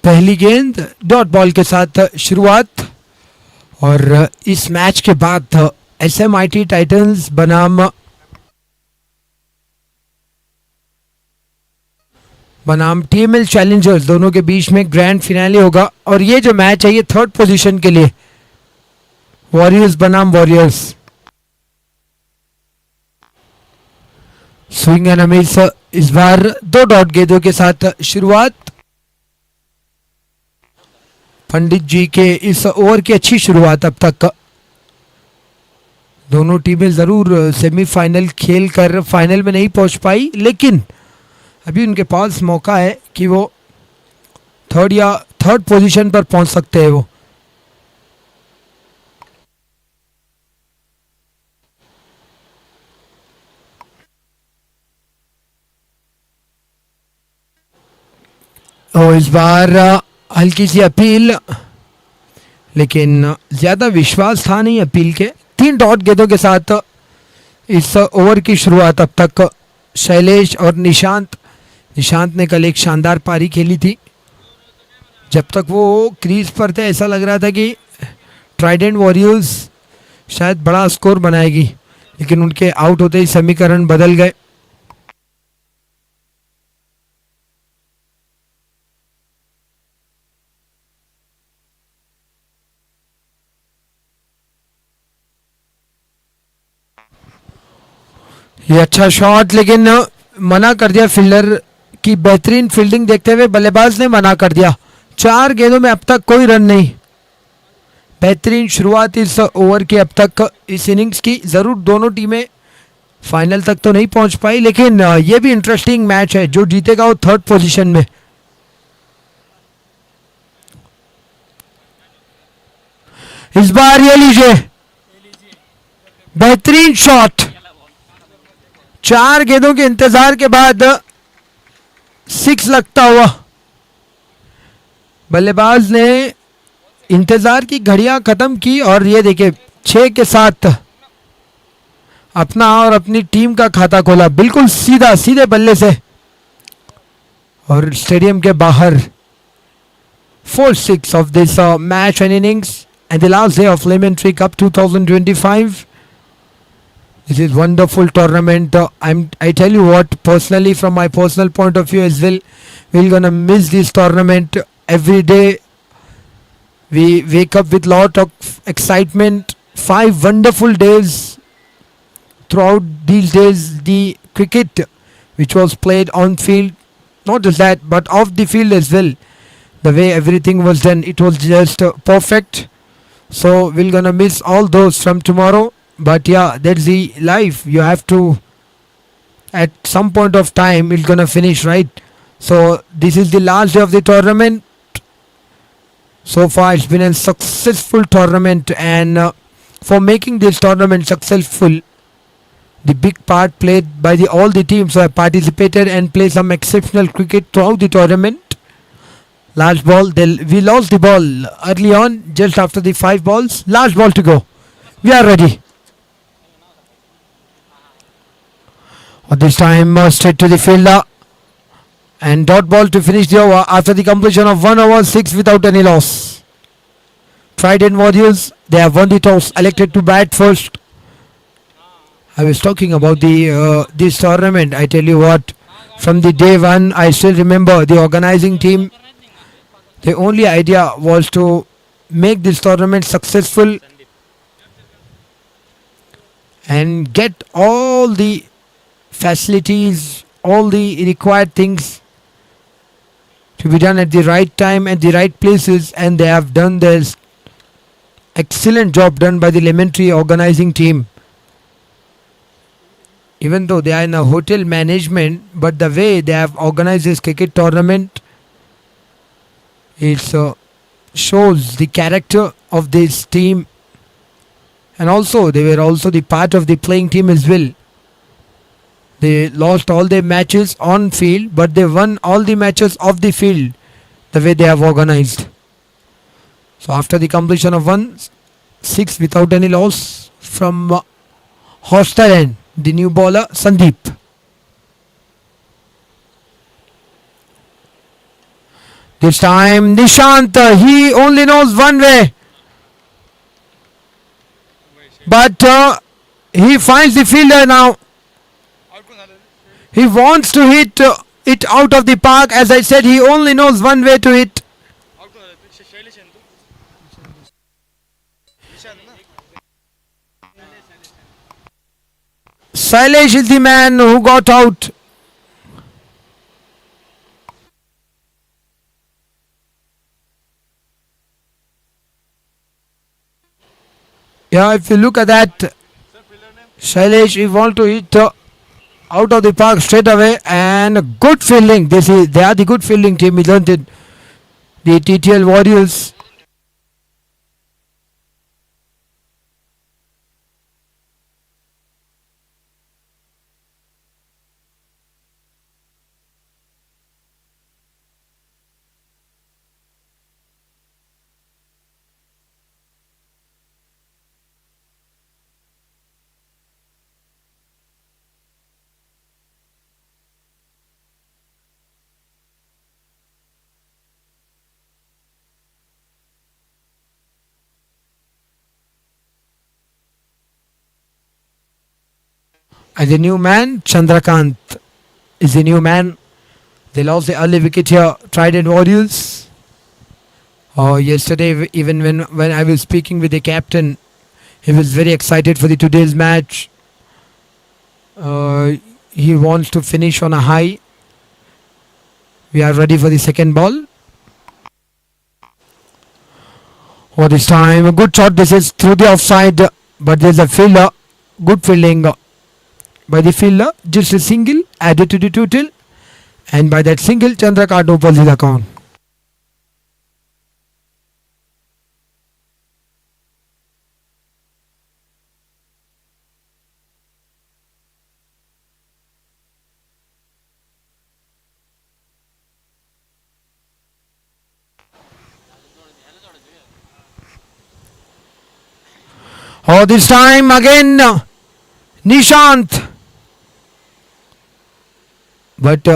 पहली गेंद dot ball के साथ शुरुआत। और इस मैच के बाद एसएमआईटी टाइटंस बनाम टीएमएल चैलेंजर्स दोनों के बीच में ग्रैंड फिनाले होगा। और ये जो मैच है ये थर्ड पोजीशन के लिए, वॉरियर्स बनाम warriors. Swing and a miss, इस बार 2 डॉट गेंदों के साथ शुरुआत। पंडित जी के इस ओवर की अच्छी शुरुआत अब तक। दोनों टीमें जरूर सेमीफाइनल खेल कर फाइनल में नहीं पहुंच पाई, लेकिन अभी उनके पास मौका है कि वो थर्ड पोजीशन पर पहुंच सकते हैं। वो इस बार हल्की सी अपील, लेकिन ज्यादा विश्वास था नहीं अपील के। 3 डॉट गेंदों के साथ इस ओवर की शुरुआत अब तक शैलेश और निशांत ने कल एक शानदार पारी खेली थी। जब तक वो क्रीज पर थे ऐसा लग रहा था कि ट्राइडेंट वॉरियर्स शायद बड़ा स्कोर बनाएगी, लेकिन उनके आउट होते ही समीकरण बदल गए। ये अच्छा शॉट, लेकिन मना कर दिया फील्डर की बेहतरीन फील्डिंग देखते हुए बल्लेबाज ने मना कर दिया। 4 गेंदों में अब तक कोई रन नहीं। बेहतरीन शुरुआत इस ओवर की अब तक इस इनिंग्स की। जरूर दोनों टीमें फाइनल तक तो नहीं पहुंच पाई, लेकिन ये भी इंटरेस्टिंग मैच है। जो जीतेगा वो थर्ड पोजीशन में। इस बार ये लीजिए बेहतरीन शॉट। 4 गेंदों के इंतजार के बाद 6 लगता हुआ। बल्लेबाज ने इंतजार की घड़ियां खत्म की और ये देखिए 6 के साथ अपना और अपनी टीम का खाता खोला, बिल्कुल सीधे बल्ले से। और स्टेडियम के बाहर 4-6 of this match and innings and the last day of Lemon Tree Cup 2025. This is wonderful tournament. I tell you what, personally, from my personal point of view as well, we're gonna miss this tournament every day. We wake up with lot of excitement. 5 wonderful days. Throughout these days, the cricket which was played on field, not just that, but off the field as well. The way everything was done, it was just perfect. So we're gonna miss all those from tomorrow. But yeah, that's the life. You have to, at some point of time, it's gonna finish, right? So this is the last day of the tournament. So far it's been a successful tournament, and for making this tournament successful, the big part played by all the teams who have participated and played some exceptional cricket throughout the tournament. Last ball, we lost the ball early on, just after the 5 balls. Last ball to go. We are ready. This time straight to the fielder, and dot ball to finish the over after the completion of 1 over 6 without any loss. Trident Warriors, they have won the toss, elected to bat first. I was talking about this tournament. I tell you what, from the day one, I still remember the organizing team. The only idea was to make this tournament successful and get all the facilities, all the required things to be done at the right time, at the right places, and they have done this excellent job done by the Lemon Tree organizing team. Even though they are in a hotel management, but the way they have organized this cricket tournament, it shows the character of this team, and also they were also the part of the playing team as well. They lost all their matches on field, but they won all the matches off the field, the way they have organized. So after the completion of 1-6 without any loss from Hoster end, the new bowler Sandeep. This time Nishant, he only knows one way. But he finds the fielder now. He wants to hit it out of the park. As I said, he only knows one way to hit. Sailesh is the man who got out. Yeah, if you look at that, Sailesh, he want to hit out of the park straight away, and good fielding. They are the good fielding team, isn't it? The TTL Warriors. And the new man, Chandrakant, is the new man. They lost the early wicket here, Trident Warriors. Yesterday, even when I was speaking with the captain, he was very excited for the today's match. He wants to finish on a high. We are ready for the second ball. This time, a good shot. This is through the offside, but there's a fielder. Good fielding by the fielder. Just a single added to the total, and by that single, Chandrakant opens the account. This time again, Nishant. But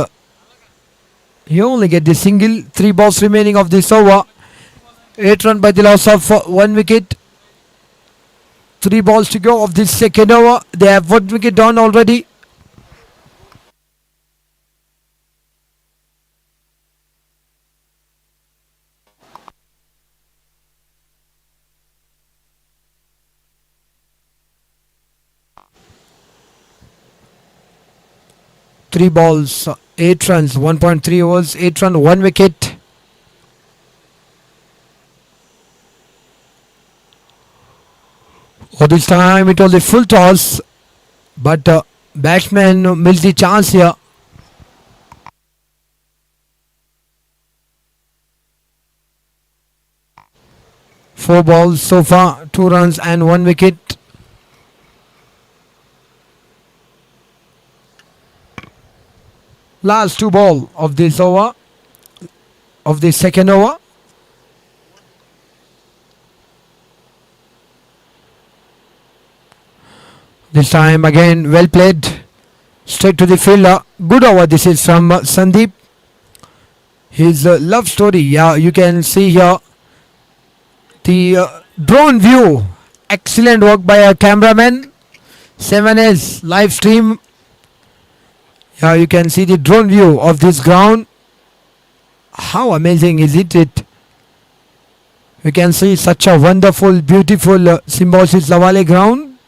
he only get the single. 3 balls remaining of this over. 8 run by the loss of 1 wicket. 3 balls to go of this second over. They have 1 wicket down already. Three balls, 8 runs, 1.3 overs, 8 run, 1 wicket. This time it was a full toss, but batsman missed the chance here. Four balls so far, 2 runs and 1 wicket. Last 2 ball of this over, of the second over. This time again well played, straight to the fielder. Good over. This is from Sandeep. His love story. Yeah, you can see here the drone view. Excellent work by a cameraman. 7S live stream. Yeah, you can see the drone view of this ground. How amazing is it? We can see such a wonderful, beautiful Symbiosis Lavale ground.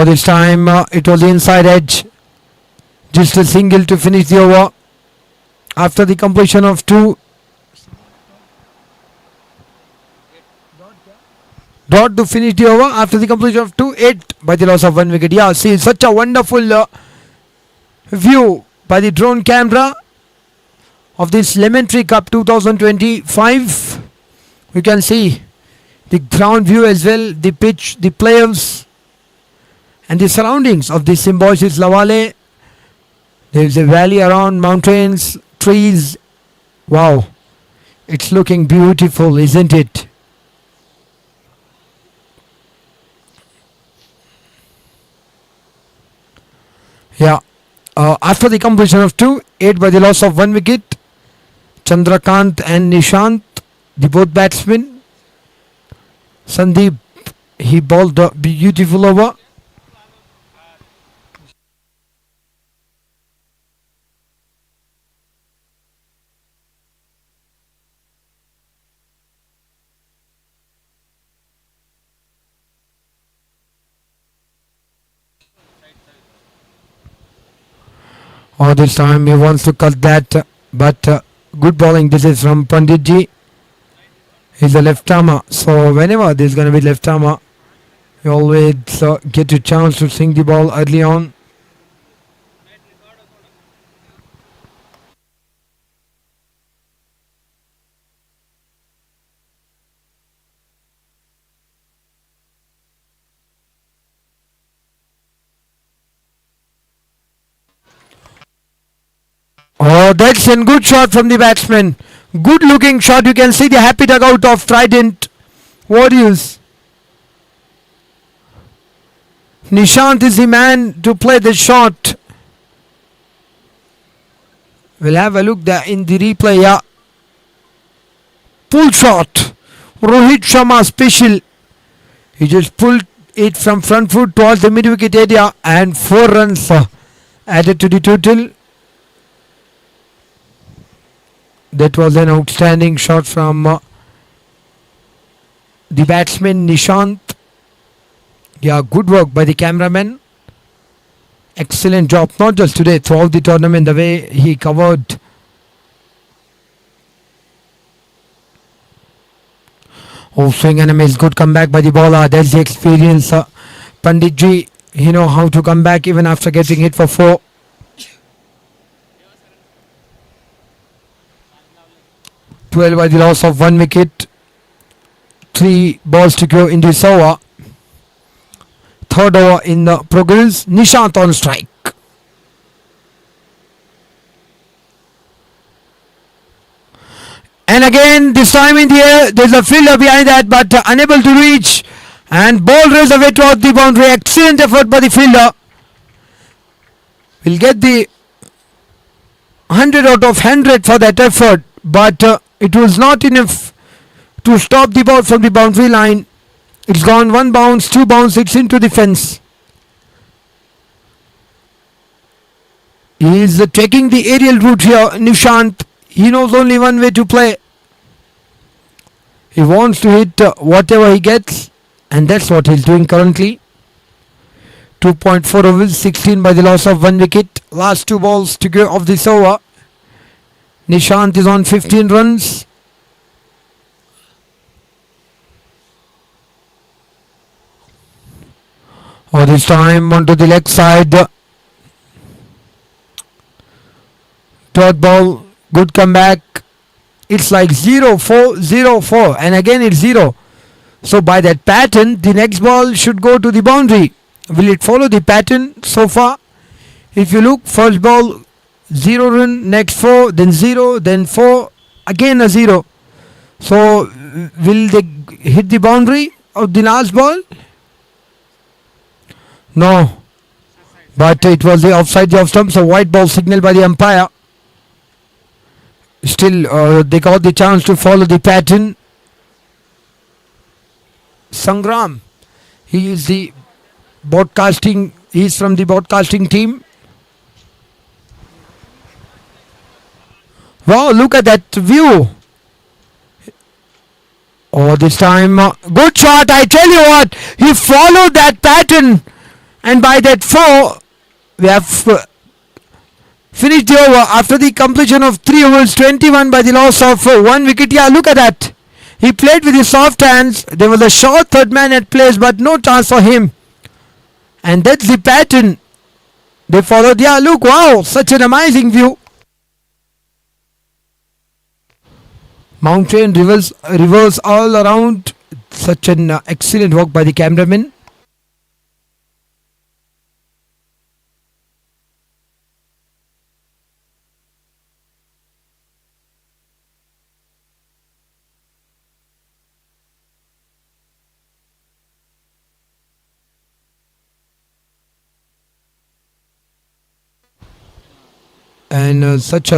This time it was the inside edge. Just a single to finish the over. After the completion of 2. Dot to finish the over after the completion of 2, 8 by the loss of 1 wicket. Yeah, see such a wonderful view by the drone camera of this Lemon Tree Cup 2025. You can see the ground view as well, the pitch, the players, and the surroundings of the Symbiosis Lavale. There is a valley around, mountains, trees. Wow, it's looking beautiful, isn't it? Yeah. After the completion of 2, 8 by the loss of 1 wicket, Chandrakant and Nishant, the both batsmen. Sandeep, he bowled a beautiful over. Oh, this time he wants to cut that, but good bowling. This is from Panditji. He's a left armer, so whenever there's going to be left armer, you always get a chance to sink the ball early on. Oh, that's a good shot from the batsman. Good looking shot. You can see the happy dugout of Trident Warriors. Nishant is the man to play the shot. We'll have a look there in the replay. Yeah. Pull shot. Rohit Sharma special. He just pulled it from front foot towards the mid wicket area and 4 runs added to the total. That was an outstanding shot from the batsman Nishant. Yeah, good work by the cameraman. Excellent job, not just today, throughout the tournament, the way he covered. Oh, swing and a miss. Good comeback by the bowler. That's the experience. Pandit Ji, he know how to come back even after getting hit for 4. Twelve by the loss of 1 wicket. 3 balls to go in this over. Third over in the progress. Nishant on strike. And again, this time in the air, there's a fielder behind that, but unable to reach. And ball raised away towards the boundary. Excellent effort by the fielder. Will get the 100 out of 100 for that effort, but it was not enough to stop the ball from the boundary line. It's gone 1 bounce, 2 bounce, it's into the fence. He is taking the aerial route here, Nishant. He knows only one way to play. He wants to hit whatever he gets, and that's what he's doing currently. 2.4 overs, 16 by the loss of 1 wicket. Last 2 balls to go of this over. Nishant is on 15 runs. Oh, this time onto the leg side. Third ball, good comeback. It's like 0-4, 0-4, and again it's 0. So by that pattern, the next ball should go to the boundary. Will it follow the pattern so far? If you look, first ball 0 run, next 4, then 0, then 4, again a 0. So will they hit the boundary of the last ball? No. But it was the offside, the off stump, so white ball signaled by the umpire. Still, they got the chance to follow the pattern. Sangram, he is the broadcasting, he is from the broadcasting team. Wow, look at that view. Oh, this time, good shot. I tell you what, he followed that pattern, and by that 4, we have finished the over after the completion of 3 overs, 21 by the loss of 1 wicket. Yeah, look at that. He played with his soft hands. There was a short third man at place, but no chance for him. And that's the pattern they followed. Yeah, look, wow, such an amazing view. Mountain rivers all around. Such an excellent work by the cameraman. and such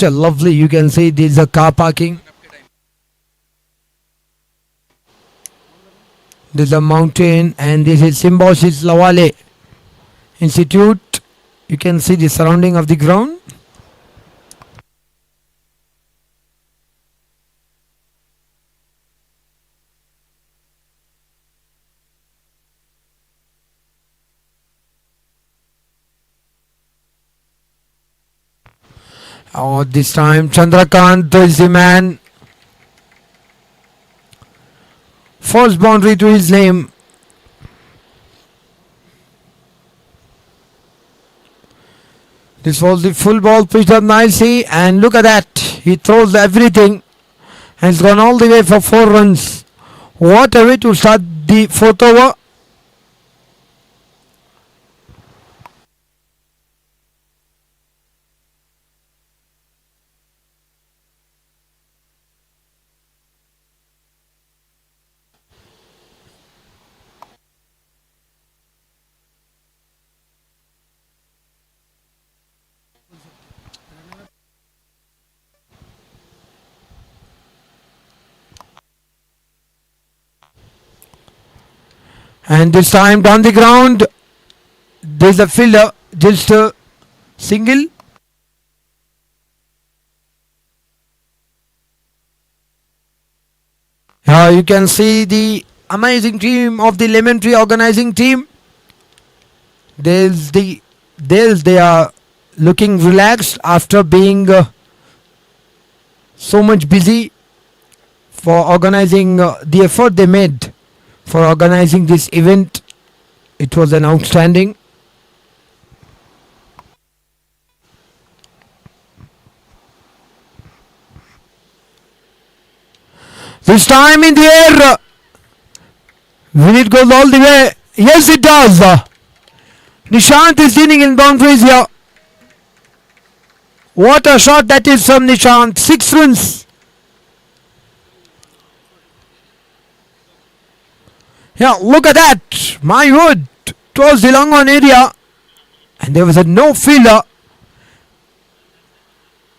a lovely, you can say this is a car parking. There's a mountain, and this is Symbiosis Lawale Institute. You can see the surrounding of the ground. Oh, this time Chandrakant is the man. First boundary to his name. This was the full ball pitched up nicely, and look at that. He throws everything and it's gone all the way for 4 runs. What a way to start the fourth over. And this time down the ground, there's a fielder, just a single. You can see the amazing team of the Lemon Tree organizing team. There's they are looking relaxed after being so much busy for organizing the effort they made for organizing this event. It was an outstanding. This time in the air, will it go all the way? Yes, it does. Nishant is leaning in boundaries here. What a shot that is from Nishant. 6 runs. Yeah, look at that. My word. It was the long on area. And there was a no fielder.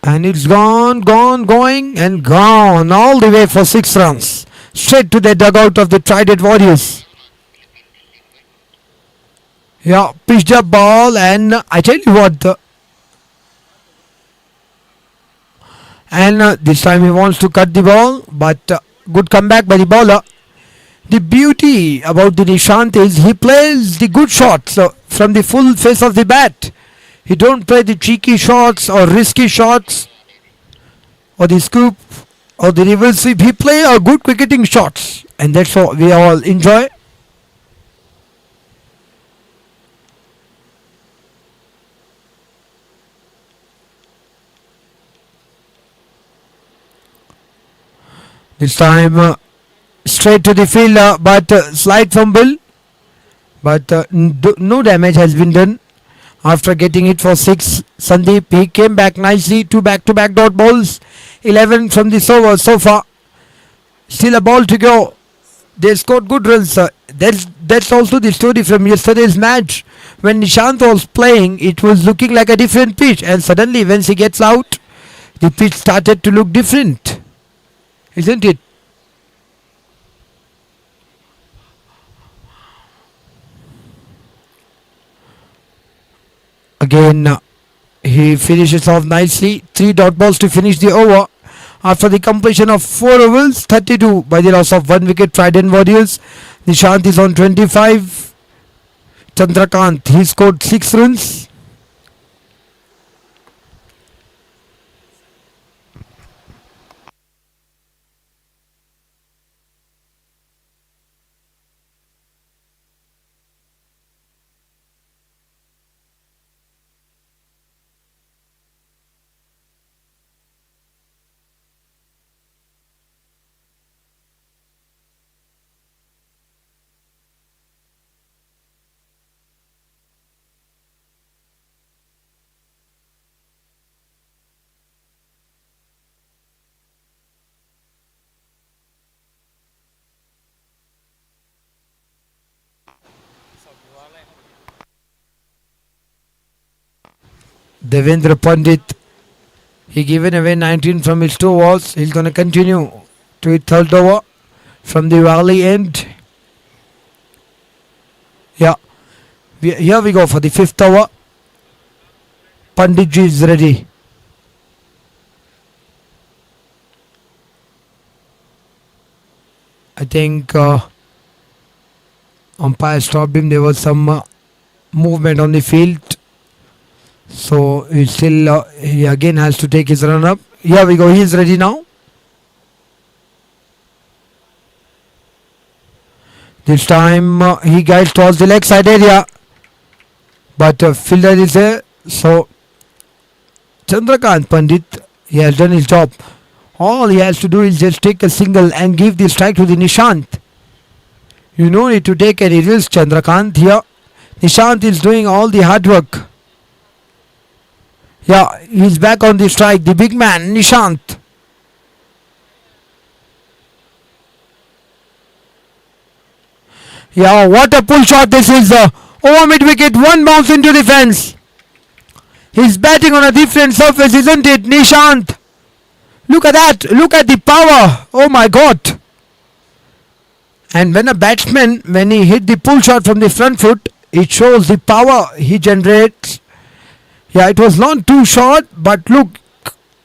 And it's going and gone all the way for 6 runs. Straight to the dugout of the Trident Warriors. Yeah, pitched up ball, and I tell you what, and this time he wants to cut the ball, but good comeback by the bowler. The beauty about the Nishant is he plays the good shots from the full face of the bat. He don't play the cheeky shots or risky shots or the scoop or the reverse sweep. He play good cricketing shots, and that's what we all enjoy. This time straight to the field, but slight fumble, but no damage has been done. After getting it for 6, Sandeep, he came back nicely. 2 back-to-back dot balls, 11 from the so far. Still a ball to go. They scored good runs. That's also the story from yesterday's match. When Nishant was playing, it was looking like a different pitch, and suddenly once he gets out, the pitch started to look different. Isn't it? Again, he finishes off nicely. 3 dot balls to finish the over. After the completion of 4 overs, 32 by the loss of 1 wicket, Trident Warriors. Nishant is on 25. Chandrakant, he scored 6 runs. Devendra Pandit, he given away 19 from his 2 overs. He's going to continue to his 3rd over from the valley end. Yeah, here we go for the 5th over. Panditji is ready. I think umpire stopped him. There was some movement on the field. So he again has to take his run up. Here we go. He is ready now. This time he guides towards the leg side area. But fielder is there. So Chandrakant Pandit, he has done his job. All he has to do is just take a single and give the strike to the Nishant. You no need to take any risk, Chandrakant here. Nishant is doing all the hard work. Yeah, he's back on the strike. The big man, Nishant. Yeah, what a pull shot this is. Over mid wicket, 1 bounce into the fence. He's batting on a different surface, isn't it, Nishant? Look at that. Look at the power. Oh my God. And when a batsman, when he hit the pull shot from the front foot, it shows the power he generates. Yeah, it was not too short, but look,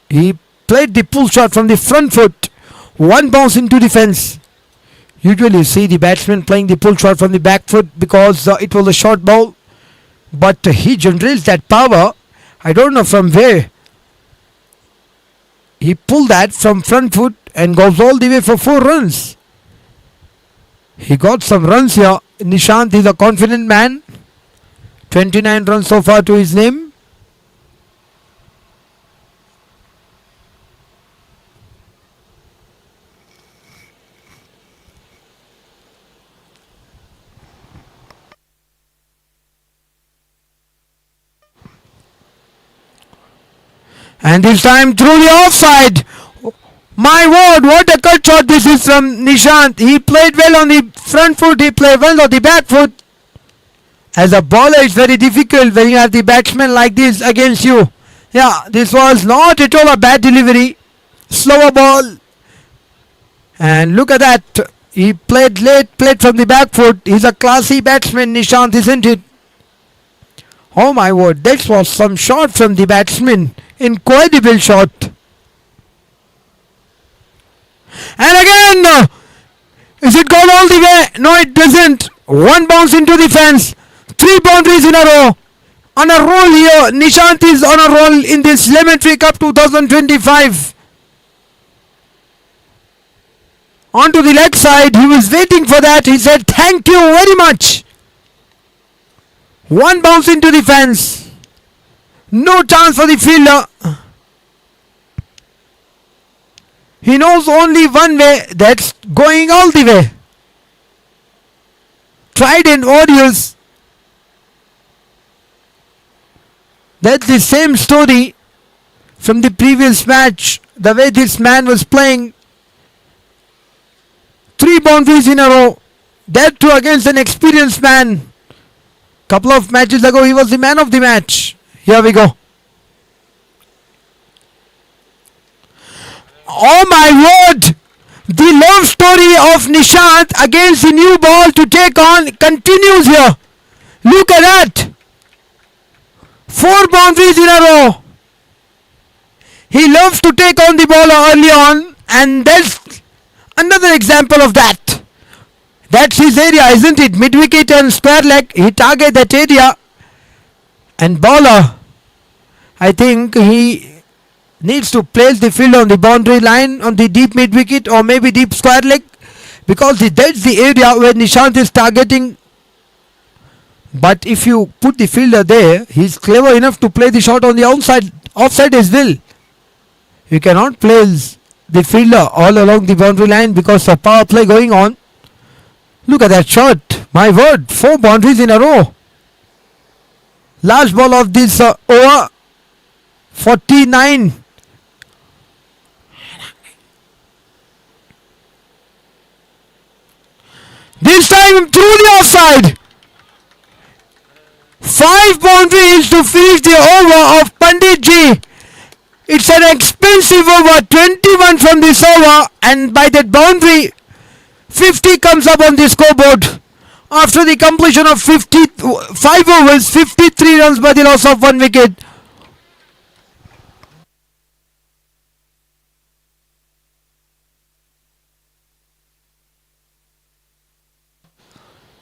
he played the pull shot from the front foot. 1 bounce into the fence. Usually you see the batsman playing the pull shot from the back foot because it was a short ball. But he generates that power. I don't know from where. He pulled that from front foot and goes all the way for 4 runs. He got some runs here. Nishant is a confident man. 29 runs so far to his name. And this time through the offside. My word, what a cut shot this is from Nishant. He played well on the front foot, he played well on the back foot. As a bowler, it's very difficult when you have the batsman like this against you. Yeah, this was not at all a bad delivery. Slower ball. And look at that. He played late, played from the back foot. He's a classy batsman, Nishant, isn't it? Oh my word, that was some shot from the batsman. Incredible shot. And again, is it gone all the way? No, it doesn't. 1 bounce into the fence. 3 boundaries in a row. On a roll here. Nishant is on a roll in this Lemon Tree Cup 2025. Onto the leg side. He was waiting for that. He said, thank you very much. 1 bounce into the fence. No chance for the fielder. He knows only one way, that's going all the way. Trident Warriors. That's the same story from the previous match. The way this man was playing. 3 boundaries in a row. That too against an experienced man. Couple of matches ago he was the man of the match. Here we go. Oh my word! The love story of Nishant against the new ball to take on continues here. Look at that. 4 boundaries in a row. He loves to take on the ball early on, and that's another example of that. That's his area, isn't it? Mid wicket and square leg. He target that area. And bowler, I think he needs to place the field on the boundary line on the deep mid wicket or maybe deep square leg, because that's the area where Nishant is targeting. But if you put the fielder there, he's clever enough to play the shot on the outside, offside as well. You cannot place the fielder all along the boundary line because of power play going on. Look at that shot. My word, 4 boundaries in a row. Last ball of this over. 49. This time through the offside. 5 boundaries to finish the over of Pandit Ji. It's an expensive over, 21 from this over, and by that boundary, 50 comes up on the scoreboard. After the completion of 55 overs, 53 runs by the loss of 1 wicket.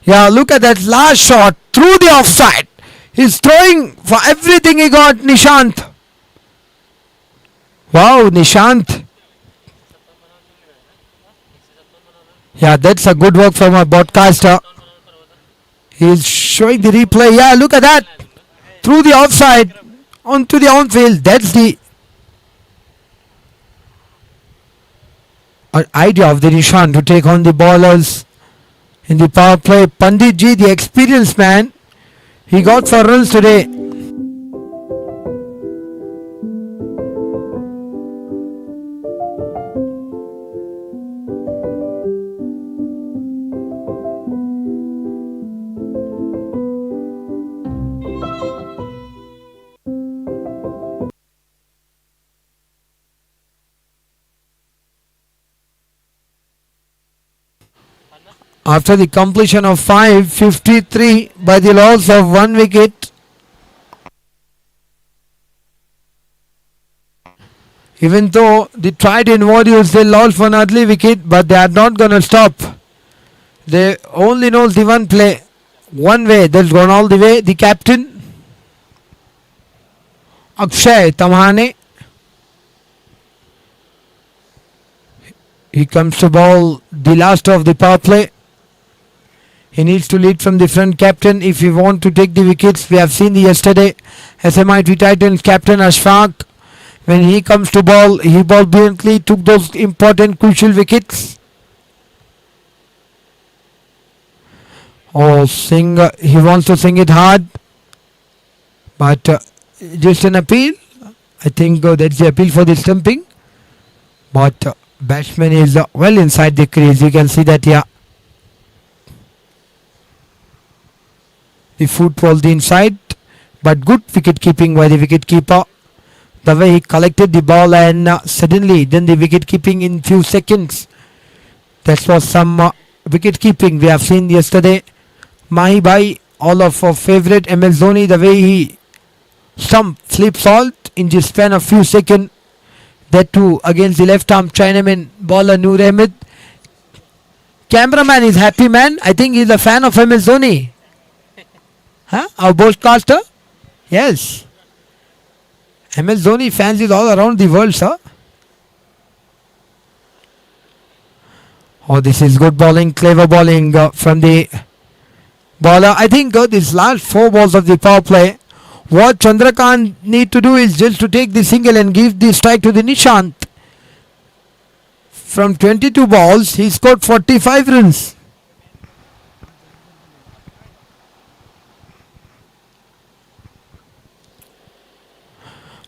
Yeah, look at that last shot through the offside. He's throwing for everything he got, Nishant. Wow, Nishant. Yeah, that's a good work from our broadcaster. He's showing the replay. Yeah, look at that. Through the offside, onto the on-field. That's the idea of the Nishant to take on the bowlers in the power play. Pandit Ji, the experienced man, he got 4 runs today. After the completion of 5, 53 by the loss of 1 wicket. Even though they tried in Warriors, they lost 1 early wicket, but they are not going to stop. They only knows the one play, one way, that's gone all the way. The captain, Akshay Tamhane. He comes to bowl the last of the power play. He needs to lead from the front, captain, if he want to take the wickets. We have seen the yesterday SMIT Titans captain Ashfaq. When he comes to bowl, he bowled brilliantly, took those important crucial wickets. Oh, Singh, he wants to sing it hard. But just an appeal. I think that's the appeal for the stumping. But batsman is well inside the crease. You can see that, yeah. The football the inside, but good wicket keeping by the wicket keeper. The way he collected the ball and suddenly then the wicket keeping in few seconds. That was some wicket keeping we have seen yesterday. Mahi Bhai, all of our favourite MS Dhoni, the way he flips all in the span of few seconds. That too against the left arm Chinaman bowler Noor Ahmed. Cameraman is happy, man. I think he's a fan of MS Dhoni. Huh? Our broadcaster? Yes. MS Dhoni fans is all around the world, sir. Oh, this is good bowling, clever bowling from the bowler. I think these last 4 balls of the power play, what Chandrakant need to do is just to take the single and give the strike to the Nishant. From 22 balls, he scored 45 runs.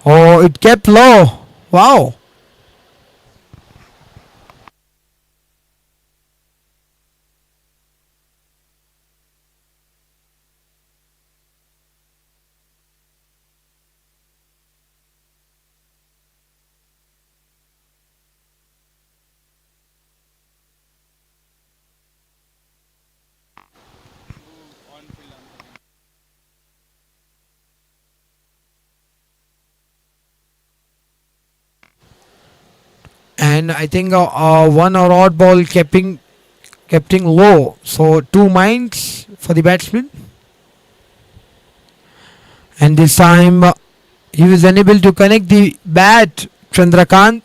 Oh, it kept low. Wow. And I think one or odd ball keeping low. So 2 minds for the batsman. And this time he was unable to connect the bat, Chandrakant.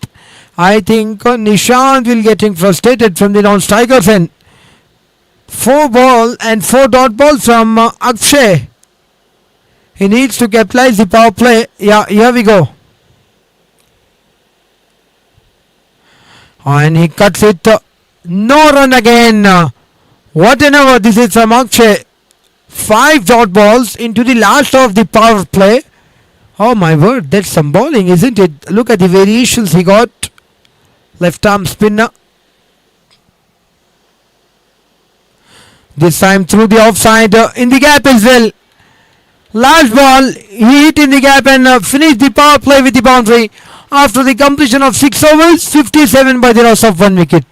I think Nishant will getting frustrated from the non-strikers end. 4 ball and 4 dot ball from Akshay. He needs to capitalize the power play. Yeah, here we go. And he cuts it. No run again. What an over this is from Akshay. 5 dot balls into the last of the power play. Oh my word, that's some bowling, isn't it? Look at the variations he got. Left arm spinner. This time through the offside, in the gap as well. Last ball, he hit in the gap and finished the power play with the boundary after the completion of 6 overs, 57 by the loss of 1 wicket.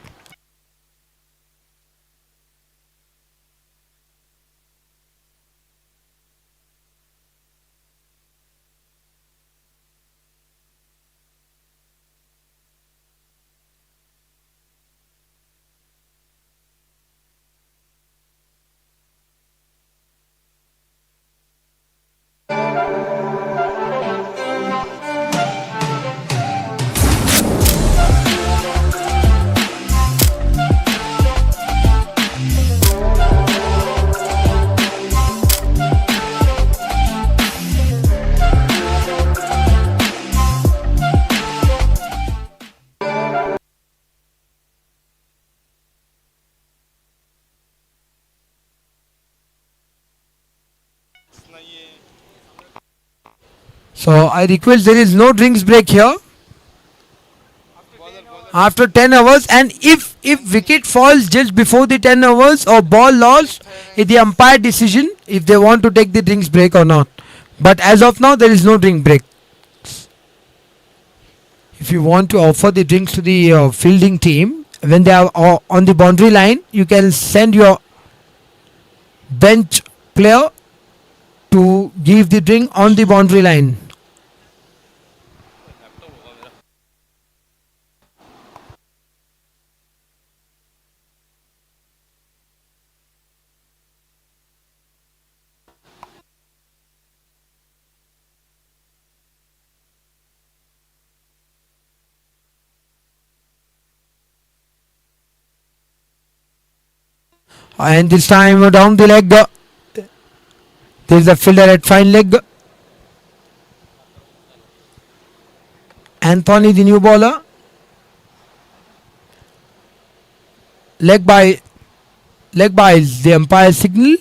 So I request there is no drinks break here after 10 hours, and if wicket falls just before the 10 hours or ball lost, it's the umpire decision if they want to take the drinks break or not. But as of now there is no drink break. If you want to offer the drinks to the fielding team when they are on the boundary line, you can send your bench player to give the drink on the boundary line. And this time down the leg, there is a fielder at fine leg. Anthony, the new bowler. Leg by is the umpire signal.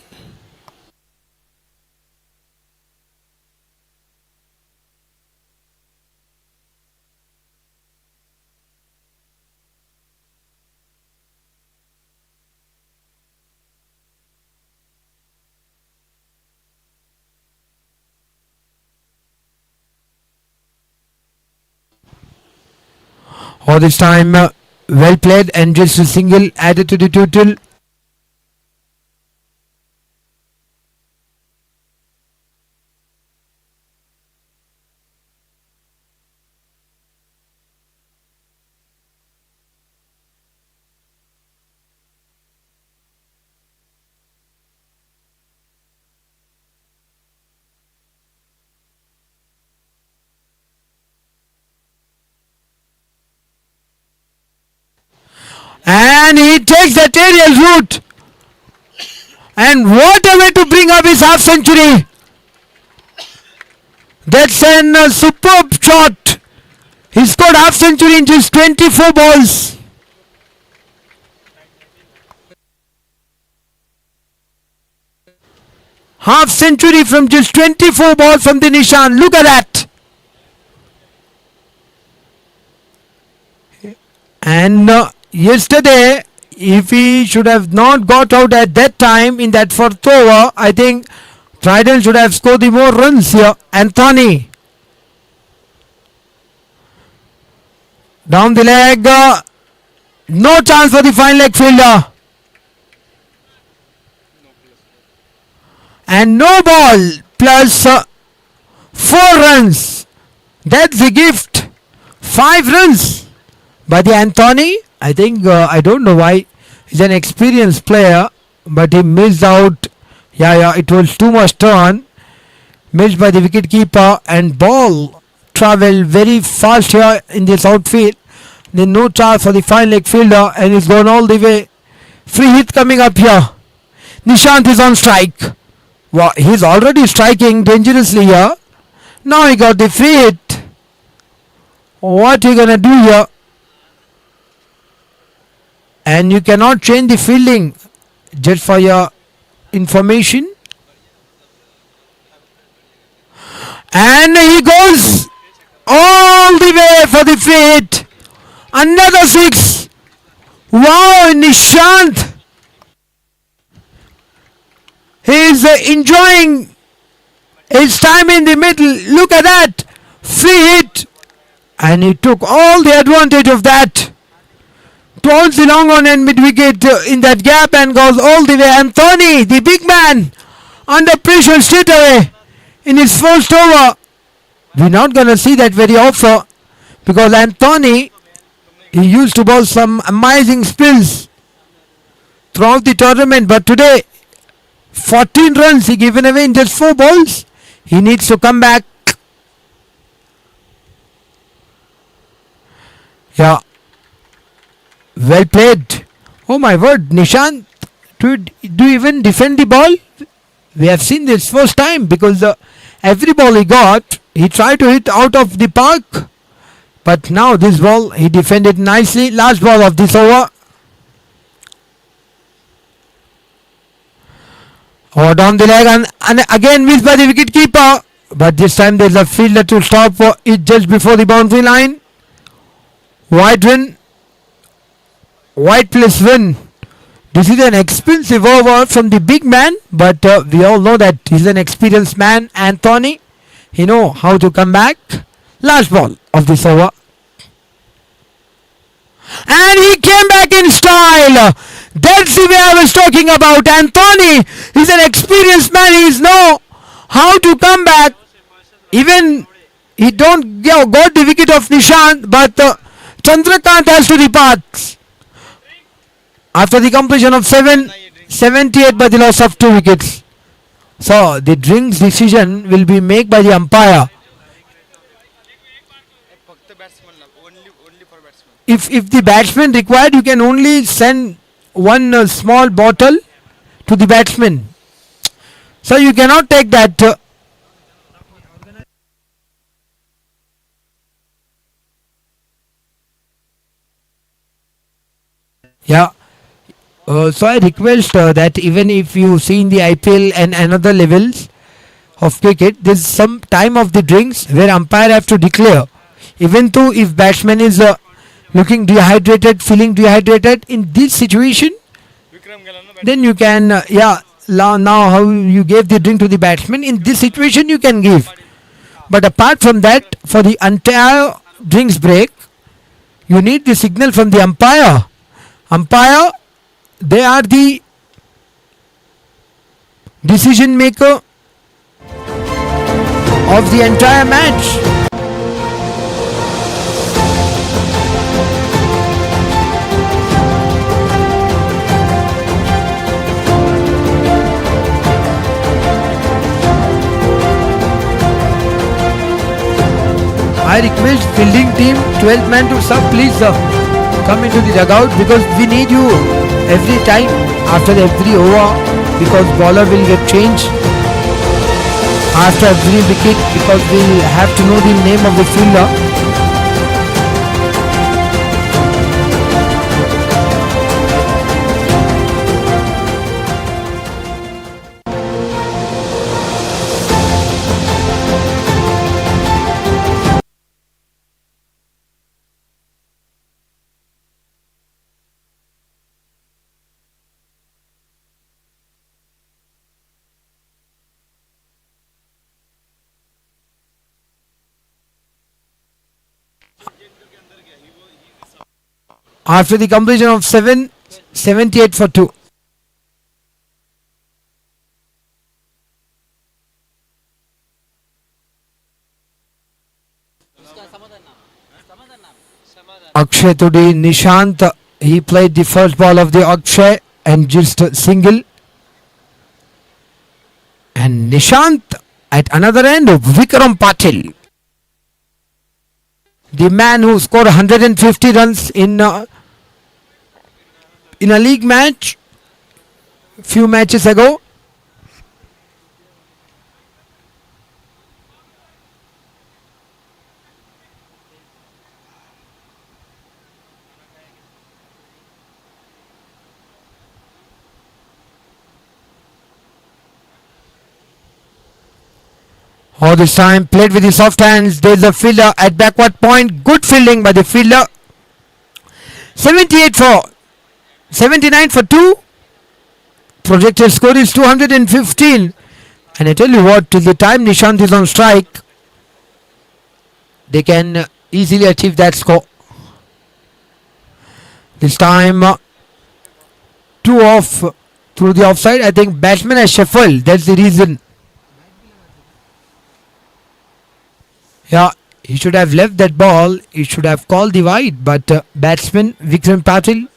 All this time, well played and just a single added to the total. And he takes that aerial route. And what a way to bring up his half century. That's an superb shot. He scored half century in just 24 balls. Half century from just 24 balls from the Nishan. Look at that. And yesterday, if he should have not got out at that time in that fourth over, I think Trident should have scored the more runs here. Anthony. Down the leg. No chance for the fine leg fielder. And no ball plus 4 runs. That's the gift. 5 runs by the Anthony. I think, I don't know why. He's an experienced player, but he missed out. Yeah, it was too much turn. Missed by the wicket keeper, and ball travelled very fast here in this outfield. Then no chance for the fine leg fielder, and he's gone all the way. Free hit coming up here. Nishant is on strike. Wow, he's already striking dangerously here. Now he got the free hit. What are you gonna do here? And you cannot change the fielding, just for your information. And he goes all the way for the free hit. Another 6. Wow, Nishant. He is enjoying It's time in the middle. Look at that. Free hit. And he took all the advantage of that. Towards the long on and mid wicket in that gap and goes all the way. Anthony, the big man, under pressure straight away in his first over. We're not going to see that very often because Anthony, he used to bowl some amazing spills throughout the tournament, but today 14 runs he given away in just 4 balls. He needs to come back. Yeah, well played. Oh my word, Nishant, do you even defend the ball? We have seen this first time because every ball he got, he tried to hit out of the park. But now this ball, he defended nicely. Last ball of this over. Oh, down the leg and again missed by the wicket keeper. But this time there's a fielder to stop it just before the boundary line. White win. White plus win. This is an expensive over from the big man, but we all know that he's an experienced man, Anthony. He knows how to come back. Last ball of this over. And he came back in style. That's the way I was talking about. Anthony, he's an experienced man. He knows how to come back. Even he don't got the wicket of Nishant, but Chandrakant has to depart. After the completion of 78 by the loss of 2 wickets. So the drinks decision will be made by the umpire. If the batsman required, you can only send one small bottle to the batsman. So you cannot take that. Yeah. So I request that even if you see in the IPL and another levels of cricket, there's some time of the drinks where umpire have to declare. Even though if batsman is looking dehydrated, feeling dehydrated in this situation, then you can, now how you gave the drink to the batsman, in this situation you can give. But apart from that, for the entire drinks break, you need the signal from the umpire. Umpire, they are the decision maker of the entire match. I request fielding team 12th man to sub, please come into the dugout because we need you every time after every over because bowler will get changed after every wicket because we have to know the name of the fielder. After the completion of 78 for 2. Akshay today, Nishant, he played the first ball of the Akshay and just a single. And Nishant at another end, Vikram Patil, the man who scored 150 runs in a league match few matches ago. All this time played with the soft hands. There's a fielder at backward point. Good fielding by the fielder. 79 for 2. Projected score is 215. And I tell you what, till the time Nishant is on strike, they can easily achieve that score. This time, two off through the offside. I think batsman has shuffled. That's the reason. Yeah, he should have left that ball. He should have called the wide. But batsman Vikram Patil,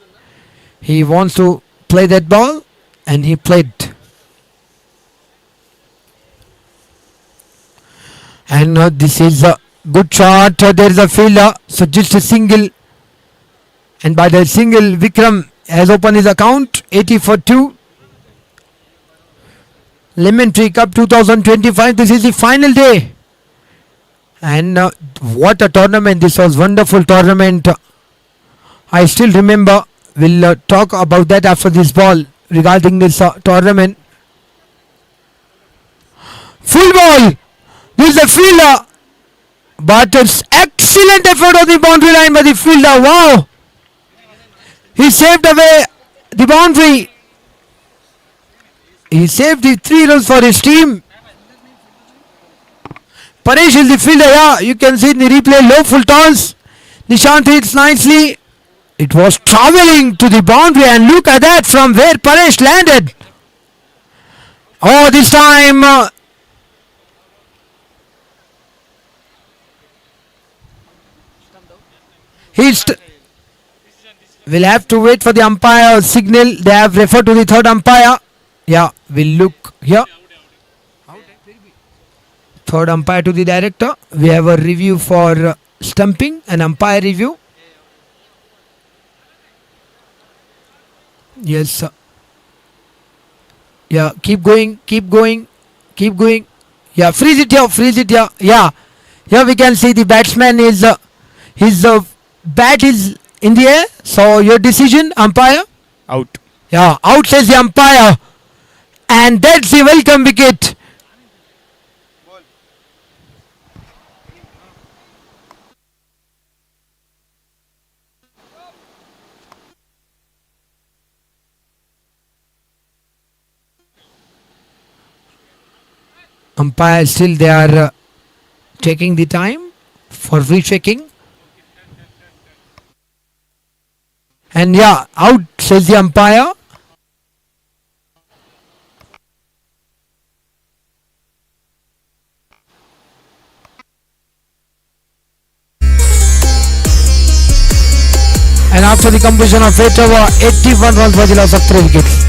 he wants to play that ball, and he played. And this is a good shot. There is a fielder. So just a single. And by the single, Vikram has opened his account. 80 for 2. Lemon Tree Cup 2025. This is the final day. And what a tournament. This was wonderful tournament. I still remember. We'll talk about that after this ball regarding this tournament. Full ball. This is the fielder. But it's excellent effort on the boundary line by the fielder. Wow. He saved away the boundary. He saved the 3 runs for his team. Paresh is the fielder. Yeah, you can see in the replay. Low full toss. Nishant hits nicely. It was traveling to the boundary, and look at that from where Paresh landed. Oh, this time we'll have to wait for the umpire signal. They have referred to the third umpire. Yeah, we'll look here. Third umpire to the director. We have a review for stumping, an umpire review. Yes, sir. Yeah, keep going, keep going, keep going. Yeah, freeze it here, freeze it here. Yeah, here we can see the batsman is his bat is in the air. So your decision, umpire? Out. Yeah, out says the umpire, and that's the welcome wicket. Umpire still they are taking the time for rechecking. And yeah, out says the umpire. And after the completion of 8 over, 81 runs for the loss of 3 wickets.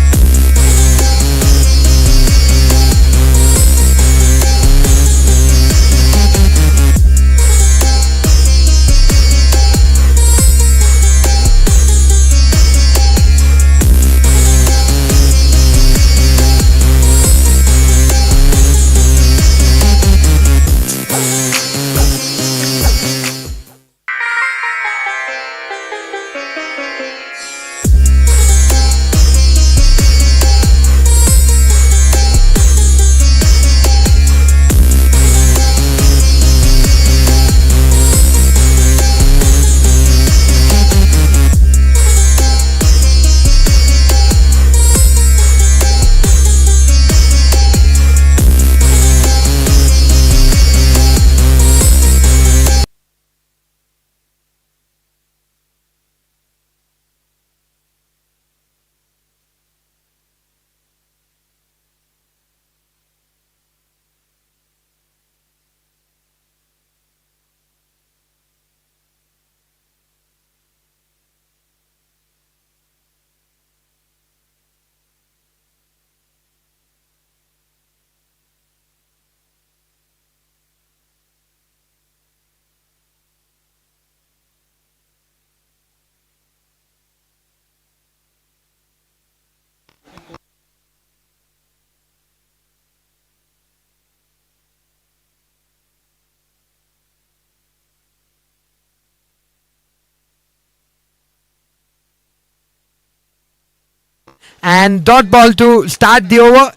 And dot ball to start the over.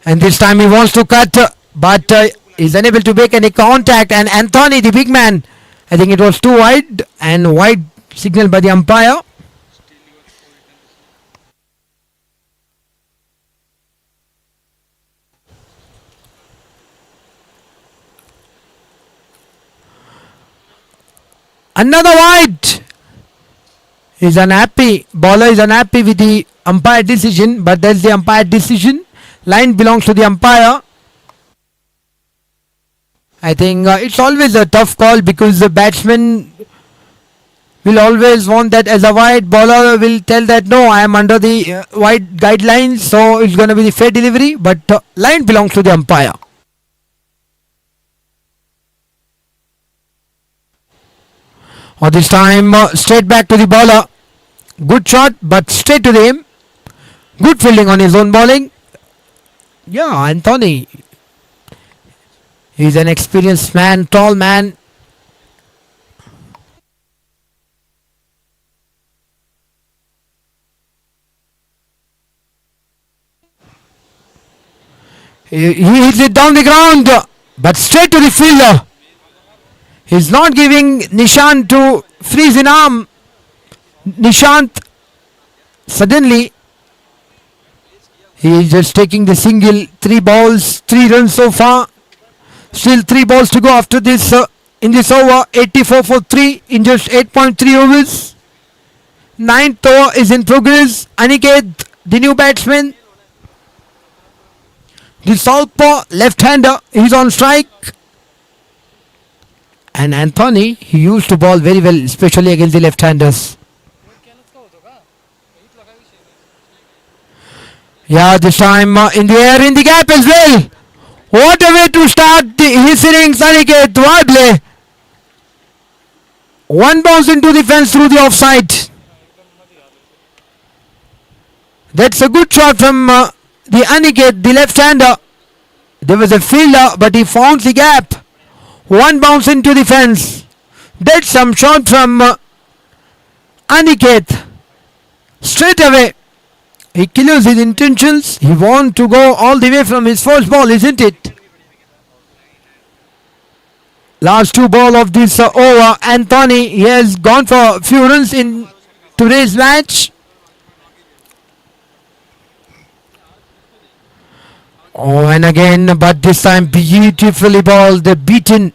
And this time he wants to cut, but is unable to make any contact. And Anthony, the big man, I think it was too wide, and wide signal by the umpire. Another wide. He's unhappy. Bowler is unhappy with the umpire decision, but that's the umpire decision. Line belongs to the umpire. I think it's always a tough call because the batsman will always want that as a wide. Bowler will tell that no, I am under the wide guidelines, so it's going to be the fair delivery, but line belongs to the umpire. Or this time straight back to the bowler. Good shot, but straight to the aim. Good fielding on his own bowling. Yeah, Anthony. He's an experienced man, tall man. He hits it down the ground, but straight to the fielder. He's not giving Nishant to freeze in arm. Nishant suddenly he is just taking the single. 3 balls, 3 runs so far. Still 3 balls to go after this in this over. 84 for 3 in just 8.3 overs. 9th over is in progress. Aniket, the new batsman, the southpaw left-hander, he's on strike. And Anthony, he used to bowl very well, especially against the left-handers. Yeah, this time in the air, in the gap as well. What a way to start his innings, Aniket Wadle. One bounce into the fence through the offside. That's a good shot from the Aniket, the left-hander. There was a fielder, but he found the gap. One bounce into the fence. That's some shot from Aniket. Straight away. He clears his intentions. He wants to go all the way from his first ball, isn't it? Last 2 balls of this over. Anthony, he has gone for a few runs in today's match. Oh, and again, but this time beautifully bowled, beaten.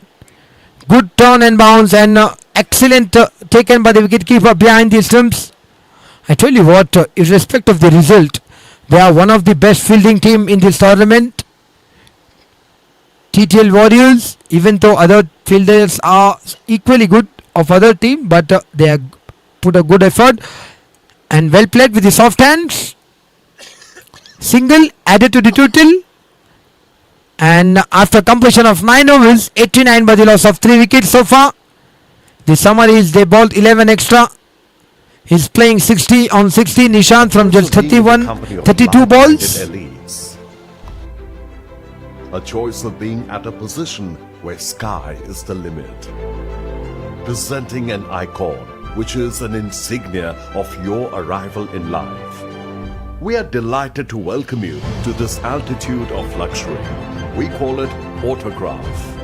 Good turn and bounce, and excellent taken by the wicketkeeper behind the stumps. I tell you what, irrespective of the result, they are one of the best fielding team in this tournament. TTL Warriors, even though other fielders are equally good of other team, but they have put a good effort and well played with the soft hands. Single added to the total. And after completion of 9 overs, 89 by the loss of 3 wickets so far. The summary is they bowled 11 extra. He's playing 60 on 60. Nishant from just 32 balls. A choice of being at a position where sky is the limit. Presenting an icon, which is an insignia of your arrival in life. We are delighted to welcome you to this altitude of luxury. We call it Autograph.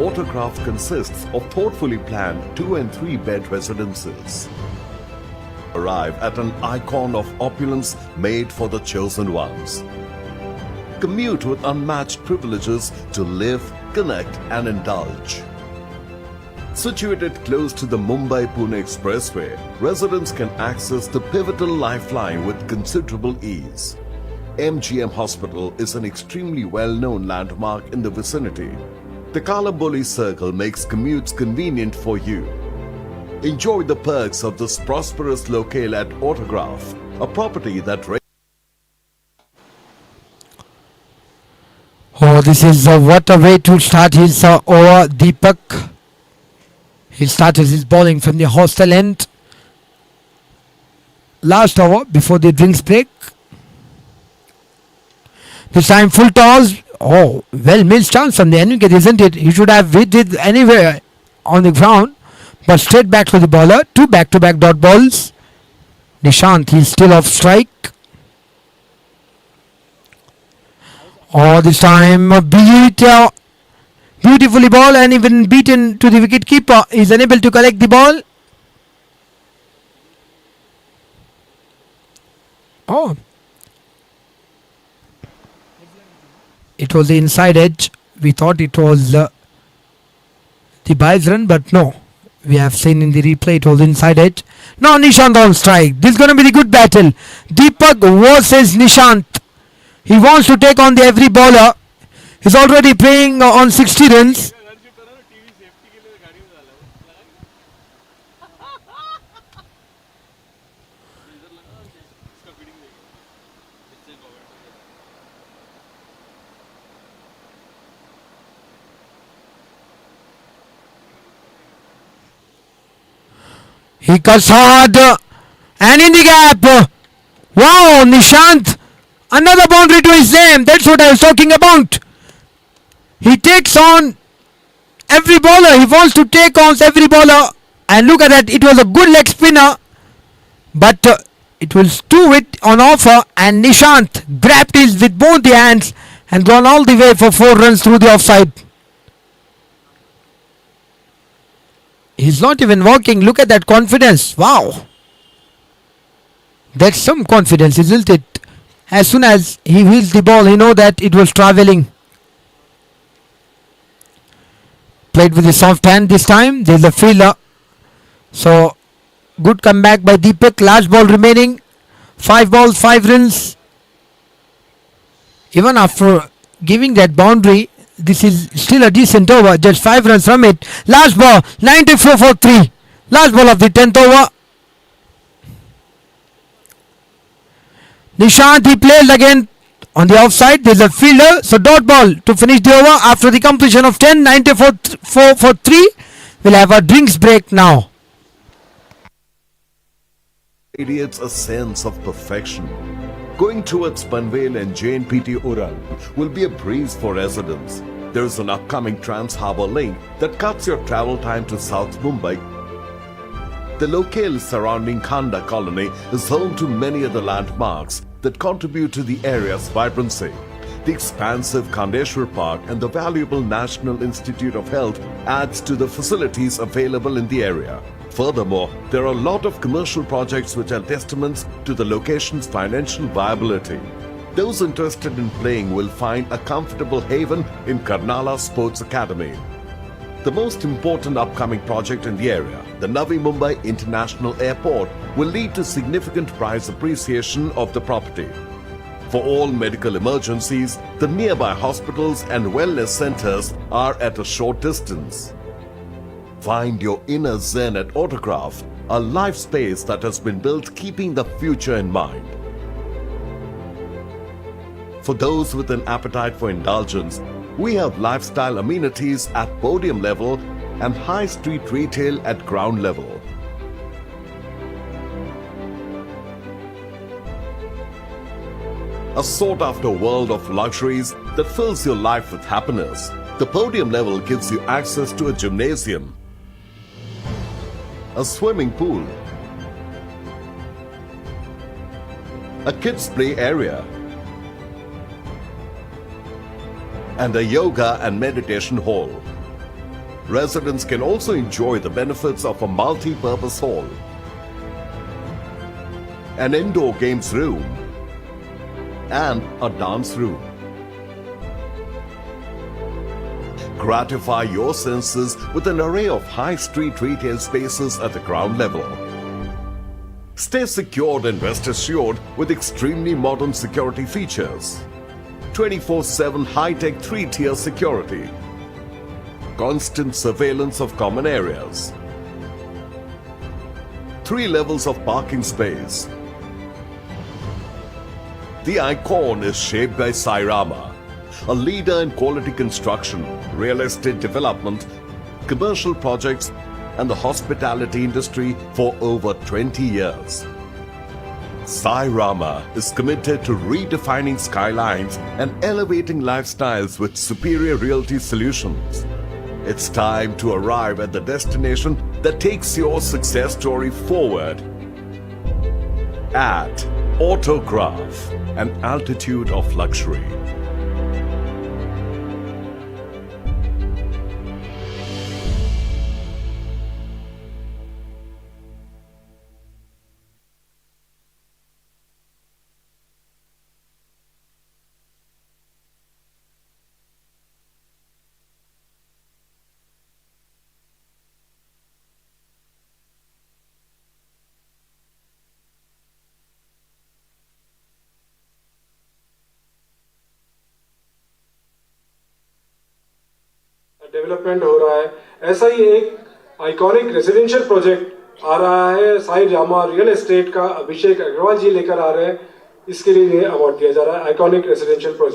Autograph consists of thoughtfully planned 2 and 3 bed residences. Arrive at an icon of opulence made for the chosen ones. Commute with unmatched privileges to live, connect and indulge. Situated close to the Mumbai-Pune Expressway, residents can access the pivotal lifeline with considerable ease. MGM Hospital is an extremely well-known landmark in the vicinity. The Kalamboli Circle makes commutes convenient for you. Enjoy the perks of this prosperous locale at Autograph, a property that... Oh, this is what a way to start his over. Deepak. He started his bowling from the hostel end. Last over before the drinks break. This time full toss. Oh, well missed chance from the Aniket, isn't it? He should have hit it anywhere on the ground. But straight back to the bowler. 2 back-to-back dot balls. Nishant, he's still off strike. Oh, this time beautifully ball and even beaten to the wicket keeper. Is unable to collect the ball. Oh, it was the inside edge. We thought it was the Bai's run, but no. We have seen in the replay it was inside edge. Now Nishant on strike. This is going to be the good battle. Deepak versus Nishant. He wants to take on the every bowler. He's already playing on 60 runs. He cuts hard and in the gap. Wow, Nishant. Another boundary to his name. That's what I was talking about. He takes on every bowler. He wants to take on every bowler. And look at that. It was a good leg spinner. But it was two hit on offer. And Nishant grabbed it with both the hands and gone all the way for 4 runs through the offside. He's not even walking. Look at that confidence. Wow. That's some confidence, isn't it? As soon as he wheels the ball, he know that it was travelling. Played with a soft hand this time. There's a fielder. So, good comeback by Deepak. Last ball remaining. 5 balls, 5 runs. Even after giving that boundary, this is still a decent over. Just 5 runs from it. Last ball, 94 for 3. Last ball of the 10th over. Nishant, he plays again on the offside. There's a fielder. So dot ball to finish the over after the completion of 10. 94 for 3. We'll have a drinks break now. Radiates a sense of perfection. Going towards Panvel and JNPT Uran will be a breeze for residents. There is an upcoming Trans-Harbour link that cuts your travel time to South Mumbai. The locale surrounding Khanda colony is home to many other landmarks that contribute to the area's vibrancy. The expansive Khandeshwar Park and the valuable National Institute of Health adds to the facilities available in the area. Furthermore, there are a lot of commercial projects which are testaments to the location's financial viability. Those interested in playing will find a comfortable haven in Karnala Sports Academy. The most important upcoming project in the area, the Navi Mumbai International Airport, will lead to significant price appreciation of the property. For all medical emergencies, the nearby hospitals and wellness centers are at a short distance. Find your inner zen at Autograph, a life space that has been built keeping the future in mind. For those with an appetite for indulgence, we have lifestyle amenities at podium level and high street retail at ground level. A sought-after world of luxuries that fills your life with happiness. The podium level gives you access to a gymnasium, a swimming pool, a kids' play area, and a yoga and meditation hall. Residents can also enjoy the benefits of a multi-purpose hall, an indoor games room, and a dance room. Gratify your senses with an array of high street retail spaces at the ground level. Stay secured and rest assured with extremely modern security features. 24/7 high-tech 3-tier security. Constant surveillance of common areas. 3 levels of parking space. The icon is shaped by Sairama, a leader in quality construction, real estate development, commercial projects, and the hospitality industry for over 20 years. Sairama is committed to redefining skylines and elevating lifestyles with superior realty solutions. It's time to arrive at the destination that takes your success story forward. At Autograph, an altitude of luxury. Development हो रहा है, ऐसा ही एक iconic residential project आ रहा है Sai Rama real estate का, अभिषेक अग्रवाल जी लेकर आ रहे हैं, इसके लिए इन्हें अवार्ड दिया जा रहा है, iconic residential project.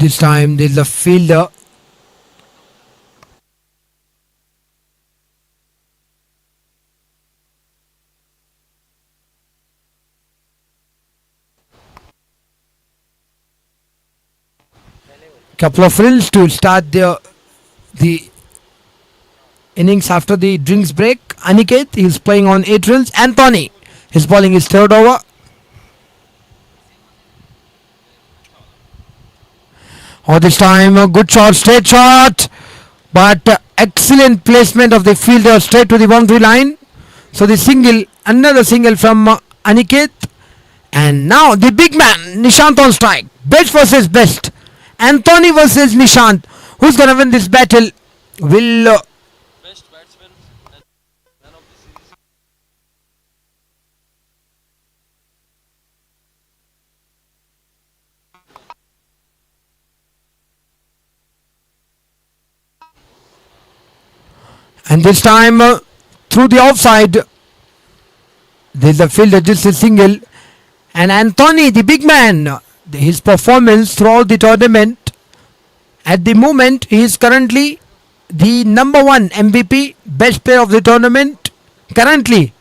This time there's a fielder. Couple of runs to start the innings after the drinks break. Aniket is playing on 8 runs. Anthony is bowling his third over. Oh, this time a good shot, straight shot, but excellent placement of the fielder straight to the boundary line. So the single, another single from Aniket, and now the big man Nishant on strike. Best versus best. Anthony versus Nishant. Who's gonna win this battle? Will and this time through the offside, there's a fielder just a single, and Anthony, the big man, his performance throughout the tournament. At the moment, he is currently the number one MVP, best player of the tournament. Currently,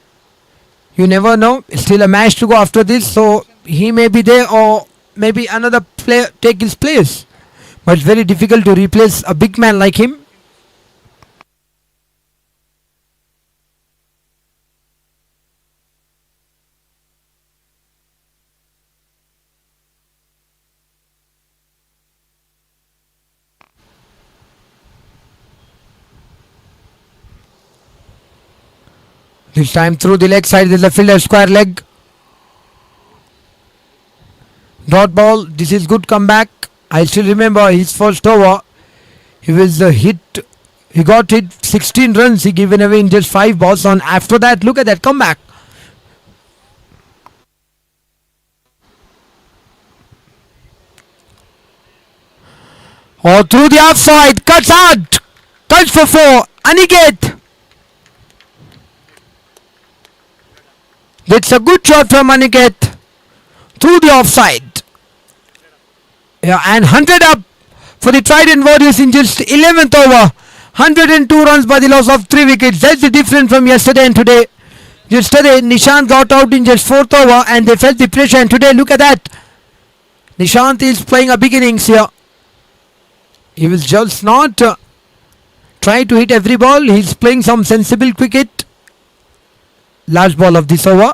you never know. Still a match to go after this, so he may be there or maybe another player take his place. But it's very difficult to replace a big man like him. This time through the leg side, there's a fielder square leg. Dot ball. This is good comeback. I still remember his first over. He was hit. He got hit 16 runs. He given away in just 5 balls. On after that, look at that comeback. Oh, through the offside, cuts out. Touch for 4. Aniket. That's a good shot from Aniket through the offside. Yeah, and 100 up for the Trident Warriors in just 11th over. 102 runs by the loss of 3 wickets. That's the difference from yesterday and today. Yesterday, Nishant got out in just 4th over and they felt the pressure. And today, look at that. Nishant is playing a big innings here. He was just not try to hit every ball. He's playing some sensible cricket. Last ball of this over.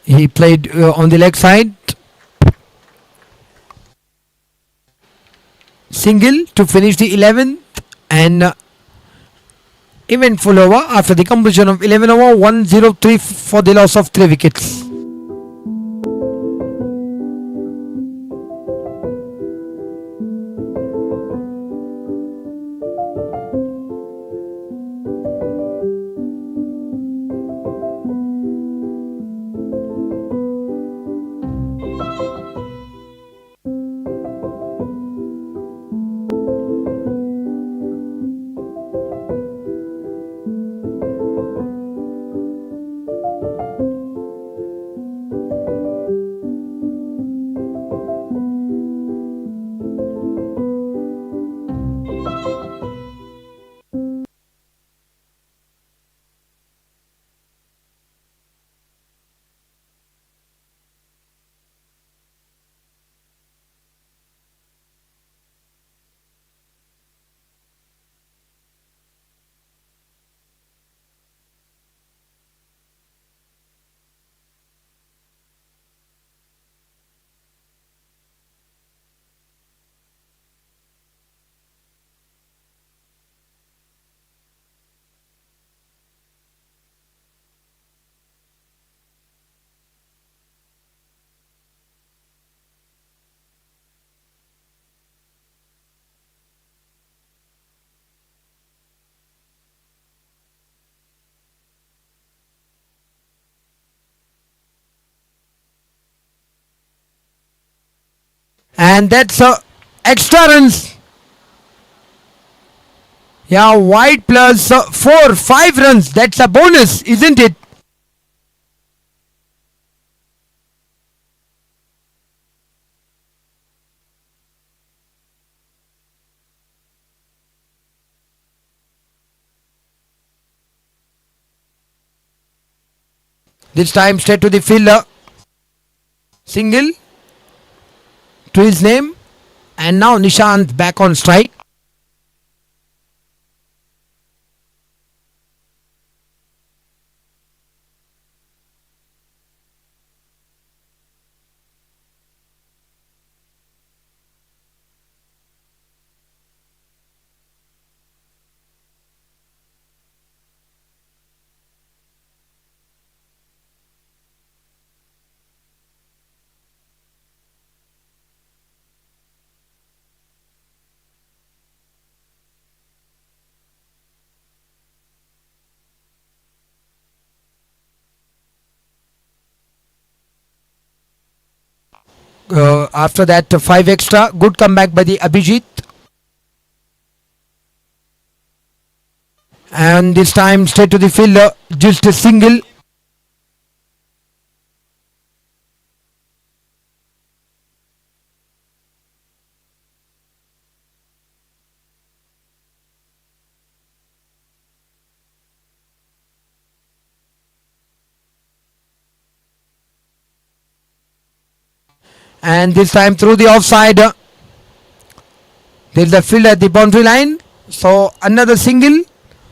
He played on the leg side. Single to finish the 11th and eventful over after the completion of 11 over 103 for the loss of 3 wickets. And that's extra runs. Yeah, White plus 4, 5 runs. That's a bonus, isn't it? This time straight to the fielder. Single to his name. And now Nishant back on strike. After that 5 extra, good comeback by the Abhijit, and this time straight to the fielder, just a single. And this time through the offside. There's the field at the boundary line. So another single.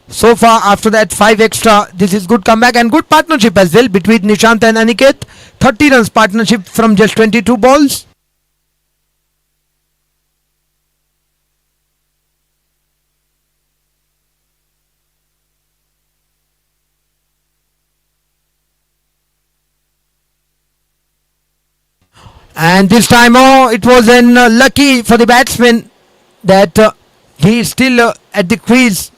So far after that 5 extra, this is good comeback and good partnership as well between Nishant and Aniket. 30 runs partnership from just 22 balls. And this time, it was lucky for the batsman that he is still at the crease.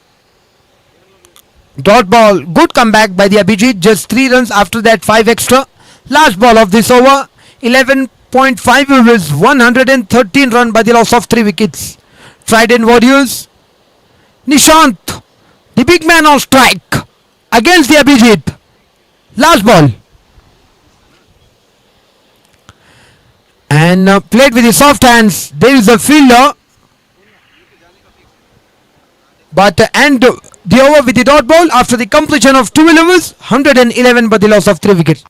Dot ball, good comeback by the Abhijit, just 3 runs after that 5 extra. Last ball of this over, 11.5 overs, 113 run by the loss of 3 wickets. Trident Warriors, Nishant, the big man on strike against the Abhijit. Last ball. And played with the soft hands. There is a fielder. But and the over with the dot ball after the completion of 12 overs, 111 but the loss of 3 wickets.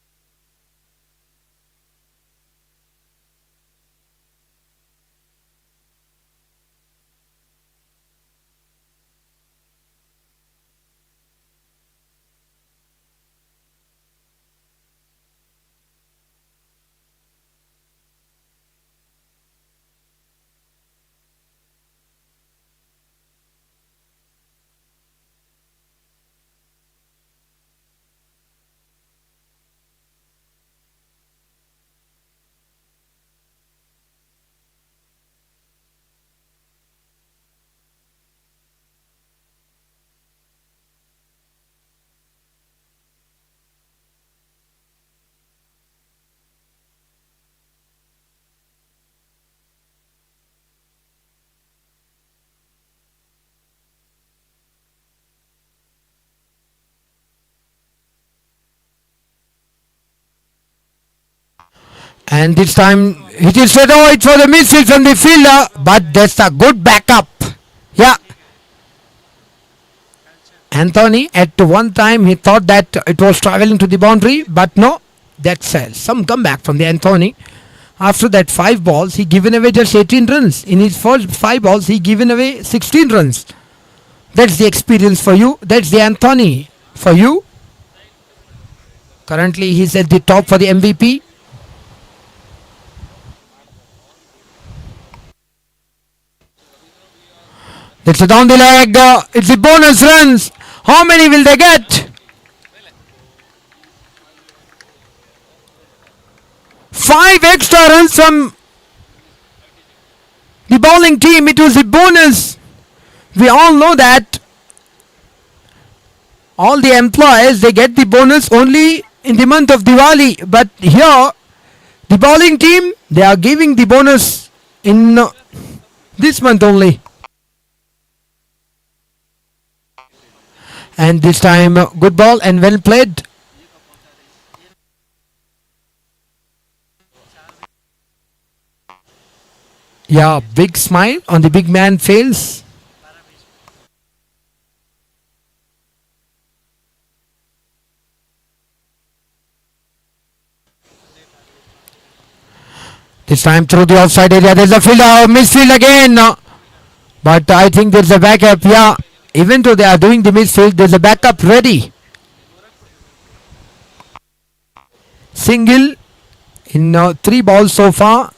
And this time it is straight away for the midfield from the fielder, but that's a good backup. Yeah. Anthony at one time he thought that it was traveling to the boundary, but no, that's some comeback from the Anthony. After that 5 balls he given away just 18 runs. In his first 5 balls he given away 16 runs. That's the experience for you. That's the Anthony for you. Currently he's at the top for the MVP. It's a down the leg. It's the bonus runs. How many will they get? 5 extra runs from the bowling team. It was a bonus. We all know that all the employees they get the bonus only in the month of Diwali, but here the bowling team they are giving the bonus in this month only. And this time good ball and well played. Yeah, big smile on the big man face. This time through the offside area, there's a fielder, misfield again. But I think there's a backup. Yeah, even though they are doing the midfield, there's a backup ready. Single in 3 balls so far,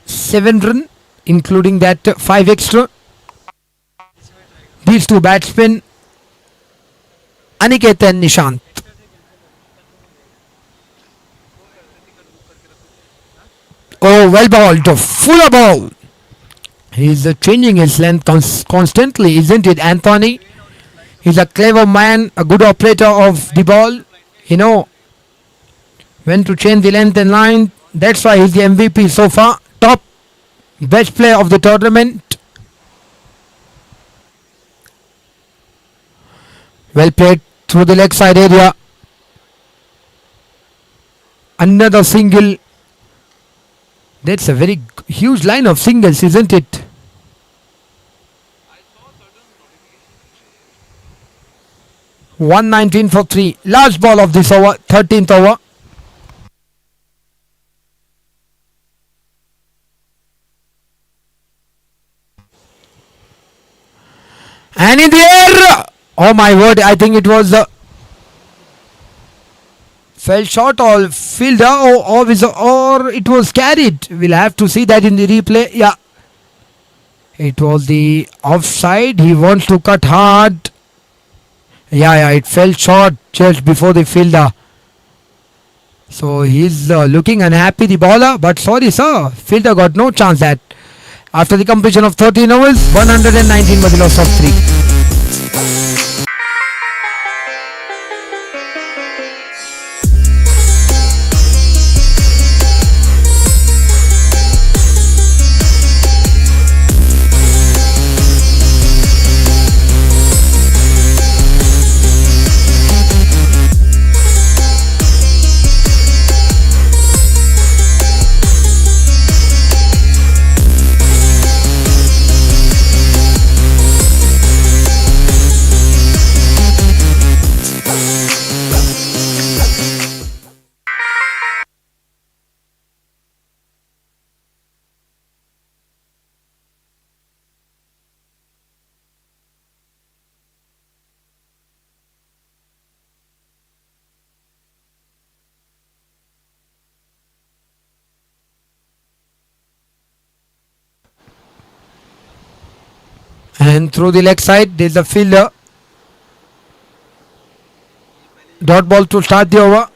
7 run, including that 5 extra. These 2 batsmen, Aniket and Nishant. Oh, well balled, full ball. He's changing his length constantly, isn't it, Anthony? He's a clever man, a good operator of the ball. You know when to change the length and line. That's why he's the MVP so far. Top best player of the tournament. Well played through the leg side area. Another single. That's a very huge line of singles, isn't it? (119 for 3). Last ball of this over, 13th over. And in the air! Oh my word, I think it was fell short or fielder or it was carried. We'll have to see that in the replay. Yeah. It was the offside. He wants to cut hard. Yeah, it fell short just before the fielder. So he's looking unhappy, the bowler. But sorry, sir. Fielder got no chance that. After the completion of 13 overs, 119 was the loss of 3. And through the leg side, there's a fielder. Dot ball to start the over.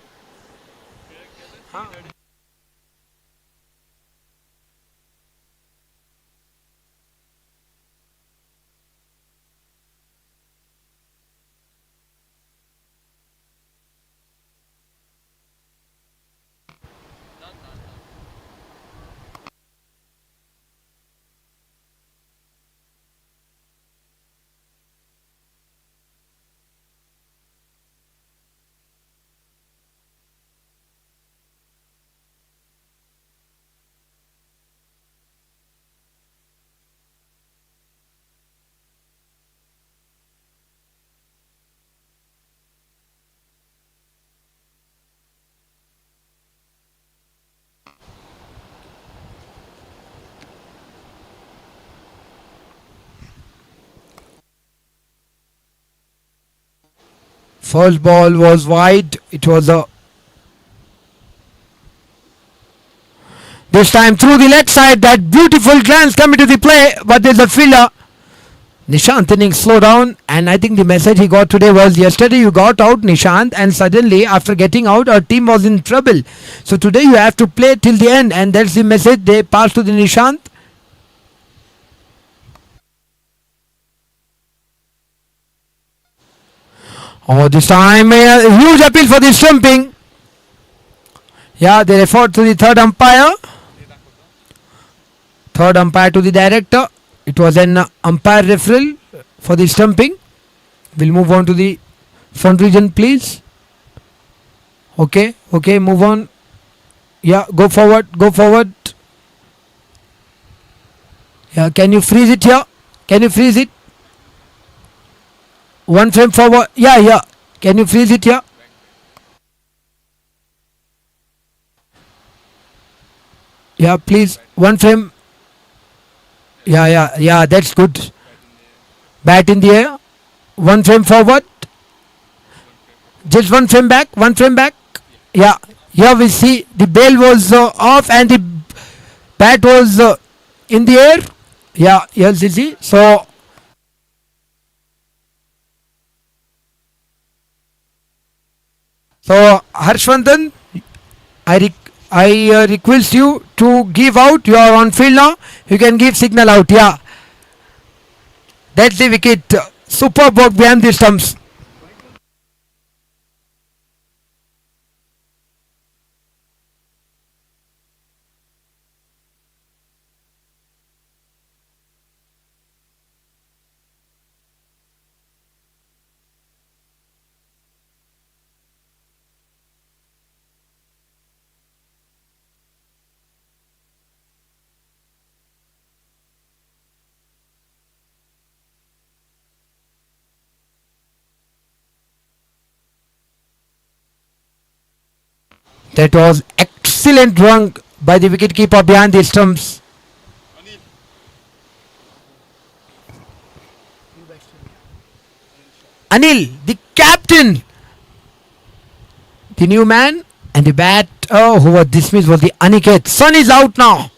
First ball was wide. It was a this time through the leg side. That beautiful glance coming to the play, but there's a fielder. Nishant inning slow down, and I think the message he got today was yesterday you got out, Nishant, and suddenly after getting out our team was in trouble. So today you have to play till the end, and that's the message they passed to the Nishant. Oh, this time a huge appeal for the stumping. Yeah, they referred to the third umpire. Third umpire to the director. It was an umpire referral for the stumping. We'll move on to the front region, please. Okay, move on. Yeah, go forward. Yeah, can you freeze it here? Can you freeze it? One frame forward. Yeah. Can you freeze it here? Yeah, please. One frame. Yeah, that's good. Bat in the air. One frame forward. Just one frame back. Yeah, here we see the bail was off and the bat was in the air. Yeah, yes, you see. So Harshvardhan, I request you to give out. You are on field now. You can give signal out. Yeah, that's the wicket. Superb work behind the stumps. That was excellent run by the wicketkeeper behind the stumps. Anil, the captain, the new man, and the bat who was dismissed was the Aniket. Sun is out now.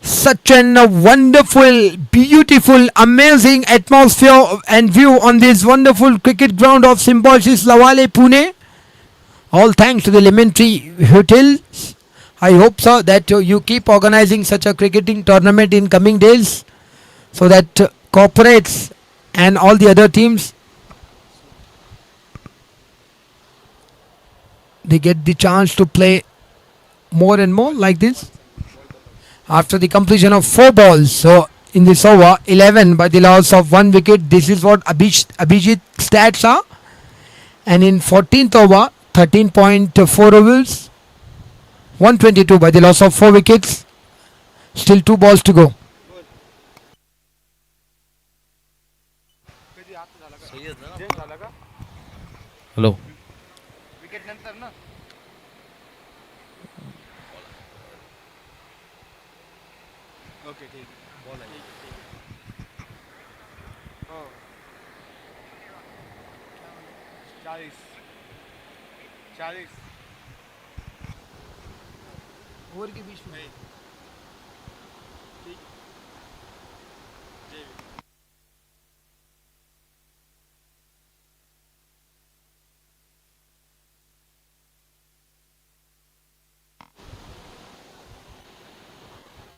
Such a wonderful, beautiful, amazing atmosphere and view on this wonderful cricket ground of Symbiosis Lavale, Pune. All thanks to the Lemon Tree Hotels. I hope, sir, that you keep organizing such a cricketing tournament in coming days so that corporates and all the other teams, they get the chance to play more and more like this. After the completion of 4 balls, so in this over, 11 by the loss of 1 wicket. This is what Abhijit stats are. And in 14th over, 13.4 overs, 122 by the loss of 4 wickets. Still 2 balls to go. Hello.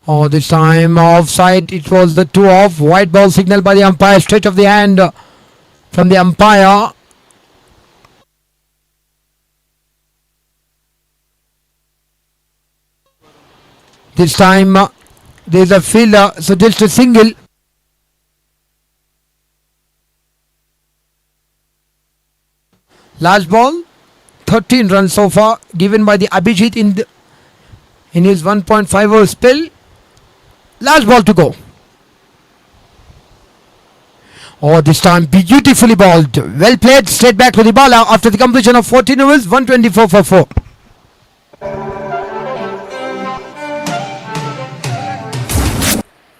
Oh, this time offside. It was the 2 off. White ball signal by the umpire. Stretch of the hand from the umpire. This time there is a fielder, so just a single. Last ball, 13 runs so far given by the Abhijit in his 1.5 over spell. Last ball to go. Oh, this time beautifully bowled. Well played. Straight back to the bowler after the completion of 14 overs. 124 for 4.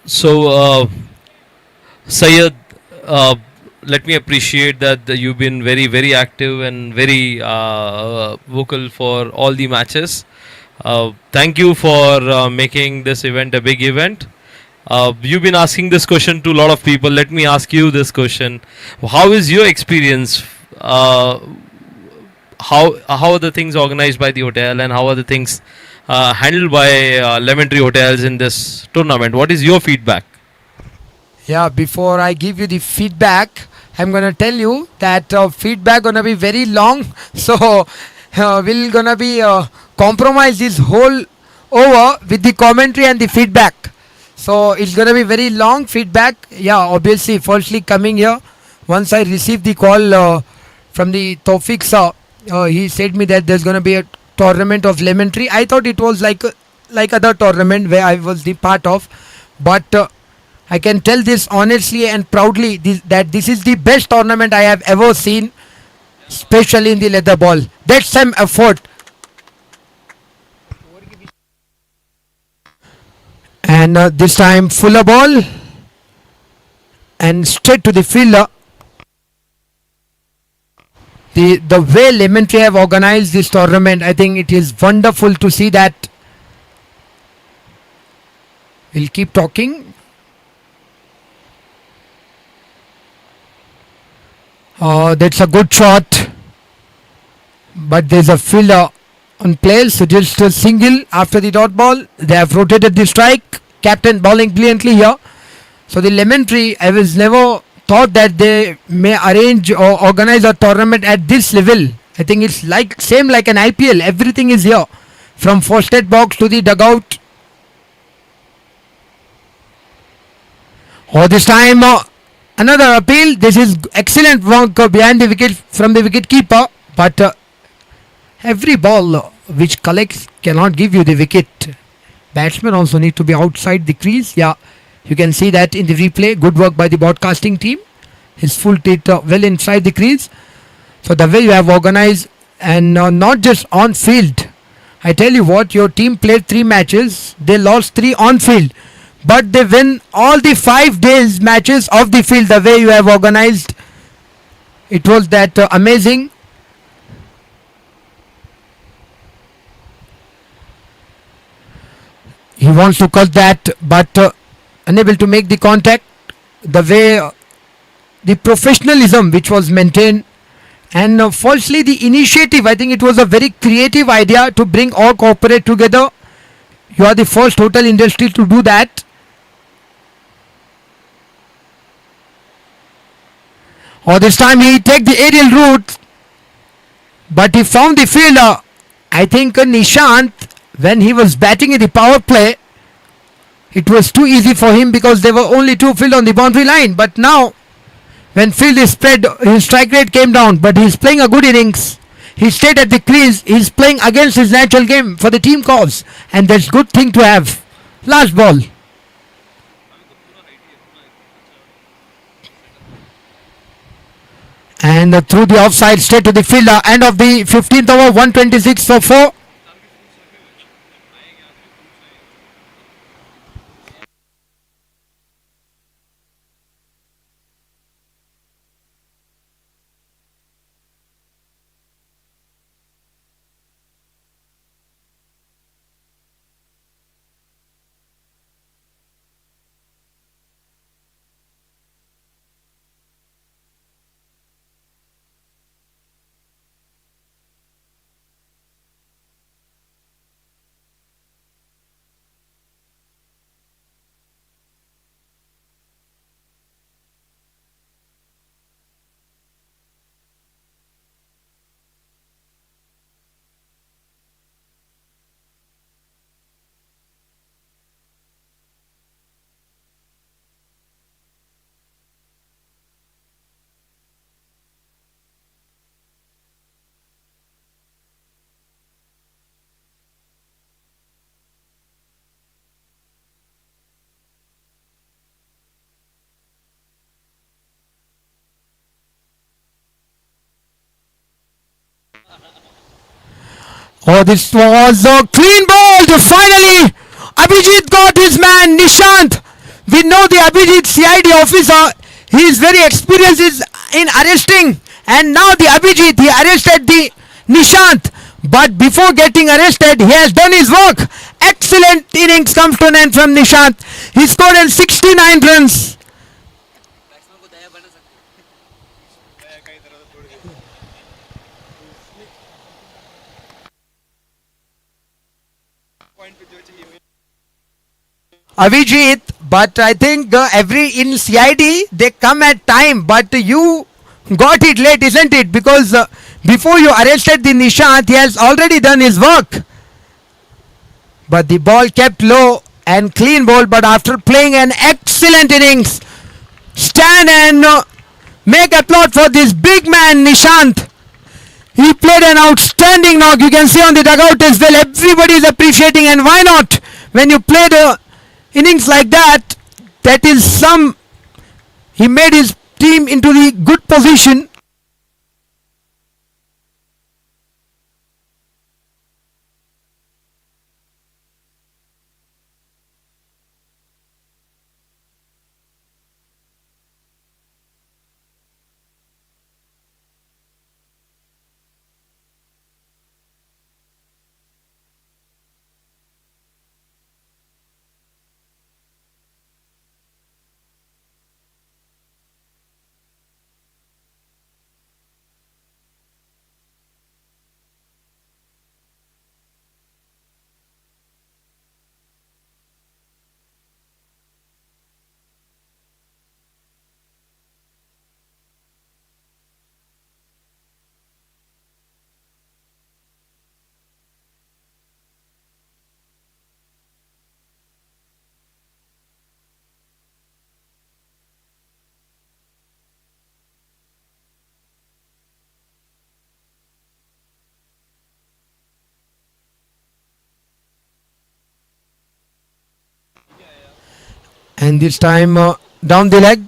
So, Syed, let me appreciate that you've been very, very active and very vocal for all the matches. Thank you for making this event a big event. You've been asking this question to a lot of people. Let me ask you this question: how is your experience? How are the things organized by the hotel, and how are the things handled by Lemon Tree Hotels in this tournament? What is your feedback? Yeah, before I give you the feedback, I'm gonna tell you that feedback gonna be very long, so we're gonna be compromise this whole over with the commentary and the feedback. So it's gonna be very long feedback. Yeah, obviously, firstly coming here, once I received the call from the Tawfiq sir, he said me that there's gonna be a tournament of Lemon Tree. I thought it was like other tournament where I was the part of, but I can tell this honestly and proudly that this is the best tournament I have ever seen, especially in the leather ball. That's some effort. And this time fuller ball and straight to the fielder. The way Lemon Tree have organized this tournament, I think it is wonderful to see that. We'll keep talking. That's a good shot, but there's a fielder on play, so just a single after the dot ball. They have rotated the strike. Captain bowling brilliantly here. So the Lemon Tree, I was never thought that they may arrange or organize a tournament at this level. I think it's like same like an IPL. Everything is here, from first set box to the dugout. This time another appeal. This is excellent work behind the wicket from the wicket keeper, but every ball which collects cannot give you the wicket. Batsmen also need to be outside the crease. Yeah, you can see that in the replay. Good work by the broadcasting team. His full teeth well inside the crease. So the way you have organized, and not just on field. I tell you what, your team played 3 matches. They lost 3 on field, but they win all the 5 days matches off the field. The way you have organized, it was that amazing. He wants to cut that, but unable to make the contact. The way the professionalism which was maintained, and falsely the initiative, I think it was a very creative idea to bring all corporate together. You are the first hotel industry to do that. This time he take the aerial route, but he found the fielder. I think Nishant, when he was batting in the power play, it was too easy for him because there were only 2 field on the boundary line. But now, when field is spread, his strike rate came down, but he's playing a good innings. He stayed at the crease. He's playing against his natural game for the team cause, and that's good thing to have. Last ball. And through the offside, straight to the fielder. End of the 15th over, 126 for 4. This was a clean ball. Finally, Abhijit got his man Nishant. We know the Abhijit CID officer. He is very experienced. in arresting, and now the Abhijit, he arrested the Nishant, but before getting arrested, he has done his work. Excellent innings comes to an end from Nishant. He scored in 69 runs. Avijit, but I think every in CID they come at time, but you got it late, isn't it? Because before you arrested the Nishant, he has already done his work. But the ball kept low and clean ball. But after playing an excellent innings, stand and make applaud for this big man Nishant. He played an outstanding knock. You can see on the dugout as well. Everybody is appreciating, and why not? When you play the innings like that, that is some. He made his team into the good position. And this time down the leg.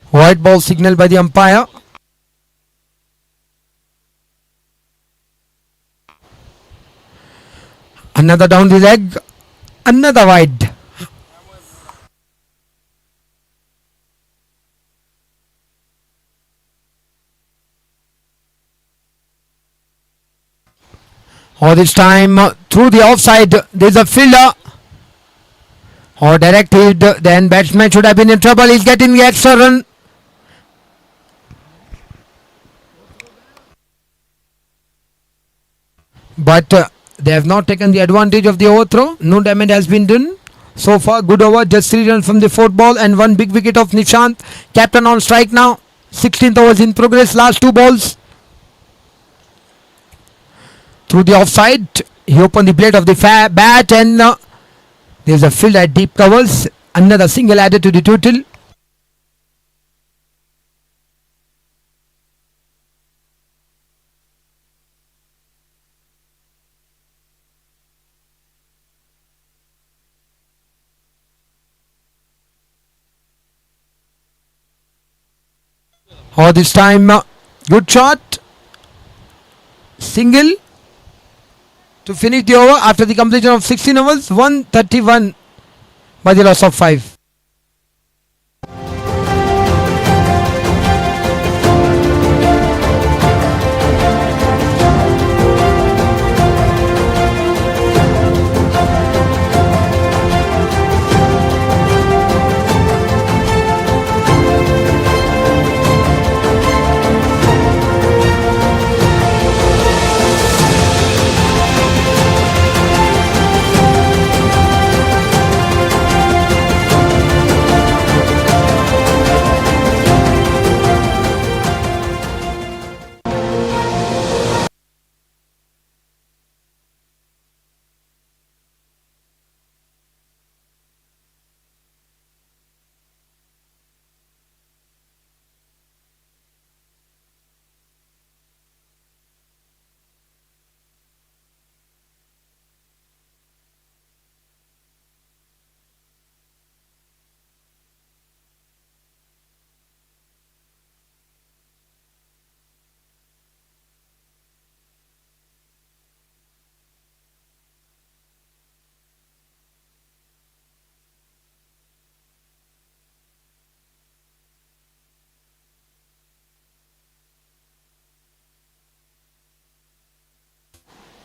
White ball signal by the umpire. Another down the leg. Another wide. Or this time through the offside, there is a fielder. Or directed, then batsman should have been in trouble. He's getting the extra run. But they have not taken the advantage of the overthrow. No damage has been done. So far, good over. Just 3 runs from the 4th ball and 1 big wicket of Nishant. Captain on strike now. 16th overs in progress. Last 2 balls. Through the offside, he opened the blade of the bat, and there's a field at deep covers. Another single added to the total. Oh, this time, good shot. Single to finish the over after the completion of 16 overs. 131 by the loss of 5.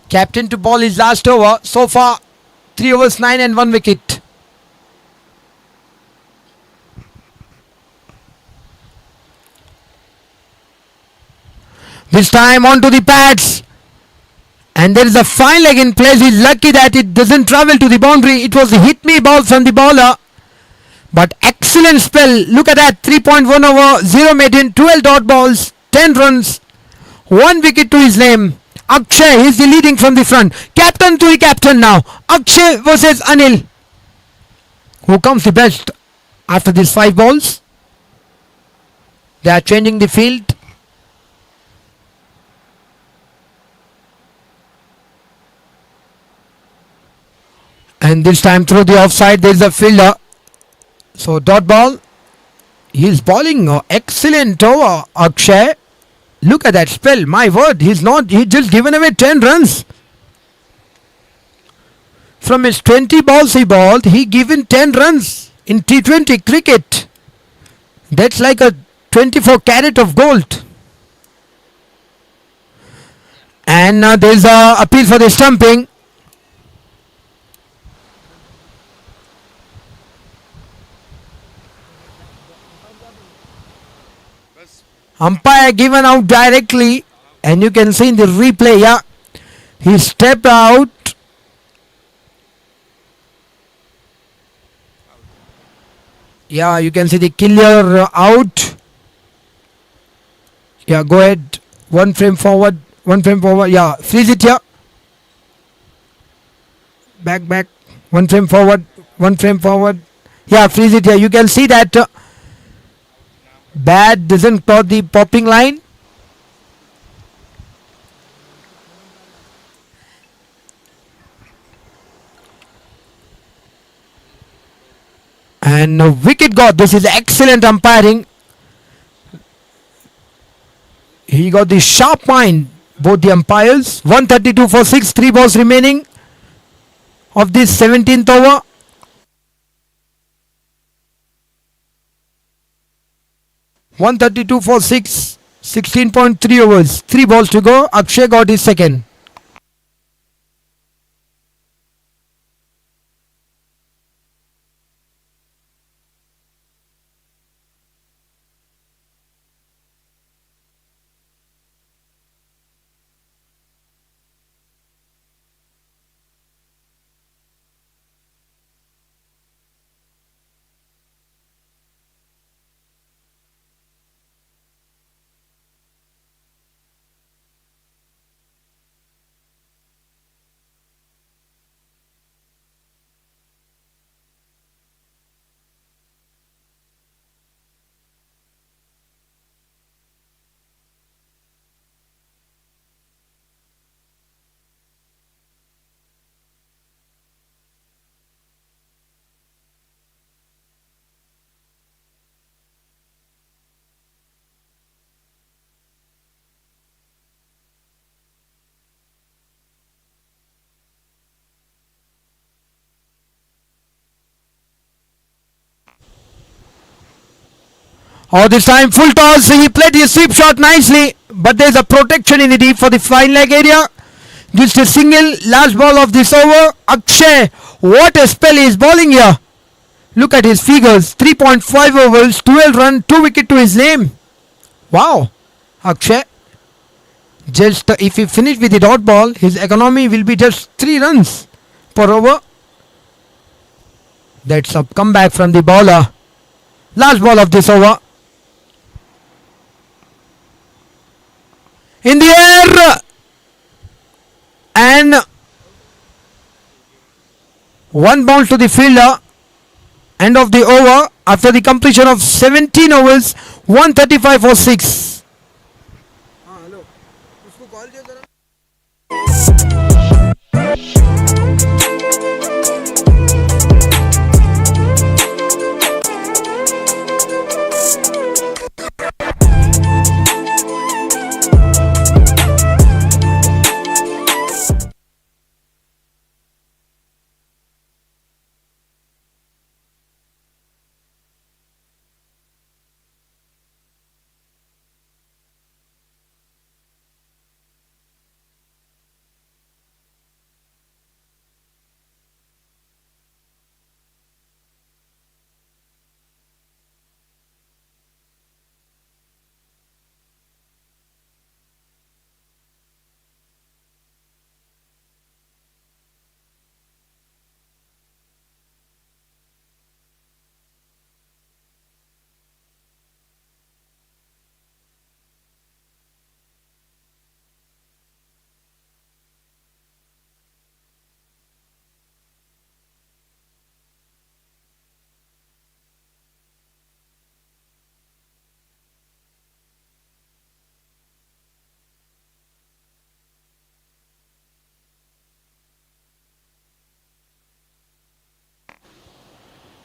Captain to ball his last over. So far, 3 overs, 9 and 1 wicket. This time onto the pads. And there is a fine leg in place. He's lucky that it doesn't travel to the boundary. It was a hit me ball from the bowler. But excellent spell. Look at that. 3.1 over, 0 maiden, 12 dot balls, 10 runs, 1 wicket to his name. Akshay is the leading from the front. Captain to the captain now. Akshay versus Anil. Who comes the best after these 5 balls? They are changing the field. And this time through the offside, there is a fielder. So dot ball. He is bowling excellent over Akshay. Look at that spell. My word, he just given away 10 runs. From his 20 balls he bowled, he given 10 runs in T20 cricket. That's like a 24 carat of gold. And there is a appeal for the stumping. Umpire given out directly, and you can see in the replay, yeah, he stepped out. Yeah, you can see the killer out. Yeah, go ahead. One frame forward. Yeah, freeze it here. Back. One frame forward. Yeah, freeze it here. You can see that bat doesn't cross the popping line. And a wicket got. This is excellent umpiring. He got the sharp mind, both the umpires. 132 for 6, 3 balls remaining of this 17th over. (132 for 6), 16.3 overs, 3 balls to go. Akshay got his second. Oh, this time full toss. He played his sweep shot nicely, but there is a protection in the deep for the fine leg area. Just a single last ball of this over. Akshay, what a spell he is bowling here. Look at his figures. 3.5 overs, 12 run, 2 wicket to his name. Wow, Akshay. Just if he finish with the dot ball, his economy will be just 3 runs per over. That's a comeback from the bowler. Last ball of this over. In the air, and 1 bounce to the fielder. End of the over after the completion of 17 overs, 135 for 6.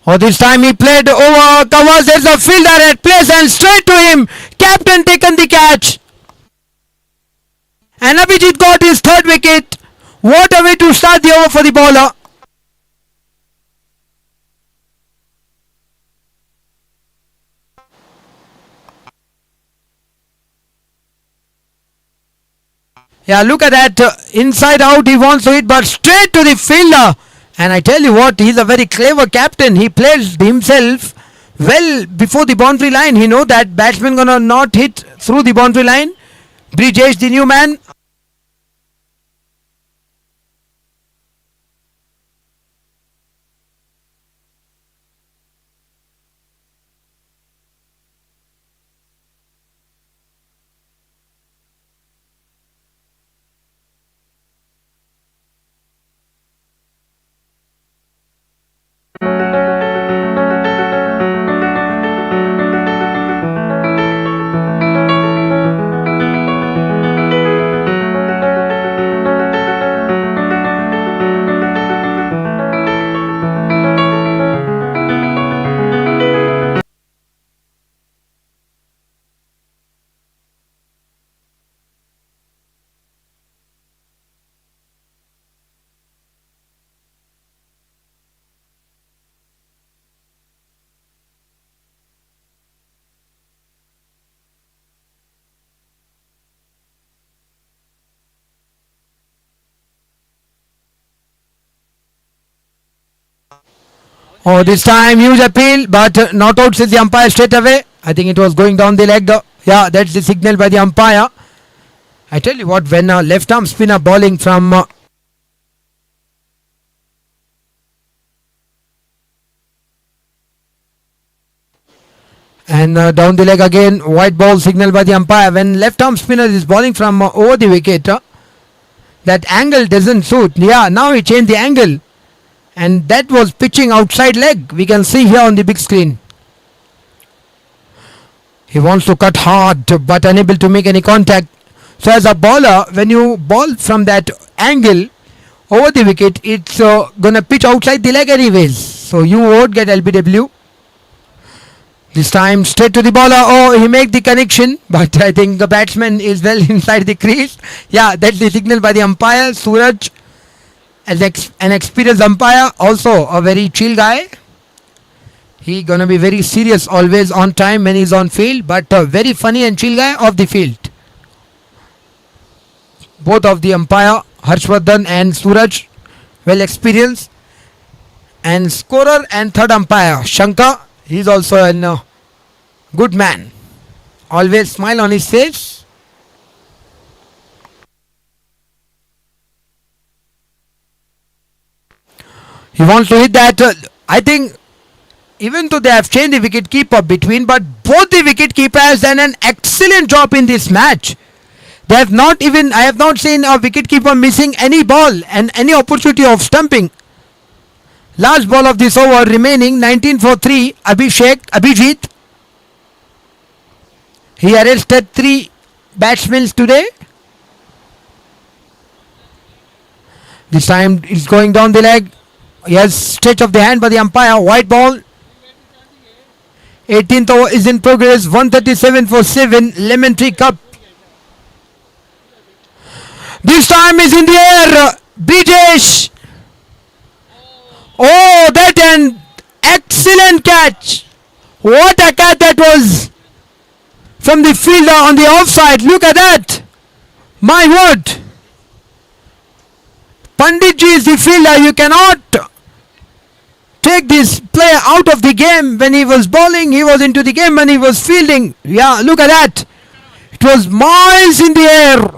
Oh, this time he played over covers. There's a fielder at place and straight to him. Captain taken the catch. And Abhijit got his third wicket. What a way to start the over for the bowler. Yeah, look at that. Inside out he wants to hit, but straight to the fielder. And I tell you what, he's a very clever captain. He placed himself well before the boundary line. He know that batsman gonna not hit through the boundary line. Brijesh, the new man. Oh, this time huge appeal, but not out says the umpire straight away. I think it was going down the leg. Yeah, that's the signal by the umpire. I tell you what, when a left arm spinner bowling from and down the leg again, white ball signal by the umpire. When left arm spinner is bowling from over the wicket, that angle doesn't suit. Yeah, now he changed the angle. And that was pitching outside leg. We can see here on the big screen. He wants to cut hard but unable to make any contact. So as a bowler, when you bowl from that angle over the wicket, it's gonna pitch outside the leg anyways. So you won't get LBW. This time straight to the bowler. Oh, he made the connection, but I think the batsman is well inside the crease. Yeah, that's the signal by the umpire. Suraj, an experienced umpire, also a very chill guy. He gonna be very serious always on time when he's on field, but a very funny and chill guy off the field. Both of the umpire, Harshvardhan and Suraj, well experienced. And scorer and third umpire, Shankar, he's also a good man. Always smile on his face. He wants to hit that. I think even though they have changed the wicket keeper between, but both the wicket keeper has done an excellent job in this match. They have not even, I have not seen a wicket keeper missing any ball and any opportunity of stumping. Last ball of this over remaining, 19 for 3, Abhijit. He arrested 3 batsmen today. This time it's going down the leg. Yes, stretch of the hand by the umpire. White ball. 18th over is in progress. 137 for 7. Lemon Tree Cup. This time is in the air. Brijesh. Oh, that an excellent catch. What a catch that was from the fielder on the offside. Look at that. My word. Panditji is the fielder. You cannot take this player out of the game. When he was bowling, he was into the game. When he was fielding, yeah, look at that. It was miles in the air.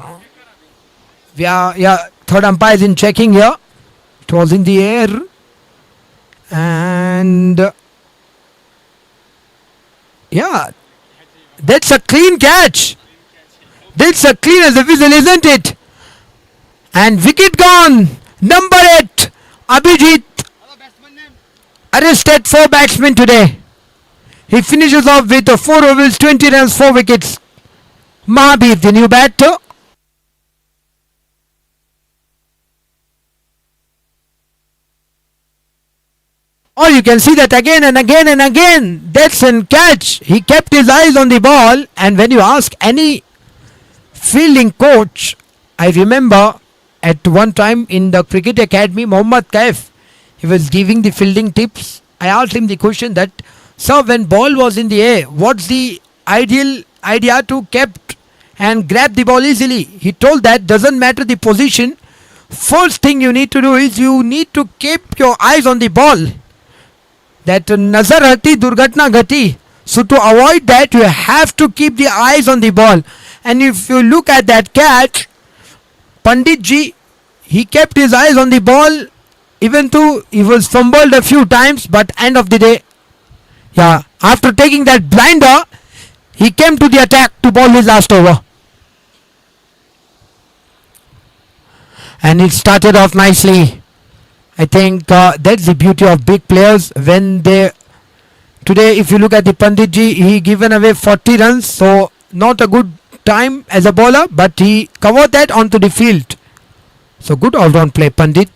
Yeah, third umpire is in checking here. It was in the air. And yeah, that's a clean catch. That's a clean as a whistle, isn't it? And wicket gone. Number 8, Abhijit. Arrested 4 batsmen today. He finishes off with 4 overs, 20 runs, 4 wickets. Mahabir, the new batter. Or you can see that again and again and again. That's a catch. He kept his eyes on the ball, and when you ask any fielding coach, I remember at one time in the cricket academy, Mohammad Kaif, he was giving the fielding tips. I asked him the question that, sir, when ball was in the air, what's the ideal idea to kept and grab the ball easily? He told that doesn't matter the position. First thing you need to do is you need to keep your eyes on the ball. That nazar hati durgatna ghati. So to avoid that, you have to keep the eyes on the ball. And if you look at that catch, Pandit ji, he kept his eyes on the ball, even though he was fumbled a few times, but end of the day, yeah, after taking that blinder, he came to the attack to bowl his last over. And it started off nicely. I think that's the beauty of big players when they. Today, if you look at the Panditji, he given away 40 runs, so not a good time as a bowler, but he covered that onto the field. So good all-round play, Pandit.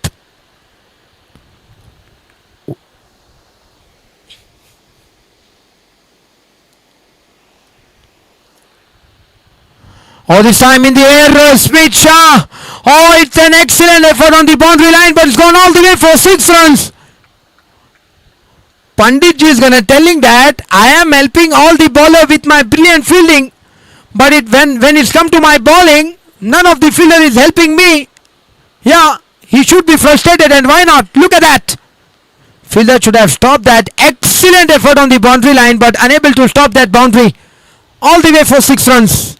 All this time in the air, Smith Shah. Oh, it's an excellent effort on the boundary line, but it's gone all the way for 6 runs. Pandit ji is gonna telling that I am helping all the bowler with my brilliant fielding, but when it's come to my bowling, none of the fielder is helping me. Yeah, he should be frustrated, and why not? Look at that. Fielder should have stopped that. Excellent effort on the boundary line, but unable to stop that boundary. All the way for 6 runs.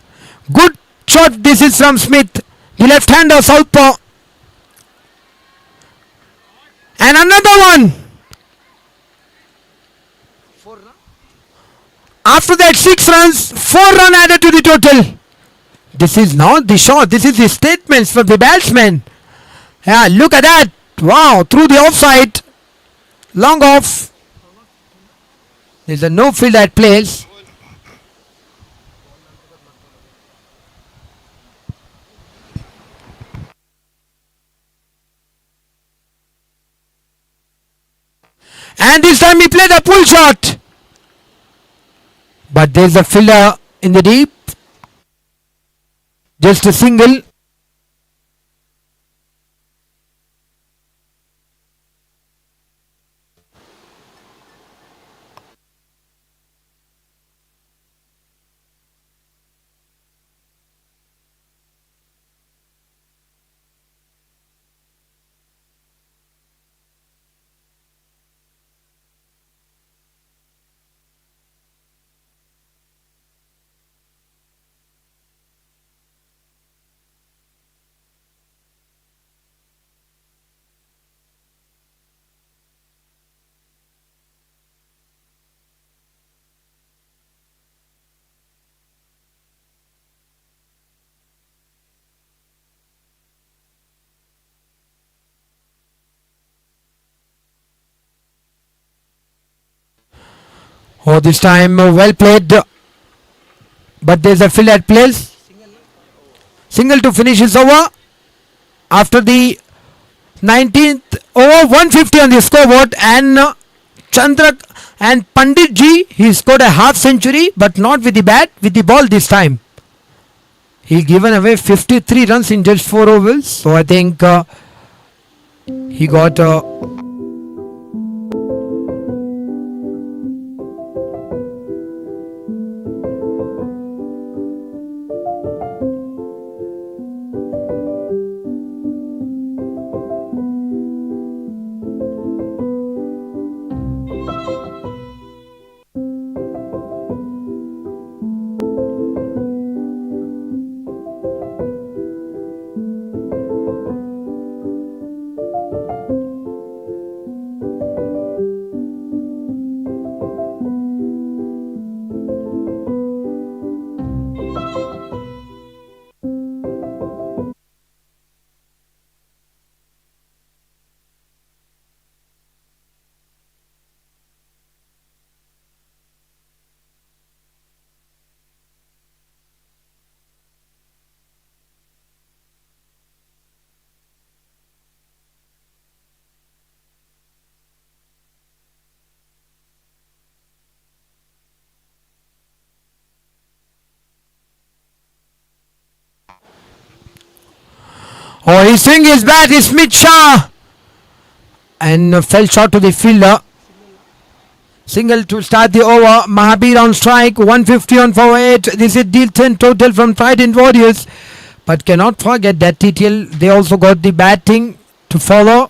Good shot. This is from Smith, the left-hander southpaw. And another one. After that 6 runs, 4 runs added to the total. This is not the shot. This is the statements from the batsman. Yeah, look at that. Wow, through the offside. Long off. There's a no field at place. And this time he played a pull shot. But there's a fielder in the deep. Just a single. Oh, this time well played. But there's a field at place. Single to finish his over. After the 19th over, 150 on the scoreboard, and Chandrak and Pandit ji, he scored a half century, but not with the bat, with the ball this time. He given away 53 runs in just 4 overs, so I think he got Oh, he's swinging his bat. It's Smith Shah. And fell short to the fielder. Single to start the over. Mahabir on strike. 150 on for 8. This is deal 10 total from Trident Warriors. But cannot forget that TTL, they also got the batting to follow.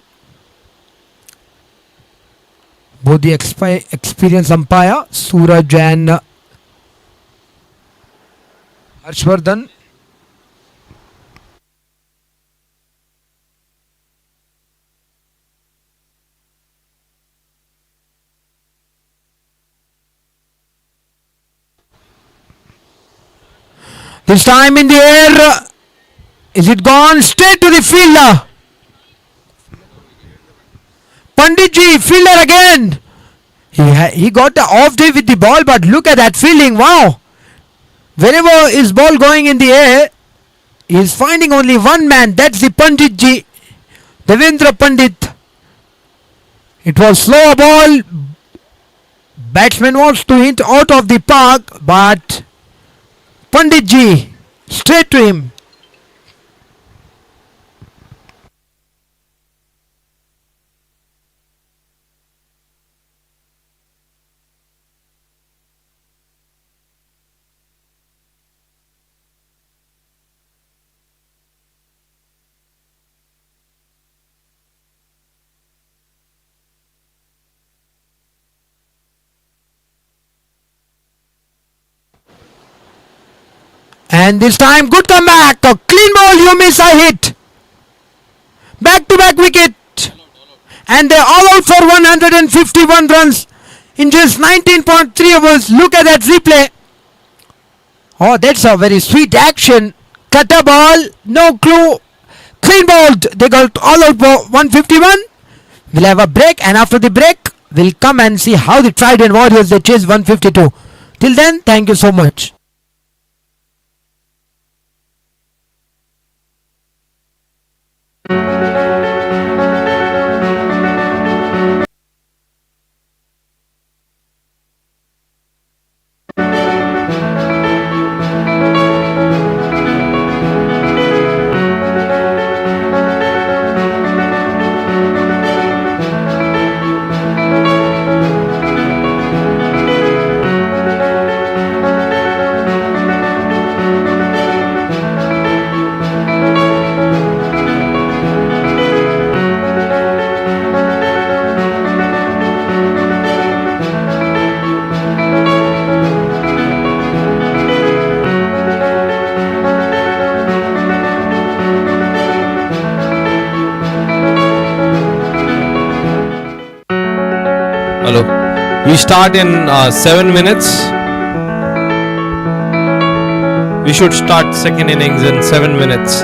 Both the experienced umpire, Suraj and Harshvardhan. This time in the air. Is it gone? Straight to the fielder. Panditji, fielder again. He got the off day with the ball, but look at that fielding. Wow. Whenever his ball going in the air, he is finding only one man. That's the Panditji. Devendra Pandit. It was slow ball. Batsman wants to hit out of the park, but Panditji straight to him. And this time, good comeback. A clean ball, you miss a hit. Back to back wicket. And they're all out for 151 runs in just 19.3 overs. Look at that replay. Oh, that's a very sweet action. Cut a ball, no clue. Clean balled. They got all out for 151. We'll have a break, and after the break, we'll come and see how the Trident Warriors they chase 152. Till then, thank you so much. Hello. We start in 7 minutes. We should start second innings in 7 minutes.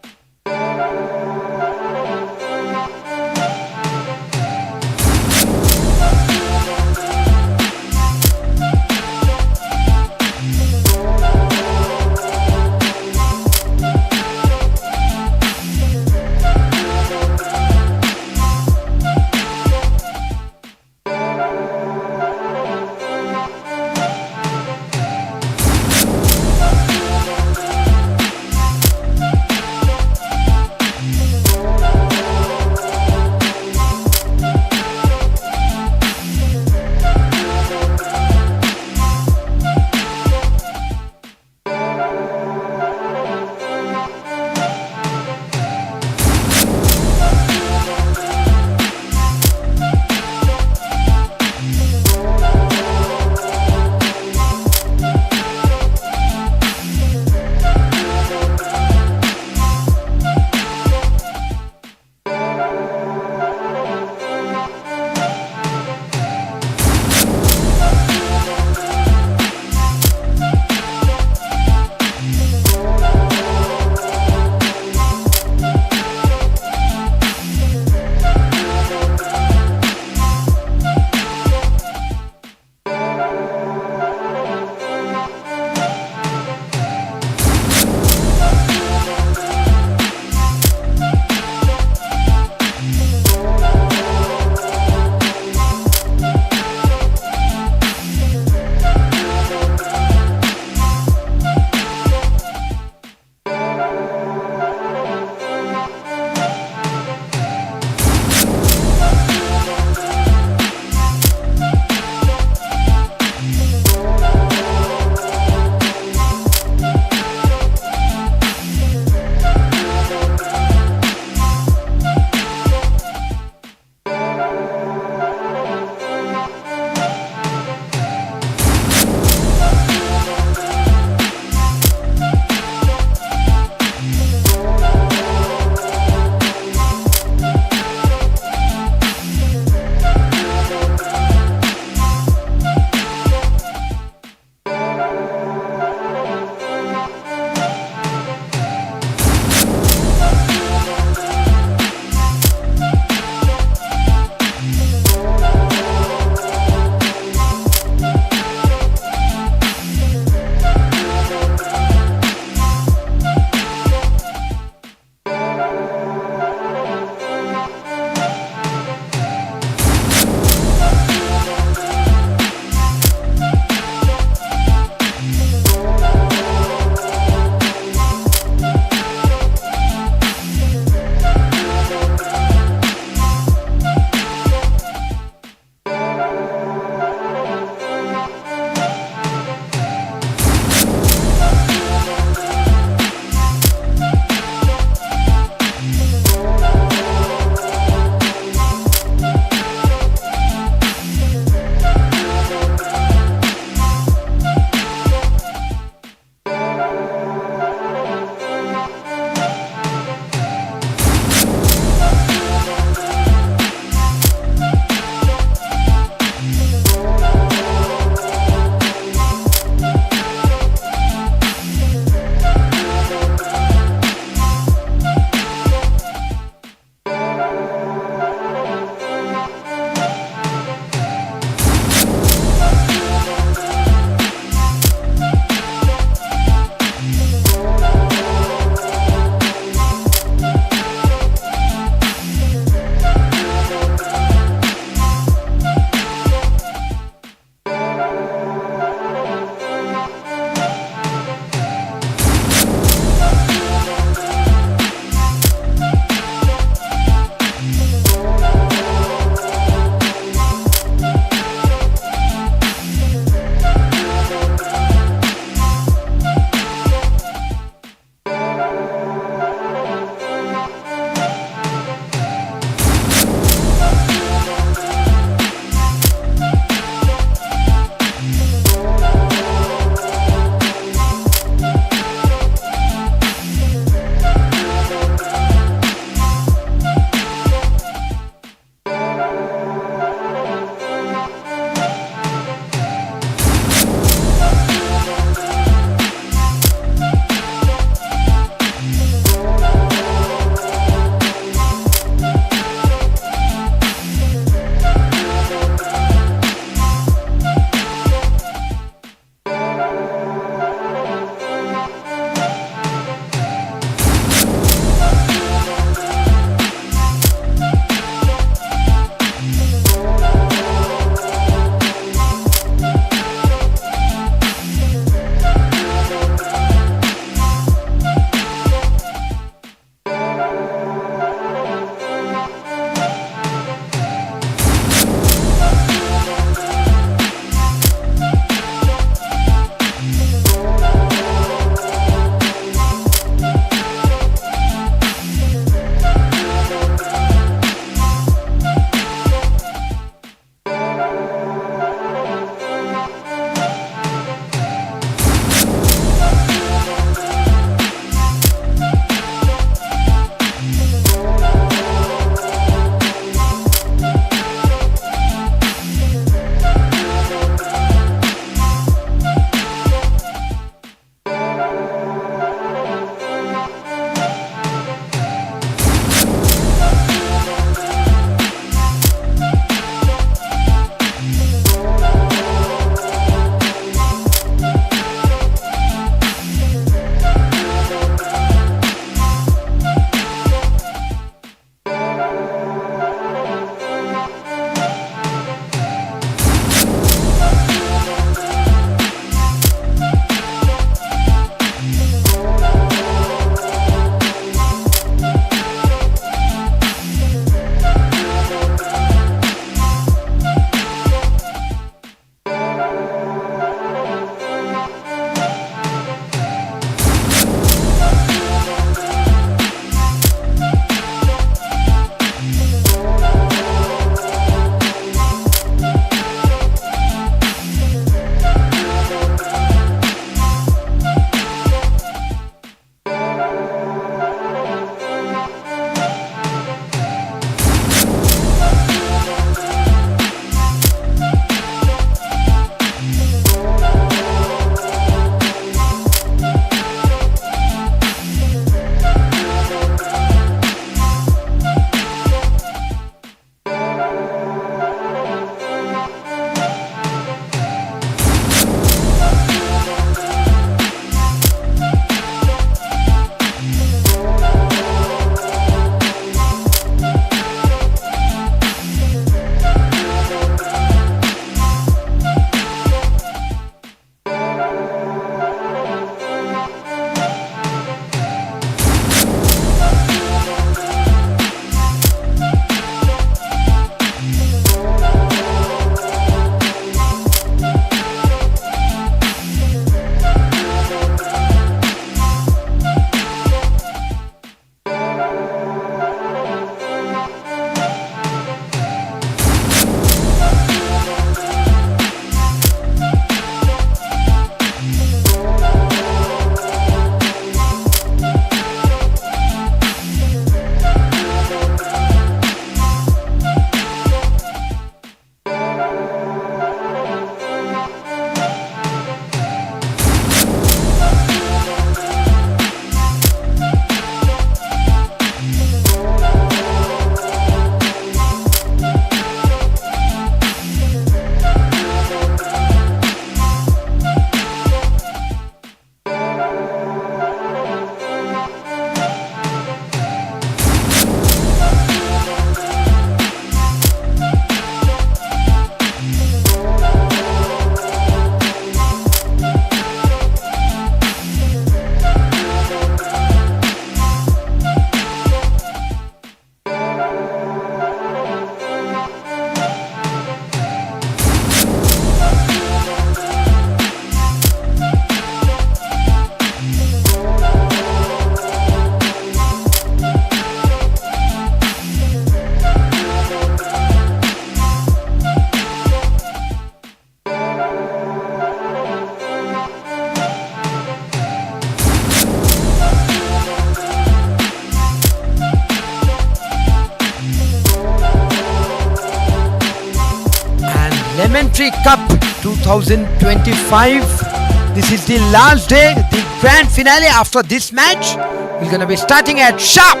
Lemon Tree Cup 2025. This is the last day, the grand finale. After this match, we're gonna be starting at sharp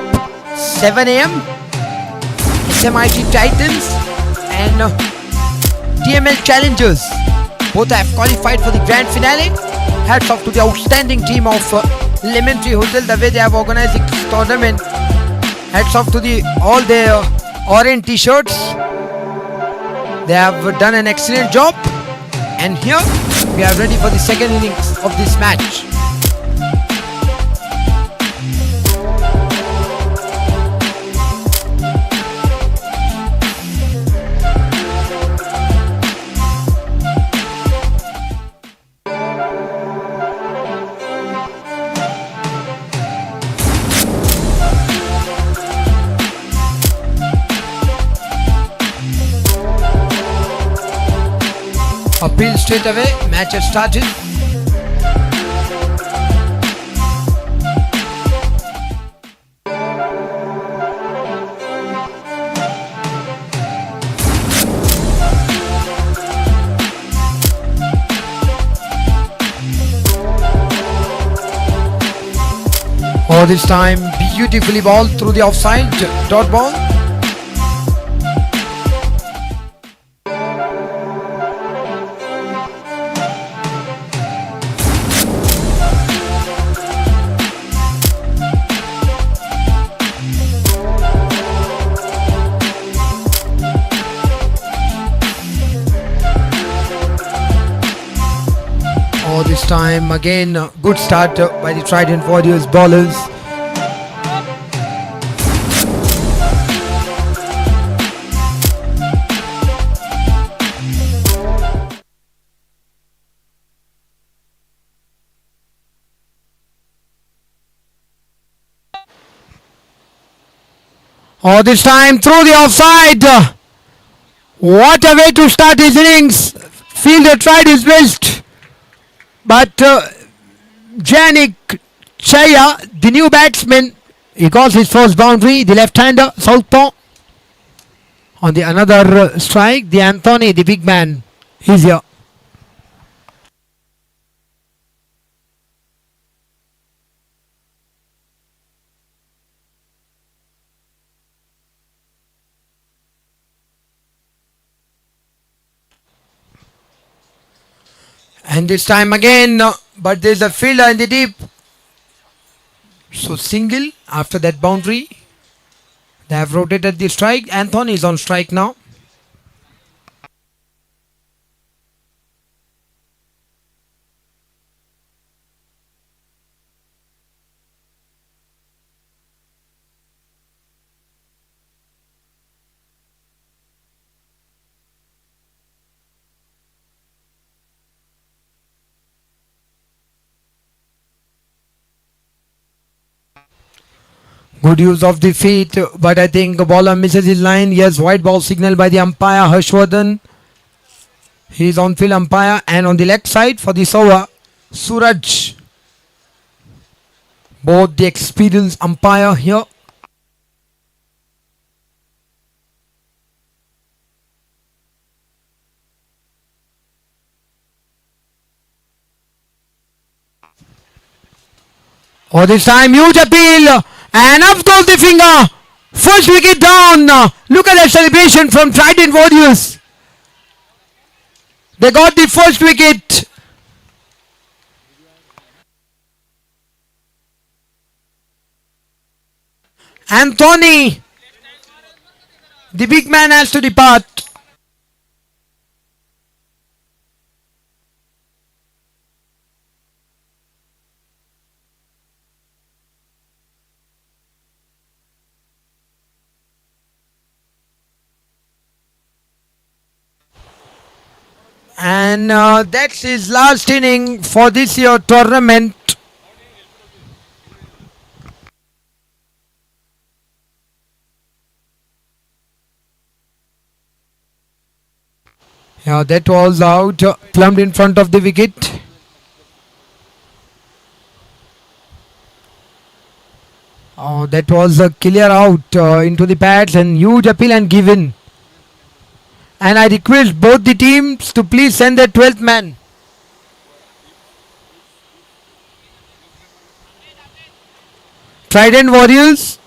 7 a.m. SMIT Titans and TML Challengers both have qualified for the grand finale. Hats off to the outstanding team of Lemon Tree Hotel, the way they have organized this tournament. Hats off to all their orange t-shirts. They have done an excellent job. And here we are ready for the second innings of this match. Appeal straight away, match has started. Oh, this time beautifully ball through the offside dot ball. Oh, this time again good start by the Trident Warriors bowlers. Oh, this time through the offside. What a way to start his innings. Fielder tried his best. But Janik Chaya, the new batsman, he got his first boundary. The left-hander, southpaw. On the another strike, the Anthony, the big man, he's here. And this time again, but there's a fielder in the deep. So single after that boundary. They have rotated the strike. Anthony is on strike now. Good use of the feet, but I think the bowler misses his line. Yes, white ball signal by the umpire Harshvardhan. He is on field umpire, and on the leg side for this over, Suraj. Both the experienced umpire here. Oh, this time huge appeal. And up goes the finger. First wicket down. Look at that celebration from Trident Warriors. They got the first wicket. Anthony, the big man, has to depart. And that's his last inning for this year tournament. Yeah, that was out, plumbed in front of the wicket. Oh, that was a clear out into the pads, and huge appeal and given. And I request both the teams to please send their 12th man. Trident Warriors.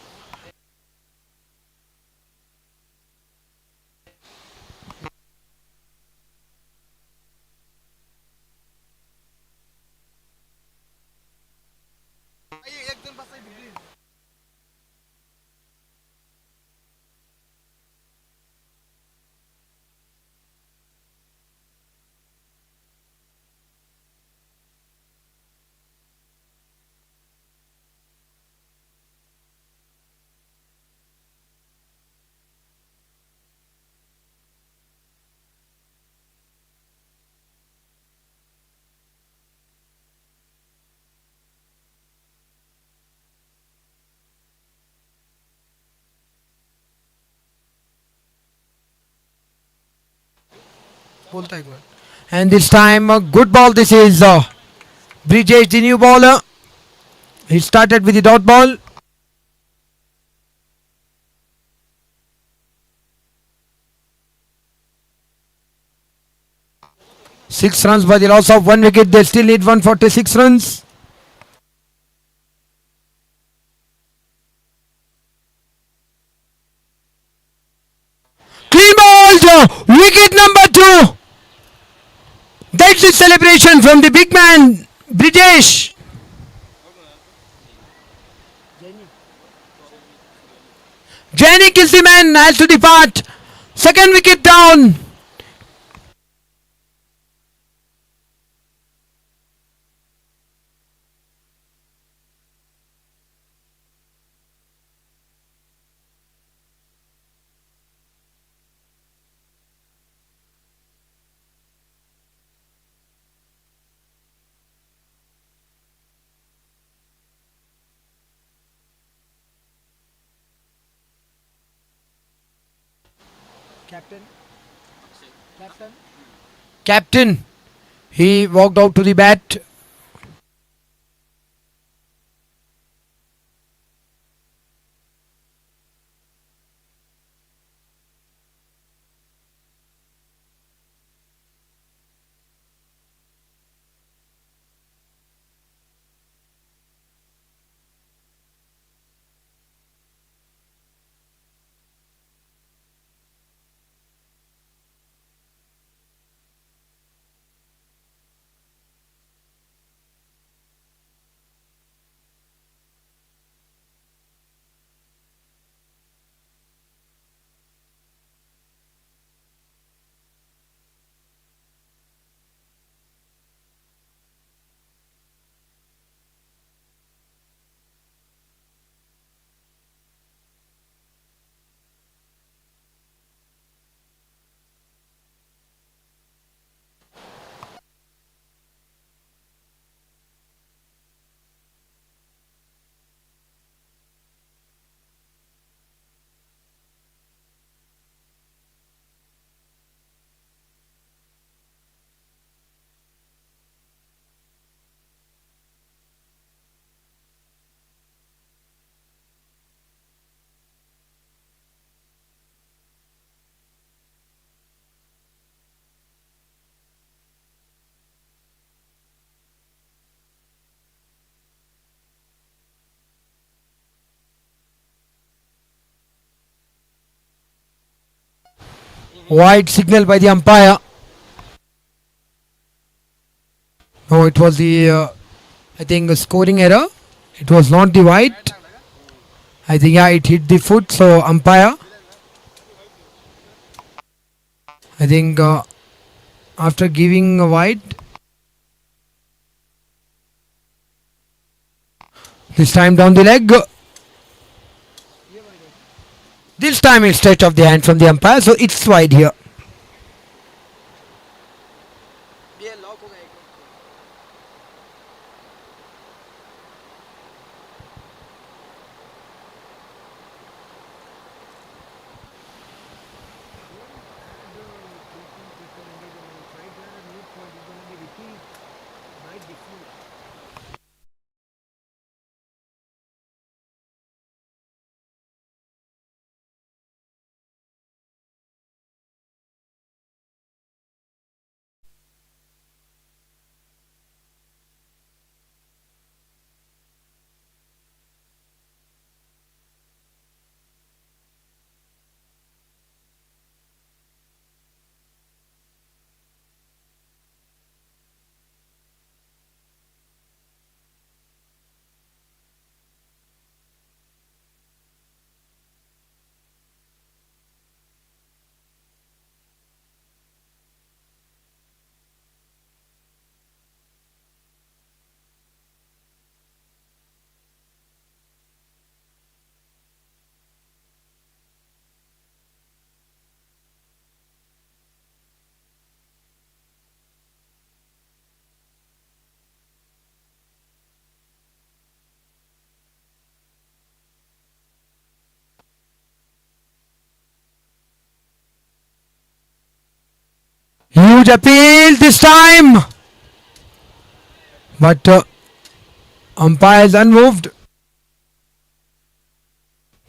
And this time, a good ball. This is Bridges, the new bowler. He started with the dot ball. Six runs by the loss of one wicket. They still need 146 runs. Clean ball. Wicket number 2. That's the celebration from the big man, Bridges. Janik is the man, has to depart. Second wicket down. Captain. He walked out to the bat. Wide signal by the umpire. No, it was the, I think, a scoring error. It was not the wide. I think, yeah, it hit the foot. So, umpire. I think after giving a wide, this time down the leg. This time it's straight off the hand from the umpire. So, it's wide here. Huge appeal this time. But umpire is unmoved.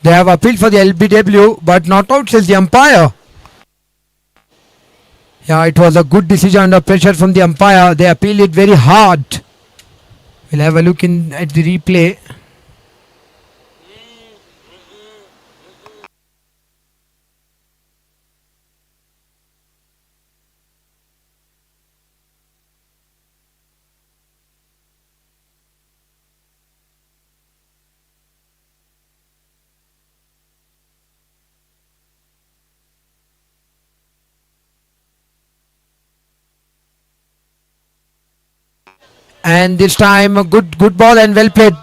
They have appealed for the LBW, but not out, says the umpire. Yeah, it was a good decision under pressure from the umpire. They appealed it very hard. We'll have a look in at the replay. And this time a good ball and well played.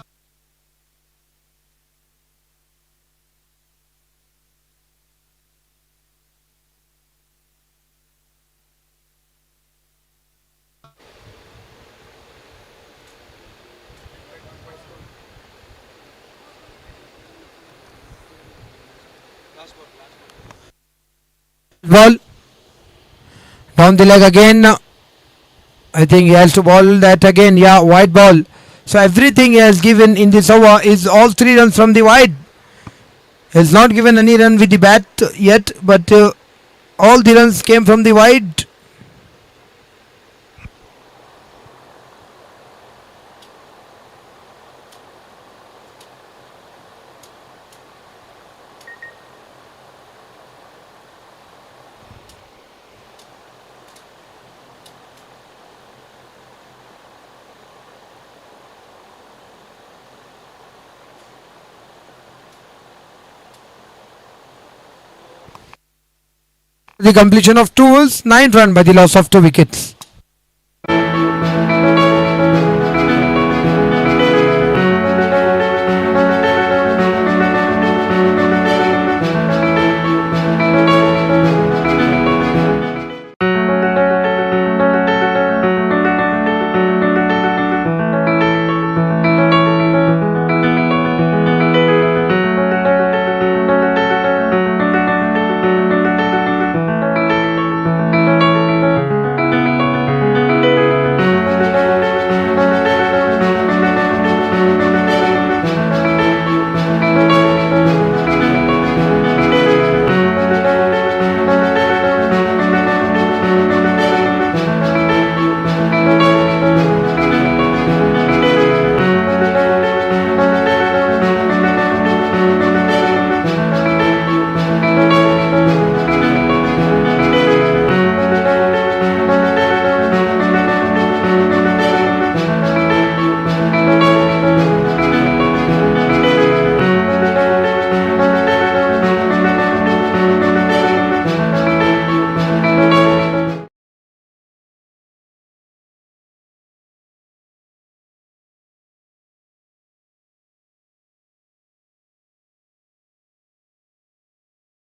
Ball down the leg again. I think he has to ball that again. Yeah, wide ball. So everything he has given in this over is all 3 runs from the wide. He has not given any run with the bat yet, but all the runs came from the wide. The completion of 2 overs, 9 runs by the loss of 2 wickets.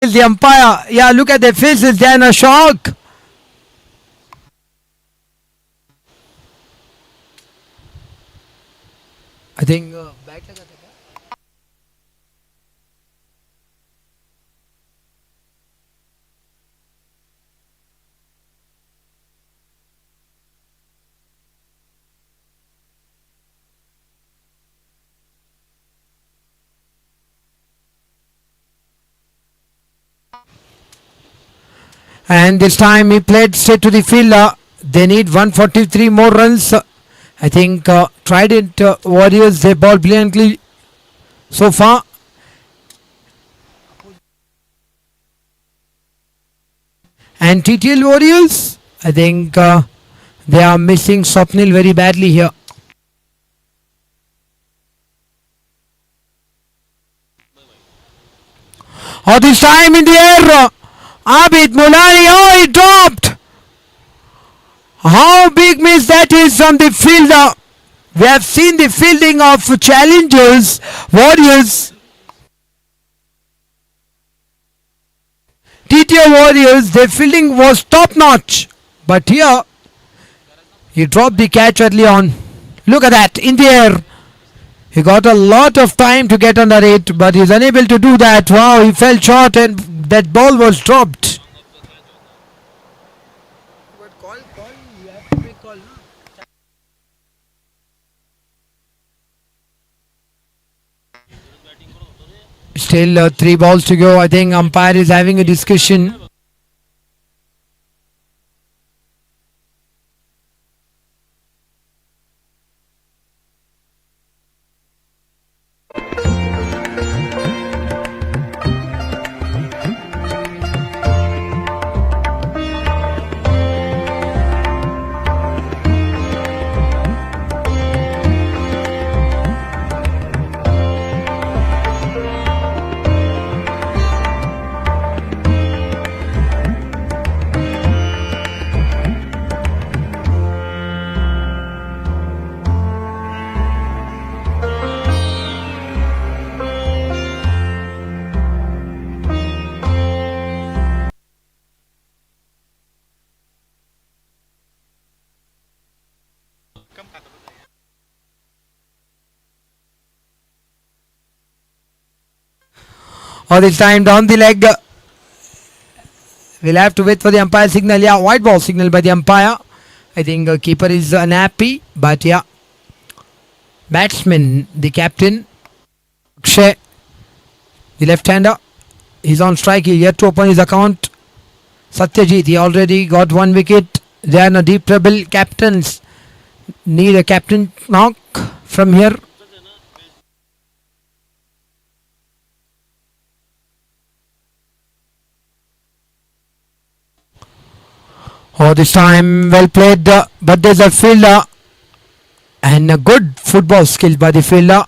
The umpire, yeah, look at their faces, they're in a shock. I think and this time he played straight to the fielder. They need 143 more runs. I think Trident Warriors, they ball brilliantly so far. And TTL Warriors, I think they are missing Swapnil very badly here. Oh, this time in the air, Abid Mulani, oh, he dropped. How big miss that is from the fielder. We have seen the fielding of challengers, Warriors. TTO Warriors, their fielding was top notch. But here, he dropped the catch early on. Look at that, in the air. He got a lot of time to get under it, but he's unable to do that. Wow, he fell short and that ball was dropped. Still 3 balls to go. I think umpire is having a discussion. All this time down the leg. We'll have to wait for the umpire signal. Yeah, white ball signal by the umpire. I think keeper is unhappy, but yeah. Batsman, the captain, Akshay, the left-hander, he's on strike. He yet to open his account. Satyajit, he already got 1 wicket. They are in a deep trouble. Captains need a captain knock from here. Oh, this time well played, but there's a fielder and a good football skill by the fielder.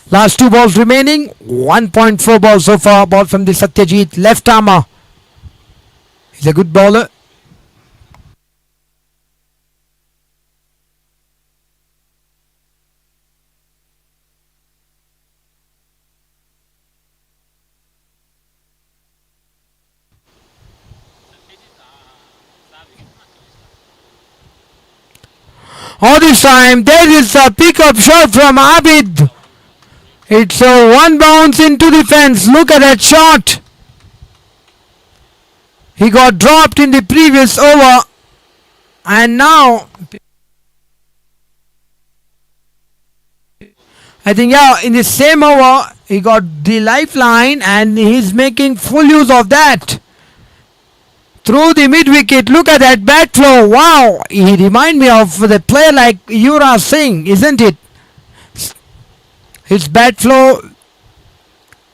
Last 2 balls remaining, 1.4 balls so far. Ball from the Satyajit, left armer. He's a good bowler. All this time there is a pick-up shot from Abid. It's a 1 bounce into the fence. Look at that shot. He got dropped in the previous over, and now I think in the same over he got the lifeline and he's making full use of that. Through the mid-wicket, look at that bat flow. Wow, he reminds me of the player like Yuvraj Singh, isn't it? His bat flow,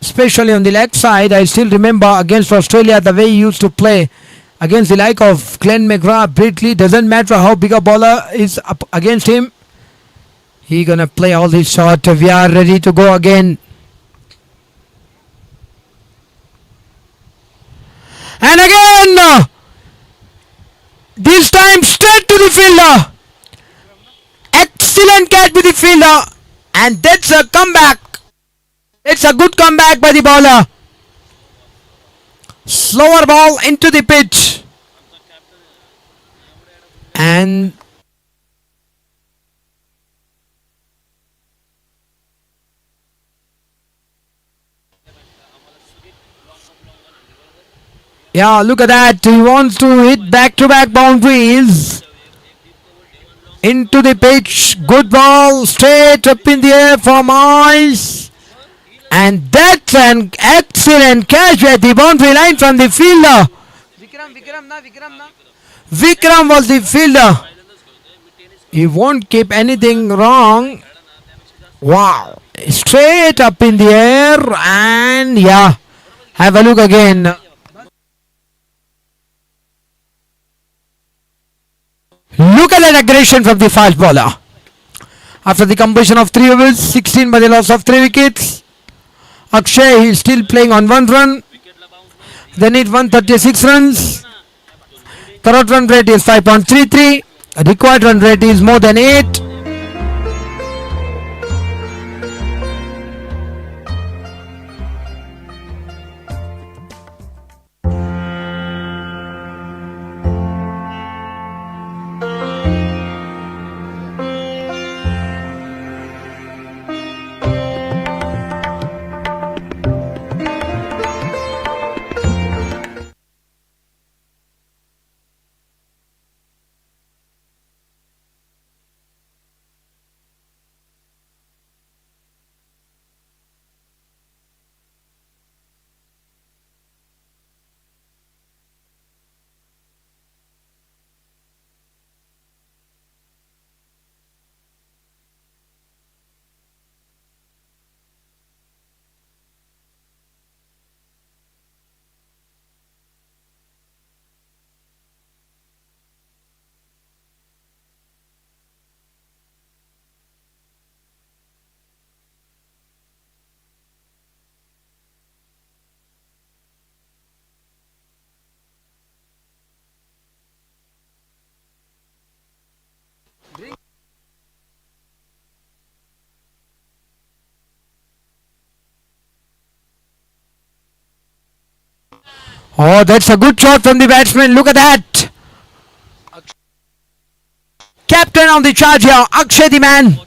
especially on the leg side, I still remember against Australia the way he used to play against the like of Glenn McGrath, Britley. Doesn't matter how big a bowler is up against him, he gonna play all these shots. We are ready to go again. And again, this time straight to the fielder. Excellent catch with the fielder. And that's a comeback. It's a good comeback by the bowler. Slower ball into the pitch. And yeah, look at that. He wants to hit back-to-back boundaries. Into the pitch. Good ball. Straight up in the air for Moyes. And that's an excellent catch at the boundary line from the fielder. Vikram was the fielder. He won't keep anything wrong. Wow. Straight up in the air. And yeah. Have a look again. Look at that aggression from the fast bowler. After the completion of 3 overs, 16 by the loss of 3 wickets. Akshay is still playing on 1 run. They need 136 runs. Current run rate is 5.33. Required run rate is more than 8. Oh, that's a good shot from the batsman. Look at that. Captain on the charge here, Akshay the man.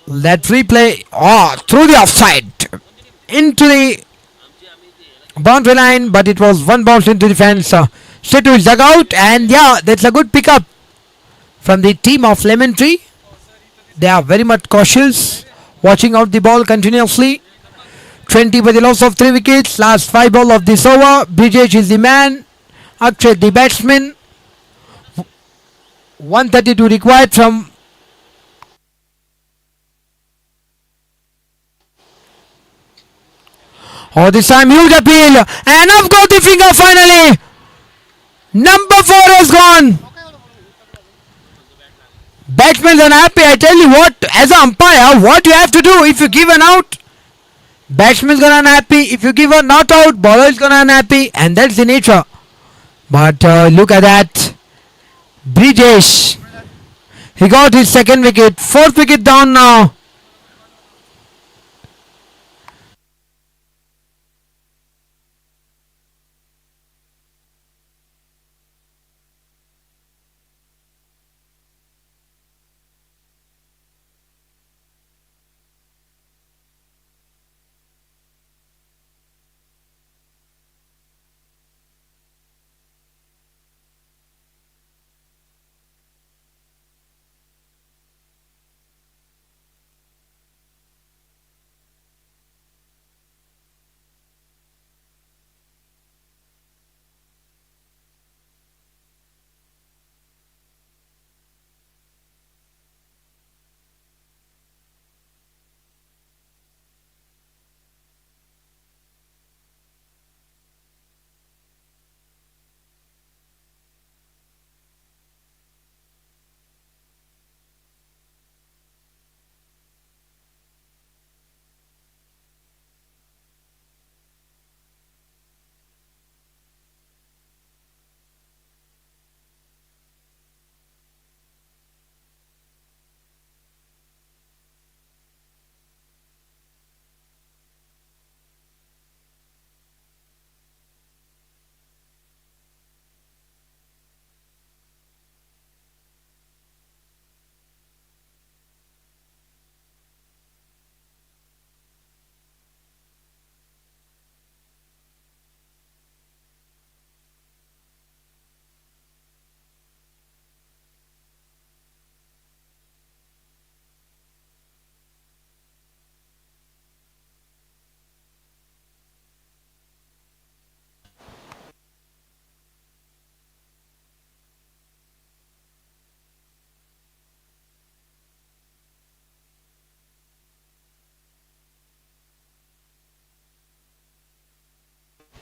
That replay, through the offside, into the boundary line, but it was one bounce into the fence, straight to his dugout, and yeah, that's a good pickup from the team of Lemon Tree. They are very much cautious, watching out the ball continuously. 20 by the loss of 3 wickets, last 5 ball of this over. Brijesh is the man, Akshay the batsman. 132 required from. Oh, this time huge appeal, and off go the finger finally. Number 4 has gone. Batsmen are unhappy. I tell you what, as an umpire, what you have to do if you give an out, batsman's gonna unhappy. If you give a not out, bowler is gonna unhappy, and that's the nature. But look at that, Brijesh. He got his second wicket, 4th wicket down now.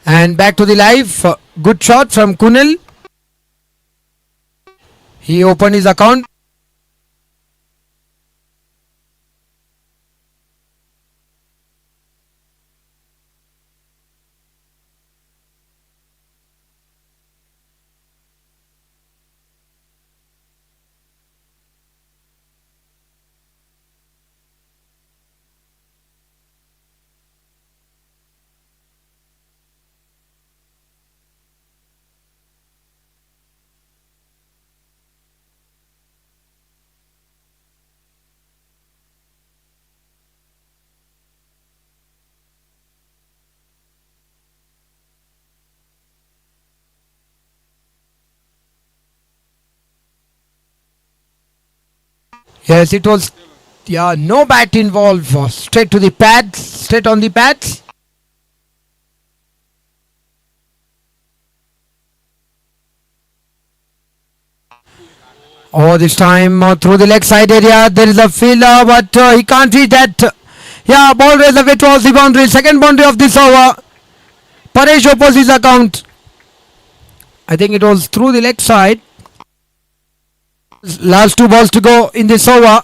And back to the live. Good shot from Kunal. He opened his account. Yes, it was. Yeah, no bat involved. Straight to the pads. Straight on the pads. Oh, this time through the leg side area. There is a fielder, but he can't reach that. Yeah, ball raised away towards the boundary. Second boundary of this over. Paresh opens his account. I think it was through the leg side. Last 2 balls to go in this over.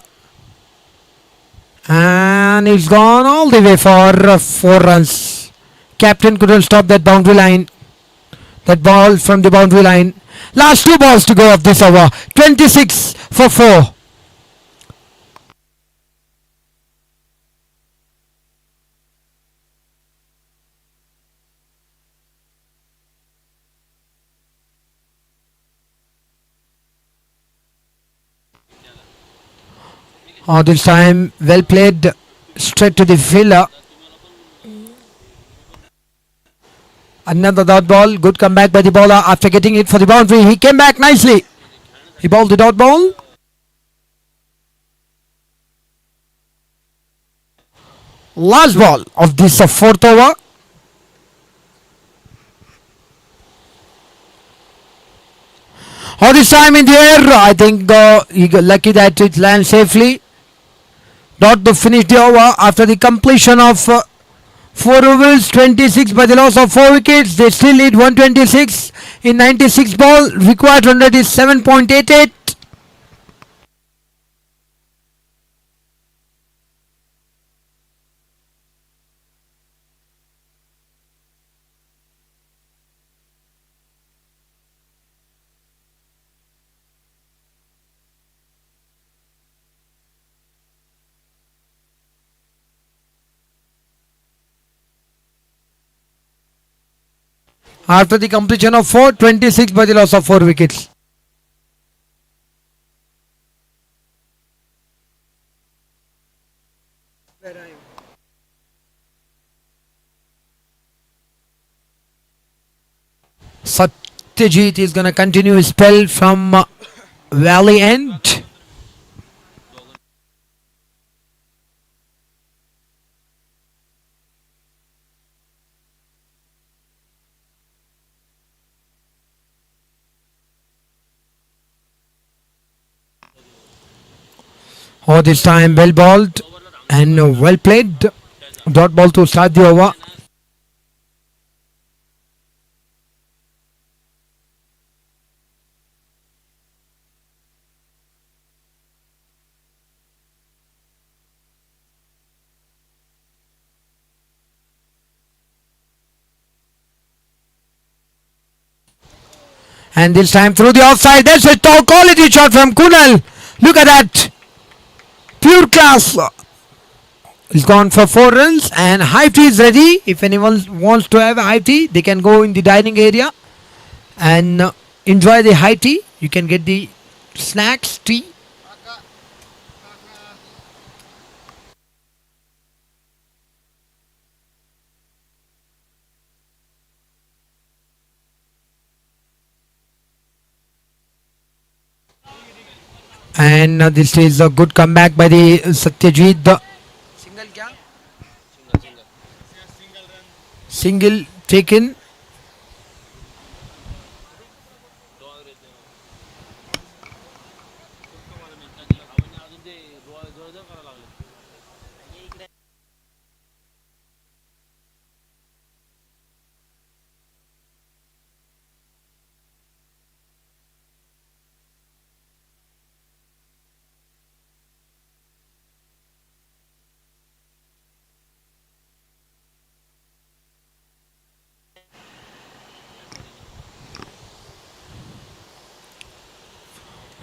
And it's gone all the way for 4 runs. Captain couldn't stop that boundary line. That ball from the boundary line. Last 2 balls to go of this over. 26 for 4. This time well played, straight to the fielder. Another dot ball. Good comeback by the bowler after getting it for the boundary. He came back nicely. He bowled the dot ball. Last ball of this fourth over. This time in the air. I think he got lucky that it lands safely. Dot to finish the over after the completion of 4 overs, 26 by the loss of 4 wickets. They still lead 126 in 96 ball. Required run rate is 7.88. After the completion of 4, 26 by the loss of 4 wickets. Satyajit is going to continue his spell from Valley End. This time well bowled and well played. Dot ball to start the over. And this time through the offside. That's a top quality shot from Kunal. Look at that. Pure class. He's gone for 4 runs and high tea is ready. If anyone wants to have a high tea, they can go in the dining area and enjoy the high tea. You can get the snacks, tea. And this is a good comeback by the Satyajit. Single taken.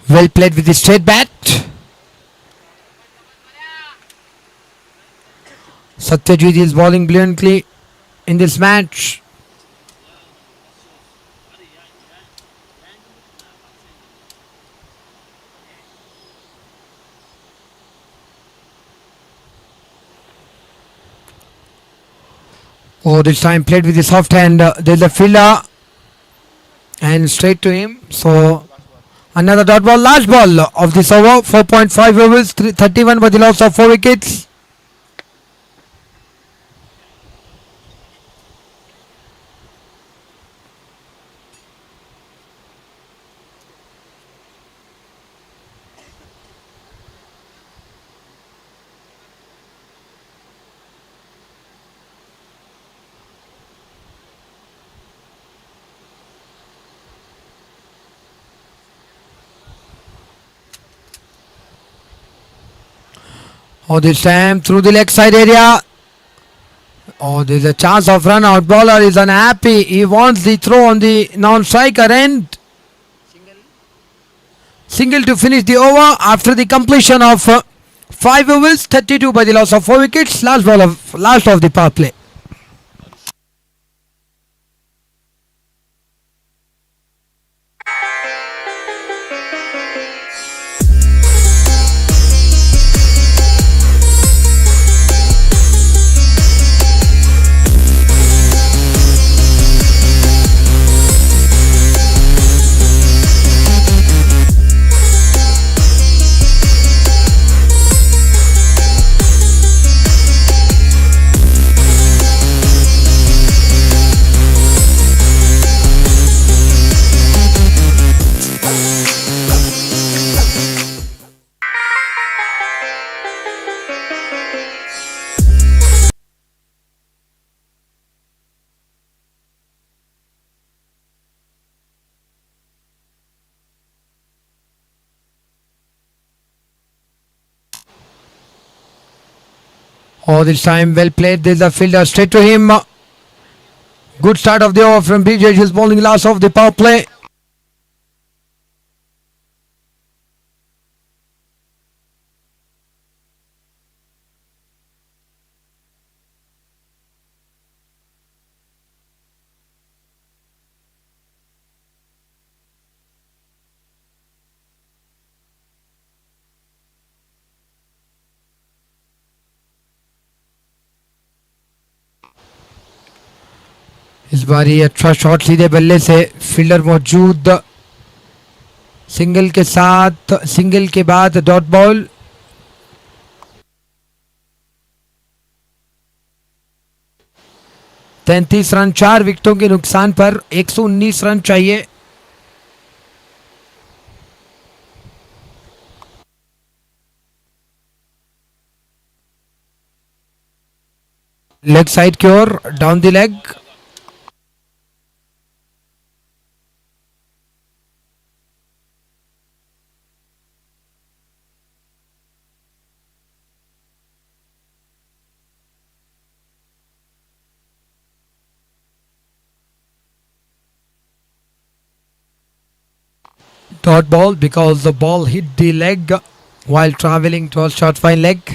Well played with the straight bat. Satyajit is bowling brilliantly in this match. This time played with the soft hand. There's a fielder and straight to him. So another dot ball, last ball of this over. 4.5 overs, 31 by the loss of 4 wickets. This time through the leg side area. There's a chance of run out. Bowler is unhappy. He wants the throw on the non-striker end. Single to finish the over after the completion of 5 overs, 32 by the loss of 4 wickets. Last of the power play. All this time well played. There's the fielder straight to him. Good start of the over from BJ. He's bowling last of the power play. इस बार ये अच्छा shot सीधे बल्ले से fielder मौजूद single के साथ single के बाद डॉट बॉल 33 रन 4 विकेटों के नुकसान पर 119 रन चाहिए. लेग साइड की ओर down the leg. Dot ball because the ball hit the leg while traveling towards short fine leg.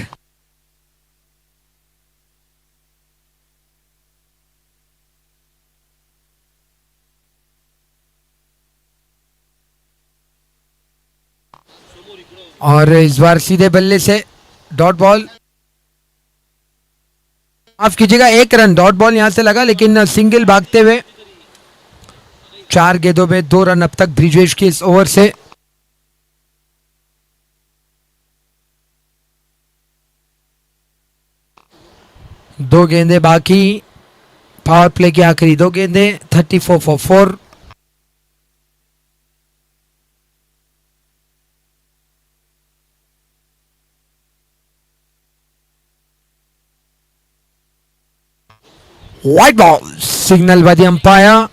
और इस बार सीधे बल्ले से डॉट बॉल. माफ कीजिएगा, एक रन डॉट बॉल यहां से लगा लेकिन सिंगल भागते हुए 4 गेंदों में 2 रन अब तक ब्रिजवेश के इस ओवर से. दो गेंदे बाकी. पावर प्ले की आखिरी 2 गेंदे. 34 for 4. White ball signal by the umpire.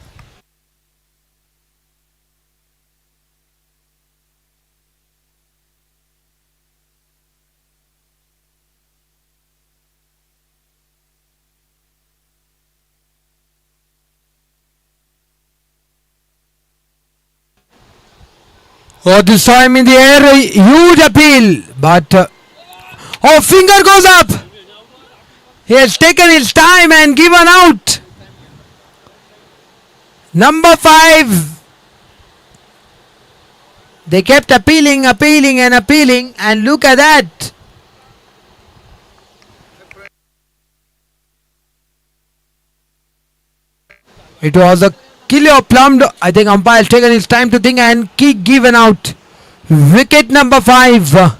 Oh, this time in the air, a huge appeal, but oh, finger goes up. He has taken his time and given out. Number 5. They kept appealing and look at that. It was a killer plumbed. I think umpire has taken his time to think and kick given out. Wicket number 5.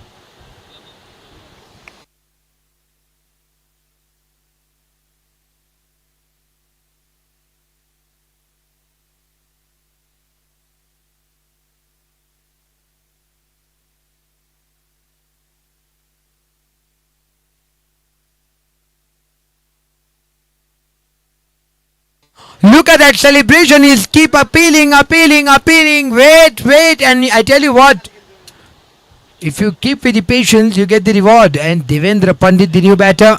Look at that celebration. He's keep appealing. Wait. And I tell you what, if you keep with the patience, you get the reward. And Devendra Pandit, the new batter.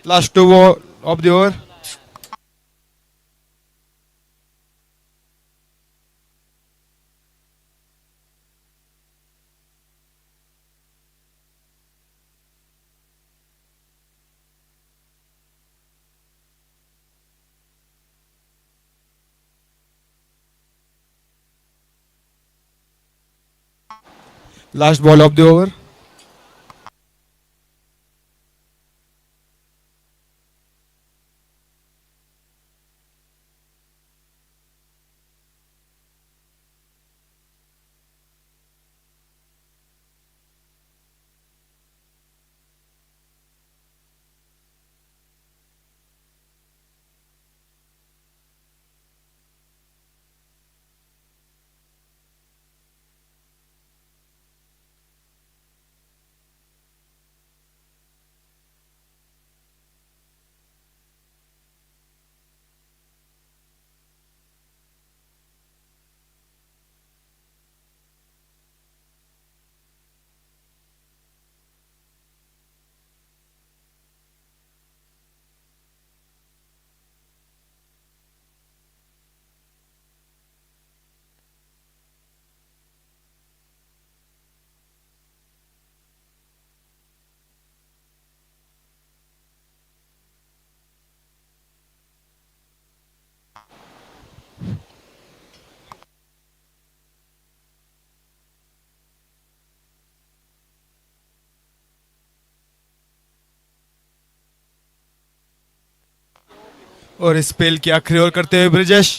Last two ball of the over. Last ball of the over. और इस spell की आखिरी over करते हुए Brijesh.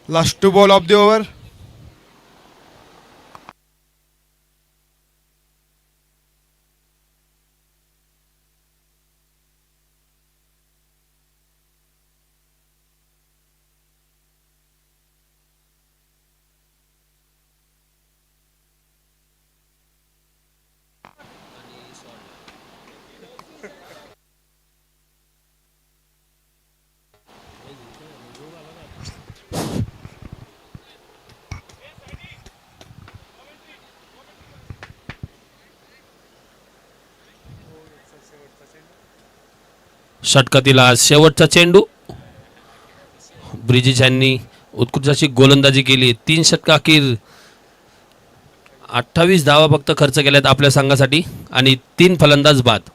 Last 2 ball of the over. षटकातील आज शेवटचा चेंडू. ब्रिजेश यांनी उत्कृष्ट अशी गोलंदाजी केली. 3 षटक अखेर 28 धावा फक्त खर्च केल्यात आपल्या संघासाठी आणि 3 फलंदाज बाद.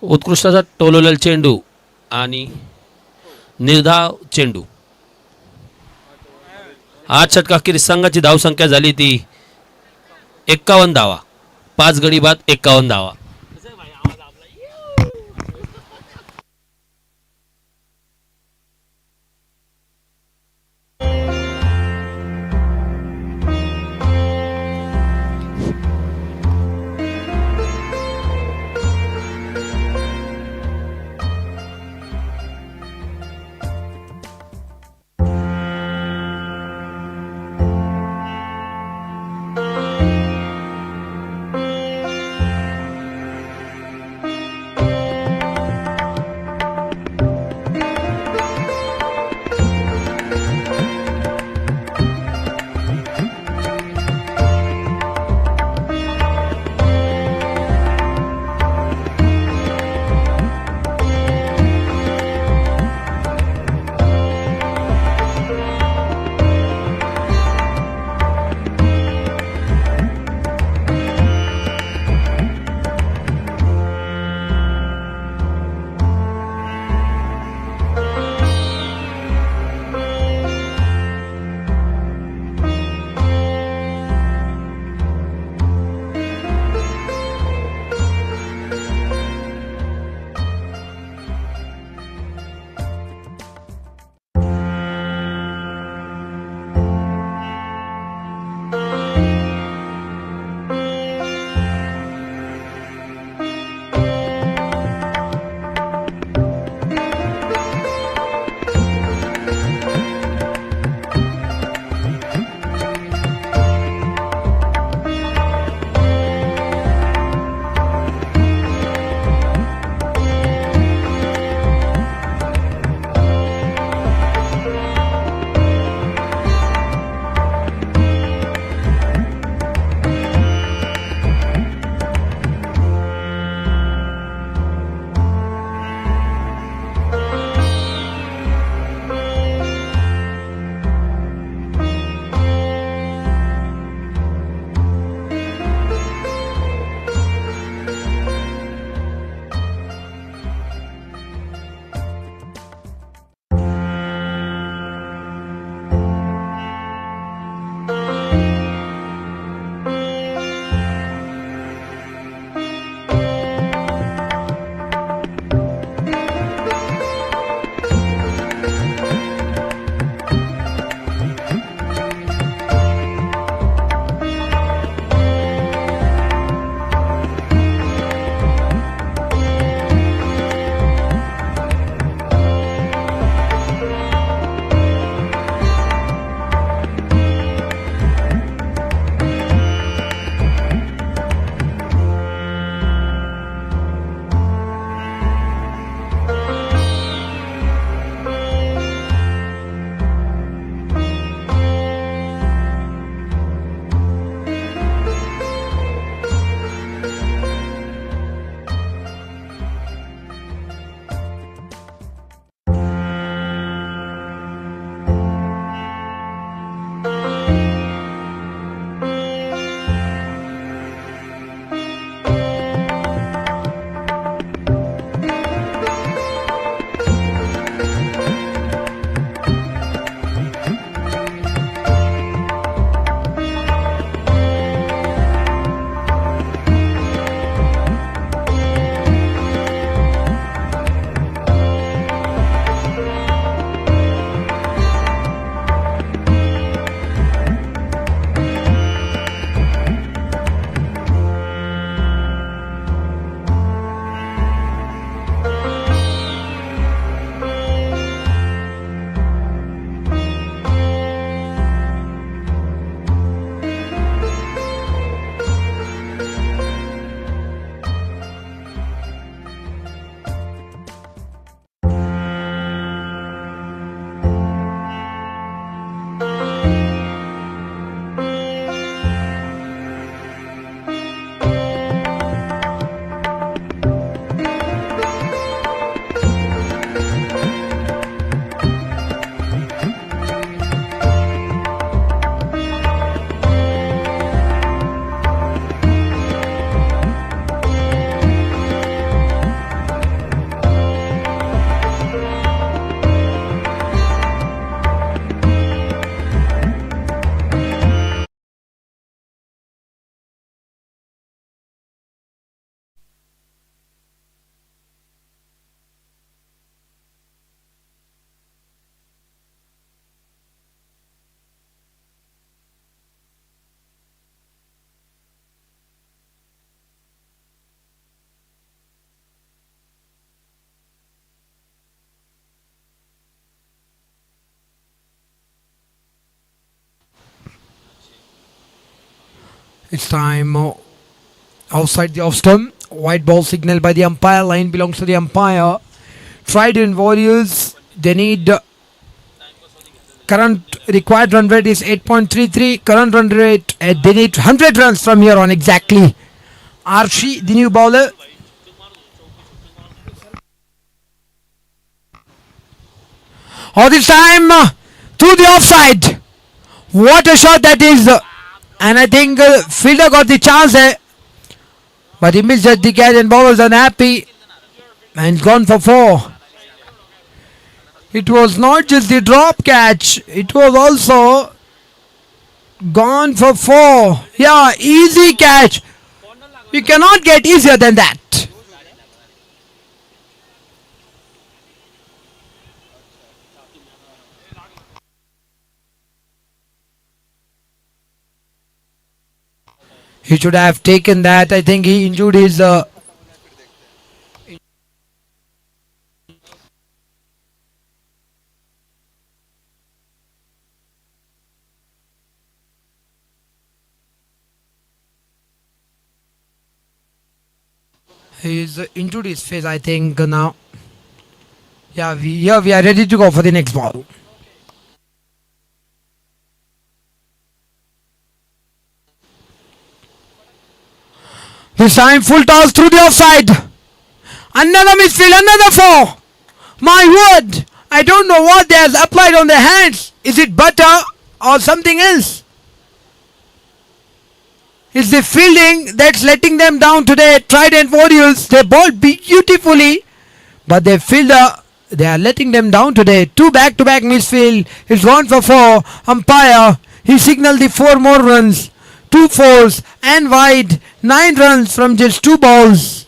उत्कृष्ट असा टोलवलेला चेंडू आणि निर्धाव चेंडू. 8 षटक अखेर संघाची धावसंख्या झाली ती 51 धावा. 5 गडी बाद 51 धावा. It's time outside the off stump. White ball signal by the umpire. Line belongs to the umpire. Trident Warriors. They need current required run rate is 8.33. Current run rate they need 100 runs from here on exactly. Arshi, the new bowler. All this time through the offside. What a shot that is. And I think fielder got the chance there. But he missed the catch and bowlers unhappy. And gone for 4. It was not just the drop catch. It was also gone for 4. Yeah, easy catch. You cannot get easier than that. He should have taken that. I think he injured his he's injured his face, I think now. Yeah, we are ready to go for the next ball. This time full toss through the offside. Another misfield, another 4. My word, I don't know what they have applied on their hands. Is it butter or something else? It's the fielding that's letting them down today. Trident Warriors, they bowled beautifully, but their fielder, they are letting them down today. 2 back-to-back misfield. It's gone for 4. Umpire, he signaled the 4 more runs. 2 fours and wide. 9 runs from just 2 balls.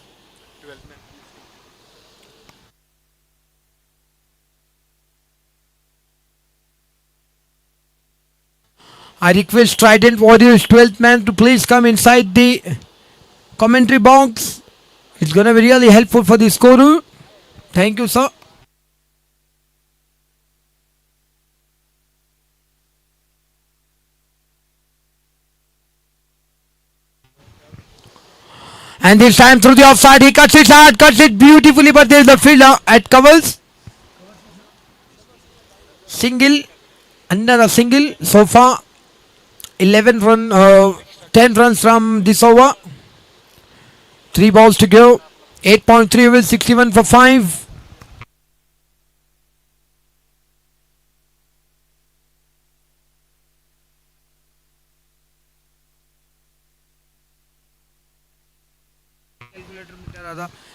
I request Trident Warriors 12th man to please come inside the commentary box. It's going to be really helpful for the scorer. Thank you, sir. And this time through the offside, he cuts it hard, cuts it beautifully, but there is the fielder at covers. Single, another single. So far, 10 runs from this over. 3 balls to go. 8.3 with 61 for 5.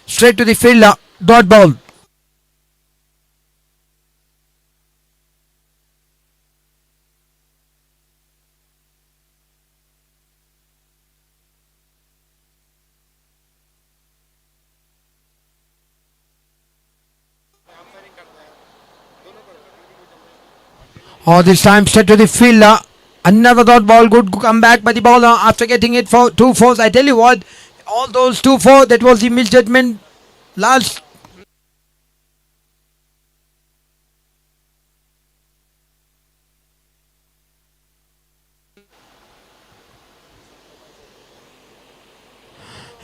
Straight to the fielder. Dot ball. Oh, this time straight to the fielder. Another dot ball. Good comeback by the bowler after getting it for 2 fours. I tell you what, all those 2-4, that was the misjudgment last.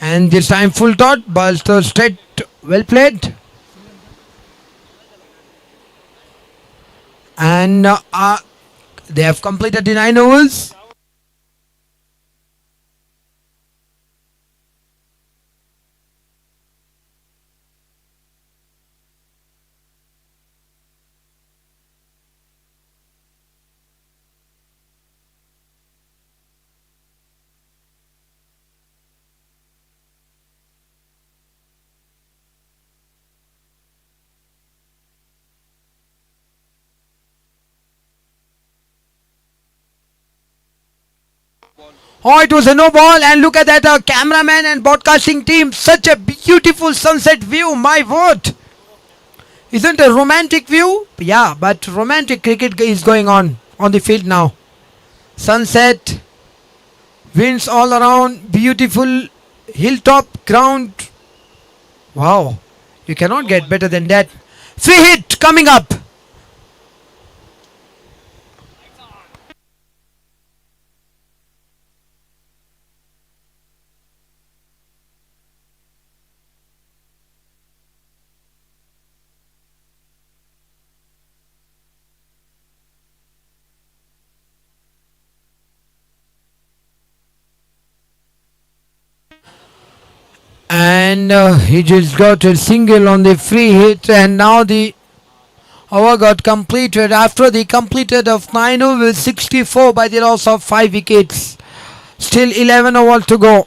And this time full dot, ball straight, well played. And they have completed the 9 overs. Oh, it was a no ball, and look at that cameraman and broadcasting team. Such a beautiful sunset view, my word. Isn't a romantic view? Yeah, but romantic cricket is going on the field now. Sunset, winds all around, beautiful hilltop ground. Wow, you cannot get better than that. Free hit coming up. And he just got a single on the free hit, and now the over got completed after the completed of 9 overs 64 by the loss of 5 wickets. Still 11 overs to go.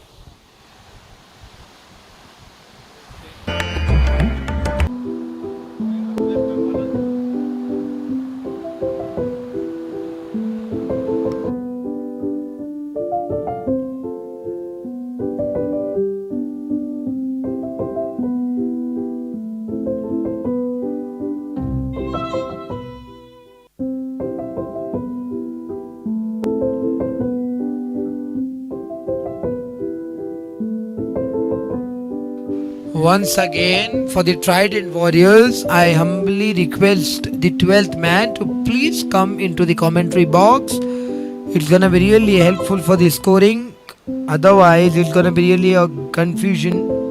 Once again, for the Trident Warriors, I humbly request the 12th man to please come into the commentary box. It's gonna be really helpful for the scoring. Otherwise, it's gonna be really a confusion.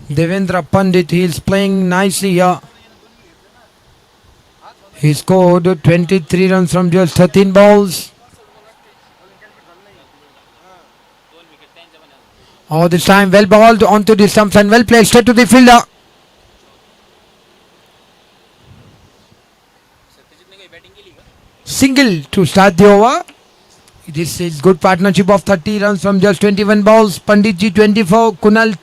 Devendra Pandit, he is playing nicely here. He scored 23 runs from just 13 balls. Oh, this time well balled onto the stumps and well played straight to the fielder. Single to start the over. This is good partnership of 30 runs from just 21 balls. Pandit ji 24, Kunal.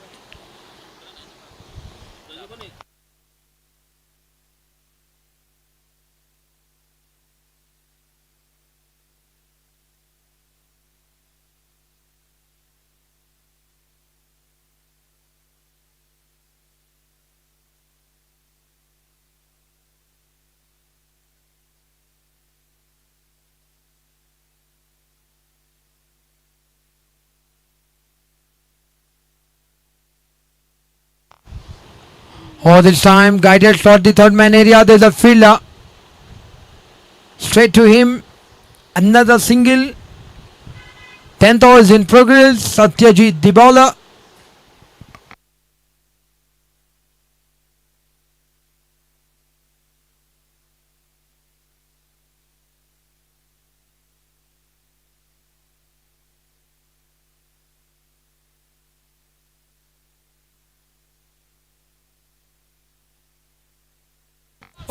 Oh, this time guided shot the third man area. There's a fielder. Straight to him. Another single. 10th over is in progress. Satyajit the bowler.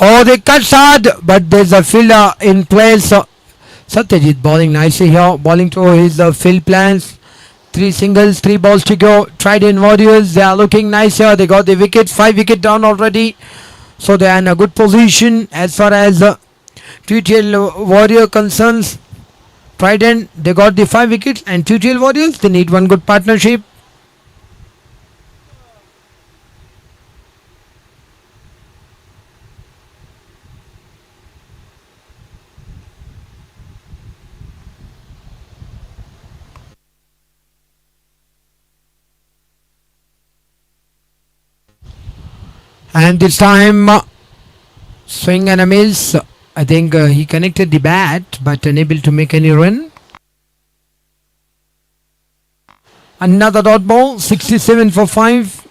Oh, they cut hard, but there's a fielder in place. Satyajit bowling nicely here, bowling to his field plans. 3 singles, 3 balls to go. Trident Warriors, they are looking nice here. They got the wicket, 5 wicket down already. So they are in a good position as far as TTL Warrior concerns. Trident, they got the 5 wickets, and TTL Warriors, they need one good partnership. And this time, swing and a miss. I think he connected the bat, but unable to make any run. Another dot ball, 67 for 5.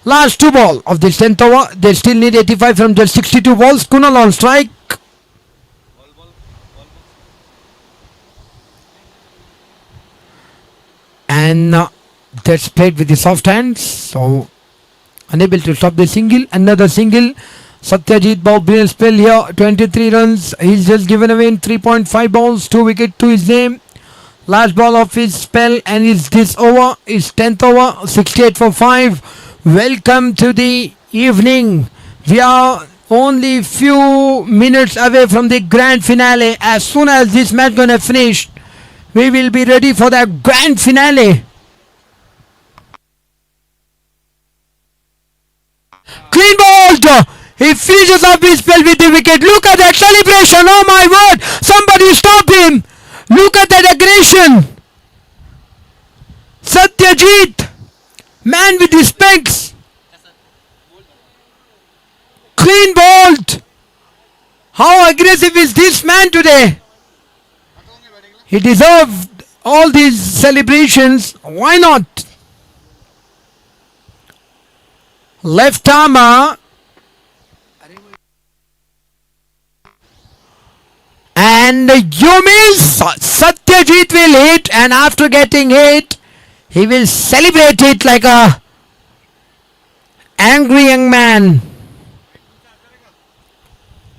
Last 2 ball of this 10th over. They still need 85 from just 62 balls. Kunal on strike. And that's played with the soft hands, so unable to stop the single. Another single. Satyajit ball brilliant spell here, 23 runs. He's just given away in 3.5 balls, 2 wickets to his name. Last ball of his spell, and is this over, is 10th over, 68 for 5. Welcome to the evening. We are only few minutes away from the grand finale. As soon as this match gonna finish, we will be ready for the grand finale. Clean ball. He finishes off his spell with the wicket. Look at that celebration. Oh my word. Somebody How aggressive is this man today? He deserved all these celebrations. Why not? Left armer. And you miss. Satyajit will hit, and after getting hit, he will celebrate it like a angry young man.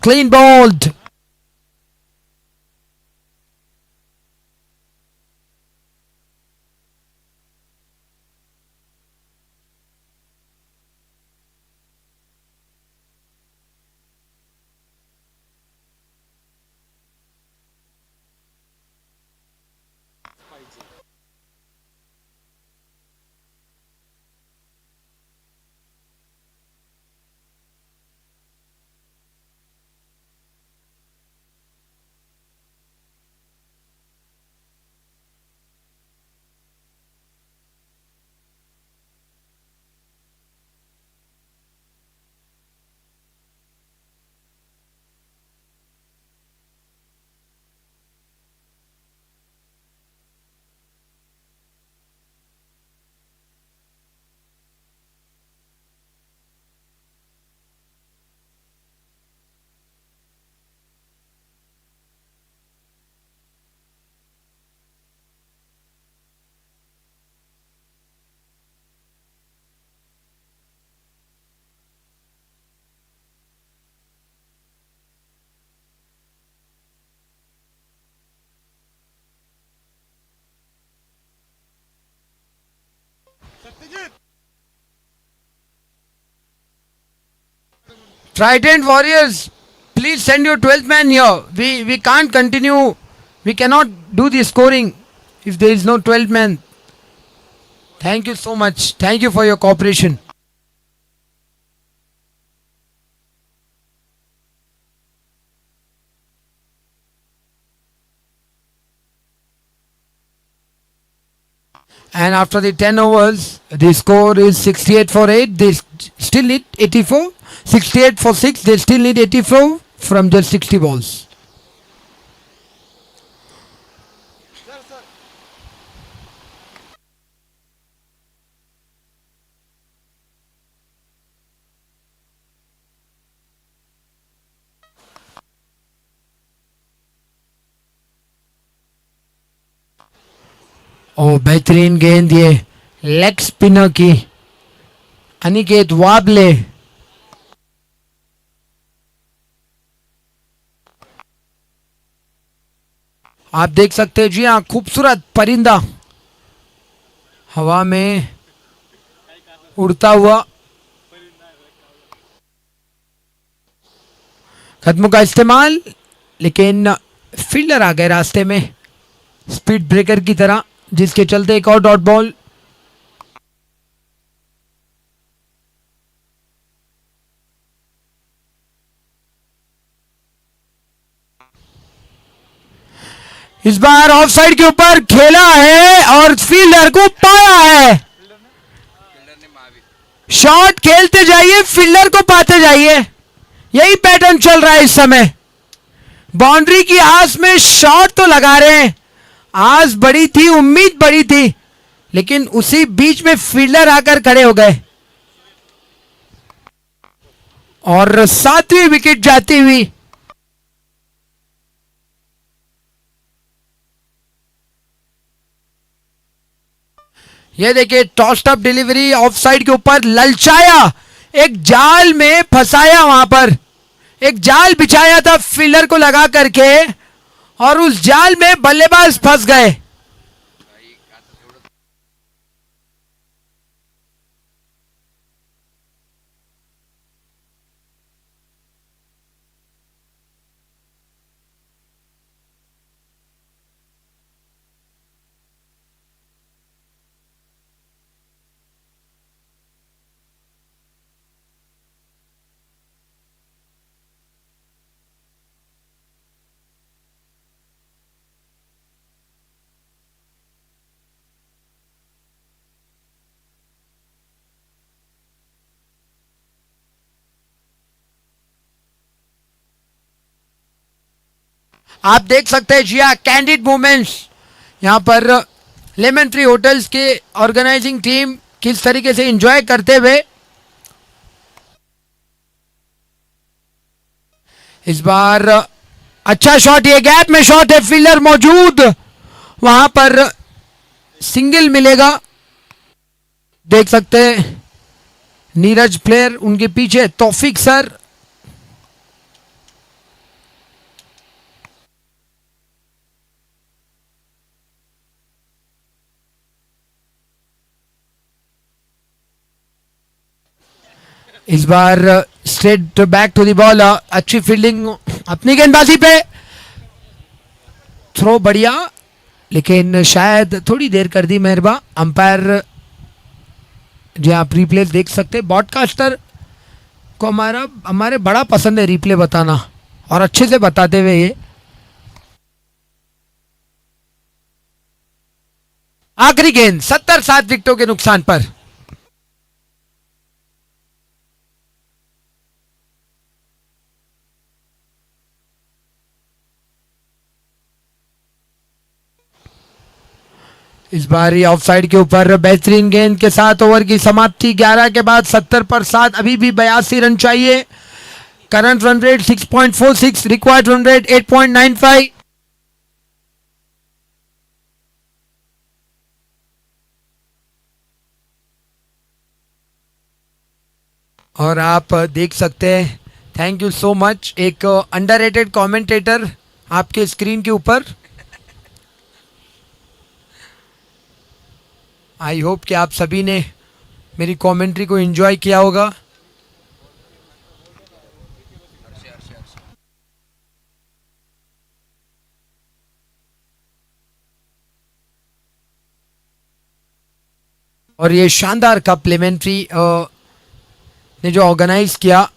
Clean bowled. Trident Warriors, please send your 12th man here. We can't continue. We cannot do the scoring if there is no 12th man. Thank you so much. Thank you for your cooperation. And after the 10 overs, the score is 68 for 8. They still need 84. 68 for 6. They still need 84 from just 60 balls. ओ बेहतरीन गेंद ये leg spinner की अनिकेत वाबले. आप देख सकते हैं जी हाँ, खूबसूरत परिंदा हवा में उड़ता हुआ. कदमों का इस्तेमाल, लेकिन फील्डर आ गए रास्ते में स्पीड ब्रेकर की तरह, जिसके चलते एक और डॉट बॉल. इस बार ऑफ साइड के ऊपर खेला है और फील्डर को पाया है. शॉट खेलते जाइए, फील्डर को पाते जाइए, यही पैटर्न चल रहा है इस समय. बाउंड्री की आस में शॉट तो लगा रहे हैं, आस बड़ी थी, उम्मीद बड़ी थी, लेकिन उसी बीच में फील्डर आकर खड़े हो गए और 7वीं विकेट जाती हुई. ये देखिए, toast up delivery of side के ऊपर, ललचाया, एक जाल में फंसाया, वहां पर एक जाल बिछाया था फील्डर को लगा करके और उस जाल में बल्लेबाज फंस गए. आप देख सकते हैं जिया कैंडिड मोमेंट्स यहाँ पर लेमन ट्री होटल्स के ऑर्गेनाइजिंग टीम किस तरीके से एंजॉय करते हुए। इस बार अच्छा शॉट, ये गैप में शॉट है, फील्डर मौजूद, वहां पर सिंगल मिलेगा। देख सकते हैं नीरज प्लेयर उनके पीछे, तौफीक सर। इस बार straight back to the ball, अच्छी फील्डिंग अपनी गेंदबाजी पे, थ्रो बढ़िया, लेकिन शायद थोड़ी देर कर दी मेहरबा अंपायर। जी आप रिप्ले देख सकते हैं, ब्रॉडकास्टर को हमारे बड़ा पसंद है रिप्ले बताना और अच्छे से बताते हुए। ये आखिरी गेंद 77 विकेटों के नुकसान पर। इस बार ये ऑफसाइड के ऊपर बेहतरीन गेंद के साथ ओवर की समाप्ति। 11 के बाद 70 पर 7, अभी भी 82 रन चाहिए। Current run rate 6.46, required run rate 8.95। और आप देख सकते हैं, थैंक यू सो मच, एक अंडररेटेड कमेंटेटर आपके स्क्रीन के ऊपर। आई होप कि आप सभी ने मेरी कमेंट्री को एंजॉय किया होगा। और ये शानदार कप लेमन ट्री ने जो ऑर्गेनाइज किया,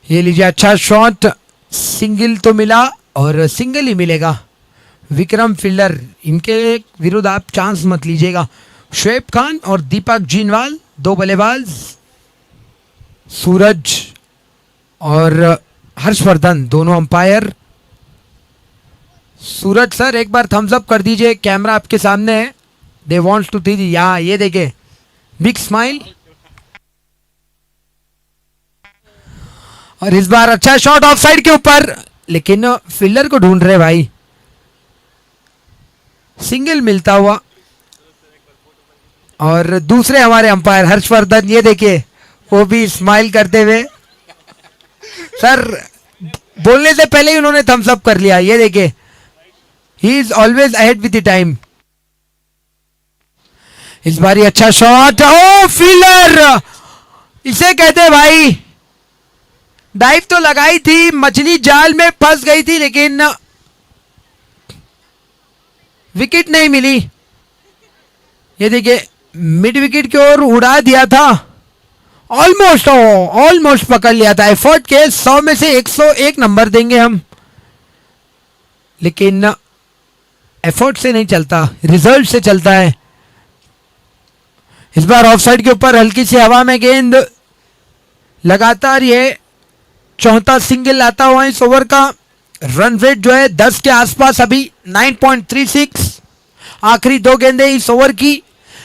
ये लीजिए अच्छा शॉट, सिंगल तो मिला और सिंगल ही मिलेगा। विक्रम फील्डर, इनके विरुद्ध आप चांस मत लीजिएगा। शुएब खान और दीपक जीनवाल दो बल्लेबाज, सूरज और हर्षवर्धन दोनों अंपायर। सूरज सर एक बार थम्स अप कर दीजिए, कैमरा आपके सामने है। दे वांट्स टू सी, यहाँ ये देखे, बिग स्माइल। और इस बार अच्छा शॉट ऑफ साइड के ऊपर, लेकिन फील्डर को ढूंढ रहे भाई, सिंगल मिलता हुआ। और दूसरे हमारे अंपायर हर्षवर्धन, ये देखिए वो भी स्माइल करते हुए। सर बोलने से पहले ही उन्होंने थम्स अप कर लिया, ये देखिए, he is always ahead with the time. इस बार ही अच्छा शॉट, ओ फील्डर, इसे कहते हैं भाई, डाइव तो लगाई थी, मछली जाल में फंस गई थी, लेकिन विकेट नहीं मिली। ये देखिए मिड विकेट की ओर उड़ा दिया था, ऑलमोस्ट पकड़ लिया था। एफर्ट के 100 में से 101 नंबर देंगे हम, लेकिन एफर्ट से नहीं चलता, रिजल्ट से चलता है। इस बार ऑफ साइड के ऊपर हल्की सी हवा में गेंद, लगातार ये चौथा सिंगल आता हुआ इस ओवर का। रन रेट जो है 10 के आसपास, अभी 9.36। आखिरी दो गेंदें इस ओवर की,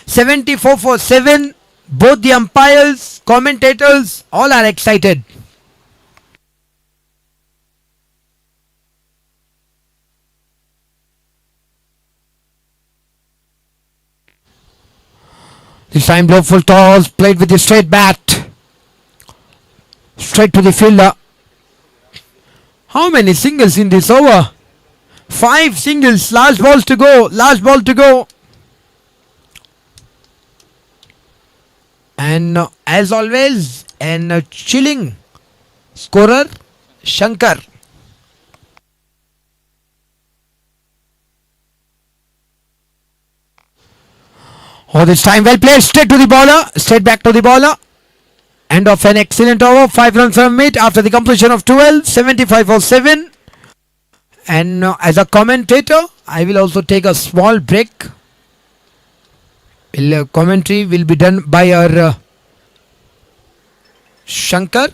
74 for 7। Both the umpires, commentators, all are excited. This time blow full toss, played with the straight bat, straight to the fielder. How many singles in this over? 5 singles. Last balls to go. Last ball to go. And as always, an chilling scorer, Shankar. Oh, this time well played. Straight to the bowler. Straight back to the bowler. End of an excellent over. 5 runs from mid after the completion of 12. 75 for 7. And as a commentator, I will also take a small break. Commentary will be done by our Shankar.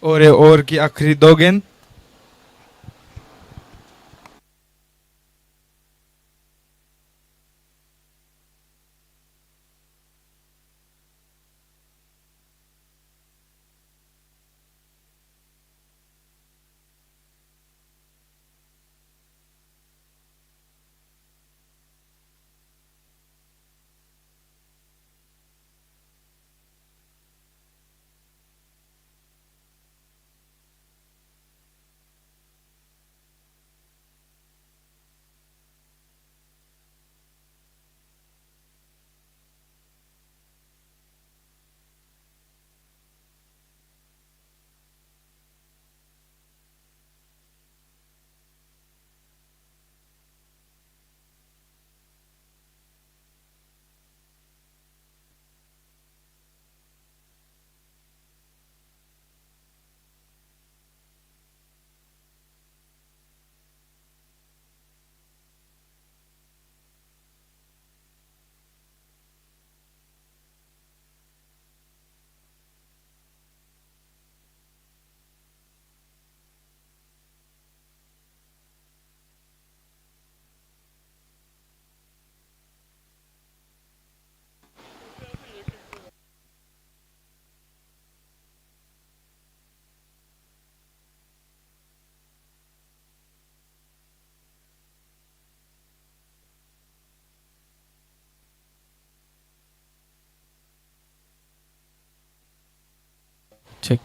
और ये over की आखिरी 2 गेंद. Check.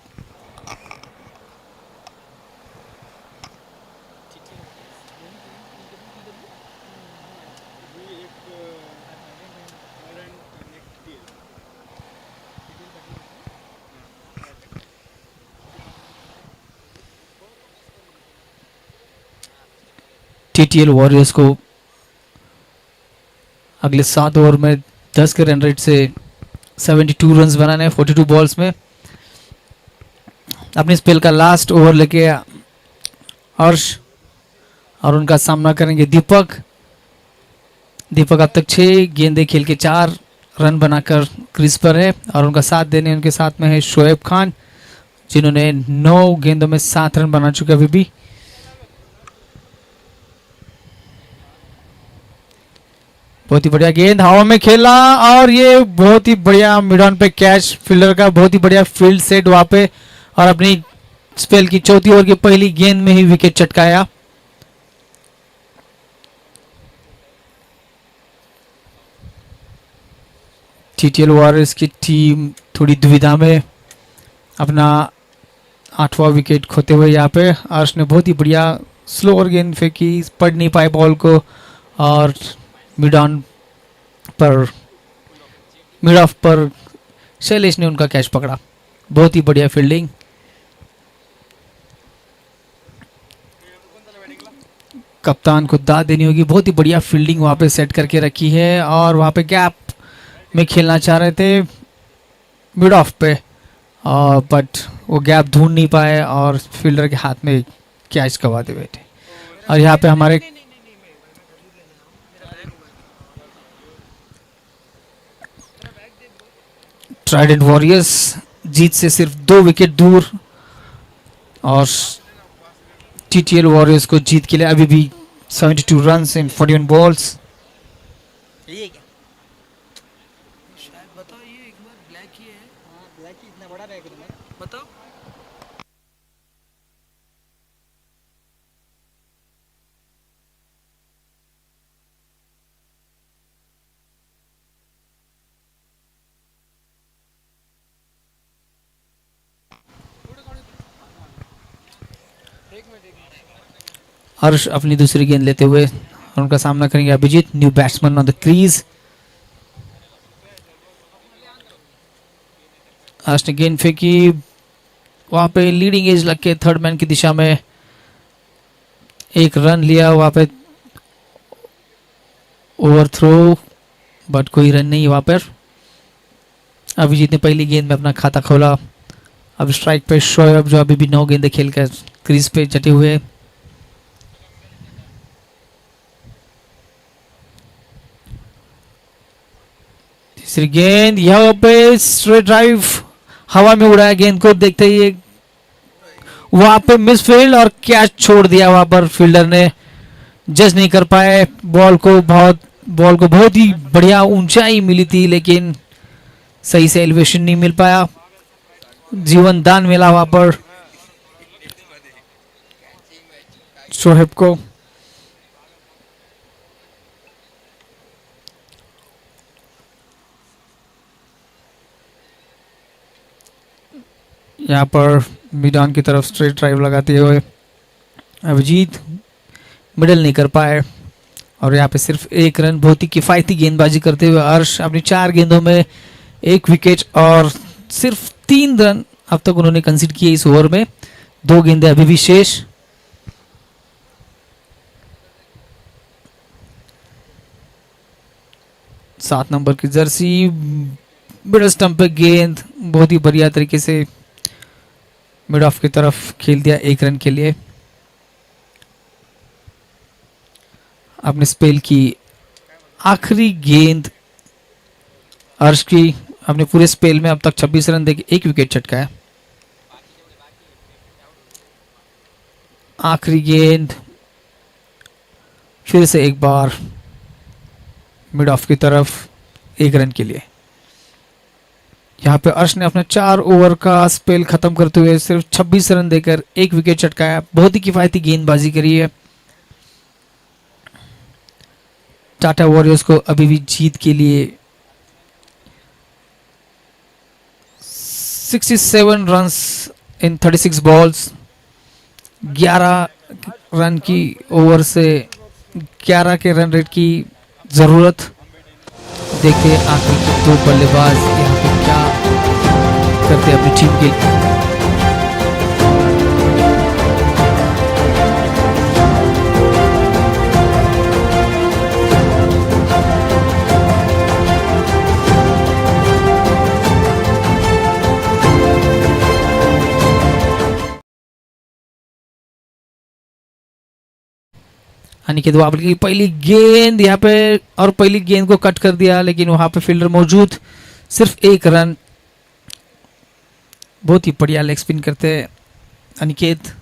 TTL warriors को अगले 7 over में 10 के run rate से 72 रन्स बनाने हैं 42 बॉल्स में। अपने स्पेल का लास्ट ओवर लेके हर्ष और उनका सामना करेंगे दीपक। दीपक अब तक 6 गेंदें खेल के 4 रन बनाकर क्रीज पर है और उनका साथ देने उनके साथ में है शोएब खान, जिन्होंने 9 गेंदों में 7 रन बना चुके अभी भी। बहुत ही बढ़िया गेंद हवा में खेला और ये बहुत ही बढ़िया मिड ऑन पे कैच फील्डर का, बहुत ही बढ़िया फील्ड सेट वहां पे और अपनी स्पेल की चौथी ओवर की पहली गेंद में ही विकेट चटकाया। टीटीएल वॉरियर्स की टीम थोड़ी दुविधा में, अपना 8वां विकेट खोते हुए यहाँ पे अर्श ने बहुत ही बढ़िया स्लोअर गेंद फेंकी, पढ़ नहीं पाए बॉल को और मिड ऑफ पर शैलेश ने उनका कैच पकड़ा। बहुत ही बढ़िया फील्डिंग। कप्तान को दाद देनी होगी, बहुत ही बढ़िया फील्डिंग वहां पे सेट करके रखी है और वहां पे गैप में खेलना चाह रहे थे मिड ऑफ पे बट वो गैप ढूंढ नहीं पाए और फील्डर के हाथ में कैच गंवाते हुए थे। और यहाँ पे हमारे ट्राइडेंट वॉरियर्स जीत से सिर्फ 2 विकेट दूर और टीटीएल वॉरियर्स को जीत के लिए अभी भी 72 रन्स इन 41 बॉल्स। हर्ष अपनी दूसरी गेंद लेते हुए और उनका सामना करेंगे Abhijit, new batsman on the crease. Harsh ने गेंद फेंकी, वहां पे लीडिंग एज लग के थर्ड मैन की दिशा में एक रन लिया, वहां पे ओवर थ्रो बट कोई रन नहीं वहां पर। अभिजीत ने पहली गेंद में अपना खाता खोला। अब स्ट्राइक पे शोएब जो अभी भी 9 गेंदें खेलकर क्रीज पे जटे हुए। तीसरी गेंद यहाँ पे स्ट्रेट ड्राइव, हवा में उड़ाया गेंद को, देखते ही वहां पे मिस फील्ड और कैच छोड़ दिया। वहां पर फील्डर ने जज नहीं कर पाए। बॉल को बहुत ही बढ़िया ऊंचाई मिली थी लेकिन सही से एलिवेशन नहीं मिल पाया। जीवन दान मिला वहां पर शोहेब को। यहाँ पर मिड ऑन की तरफ स्ट्रेट ड्राइव लगाते हुए अभिजीत मिडल नहीं कर पाए और यहाँ पे सिर्फ 1 रन, बहुत ही किफायती गेंदबाजी करते हुए हर्ष अपनी 4 गेंदों में 1 विकेट और सिर्फ 3 रन अब तक उन्होंने कंसीड किए इस ओवर में। 2 गेंदें अभी भी शेष। सात नंबर की जर्सी, मिडल स्टंप पे गेंद बहुत ही बढ़िया तरीके से मिड ऑफ की तरफ खेल दिया 1 रन के लिए। अपने स्पेल की आखिरी गेंद हर्ष की, अपने पूरे स्पेल में अब तक 26 रन देके 1 विकेट चटकाया। आखिरी गेंद फिर से एक बार मिड ऑफ की तरफ 1 रन के लिए। यहाँ पे अर्श ने अपना 4 ओवर का स्पेल खत्म करते हुए सिर्फ 26 रन देकर 1 विकेट चटकाया। बहुत ही किफायती गेंदबाजी करी है। टाटा वॉरियर्स को अभी भी जीत के लिए 67 रन्स इन 36 बॉल्स, 11 रन की ओवर से 11 के रन रेट की जरूरत। देखते आखिर के 2 बल्लेबाज यहाँ पे क्या करते हैं अपनी टीम के लिए। अनिकेत वाबल की पहली गेंद यहाँ पे, और पहली गेंद को कट कर दिया, लेकिन वहां पे फील्डर मौजूद, सिर्फ एक रन। बहुत ही बढ़िया लेग स्पिन करते हैं अनिकेत।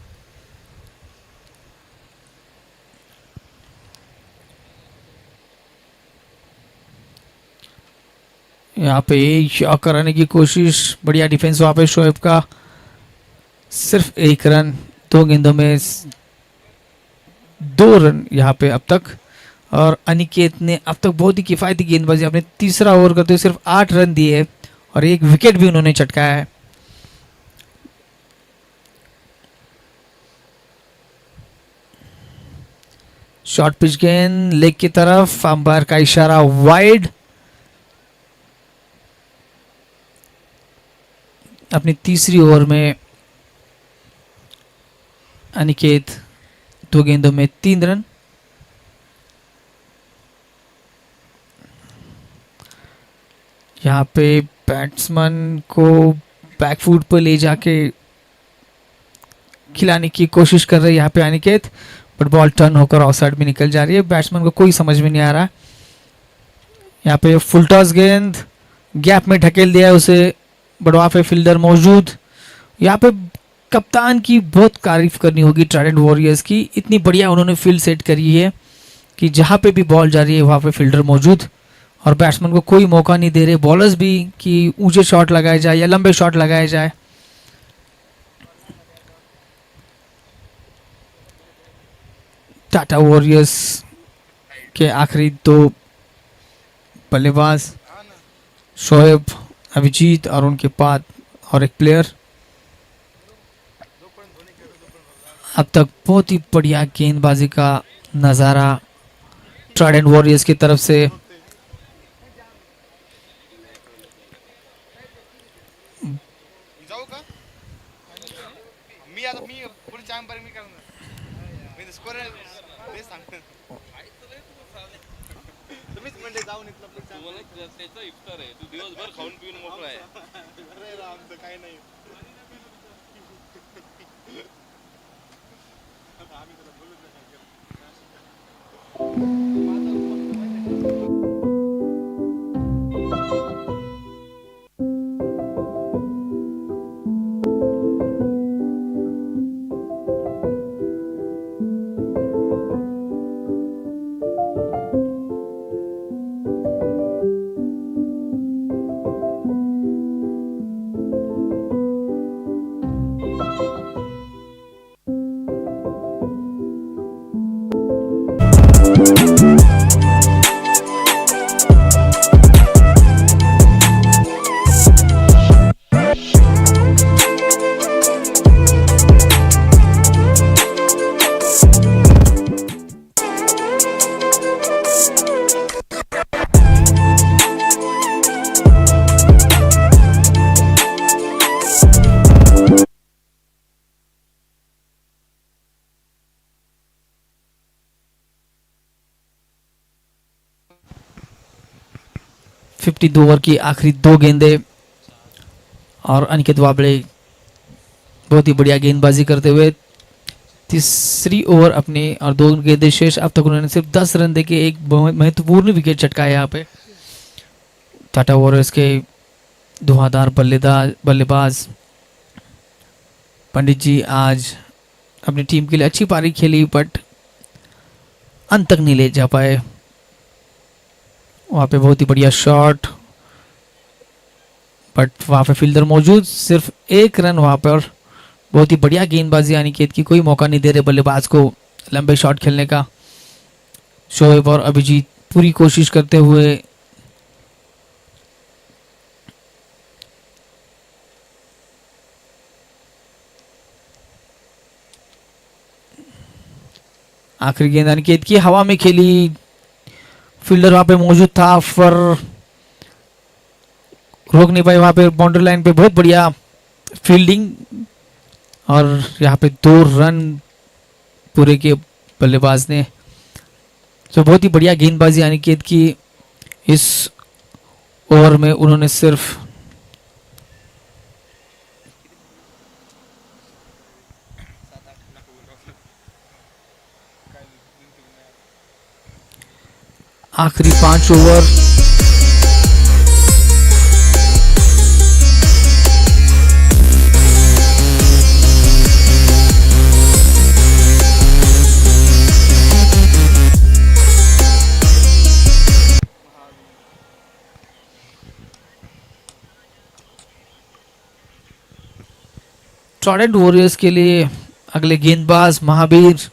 यहाँ पे शॉट कराने की कोशिश, बढ़िया डिफेंस वहां पे शोएब का, सिर्फ एक रन, 2 गेंदों में 2 रन यहाँ पे अब तक। और अनिकेत ने अब तक बहुत ही किफायती गेंदबाजी, अपने तीसरा ओवर करते हुए सिर्फ 8 रन दिए और 1 विकेट भी उन्होंने चटकाया है। शॉर्ट पिच गेंद लेग की तरफ, अंपायर का इशारा वाइड। अपनी तीसरी ओवर में अनिकेत 2 गेंदों में 3 रन। यहाँ पे बैट्समैन को बैकफुट पर ले जाके खिलाने की कोशिश कर रहे हैं यहाँ पे अनिकेत, बट बॉल टर्न होकर ऑफ साइड में निकल जा रही है। बैट्समैन को कोई समझ में नहीं आ रहा। यहाँ पे फुल टॉस गेंद गैप में ढकेल दिया है उसे, बट वहाँ पे फील्डर मौजूद। यहाँ पे कप्तान की बहुत तारीफ करनी होगी ट्राइडेंट वॉरियर्स की, इतनी बढ़िया उन्होंने फील्ड सेट करी है कि जहाँ पे भी बॉल जा रही है वहाँ पे फील्डर मौजूद और बैट्समैन को कोई मौका नहीं दे रहे, बॉलर्स भी कि ऊंचे शॉट लगाए जाए या लंबे शॉट लगाए जाए। टाटा वॉरियर्स के आखिरी 2 बल्लेबाज शोएब, अभिजीत और उनके बाद और एक प्लेयर। अब तक बहुत ही बढ़िया गेंदबाजी का नज़ारा ट्राइडेंट वॉरियर्स की तरफ से। फिफ्टी ओवर की आखिरी 2 गेंदे और अनिकेत वाबड़े बहुत ही बढ़िया गेंदबाजी करते हुए तीसरी ओवर अपने और 2 गेंदे शेष। अब तक उन्होंने सिर्फ 10 रन देके एक महत्वपूर्ण विकेट चटकाया यहाँ पे। टाटा वॉरियर्स के धुआंधार बल्लेबाज पंडित जी आज अपनी टीम के लिए अच्छी पारी खेली, बट अंत तक नहीं ले जा पाए। वहाँ पे बहुत ही बढ़िया शॉट, बट वहाँ पे फील्डर मौजूद, सिर्फ 1 रन वहाँ पर। बहुत ही बढ़िया गेंदबाजी अनिकेत की, कोई मौका नहीं दे रहे बल्लेबाज को लंबे शॉट खेलने का। शोएब और अभिजीत पूरी कोशिश करते हुए आखिरी गेंद अनिकेत की हवा में खेली, फील्डर वहां पे मौजूद था पर रोक नहीं पाए। वहां पे बाउंड्री लाइन पे बहुत बढ़िया फील्डिंग और यहाँ पे 2 रन पूरे के बल्लेबाज ने। तो बहुत ही बढ़िया गेंदबाजी अनिकेत की। इस ओवर में उन्होंने सिर्फ आखिरी 5 ओवर। ट्राइडेंट वॉरियर्स के लिए अगले गेंदबाज महावीर।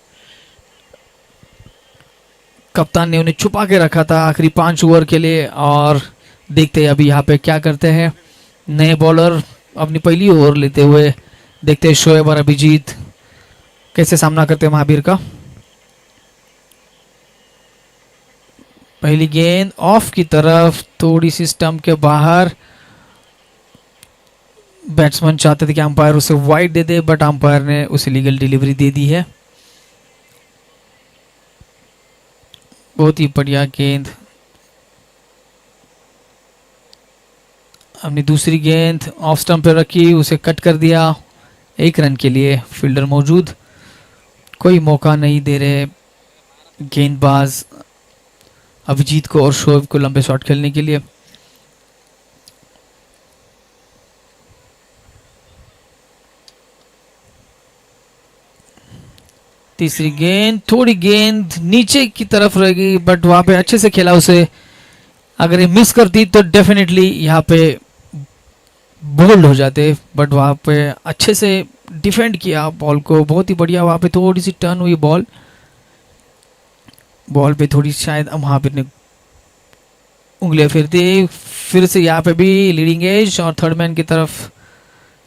कप्तान ने उन्हें छुपा के रखा था आखिरी 5 ओवर के लिए, और देखते हैं अभी यहाँ पे क्या करते हैं नए बॉलर अपनी पहली ओवर लेते हुए। देखते हैं शोएब और अभिजीत कैसे सामना करते हैं महावीर का। पहली गेंद ऑफ की तरफ, थोड़ी सी स्टंप के बाहर। बैट्समैन चाहते थे कि अंपायर उसे wide they they, but umpire ने उसे लीगल डिलीवरी दे दी है। बहुत ही बढ़िया गेंद। अपनी दूसरी गेंद ऑफ स्टंप पे रखी, उसे कट कर दिया। 1 रन के लिए फील्डर मौजूद, कोई मौका नहीं दे रहे गेंदबाज अभिजीत को और शोएब को लंबे शॉट खेलने के लिए। तीसरी गेंद, थोड़ी गेंद नीचे की तरफ रह गई, बट वहां पे अच्छे से खेला उसे। अगर ये मिस करती तो डेफिनेटली यहाँ पे बोल्ड हो जाते, बट वहां पे अच्छे से डिफेंड किया बॉल को, बहुत ही बढ़िया। वहां पे थोड़ी सी टर्न हुई बॉल पे थोड़ी शायद महावीर ने उंगलियां फेर दी। फिर से यहाँ पे भी लीडिंग एज और थर्ड मैन की तरफ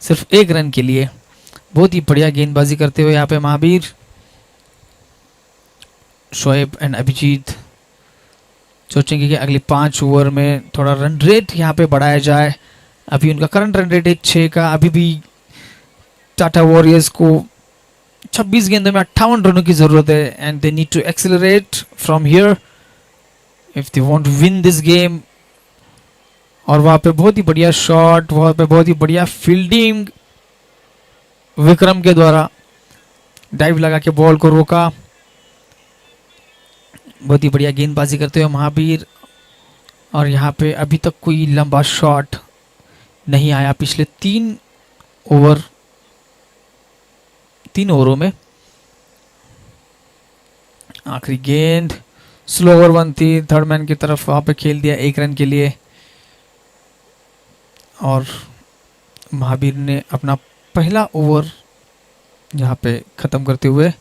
सिर्फ 1 रन के लिए। बहुत ही बढ़िया गेंदबाजी करते हुए यहाँ पे महावीर। शोएब एंड अभिजीत सोचेंगे कि अगले 5 ओवर में थोड़ा रन रेट यहाँ पे बढ़ाया जाए। अभी उनका करंट रन रेट है 6 का। अभी भी टाटा वॉरियर्स को 26 गेंदों में 58 रनों की जरूरत है, and they need to accelerate from here if they want to win this game. और वहां पे बहुत ही बढ़िया शॉट, वहां पे बहुत ही बढ़िया फील्डिंग विक्रम के द्वारा। डाइव लगा के बॉल को रोका। बहुत ही बढ़िया गेंदबाजी करते हुए महावीर। और यहाँ पे अभी तक कोई लंबा शॉट नहीं आया पिछले 3 ओवरों में। आखिरी गेंद स्लोअर वन थी, थर्ड मैन की तरफ वहां पे खेल दिया 1 रन के लिए। और महावीर ने अपना पहला ओवर यहाँ पे खत्म करते हुए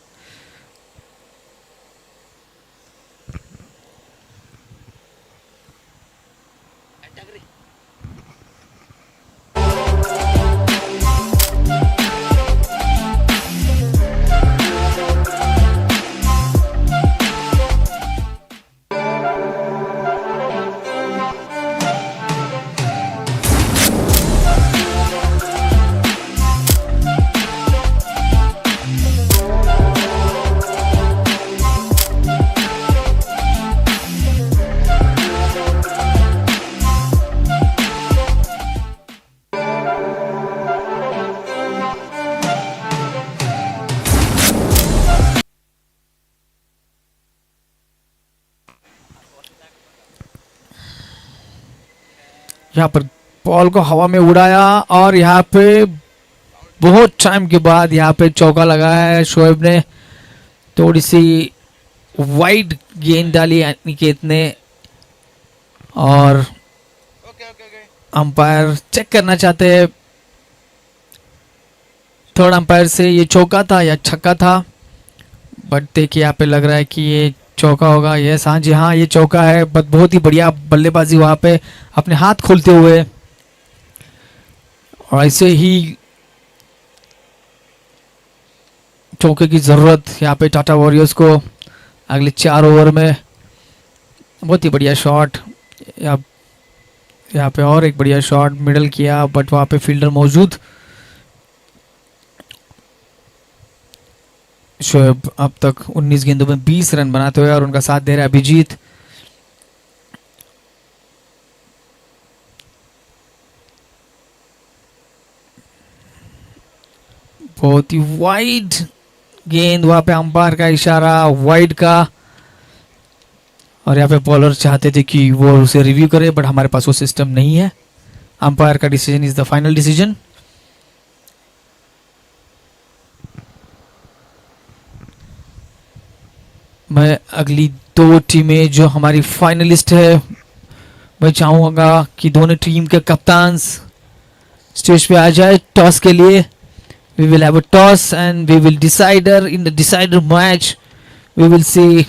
यहाँ पर बॉल को हवा में उड़ाया, और यहाँ पे बहुत टाइम के बाद यहाँ पे चौका लगा है। शोएब ने थोड़ी सी वाइड गेंद डाली निकेत ने, और अंपायर चेक करना चाहते हैं थर्ड अंपायर से ये चौका था या छक्का था। बट देखिए यहाँ पे लग रहा है कि ये चौका होगा। यस, हाँ जी, हाँ ये चौका है। बट बहुत ही बढ़िया बल्लेबाजी वहां पे, अपने हाथ खोलते हुए। और ऐसे ही चौके की जरूरत यहाँ पे टाटा वॉरियर्स को अगले 4 ओवर में। बहुत ही बढ़िया शॉट यहाँ पे, और एक बढ़िया शॉट मिडल किया, बट वहां पे फील्डर मौजूद। शोएब अब तक 19 गेंदों में 20 रन बनाते हुए, और उनका साथ दे रहा है अभिजीत। बहुत ही वाइड गेंद, वहां पे अंपायर का इशारा वाइड का, और यहाँ पे बॉलर चाहते थे कि वो उसे रिव्यू करे, बट हमारे पास वो सिस्टम नहीं है. अंपायर का decision is the final decision. मैं अगली दो टीमें जो हमारी फाइनलिस्ट है, मैं चाहूँगा कि दोनों टीम के कप्तान स्टेज पे आ जाए टॉस के लिए. We will have a toss and we will decider in the decider match. We will see.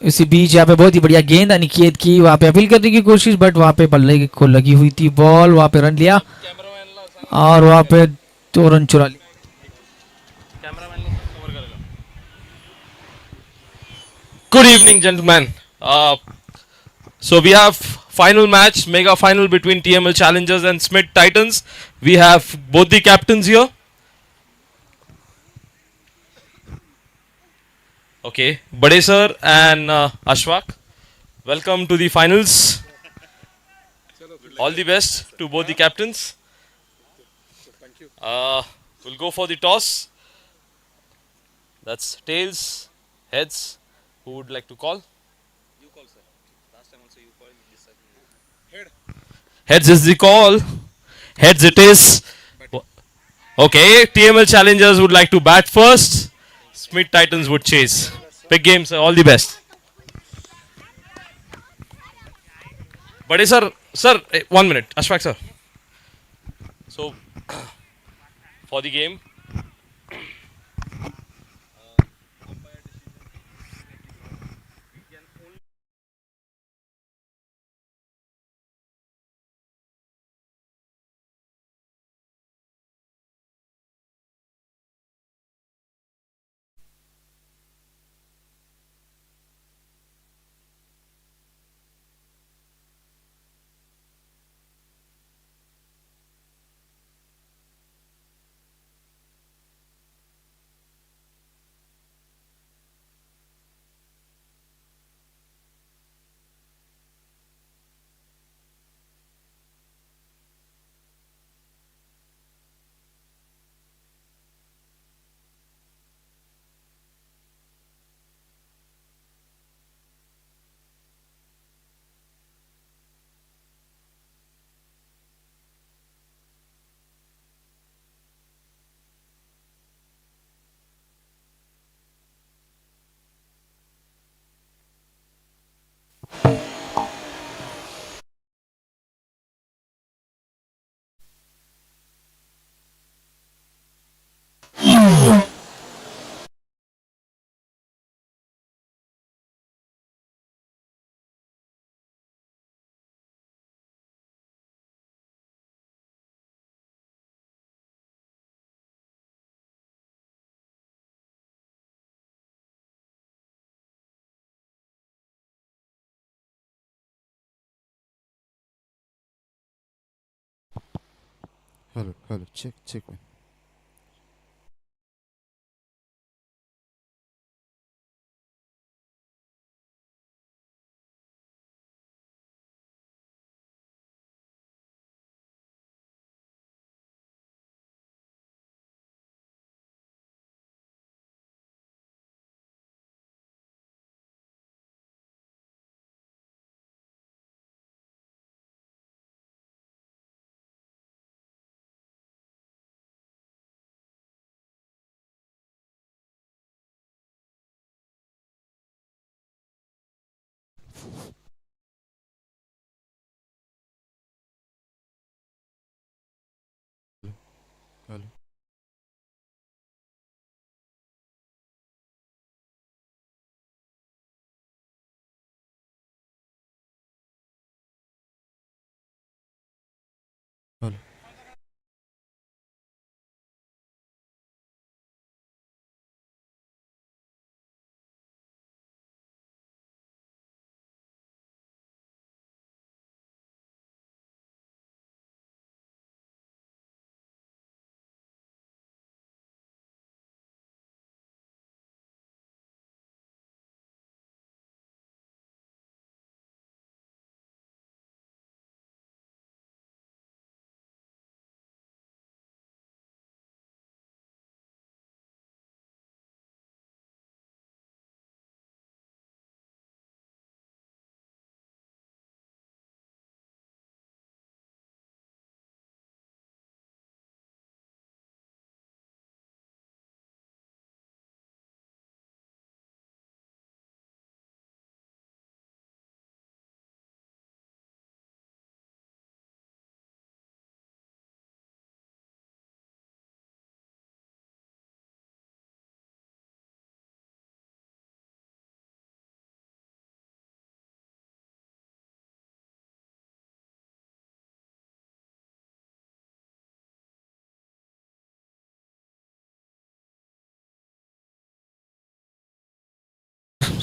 इसी बीच यहाँ पे बहुत ही बढ़िया गेंद अनिकेत की, वहाँ पे अपील करने की कोशिश, बट वहाँ पे बल्ले को लगी हुई थी बॉल, वहाँ पे रन लिया और वहाँ पे 2 रन चुरा लिया. Good evening, gentlemen. So we have final match, mega final between TML Challengers and Smith Titans. We have both the captains here. Okay, Bade sir and Ashfaq, welcome to the finals. All the best to both the captains. We'll go for the toss. That's tails, heads. Who would like to call? Heads is the call. Heads it is. Okay, TML Challengers would like to bat first. Smith Titans would chase. Big game, sir. All the best. But sir, 1 minute. Ashfaq sir. So, for the game, Hello, check.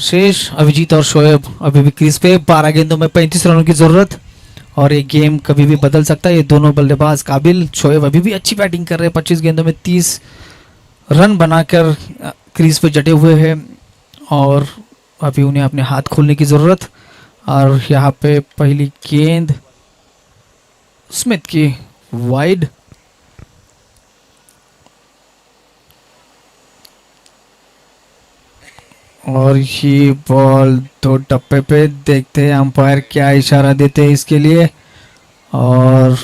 शेष, अभिजीत और शोएब अभी भी crease पे। 12 गेंदों में 35 रनों की जरूरत और ये गेम कभी भी बदल सकता है। ये दोनों बल्लेबाज काबिल। शोएब अभी भी अच्छी बैटिंग कर रहे हैं, 25 गेंदों में 30 रन बनाकर क्रीज पे जटे हुए हैं और अभी उन्हें अपने हाथ खोलने की ज़रूरत। और यहाँ पे पहली गेंद स्मिथ की वाइड, और ये बॉल 2 टप्पे पे। देखते हैं अंपायर क्या इशारा देते हैं इसके लिए, और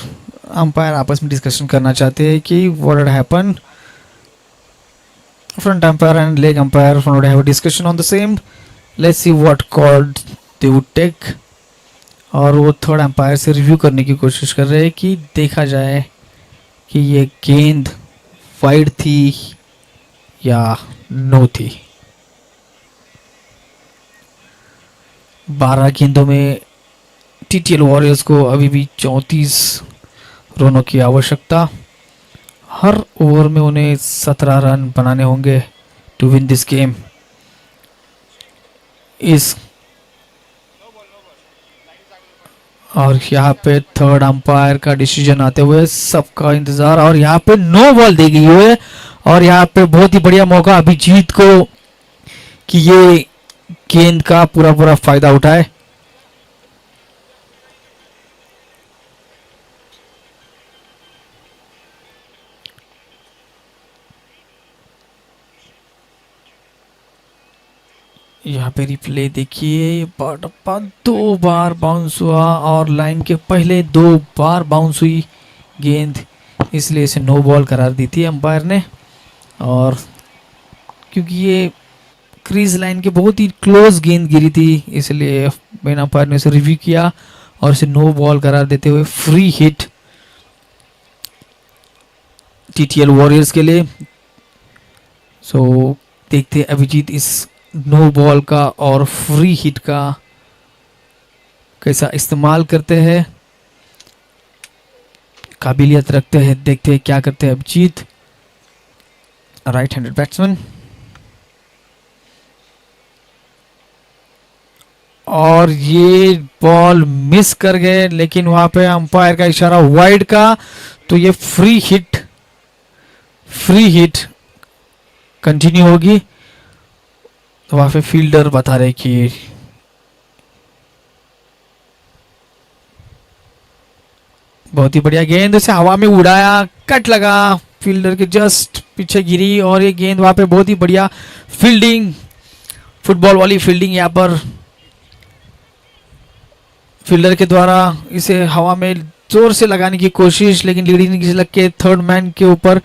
अंपायर आपस में डिस्कशन करना चाहते हैं कि what had happen. Front umpire and leg umpire would have a discussion on the same. Let's see what call they would take. और वो थर्ड अंपायर से रिव्यू करने की कोशिश कर रहे हैं कि देखा जाए कि ये गेंद वाइड थी या नो थी। 12 गेंदों में टीटीएल वॉरियर्स को अभी भी 34 रनों की आवश्यकता। हर ओवर में उन्हें 17 रन बनाने होंगे टू विन दिस गेम। और यहाँ पे थर्ड अंपायर का डिसीजन आते हुए सबका इंतजार, और यहाँ पे नो बॉल दी गई है। और यहाँ पे बहुत ही बढ़िया मौका अभिजीत को कि ये गेंद का पूरा फायदा उठाए। यहाँ पे रिप्ले देखिए, टप्पा 2 बार बाउंस हुआ और लाइन के पहले 2 बार बाउंस हुई गेंद, इसलिए इसे नो बॉल करार दी थी अंपायर ने। और क्योंकि ये क्रीज लाइन के बहुत ही क्लोज गेंद गिरी थी, इसलिए मेन अंपायर ने इसे रिव्यू किया और इसे नो बॉल करार देते हुए फ्री हिट टीटीएल वॉरियर्स के लिए। सो देखते अभिजीत इस नो बॉल का और फ्री हिट का कैसा इस्तेमाल करते हैं, काबिलियत रखते हैं। देखते हैं क्या करते हैं अभिजीत, राइट हैंडेड बैट्समैन। और ये बॉल मिस कर गए, लेकिन वहां पे अंपायर का इशारा वाइड का, तो ये फ्री हिट कंटिन्यू होगी। वहां पे फील्डर बता रहे कि बहुत ही बढ़िया गेंद, उसे हवा में उड़ाया, कट लगा, फील्डर के जस्ट पीछे गिरी। और ये गेंद वहां पे बहुत ही बढ़िया फील्डिंग, फुटबॉल वाली फील्डिंग यहाँ पर फील्डर के द्वारा इसे हवा में जोर से लगाने की कोशिश, लेकिन लीडिंग लग के थर्ड मैन के ऊपर।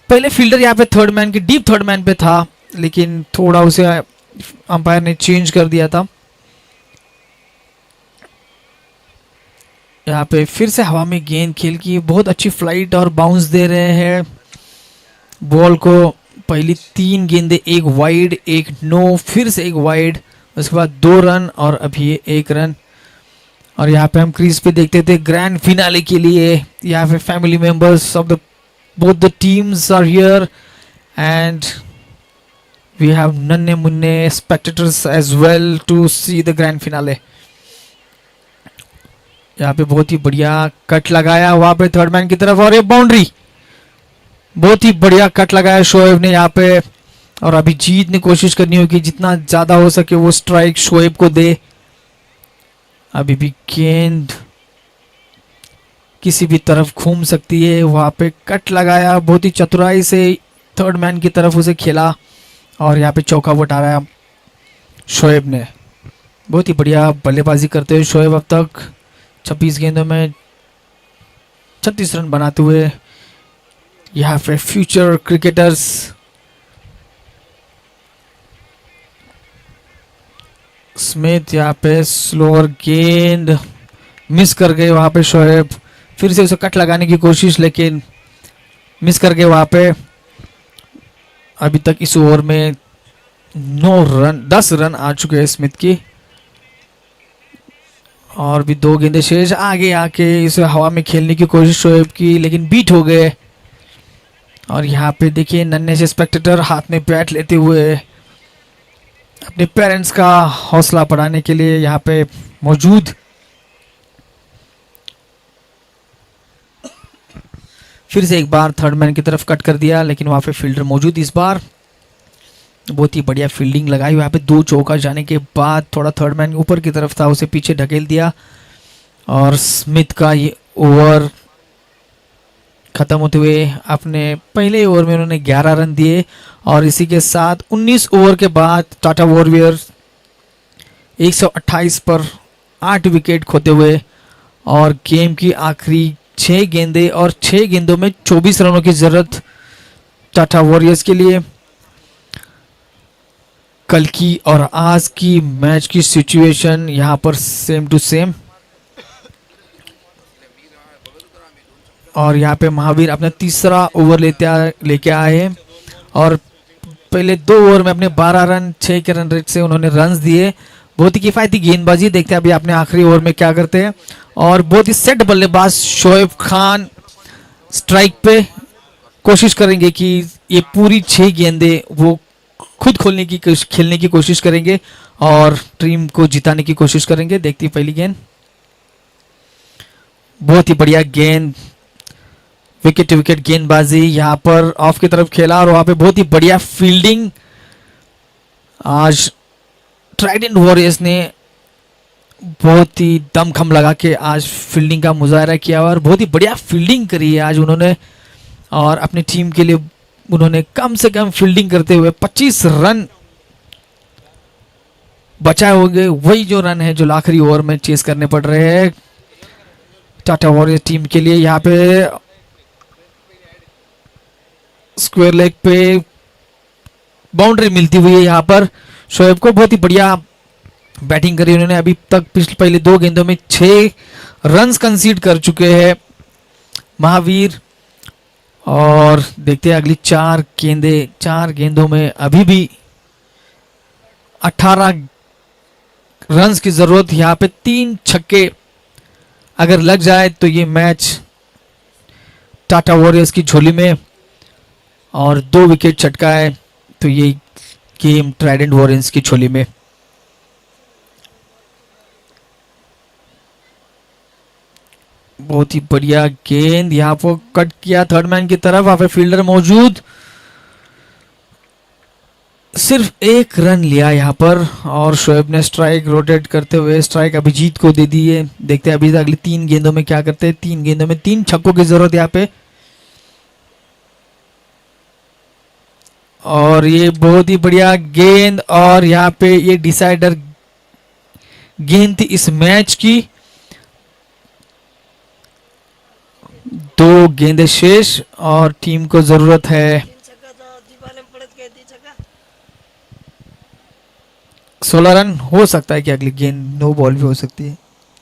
पहले फील्डर यहाँ पे थर्ड मैन के डीप थर्ड मैन पे था, लेकिन थोड़ा उसे अंपायर ने चेंज कर दिया था। यहाँ पे फिर से हवा में गेंद खेल की बहुत अच्छी फ्लाइट और बाउंस दे रहे हैं बॉल को। पहली 3 गेंदे, 1 वाइड 1 नो, फिर से 1 वाइड, उसके बाद 2 रन और अभी 1 रन। और यहाँ पे हम क्रीज पे देखते थे ग्रैंड फिनाले के लिए। यहाँ पे family members of the both the teams are here and we have नन्हे मुन्ने spectators as well to see the grand finale. यहाँ पे बहुत ही बढ़िया कट लगाया वहां पे थर्ड मैन की तरफ, और ये बाउंड्री, बहुत ही बढ़िया कट लगाया शोएब ने यहाँ पे। और अभिजीत ने कोशिश करनी होगी जितना ज्यादा हो सके वो स्ट्राइक शोएब को दे। अभी भी गेंद किसी भी तरफ घूम सकती है, वहां पे कट लगाया, बहुत ही चतुराई से थर्ड मैन की तरफ उसे खेला और यहाँ पे चौका उठाया शोएब ने। बहुत ही बढ़िया बल्लेबाजी करते हुए शोएब अब तक 26 गेंदों में 36 रन बनाते हुए। यहाँ पे फ्यूचर क्रिकेटर्स स्मिथ, यहाँ पे स्लोअर गेंद मिस कर गए वहाँ पे शोएब, फिर से उसे कट लगाने की कोशिश लेकिन मिस कर गए वहाँ पे। अभी तक इस ओवर में 10 रन आ चुके हैं स्मिथ की, और भी 2 गेंदे शेष। आगे आके इसे हवा में खेलने की कोशिश शोएब की, लेकिन बीट हो गए। और यहाँ पे देखिए नन्हे से स्पेक्टेटर हाथ में बैट लेते हुए अपने पेरेंट्स का हौसला बढ़ाने के लिए यहाँ पे मौजूद। फिर से एक बार थर्ड मैन की तरफ कट कर दिया, लेकिन वहाँ पे फील्डर मौजूद इस बार। बहुत ही बढ़िया फील्डिंग लगाई वहाँ पे। 2 चौका जाने के बाद थोड़ा थर्ड मैन ऊपर की तरफ था, उसे पीछे ढकेल दिया और स्मिथ का ये ओवर खत्म होते हुए अपने पहले ओवर में उन्होंने 11 रन दिए और इसी के साथ 19 ओवर के बाद टाटा वॉरियर्स 128 पर 8 विकेट खोते हुए और गेम की आखिरी 6 गेंदें और 6 गेंदों में 24 रनों की जरूरत टाटा वॉरियर्स के लिए। कल की और आज की मैच की सिचुएशन यहाँ पर सेम टू सेम और यहाँ पे महावीर अपना तीसरा ओवर लेके आए हैं और पहले 2 ओवर में अपने 12 रन 6 के रन रेट से उन्होंने रन्स दिए। बहुत ही किफायती गेंदबाजी। देखते हैं अभी अपने आखिरी ओवर में क्या करते हैं। और बहुत ही सेट बल्लेबाज शोएब खान स्ट्राइक पे कोशिश करेंगे कि ये पूरी 6 गेंदें वो खुद खेलने की कोशिश करेंगे और टीम को जिताने की कोशिश करेंगे। देखती है पहली गेंद, बहुत ही बढ़िया गेंद, विकेट टू विकेट गेंदबाजी यहाँ पर ऑफ की तरफ खेला और वहां पे बहुत ही बढ़िया फील्डिंग। आज ट्राइडेंट वॉरियर्स ने बहुत ही दमखम लगा के आज फील्डिंग का मुजाहरा किया और बहुत ही बढ़िया फील्डिंग करी है आज उन्होंने और अपनी टीम के लिए उन्होंने कम से कम फील्डिंग करते हुए 25 रन बचाए होंगे। वही जो रन है जो आखिरी ओवर में चेस करने पड़ रहे हैं टाटा वॉरियर्स टीम के लिए। यहाँ पे स्क्वायर लेग पे बाउंड्री मिलती हुई है यहाँ पर शोएब को। बहुत ही बढ़िया बैटिंग करी उन्होंने। अभी तक पहले 2 गेंदों में 6 रन्स कंसीड कर चुके हैं महावीर और देखते हैं अगली 4 गेंदों में अभी भी 18 रन्स की जरूरत। यहाँ पे 3 छक्के अगर लग जाए तो ये मैच टाटा वॉरियर्स की झोली में और 2 विकेट चटका है तो ये गेम ट्राइडेंट वॉरियर्स की झोली में। बहुत ही बढ़िया गेंद यहाँ पर कट किया थर्ड मैन की तरफ। वहां पे फील्डर मौजूद, सिर्फ 1 रन लिया यहाँ पर और शोएब ने स्ट्राइक रोटेट करते हुए स्ट्राइक अभिजीत को दे दी है। देखते हैं अभी अगली 3 गेंदों में क्या करते हैं। 3 गेंदों में 3 छक्कों की जरूरत यहाँ पे और ये बहुत ही बढ़िया गेंद और यहाँ पे ये डिसाइडर गेंद थी इस मैच की। 2 गेंदें शेष और टीम को जरूरत है 16 रन। हो सकता है कि अगली गेंद नो बॉल भी हो सकती है,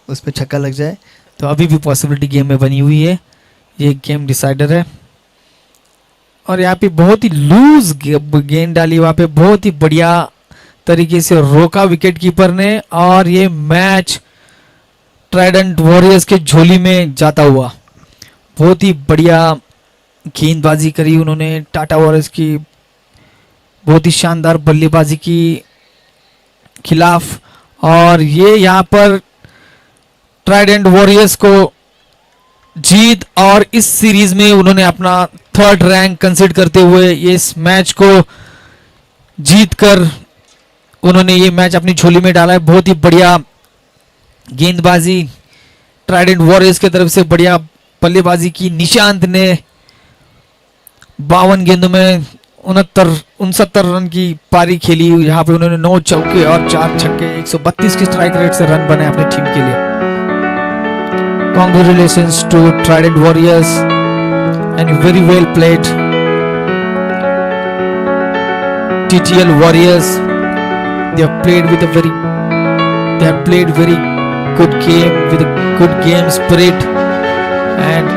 उस पर छक्का लग जाए तो अभी भी पॉसिबिलिटी गेम में बनी हुई है। ये गेम डिसाइडर है और यहाँ पे बहुत ही लूज गेंद डाली, वहां पे बहुत ही बढ़िया तरीके से रोका विकेट कीपर ने और ये मैच ट्राइडेंट वॉरियर्स के झोली में जाता हुआ। बहुत ही बढ़िया गेंदबाजी करी उन्होंने टाटा वॉरियर्स की, बहुत ही शानदार बल्लेबाजी की खिलाफ और ये यहाँ पर ट्राइडेंट वॉरियर्स को जीत और इस सीरीज में उन्होंने अपना 3rd रैंक कंसीड करते हुए इस मैच को जीतकर उन्होंने ये मैच अपनी झोली में डाला है। बहुत ही बढ़िया गेंदबाजी ट्राइडेंट वॉरियर्स की तरफ से, बढ़िया बल्लेबाजी की। निशांत ने 52 गेंदों में 69 रन की पारी खेली। यहाँ पे उन्होंने 9 चौके और 4 छक्के 132 की स्ट्राइक रेट से रन बने अपनी टीम के लिए। Congratulations to Trident Warriors and very well played TTL Warriors. They have played very good game with a good game spirit and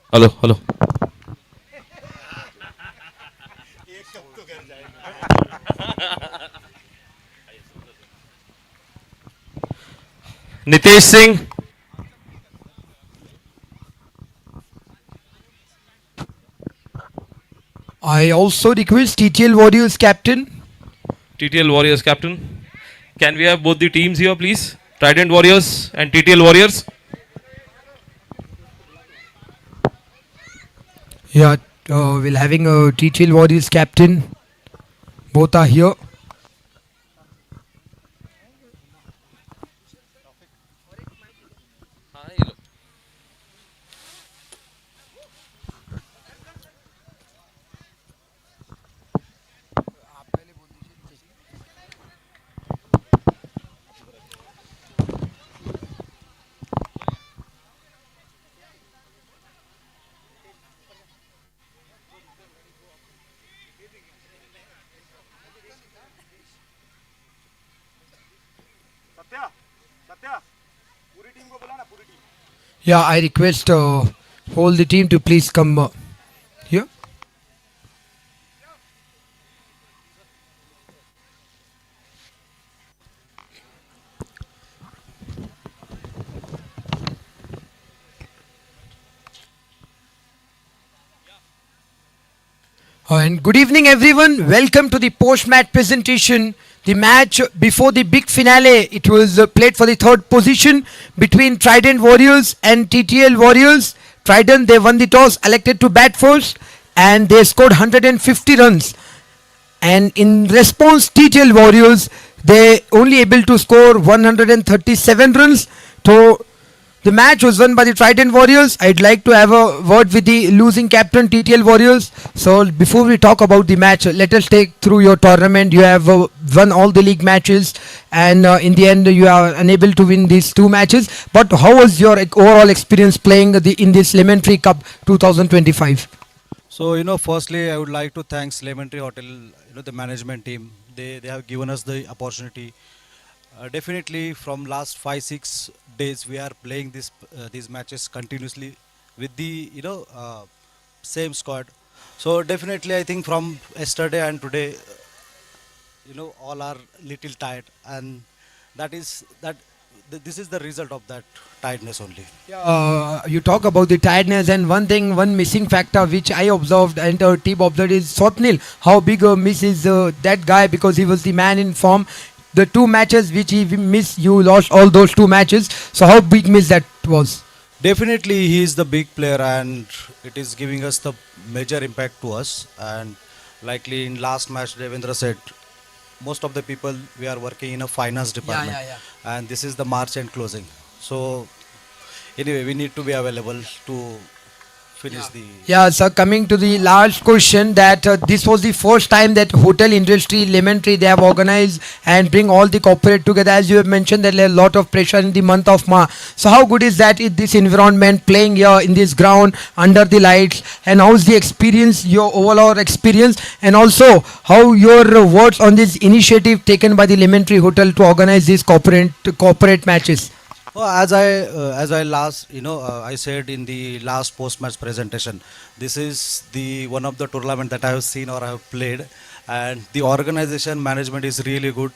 Hello, hello. Nitesh Singh. I also request TTL Warriors captain. TTL Warriors captain. Can we have both the teams here, please? Trident Warriors and TTL Warriors. Yeah, we're having a TTL Warriors captain. Both are here. Yeah, I request all the team to please come here. And good evening, everyone. Welcome to the post-match presentation. The match before the big finale, it was played for the third position between Trident Warriors and TTL Warriors. Trident, they won the toss, elected to bat first, and they scored 150 runs. And in response, TTL Warriors, they only able to score 137 runs. So the match was won by the Trident Warriors. I'd like to have a word with the losing captain TTL Warriors. So before we talk about the match, let us take through your tournament. You have won all the league matches, and in the end you are unable to win these two matches. But how was your overall experience playing in this Lemon Tree Cup 2025? So, firstly, I would like to thank Lemon Tree Hotel, the management team. They have given us the opportunity. Definitely, from last 5-6 days, we are playing these matches continuously with the same squad. So definitely, I think from yesterday and today, all are little tired, and this is the result of that tiredness only. You talk about the tiredness, and one missing factor which I observed and our team observed is Swapnil. How big a miss is that guy, because he was the man in form. The two matches which he missed, you lost all those two matches. So how big miss that was? Definitely, he is the big player, and it is giving us the major impact to us. And likely in last match, Devendra said, most of the people we are working in a finance department, and this is the March end closing. So anyway, we need to be available to finish the. Yeah, sir. Coming to the last question, that this was the first time that hotel industry, Lemon Tree, they have organized and bring all the corporate together. As you have mentioned, there is a lot of pressure in the month of March. So how good is that in this environment, playing here in this ground under the lights, and how's the experience, your overall experience, and also how your words on this initiative taken by the Lemon Tree Hotel to organize these corporate matches? Well, as I said in the last post-match presentation, this is the one of the tournament that I have seen or I have played, and the organization management is really good.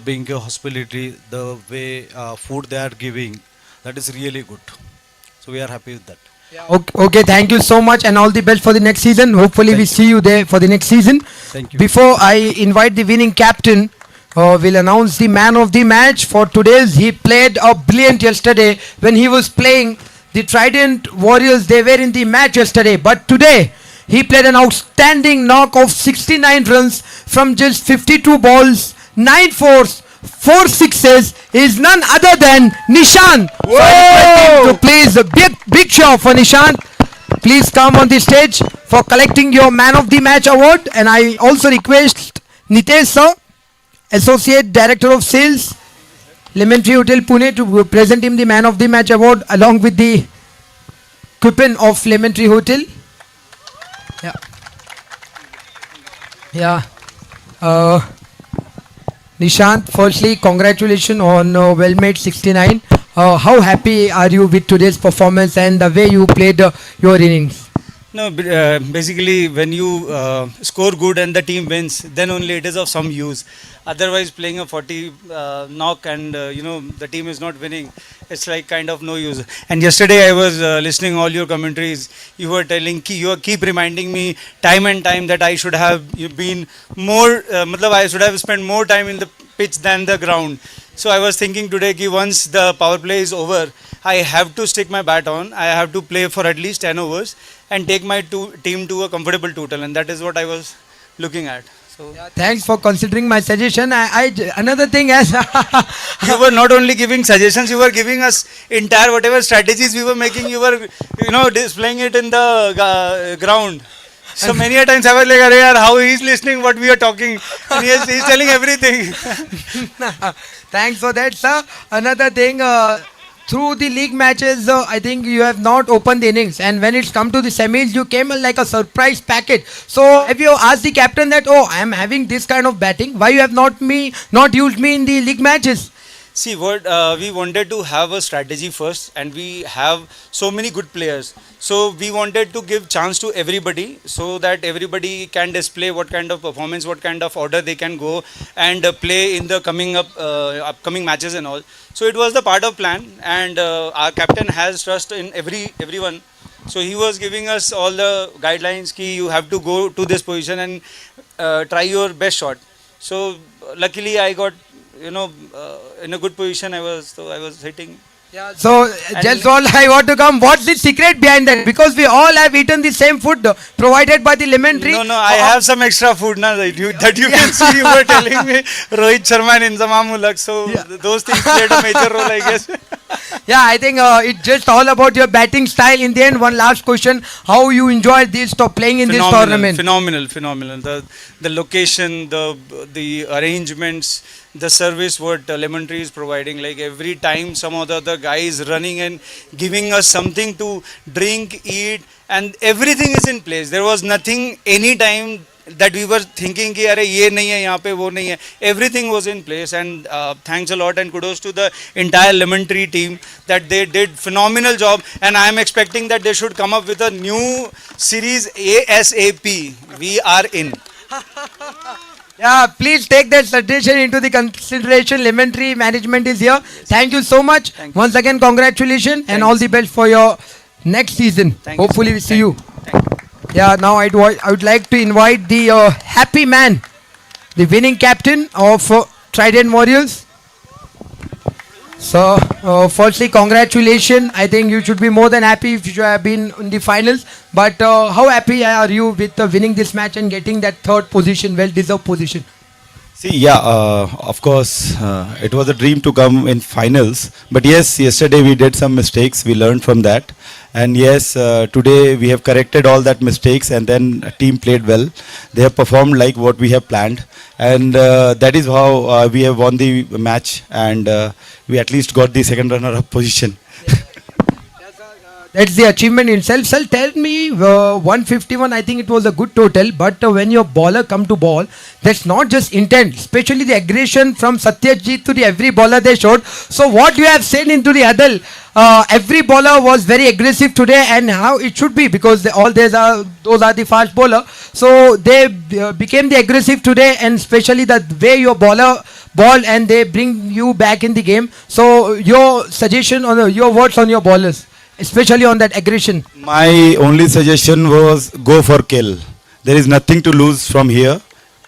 Being a hospitality, the way food they are giving, that is really good. So we are happy with that. Okay, thank you so much, and all the best for the next season. Hopefully we see you there for the next season. Thank you. Before I invite the winning captain, we'll announce the man of the match for today's. He played a brilliant yesterday when he was playing the Trident Warriors. They were in the match yesterday, but today he played an outstanding knock of 69 runs from just 52 balls, 9 fours, 4 sixes. Is none other than Nishant. So I request him to please, a big show for Nishant. Please come on the stage for collecting your man of the match award. And I also request Nitesh sir, Associate Director of Sales, Lemon Tree Hotel Pune, to present him the Man of the Match award along with the coupon of Lemon Tree Hotel. Nishant, firstly, congratulations on well made 69. how happy are you with today's performance and the way you played your innings? No, basically, when you score good and the team wins, then only it is of some use. Otherwise, playing a 40 knock and the team is not winning, it's like kind of no use. And yesterday, I was listening all your commentaries. You were telling, you keep reminding me time and time that I should have been more. I should have spent more time in the pitch than the ground. So I was thinking today, कि once the power play is over, I have to stick my bat on. I have to play for at least 10 overs and take my team to a comfortable total, and that is what I was looking at. So Thanks for considering my suggestion. Another thing is you were not only giving suggestions, you were giving us entire whatever strategies we were making. You were displaying it in the ground. So many a times I was like, "Arey yaar, how he's listening what we are talking, and he's telling everything." thanks for that, sir. Another thing. Through the league matches, I think you have not opened the innings, and when it's come to the semis, you came like a surprise package. So, have you asked the captain that, oh, I am having this kind of batting, why you have not used me in the league matches? See, what we wanted to have a strategy first, and we have so many good players. So we wanted to give chance to everybody, so that everybody can display what kind of performance, what kind of order they can go and play in the upcoming matches and all. So it was the part of plan, and our captain has trust in everyone. So he was giving us all the guidelines. Ki you have to go to this position and try your best shot. So luckily I got in a good position. I was hitting. Yeah. So just all I want to come. What's the secret behind that? Because we all have eaten the same food provided by the lemon tree. No, I have some extra food now that you can see. You were telling me Rohit Sharma and Inzamam Ulaq. So those things played a major role, I guess. Yeah, I think it's just all about your batting style. In the end, one last question: how you enjoyed this playing in this tournament? Phenomenal. The location, the arrangements, the service what Lemon Tree is providing. Like every time some of the other guys running and giving us something to drink, eat, and everything is in place. There was nothing any time that we were thinking कि अरे ये नहीं है यहाँ पे वो नहीं है. Everything was in place, and thanks a lot and kudos to the entire Lemon Tree team that they did phenomenal job, and I am expecting that they should come up with a new series ASAP. We are in. Yeah, please take that suggestion into the consideration. Lemon Tree management is here. Thank you so much. Once again, congratulations and all the best for your next season. Hopefully, we see you. Yeah, now I would like to invite the happy man, the winning captain of Trident Warriors. So, firstly, congratulations. I think you should be more than happy if you have been in the finals. But how happy are you with winning this match and getting that third position, well-deserved position? See, of course, it was a dream to come in finals. But yes, yesterday we did some mistakes. We learned from that. And yes, today we have corrected all that mistakes, and then team played well. They have performed like what we have planned. And that is how we have won the match. And we at least got the second runner-up position. That's the achievement itself. Sir, tell me, 151, I think it was a good total, but when your bowler come to ball, that's not just intent, especially the aggression from Satyajit to every bowler they showed. So what you have said into the huddle, every bowler was very aggressive today, and how it should be, because those are the fast bowler. So they became the aggressive today, and especially the way your bowler ball and they bring you back in the game. So your suggestion or your words on your bowlers, especially on that aggression? My only suggestion was go for kill. There is nothing to lose from here.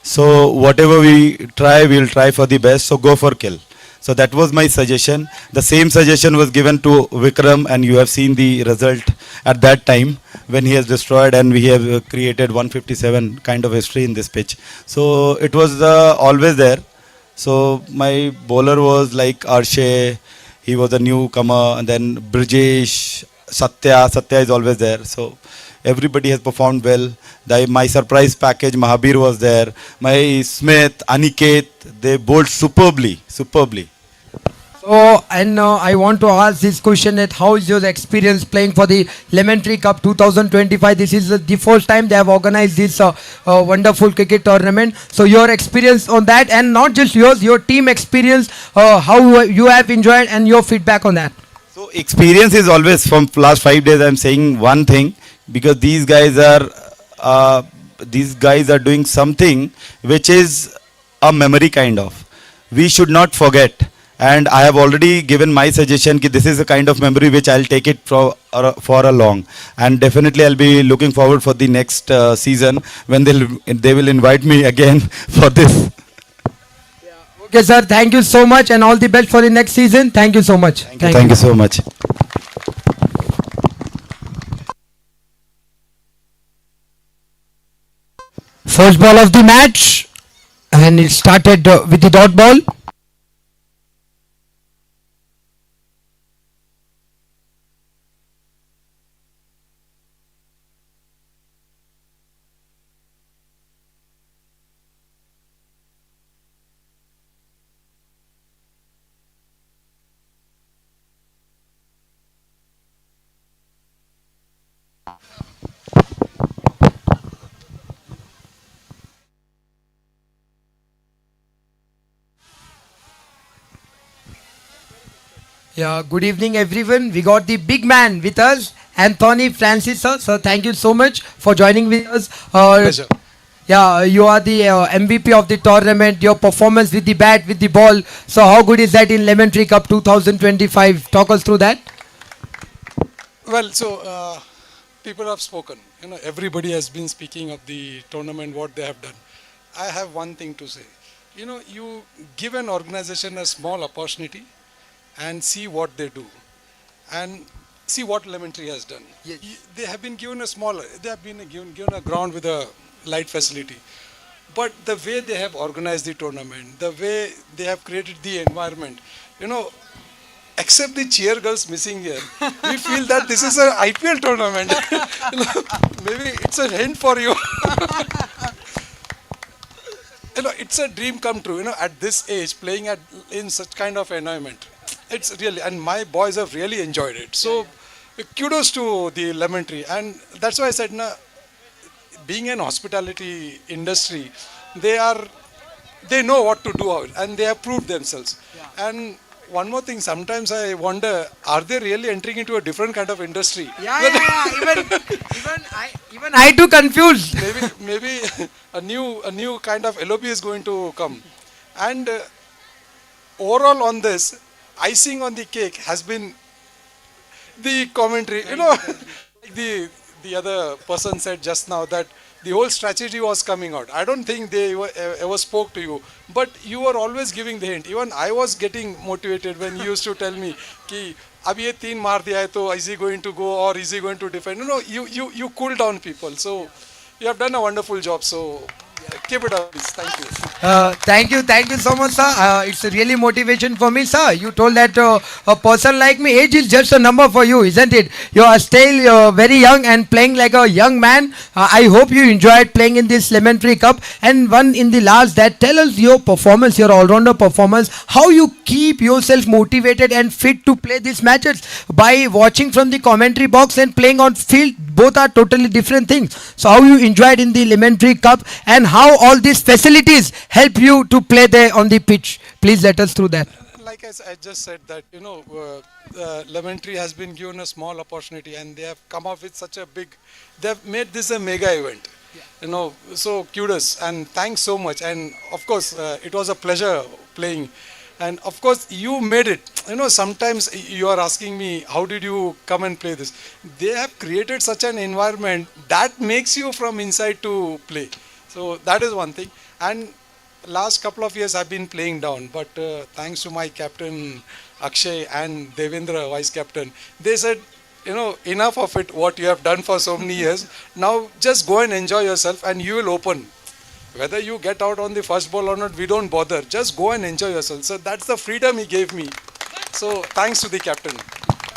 So whatever we try, we'll try for the best. So go for kill. So that was my suggestion. The same suggestion was given to Vikram, and you have seen the result at that time when he has destroyed, and we have created 157 kind of history in this pitch. So it was always there. So my bowler was like Arshay. He was a newcomer, and then Brijesh, Satya is always there. So everybody has performed well. My surprise package, Mahabir was there. My Smith, Aniket, they bowled superbly. So Oh, and I want to ask this question: that how is your experience playing for the Lemon Tree Cup 2025? This is the first time they have organized this wonderful cricket tournament. So your experience on that, and not just yours, your team experience, how you have enjoyed, and your feedback on that. So experience is always from last 5 days. I'm saying one thing because these guys are doing something which is a memory kind of. We should not forget. And I have already given my suggestion that this is a kind of memory which I'll take it for a long. And definitely I'll be looking forward for the next season when they will invite me again for this. Okay, sir. Thank you so much, and all the best for the next season. Thank you so much. Thank you so much. First ball of the match, and it started with the dot ball. Yeah, good evening everyone. We got the big man with us, Anthony Francis sir. So thank you so much for joining with us. Pleasure. Yeah, you are the MVP of the tournament. Your performance with the bat, with the ball. So how good is that in Lemon Tree Cup 2025? Talk us through that. Well, so people have spoken. Everybody has been speaking of the tournament, what they have done. I have one thing to say. You give an organization a small opportunity and see what they do, and see what Lemon Tree has done. Yes. They have been given given a ground with a light facility, but the way they have organized the tournament, the way they have created the environment, except the cheer girls missing here, we feel that this is an IPL tournament. Maybe it's a hint for you. It's a dream come true. At this age, playing in such kind of environment, it's really, and my boys have really enjoyed it. So, kudos to the Lemon Tree, and that's why I said, being an hospitality industry, they know what to do, and they have proved themselves. Yeah. And one more thing, sometimes I wonder, are they really entering into a different kind of industry? Yeah. Even I too confused. Maybe a new kind of LOP is going to come. And overall on this, icing on the cake has been the commentary. Like the other person said just now that the whole strategy was coming out. I don't think they ever spoke to you, but you were always giving the hint. Even I was getting motivated when you used to tell me कि अब ये 3 मार दिया है तो is he going to go or is he going to defend? You cool down people. So you have done a wonderful job. So keep it up, please. Thank you. Thank you so much, sir. It's a really motivation for me, sir. You told that a person like me, age is just a number for you, isn't it? You are still very young and playing like a young man. I hope you enjoyed playing in this Lemon Tree Cup. And one in the last, that tell us your performance, your all-rounder performance, how you keep yourself motivated and fit to play these matches. By watching from the commentary box and playing on field, both are totally different things. So how you enjoyed in the Lemon Tree Cup, and how all these facilities help you to play there on the pitch. Please let us through that. Like I just said that, Lemon Tree has been given a small opportunity and they have come up with such a big, they have made this a mega event. Yeah. So kudos and thanks so much. And of course, it was a pleasure playing. And of course, you made it. Sometimes you are asking me, how did you come and play this? They have created such an environment that makes you from inside to play. So that is one thing. And last couple of years I've been playing down, but thanks to my captain Akshay and Devendra, vice captain, they said, enough of it, what you have done for so many years. Now just go and enjoy yourself and you will open. Whether you get out on the first ball or not, we don't bother. Just go and enjoy yourself. So that's the freedom he gave me. So thanks to the captain.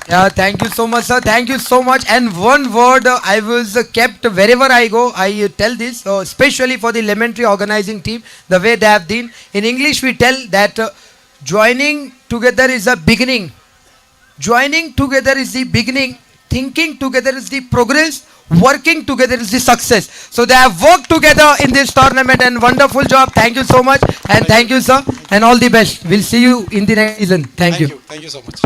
Yeah, thank you so much, sir. Thank you so much. And one word I was kept wherever I go, I tell this, especially for the Lemon Tree organizing team, the way they have been. In English, we tell that Joining together is a beginning. Joining together is the beginning. Thinking together is the progress. Working together is the success. So they have worked together in this tournament and wonderful job. Thank you so much and thank you sir and all the best. We'll see you in the next season. Thank you. Thank you so much.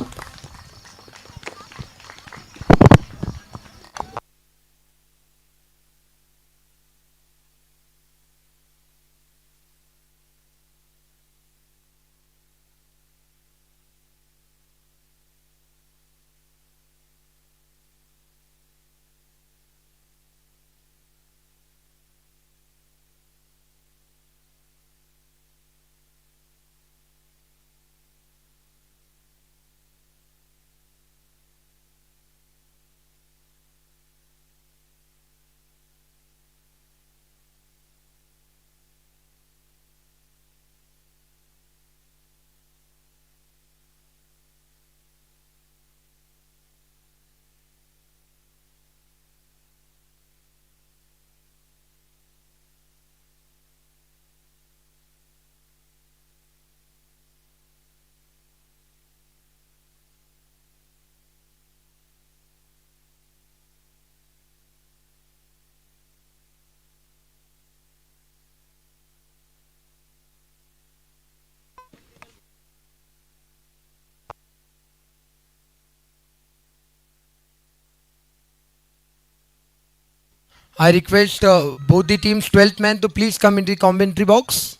I request both the teams 12th man to please come into the commentary box.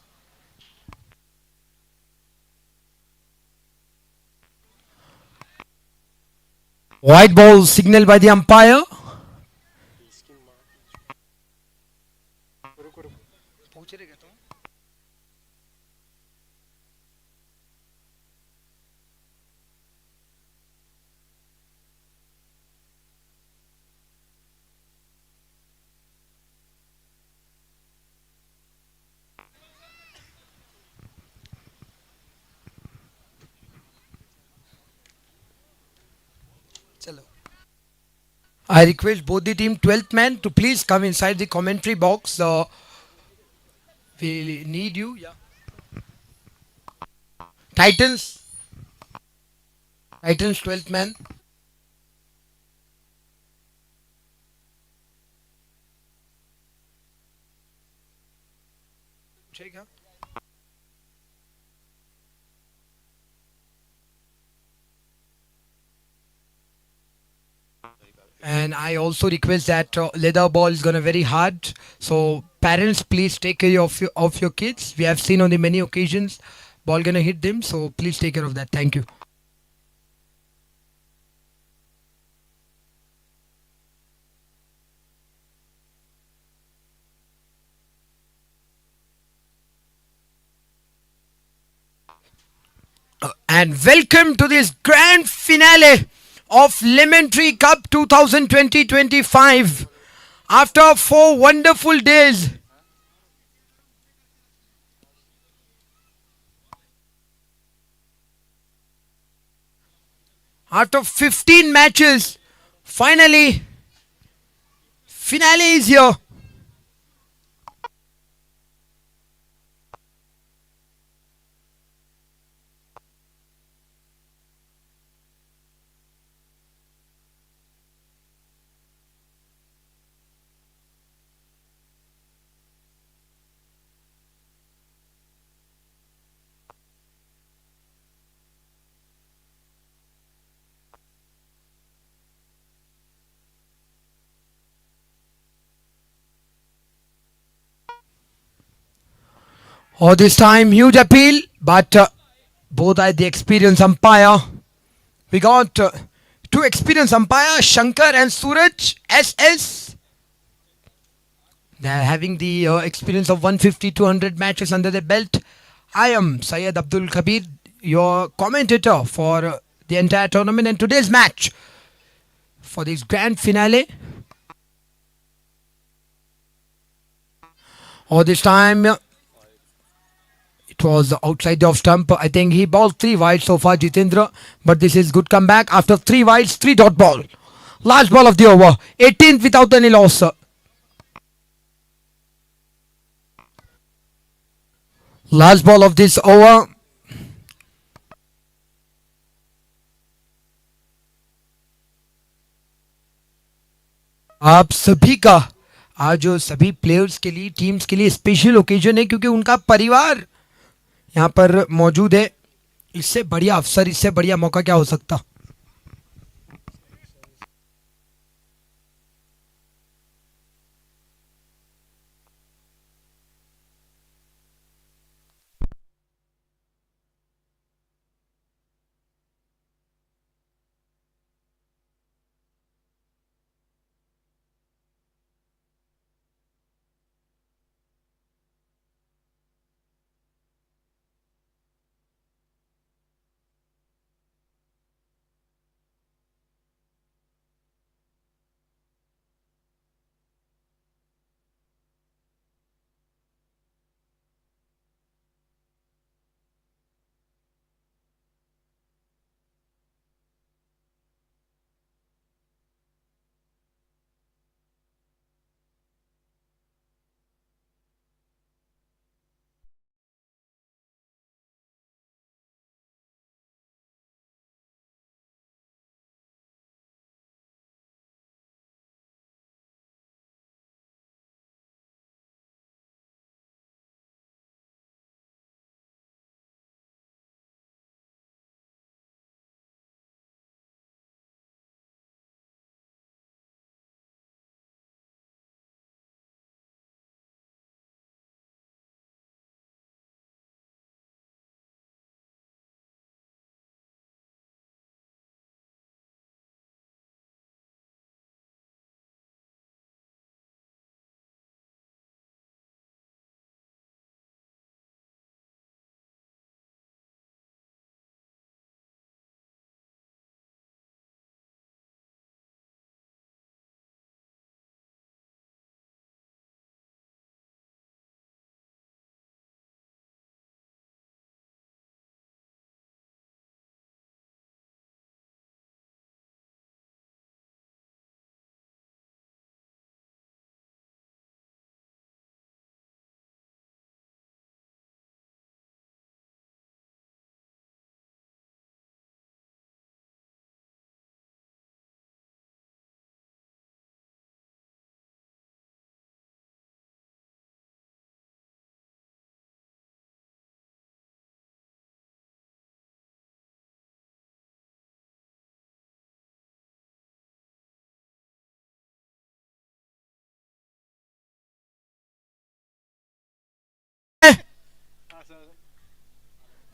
White ball signaled by the umpire. I request both the team 12th man to please come inside the commentary box. We need you. Yeah. Titans. Titans 12th man. And I also request that leather ball is gonna very hard. So parents, please take care of your kids. We have seen on the many occasions ball gonna hit them. So please take care of that. Thank you. And welcome to this grand finale of Lemon Tree Cup 2020-25. After 4 wonderful days, after 15 matches, finally, finale is here. Oh, this time huge appeal, but both are the experienced umpire. We got 2 experienced umpires, Shankar and Suraj SS. They are having the experience of 150-200 matches under their belt. I am Syed Abdul Kabir, your commentator for the entire tournament and today's match for this grand finale. Oh, this time it was outside the off stump. I think he bowled 3 wide so far, Jitendra. But this is good comeback after 3 wides, 3 dot ball. Last ball of the over. 18th without any loss. Last ball of this over. आप सभी का आज जो सभी players के लिए teams के लिए स्पेशल ओकेजन है क्योंकि उनका परिवार यहाँ पर मौजूद है. इससे बढ़िया अवसर, इससे बढ़िया मौका क्या हो सकता.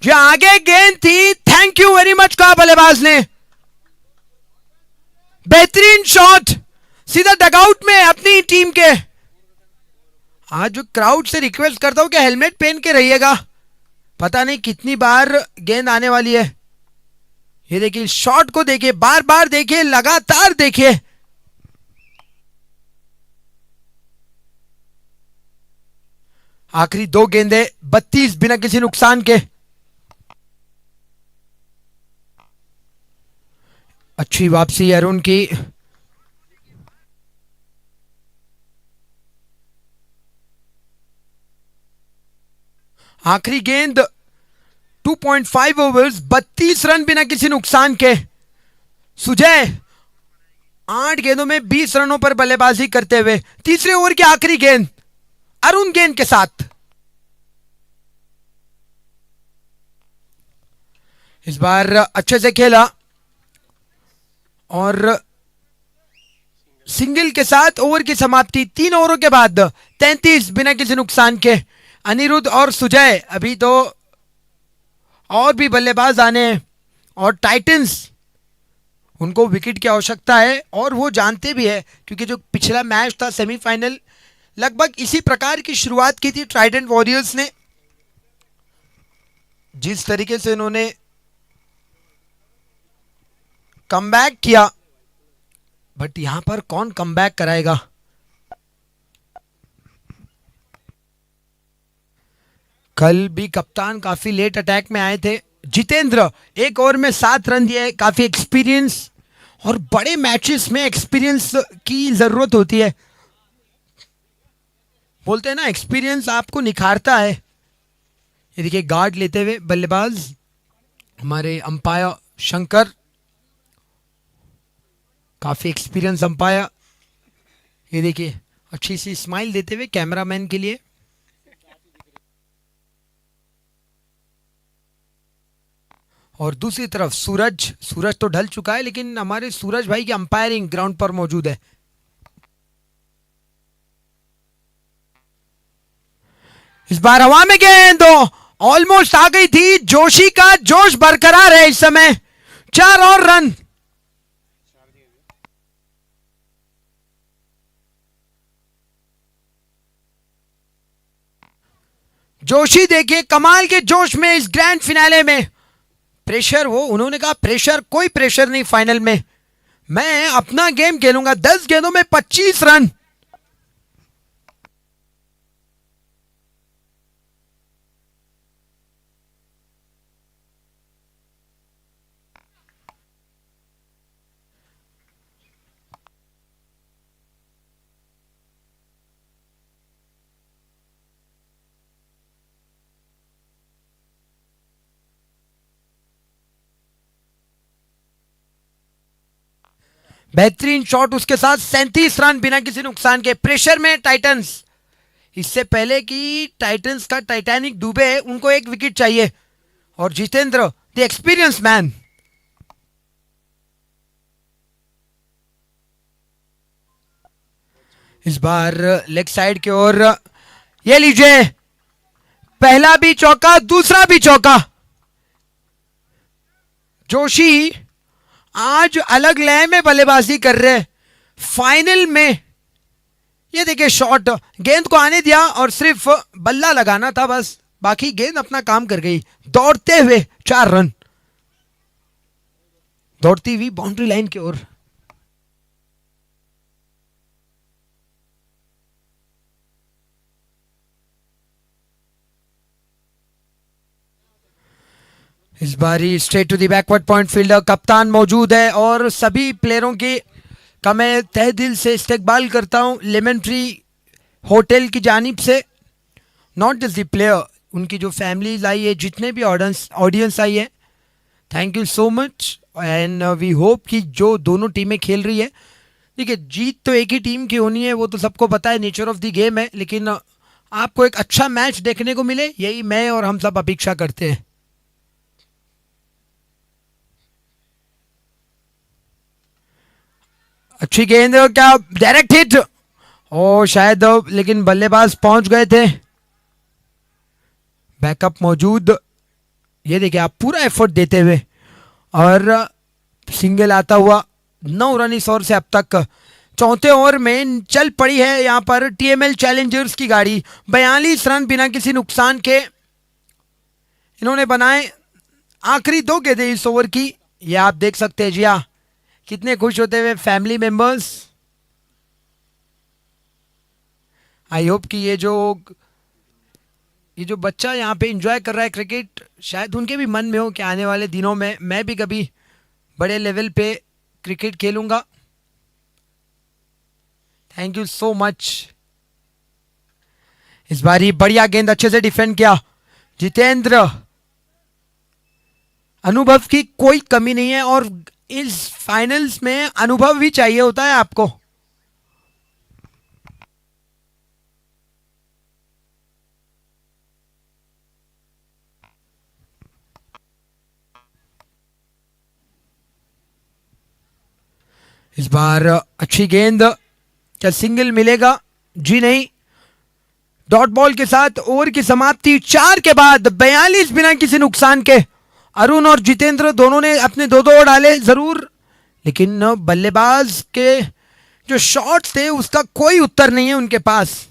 जो आगे गेंद थी, थैंक यू वेरी मच कहा बल्लेबाज ने. बेहतरीन शॉट सीधा डगआउट में अपनी टीम के. आज जो क्राउड से रिक्वेस्ट करता हूं कि हेलमेट पहन के रहिएगा, पता नहीं कितनी बार गेंद आने वाली है. ये देखिए, शॉट को देखिए, बार बार देखिए, लगातार देखिए. आखिरी 2 गेंदें 32 बिना किसी नुकसान के. अच्छी वापसी अरुण की. आखिरी गेंद 2.5 ओवर्स, 32 रन बिना किसी नुकसान के. सुजय 8 गेंदों में 20 रनों पर बल्लेबाजी करते हुए तीसरे ओवर की आखिरी गेंद अरुण गेंद के साथ. इस बार अच्छे से खेला और सिंगल के साथ ओवर की समाप्ति. 3 ओवरों के बाद 33 बिना किसी नुकसान के. अनिरुद्ध और सुजय, अभी तो और भी बल्लेबाज आने हैं और टाइटंस, उनको विकेट की आवश्यकता है और वो जानते भी है क्योंकि जो पिछला मैच था सेमीफाइनल, लगभग इसी प्रकार की शुरुआत की थी ट्राइडेंट वॉरियर्स ने. जिस तरीके से उन्होंने कमबैक किया, बट यहां पर कौन कमबैक कराएगा. कल भी कप्तान काफी लेट अटैक में आए थे. जितेंद्र 1 ओवर में 7 रन दिए. काफी एक्सपीरियंस, और बड़े मैचेस में एक्सपीरियंस की जरूरत होती है. बोलते हैं ना, एक्सपीरियंस आपको निखारता है. ये देखिए, गार्ड लेते हुए बल्लेबाज हमारे अंपायर शंकर, काफी एक्सपीरियंस अंपायर. ये देखिए अच्छी सी स्माइल देते हुए कैमरामैन के लिए। और दूसरी तरफ सूरज तो ढल चुका है, लेकिन हमारे सूरज भाई की अंपायरिंग ग्राउंड पर मौजूद है। इस बार हवा में गेंद ऑलमोस्ट आ गई थी। जोशी का जोश बरकरार है इस समय। 4 और रन। जोशी देखिए कमाल के जोश में इस ग्रैंड फिनाले में। प्रेशर उन्होंने कहा प्रेशर, कोई प्रेशर नहीं फाइनल में, मैं अपना गेम खेलूंगा। 10 गेंदों में 25 रन। बेहतरीन शॉट, उसके साथ 37 रन बिना किसी नुकसान के। प्रेशर में टाइटंस, इससे पहले कि टाइटंस का टाइटैनिक डूबे उनको 1 विकेट चाहिए। और जितेंद्र द एक्सपीरियंस मैन। इस बार लेग साइड की ओर, ये लीजिए पहला भी चौका, दूसरा भी चौका। जोशी आज अलग लय में बल्लेबाजी कर रहे हैं फाइनल में। ये देखिए शॉट, गेंद को आने दिया और सिर्फ बल्ला लगाना था बस, बाकी गेंद अपना काम कर गई। दौड़ते हुए 4 रन, दौड़ती हुई बाउंड्री लाइन की ओर। इस बारी straight to the backward point fielder कप्तान मौजूद है और सभी प्लेयरों की का मैं तहे दिल से इस्तकबाल करता हूं लेमन ट्री होटल की जानिब से। नॉट जस्ट द प्लेयर, उनकी जो फैमिलीज आई है, जितने भी ऑडियंस आई है, thank you so much. And we hope कि जो दोनों टीमें खेल रही है, देखिए जीत तो एक ही टीम की होनी है, वो तो सबको पता है, नेचर ऑफ द गेम है, लेकिन आपको एक अच्छा मैच देखने को मिले, यही मैं और हम सब अपेक्षा करते हैं। अच्छी गेंद, क्या डायरेक्ट हिट, और शायद लेकिन बल्लेबाज पहुंच गए थे। बैकअप मौजूद, ये देखिए आप पूरा एफर्ट देते हुए और सिंगल आता हुआ। 9 रन इस ओवर से अब तक। चौथे ओवर में चल पड़ी है यहां पर टीएमएल चैलेंजर्स की गाड़ी। 42 रन बिना किसी नुकसान के इन्होंने बनाए। आखिरी 2 गेंदें इस ओवर की, ये आप देख सकते हैं। जी हाँ, कितने खुश होते हुए फैमिली मेंबर्स। आई होप कि ये जो बच्चा यहाँ पे एंजॉय कर रहा है क्रिकेट, शायद उनके भी मन में हो कि आने वाले दिनों में मैं भी कभी बड़े लेवल पे क्रिकेट खेलूंगा। Thank you so much. इस बार ही बढ़िया गेंद, अच्छे से डिफेंड किया जितेंद्र। अनुभव की कोई कमी नहीं है और इस फाइनल्स में अनुभव भी चाहिए होता है आपको। इस बार अच्छी गेंद, क्या सिंगल मिलेगा? जी नहीं। डॉट बॉल के साथ ओवर की समाप्ति 4 के बाद 42 बिना किसी नुकसान के। अरुण और जितेंद्र दोनों ने अपने 2-2 ओवर डाले जरूर, लेकिन बल्लेबाज के जो शॉट्स थे उसका कोई उत्तर नहीं है उनके पास।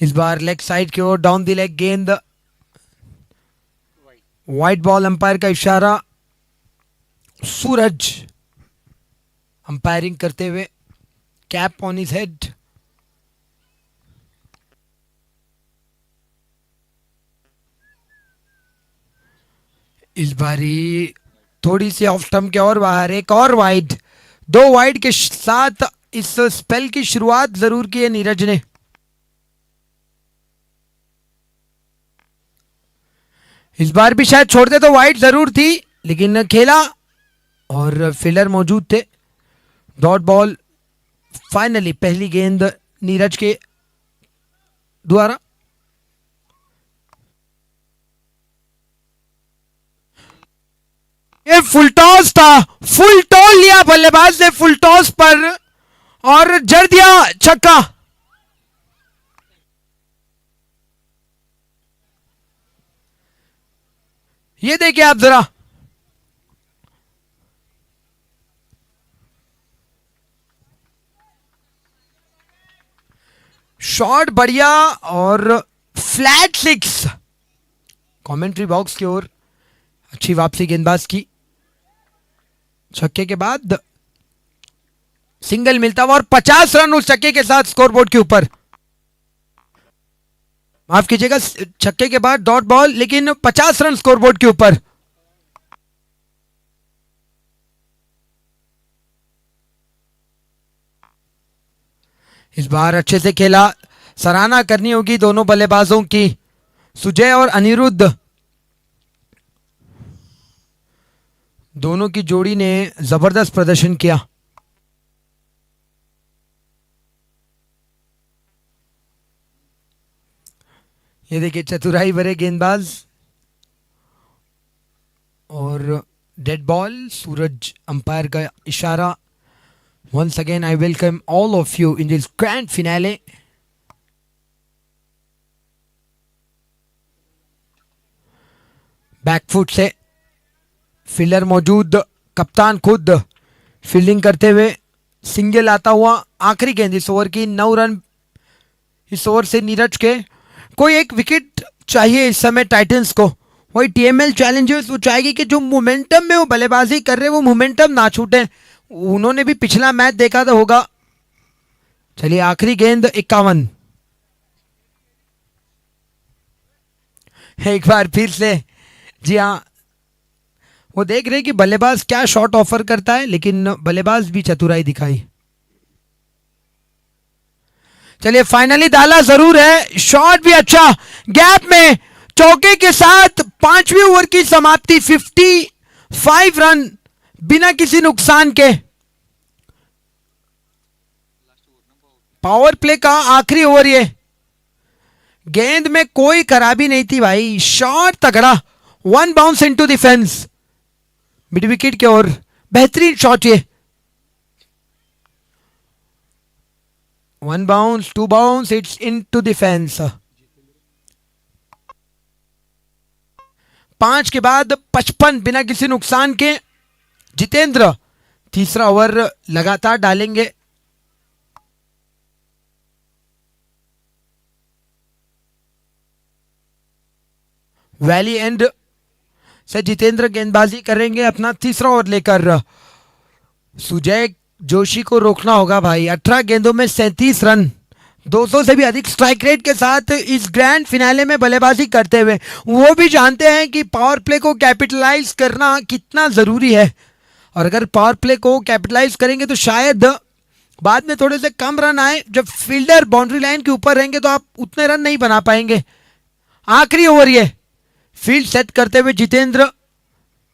इस बार लेग साइड की ओर डाउन द लेग गेंद, वाइट बॉल, अंपायर का इशारा। सूरज अंपायरिंग करते हुए, कैप ऑन हिज हेड। इस बारी थोड़ी सी ऑफ स्टंप के और बाहर, एक और वाइड। 2 वाइड के साथ इस स्पेल की शुरुआत जरूर की है नीरज ने। इस बार भी शायद छोड़ते तो वाइड जरूर थी, लेकिन खेला और फील्डर मौजूद थे। Dot ball. फाइनली पहली गेंद नीरज के द्वारा। ये फुल टॉस था, फुल टॉस लिया बल्लेबाज ने फुल टॉस पर और जड़ दिया छक्का। ये देखिए आप जरा, शॉट बढ़िया और फ्लैट 6। कमेंट्री बॉक्स की ओर अच्छी वापसी गेंदबाज की। छक्के के बाद सिंगल मिलता हुआ और 50 रन उस छक्के के साथ स्कोरबोर्ड के ऊपर। माफ कीजिएगा, छक्के के बाद डॉट बॉल, लेकिन 50 रन स्कोरबोर्ड के ऊपर। इस बार अच्छे से खेला, सराहना करनी होगी दोनों बल्लेबाजों की, सुजय और अनिरुद्ध। दोनों की जोड़ी ने जबरदस्त प्रदर्शन किया। ये देखिए चतुराई भरे गेंदबाज और डेड बॉल। सूरज अंपायर का इशारा। Once again, I welcome all of you in this grand finale. Backfoot से फील्डर मौजूद, कप्तान खुद फील्डिंग करते हुए, सिंगल आता हुआ। आखिरी गेंद इस ओवर की, 9 रन इस ओवर से नीरज के। कोई एक विकेट चाहिए इस समय टाइटंस को। वही टीएमएल चैलेंजर्स वो चाहेगी कि जो मोमेंटम में वो बल्लेबाजी कर रहे हैं वो मोमेंटम ना छूटे। उन्होंने भी पिछला मैच देखा तो होगा। चलिए आखिरी गेंद 51। एक बार फिर से, जी हाँ, वो देख रहे कि बल्लेबाज क्या शॉट ऑफर करता है, लेकिन बल्लेबाज भी चतुराई दिखाई। चलिए फाइनली डाला जरूर है, शॉट भी अच्छा, गैप में चौके के साथ 5वीं ओवर की समाप्ति। 55 रन बिना किसी नुकसान के। पावर प्ले का आखिरी ओवर ये। गेंद में कोई खराबी नहीं थी भाई, शॉट तगड़ा, 1 bounce into the fence, mid wicket की ओर। बेहतरीन शॉट ये। 1 bounce, 2 bounce, it's into the fence. 5 के बाद 55 बिना किसी नुकसान के। जितेंद्र तीसरा ओवर लगातार डालेंगे। वैली एंड से जितेंद्र गेंदबाजी करेंगे अपना तीसरा ओवर लेकर। सुजय जोशी को रोकना होगा भाई। 18 गेंदों में 37 रन, 200 से भी अधिक स्ट्राइक रेट के साथ इस ग्रैंड फिनाले में बल्लेबाजी करते हुए वो भी जानते हैं कि पावर प्ले को कैपिटलाइज करना कितना जरूरी है। और अगर पावर प्ले को कैपिटलाइज करेंगे तो शायद बाद में थोड़े से कम रन आए। जब फील्डर बाउंड्री लाइन के ऊपर रहेंगे तो आप उतने रन नहीं बना पाएंगे। आखिरी ओवर ये, फील्ड सेट करते हुए जितेंद्र।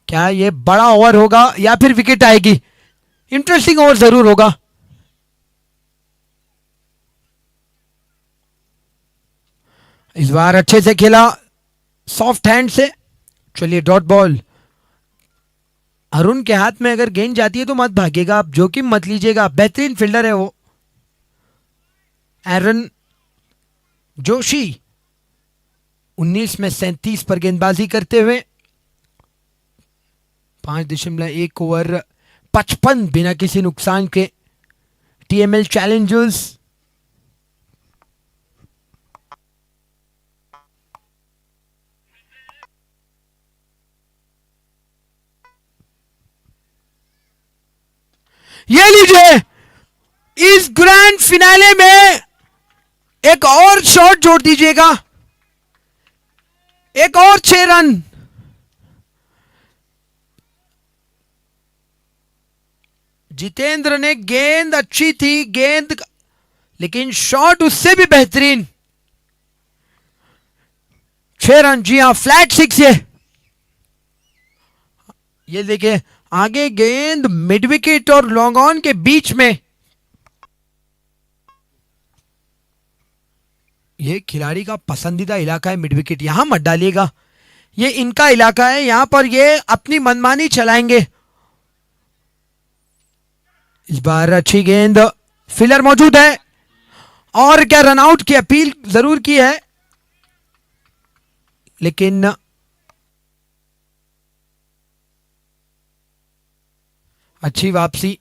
क्या ये बड़ा ओवर होगा या फिर विकेट आएगी? इंटरेस्टिंग ओवर जरूर होगा। इस बार अच्छे से खेला, सॉफ्ट हैंड से। चलिए डॉट बॉल। अरुण के हाथ में अगर गेंद जाती है तो मत भागिएगा, आप जोखिम मत लीजिएगा, बेहतरीन फील्डर है वो। एरन जोशी 19 में 37 पर गेंदबाजी करते हुए 5.1 ओवर 55 बिना किसी नुकसान के। टीएमएल चैलेंजर्स ये लीजिए, इस ग्रैंड फिनाले में एक और शॉट जोड़ दीजिएगा, एक और 6 रन। जितेंद्र ने गेंद अच्छी थी, गेंद लेकिन शॉट उससे भी बेहतरीन। 6 रन, जी हां, फ्लैट 6। ये देखिए, आगे गेंद मिड विकेट और लॉन्ग ऑन के बीच में। ये खिलाड़ी का पसंदीदा इलाका है मिड विकेट, यहां मत डालिएगा, ये इनका इलाका है, यहां पर ये अपनी मनमानी चलाएंगे। इस बार अच्छी गेंद, फिलर मौजूद है और क्या रनआउट की अपील जरूर की है, लेकिन अच्छी वापसी।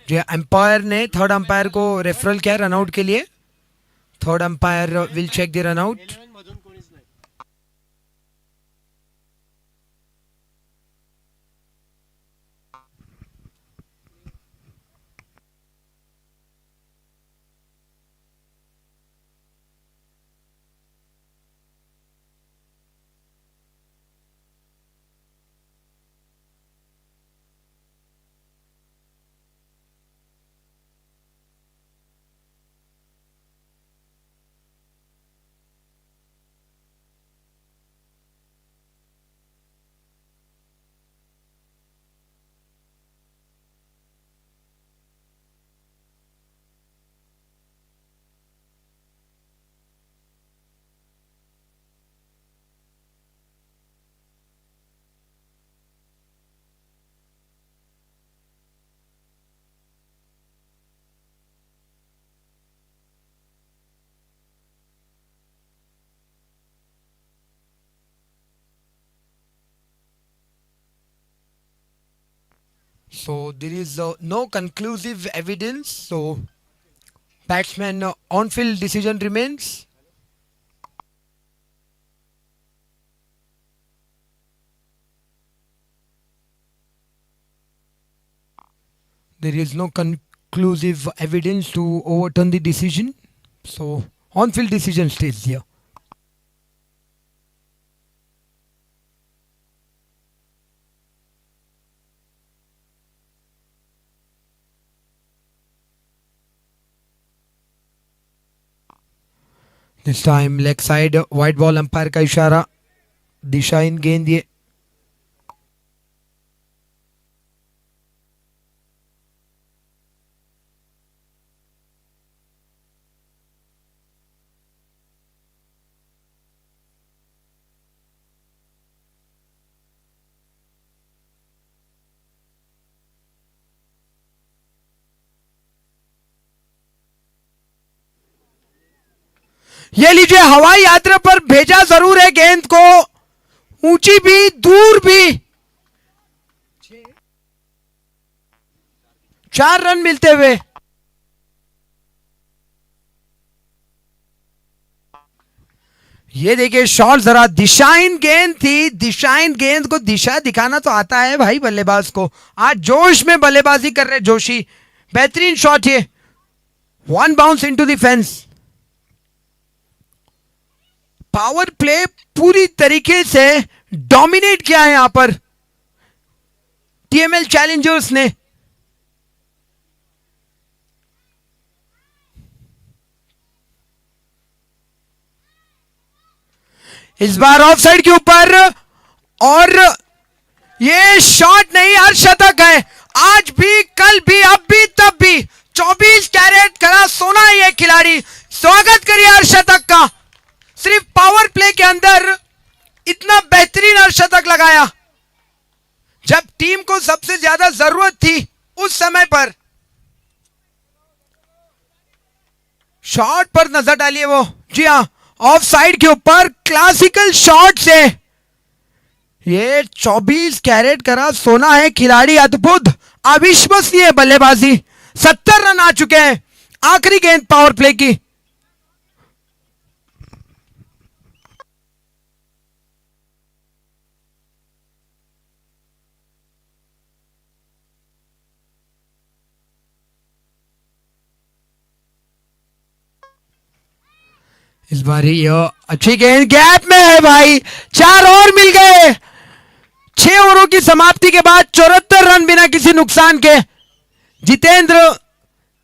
जो अंपायर ने थर्ड अंपायर को रेफरल किया रनआउट के लिए, third umpire will check the run out. So there is no conclusive evidence. So batsman on-field decision remains. There is no conclusive evidence to overturn the decision. So on-field decision stays here. This time leg side white ball umpire का इशारा, दिशा इन गेंद ये। ये लीजिए, हवाई यात्रा पर भेजा जरूर है गेंद को, ऊंची भी दूर भी। 4 रन मिलते हुए। ये देखिए शॉट, जरा दिशाहीन गेंद थी, दिशाहीन गेंद को दिशा दिखाना तो आता है भाई बल्लेबाज को। आज जोश में बल्लेबाजी कर रहे जोशी। बेहतरीन शॉट ये, 1 bounce into the fence. Power play पूरी तरीके से डोमिनेट किया है यहां पर टीएमएल चैलेंजर्स ने। इस बार ऑफ साइड के ऊपर, और ये शॉट नहीं, अर्धशतक है। आज भी, कल भी, अब भी, तब भी 24 कैरेट करा सोना है ये खिलाड़ी। स्वागत करिए अर्शतक का। सिर्फ पावर प्ले के अंदर इतना बेहतरीन अर्शतक लगाया जब टीम को सबसे ज्यादा जरूरत थी उस समय पर। शॉट पर नजर डालिए वो, जी हाँ, ऑफ साइड के ऊपर क्लासिकल शॉट से ये 24 कैरेट करा सोना है खिलाड़ी। अद्भुत अविश्वसनीय बल्लेबाजी। 70 रन आ चुके हैं आखिरी गेंद पावर प्ले की। इस बार ये अच्छी गेंद गैप में है भाई। 4 और मिल गए। 6 ओवरों की समाप्ति के बाद 74 रन बिना किसी नुकसान के। जितेंद्र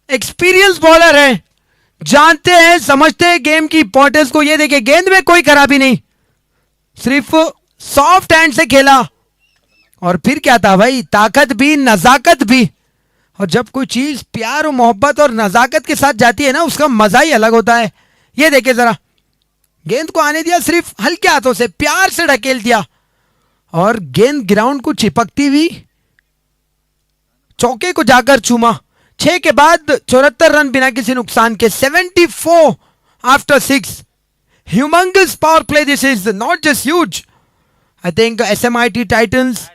एक्सपीरियंस बॉलर है, जानते हैं समझते हैं गेम की इंपॉर्टेंस को। ये देखिए गेंद में कोई खराबी नहीं, सिर्फ सॉफ्ट हैंड से खेला। और फिर क्या था भाई, ताकत भी नजाकत भी। और जब कोई चीज प्यार और मोहब्बत और नजाकत के साथ जाती है ना, उसका मजा ही अलग होता है। ये देखिए जरा, गेंद को आने दिया, सिर्फ हल्के हाथों से प्यार से ढकेल दिया और गेंद ग्राउंड को चिपकती हुई चौके को जाकर चूमा। 6 के बाद 74 रन बिना किसी नुकसान के। 74 after 6। Humongous power play. This is not just huge, I think SMIT Titans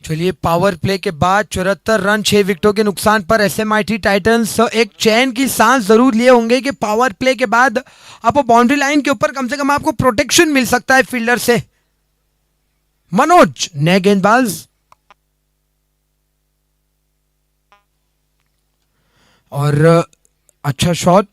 चलिए पावर प्ले के बाद 74 रन 6 विकेटों के नुकसान पर SMIT टाइटंस एक चैन की सांस जरूर लिए होंगे कि पावर प्ले के बाद आपको बाउंड्री लाइन के ऊपर कम से कम आपको प्रोटेक्शन मिल सकता है फील्डर से। मनोज नए गेंदबाज और अच्छा शॉट।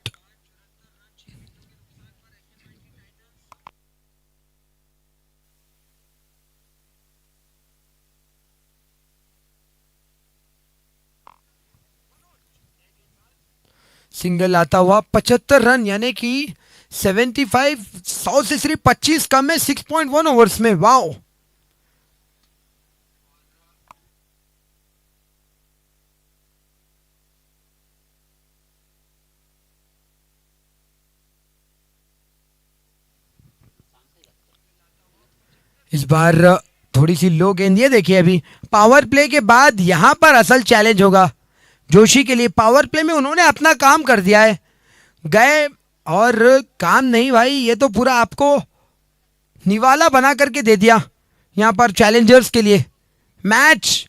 सिंगल आता हुआ 75 रन, यानी कि 75 100 से सिर्फ 25 कम है 6.1 ओवर्स में। वाओ, इस बार थोड़ी सी लो गेंद। ये देखिए अभी पावर प्ले के बाद यहां पर असल चैलेंज होगा जोशी के लिए। पावर प्ले में उन्होंने अपना काम कर दिया है, गए और काम नहीं भाई, ये तो पूरा आपको निवाला बना करके दे दिया यहां पर चैलेंजर्स के लिए मैच।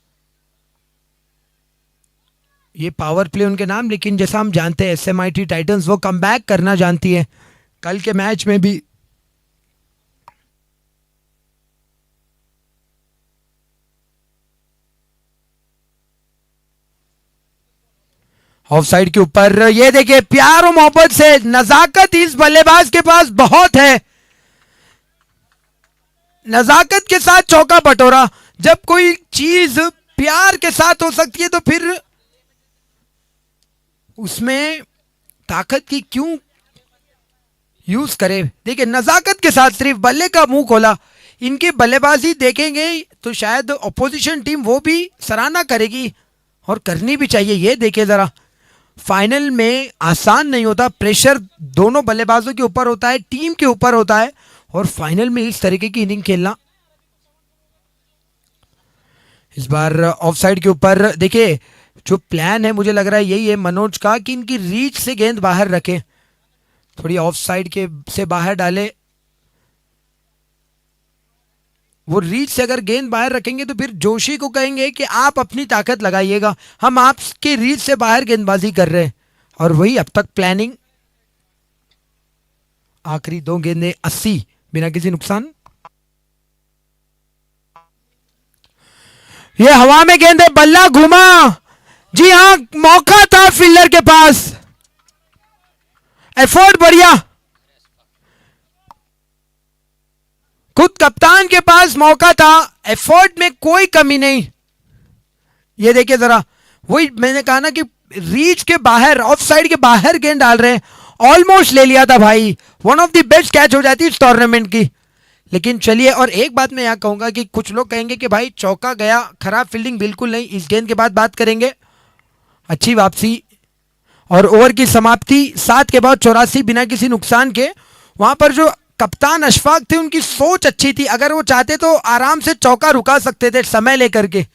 ये पावर प्ले उनके नाम, लेकिन जैसा हम जानते हैं SMIT टाइटंस वो कमबैक करना जानती है। कल के मैच में भी ऑफ साइड के ऊपर, ये देखिए प्यार और मोहब्बत से, नजाकत इस बल्लेबाज के पास बहुत है। नजाकत के साथ चौका बटोरा। जब कोई चीज प्यार के साथ हो सकती है तो फिर उसमें ताकत की क्यों यूज करे। देखिए नजाकत के साथ सिर्फ बल्ले का मुंह खोला। इनकी बल्लेबाजी देखेंगे तो शायद ऑपोजिशन टीम वो भी सराहना करेगी और करनी भी चाहिए। ये देखिए जरा, फाइनल में आसान नहीं होता, प्रेशर दोनों बल्लेबाजों के ऊपर होता है, टीम के ऊपर होता है, और फाइनल में इस तरीके की इनिंग खेलना। इस बार ऑफ साइड के ऊपर देखिए, जो प्लान है मुझे लग रहा है यही है मनोज का कि इनकी रीच से गेंद बाहर रखें, थोड़ी ऑफ साइड के से बाहर डाले। वो रीच से अगर गेंद बाहर रखेंगे तो फिर जोशी को कहेंगे कि आप अपनी ताकत लगाइएगा, हम आपके रीच से बाहर गेंदबाजी कर रहे हैं। और वही अब तक प्लानिंग। आखिरी 2 गेंदें 80 बिना किसी नुकसान। ये हवा में गेंद है, बल्ला घूमा। जी हां, मौका था फील्डर के पास, एफर्ट बढ़िया, खुद कप्तान के पास मौका था, एफर्ट में कोई कमी नहीं। ये देखिए जरा, वही मैंने कहा ना कि रीच के बाहर, ऑफ साइड के बाहर गेंद डाल रहे हैं। ऑलमोस्ट ले लिया था भाई, one of the best catch हो जाती इस टूर्नामेंट की। लेकिन चलिए, और एक बात मैं यहाँ कहूंगा कि कुछ लोग कहेंगे कि भाई चौका गया, खराब फील्डिंग, बिल्कुल नहीं। इस गेंद के बाद बात करेंगे। अच्छी वापसी और ओवर की समाप्ति 7 के बाद 84 बिना किसी नुकसान के। वहां पर जो कप्तान अशफाक थे उनकी सोच अच्छी थी, अगर वो चाहते तो आराम से चौका रुका सकते थे समय लेकर के,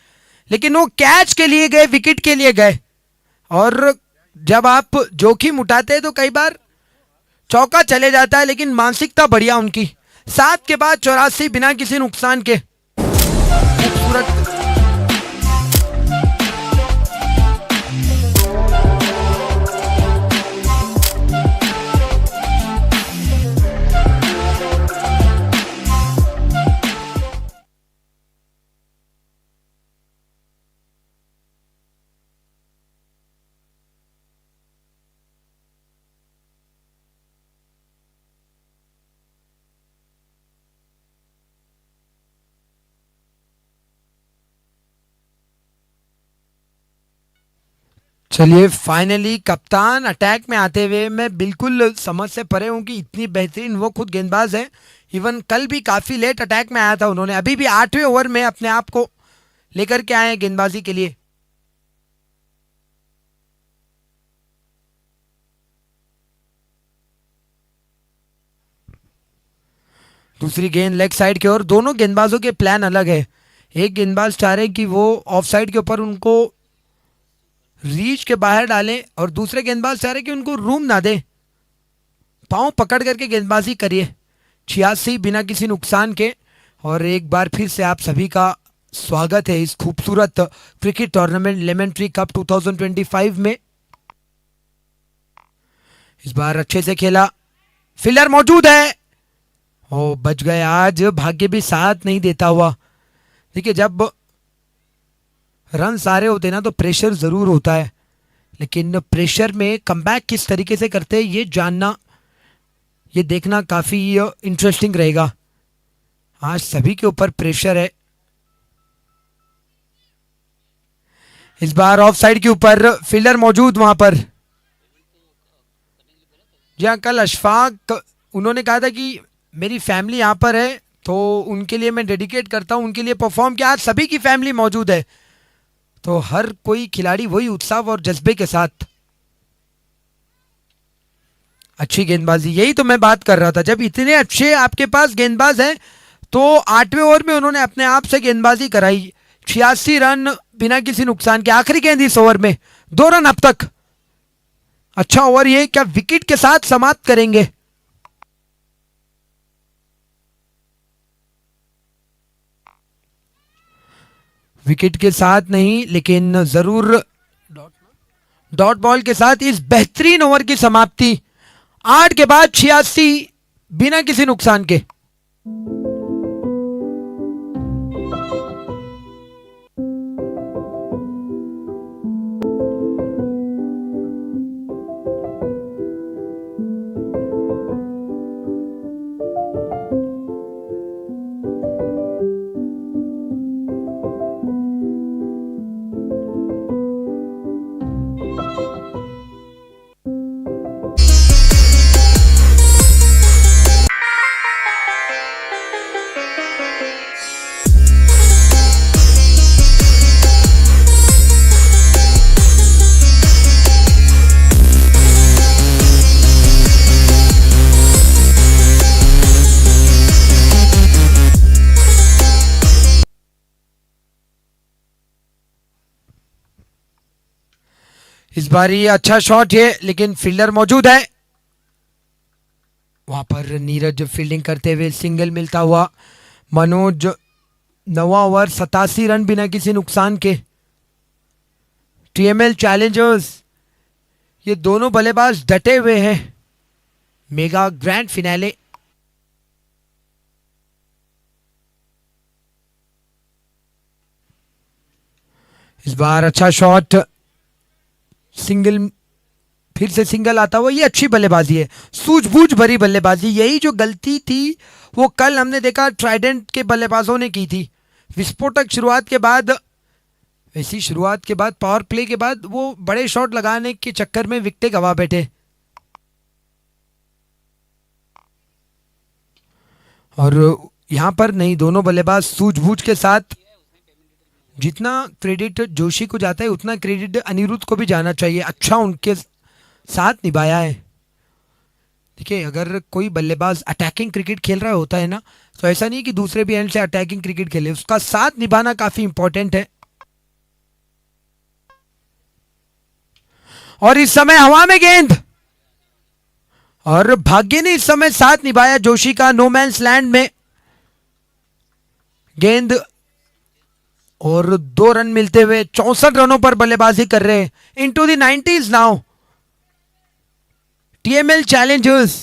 लेकिन वो कैच के लिए गए, विकेट के लिए गए। और जब आप जोखिम उठाते हैं तो कई बार चौका चले जाता है, लेकिन मानसिकता बढ़िया उनकी। 7 के बाद 84 बिना किसी नुकसान के। खूबसूरत। चलिए, फाइनली कप्तान अटैक में आते हुए, मैं बिल्कुल समझ से परे हूं कि इतनी बेहतरीन वो खुद गेंदबाज है। इवन कल भी काफी लेट अटैक में आया था उन्होंने, अभी भी 8वें ओवर में अपने आप को लेकर के आए हैं गेंदबाजी के लिए। दूसरी गेंद लेग साइड की ओर। दोनों गेंदबाजों के प्लान अलग है। एक गेंदबाज चाह रहे हैं कि वो ऑफ साइड के ऊपर उनको रीच के बाहर डालें, और दूसरे गेंदबाज चाह रहे कि उनको रूम ना दे, पांव पकड़ करके गेंदबाजी करिए। 86 बिना किसी नुकसान के। और एक बार फिर से आप सभी का स्वागत है इस खूबसूरत cricket tournament lemon tree cup 2025 में। इस बार अच्छे से खेला, फील्डर मौजूद है, ओ बच गए। आज भाग्य भी साथ नहीं देता हुआ। देखिए, जब रन सारे होते ना तो प्रेशर जरूर होता है, लेकिन प्रेशर में कमबैक किस तरीके से करते हैं ये जानना, ये देखना काफी इंटरेस्टिंग रहेगा। आज सभी के ऊपर प्रेशर है। इस बार ऑफ साइड के ऊपर फील्डर मौजूद वहां पर। जी हाँ, कल अशफाक उन्होंने कहा था कि मेरी फैमिली यहाँ पर है तो उनके लिए मैं डेडिकेट करता हूँ, उनके लिए परफॉर्म किया। आज सभी की फैमिली मौजूद है, तो हर कोई खिलाड़ी वही उत्साह और जज्बे के साथ। अच्छी गेंदबाजी, यही तो मैं बात कर रहा था। जब इतने अच्छे आपके पास गेंदबाज हैं तो 8वें ओवर में उन्होंने अपने आप से गेंदबाजी कराई। 86 रन बिना किसी नुकसान के। आखिरी गेंद इस ओवर में, 2 रन अब तक। अच्छा ओवर ये, क्या विकेट के साथ समाप्त करेंगे? विकेट के साथ नहीं, लेकिन जरूर डॉट बॉल के साथ इस बेहतरीन ओवर की समाप्ति। 8 के बाद 86 बिना किसी नुकसान के। इस बार ये अच्छा शॉट है लेकिन फील्डर मौजूद है वहां पर। नीरज फील्डिंग करते हुए सिंगल मिलता हुआ। मनोज 9वां ओवर 87 रन बिना किसी नुकसान के। टीएमएल चैलेंजर्स ये दोनों बल्लेबाज डटे हुए हैं। Mega grand finale. इस बार अच्छा शॉट, सिंगल, फिर से सिंगल आता हुआ। ये अच्छी बल्लेबाजी है, सूझबूझ भरी बल्लेबाजी। यही जो गलती थी वो कल हमने देखा ट्राइडेंट के बल्लेबाजों ने की थी। विस्फोटक शुरुआत के बाद, ऐसी शुरुआत के बाद, पावर प्ले के बाद वो बड़े शॉट लगाने के चक्कर में विकेटें गवा बैठे। और यहां पर नहीं, दोनों बल्लेबाज सूझबूझ के साथ। जितना क्रेडिट जोशी को जाता है उतना क्रेडिट अनिरुद्ध को भी जाना चाहिए। अच्छा उनके साथ निभाया है। देखिए, अगर कोई बल्लेबाज अटैकिंग क्रिकेट खेल रहा होता है ना, तो ऐसा नहीं कि दूसरे भी एंड से अटैकिंग क्रिकेट खेले, उसका साथ निभाना काफी इंपॉर्टेंट है। और इस समय हवा में गेंद, और भाग्य ने इस समय साथ निभाया जोशी का। नो मैंस लैंड में गेंद, और 2 रन मिलते हुए 64 रनों पर बल्लेबाजी कर रहे हैं। Into the 90s now TML Challengers.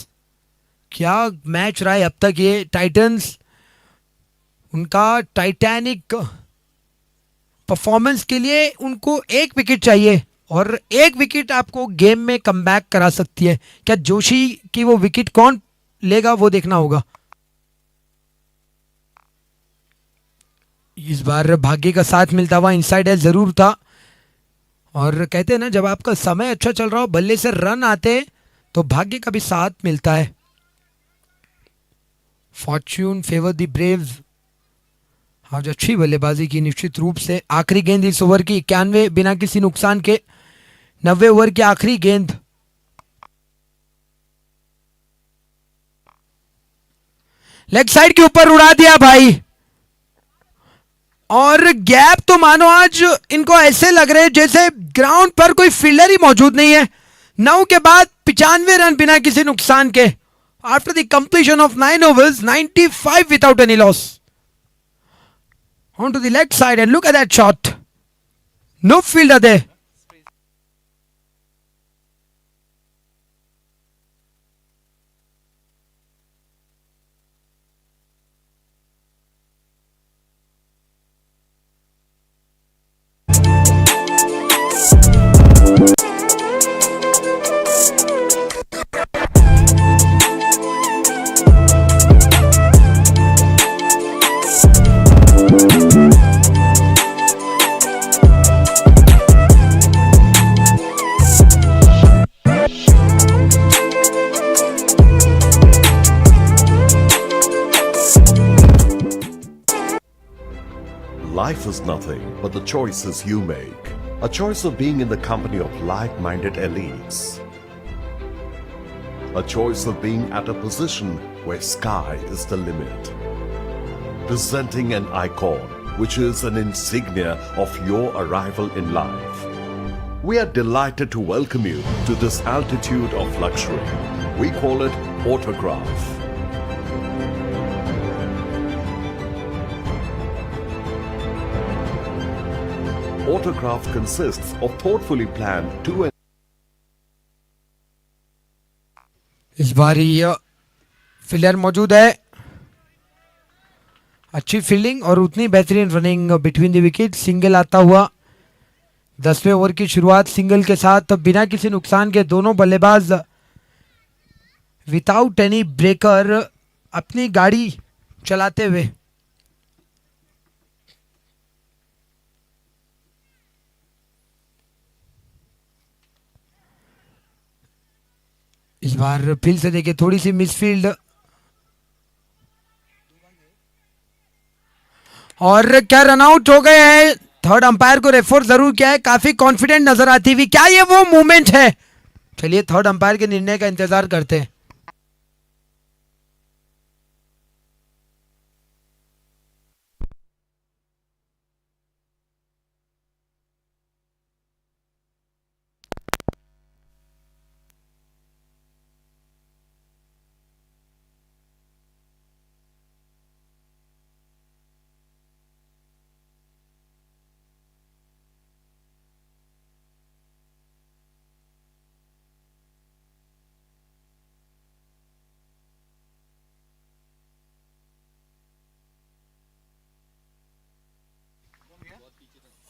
क्या मैच रहा है अब तक ये। टाइटंस उनका टाइटैनिक परफॉर्मेंस के लिए उनको 1 विकेट चाहिए, और 1 विकेट आपको गेम में कमबैक करा सकती है। क्या जोशी की वो विकेट कौन लेगा वो देखना होगा। इस बार भाग्य का साथ मिलता हुआ इनसाइड एज जरूर था। और कहते हैं ना, जब आपका समय अच्छा चल रहा हो, बल्ले से रन आते, तो भाग्य का भी साथ मिलता है। Fortune favour the Braves. आज अच्छी बल्लेबाजी की निश्चित रूप से। आखिरी गेंद इस ओवर की 91 बिना किसी नुकसान के। 90 ओवर की आखिरी गेंद। लेग साइड के ऊपर उड़ा दिया भाई। और गैप तो मानो आज इनको ऐसे लग रहे जैसे ग्राउंड पर कोई फील्डर ही मौजूद नहीं है। 9 के बाद 95 रन बिना किसी नुकसान के। After the completion of 9 overs, 95 without any loss. On to the left side and look at that shot. No fielder there. Life is nothing but the choices you make. A choice of being in the company of like-minded elites. A choice of being at a position where sky is the limit. Presenting an icon, which is an insignia of your arrival in life. We are delighted to welcome you to this altitude of luxury. We call it Autograph. Autograph consists of thoughtfully planned 2 and इस बार ये fielder मौजूद है। अच्छी fielding और उतनी बेहतरीन running between the wicket. Single आता हुआ। 10वें ओवर की शुरुआत सिंगल के साथ बिना किसी नुकसान के। दोनों बल्लेबाज विदाउट एनी ब्रेकर अपनी गाड़ी चलाते हुए। इस बार फिर से देखिए, थोड़ी सी मिसफील्ड। और क्या रनआउट हो गए हैं। थर्ड अंपायर को रेफर जरूर किया है। काफी कॉन्फिडेंट नजर आती हुई। क्या ये वो मूवमेंट है। चलिए थर्ड अंपायर के निर्णय का इंतजार करते हैं।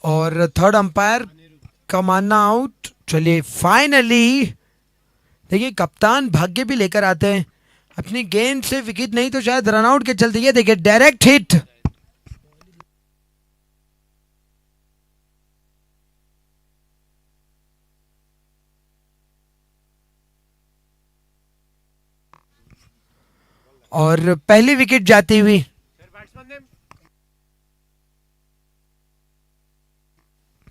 और थर्ड अंपायर का मानना आउट। चलिए फाइनली देखिए कप्तान भाग्य भी लेकर आते हैं, अपनी गेंद से विकेट नहीं तो शायद रन आउट के चलते। ये देखिए डायरेक्ट हिट, और पहली विकेट जाती हुई।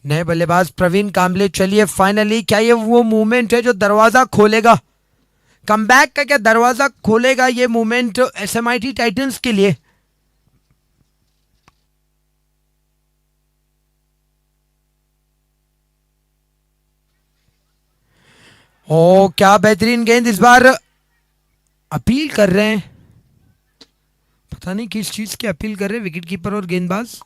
नए बल्लेबाज प्रवीण कांबले। चलिए फाइनली क्या ये वो मूवमेंट है जो दरवाजा खोलेगा, कमबैक का क्या दरवाजा खोलेगा ये मूवमेंट एसएमआईटी टाइटंस के लिए? ओ क्या बेहतरीन गेंद, इस बार अपील कर रहे हैं, पता नहीं किस चीज की अपील कर रहे हैं विकेट कीपर और गेंदबाज।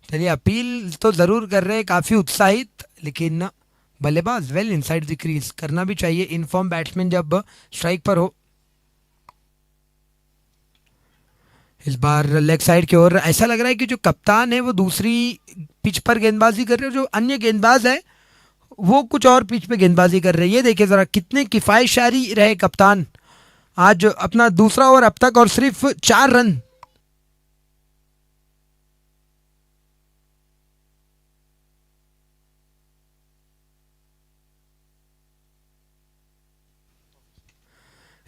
चलिए अपील तो जरूर कर रहे हैं, काफी उत्साहित, लेकिन बल्लेबाज वेल इनसाइड द क्रीज, करना भी चाहिए इनफॉर्म बैट्समैन जब स्ट्राइक पर हो। इस बार लेग साइड की ओर ऐसा लग रहा है कि जो कप्तान है वो दूसरी पिच पर गेंदबाजी कर रहे हैं, जो अन्य गेंदबाज है वो कुछ और पिच पे गेंदबाजी कर रहे हैं। ये देखिए जरा कितने किफायतशारी रहे कप्तान आज, अपना दूसरा ओवर अब तक और सिर्फ 4 रन।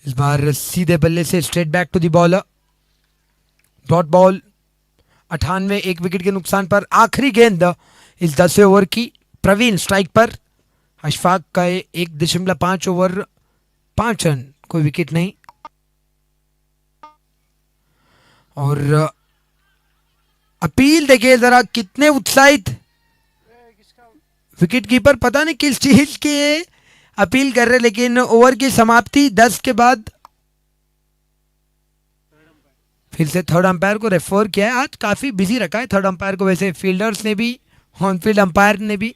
इस बार सीधे बल्ले से straight back to the bowler, dot ball 98, एक विकेट के नुकसान पर आखिरी गेंद इस 10वें ओवर की। प्रवीण स्ट्राइक पर, अशफाक का 1.5 ओवर 5 रन, कोई विकेट नहीं। और अपील देखिए जरा कितने उत्साहित, विकेट कीपर पता नहीं किस चीज की अपील कर रहे, लेकिन ओवर की समाप्ति 10 के बाद फिर से थर्ड अंपायर को रेफर किया है। आज काफी बिजी रखा है थर्ड अंपायर को, वैसे फील्डर्स ने भी, ऑन फील्ड अंपायर ने भी।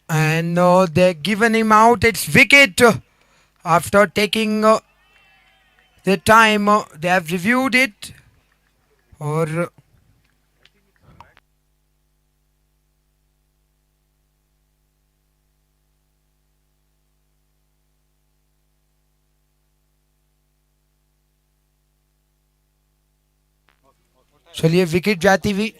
And they're given him out. It's wicket. After taking the time, they have reviewed it. Or चलिए विकेट जाती हुई.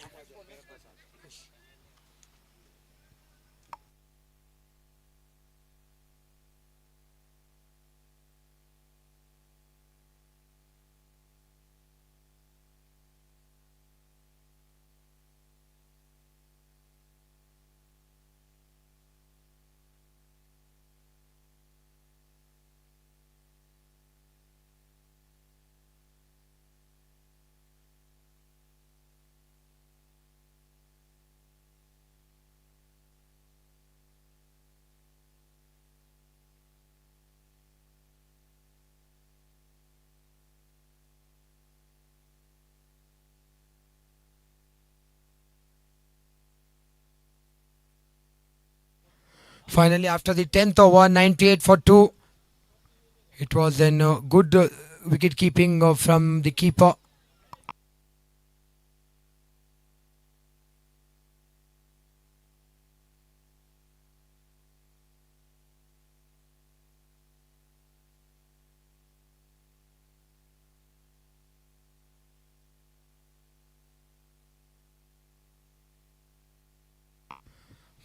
Finally, after the 10th over, 98 for 2. It was then good wicket keeping from the keeper.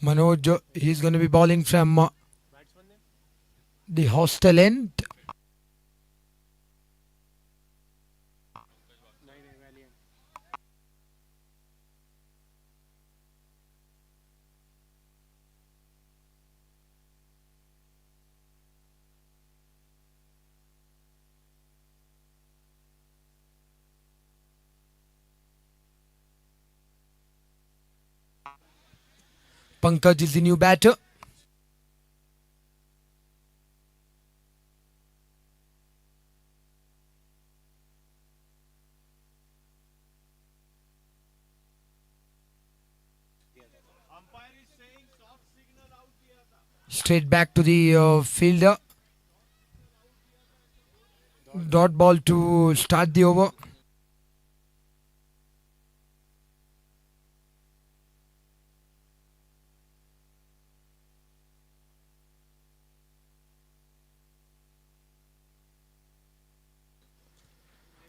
Manoj, he's going to be bowling from the hostel end. Pankaj is the new batter. Straight back to the fielder. Dot ball to start the over.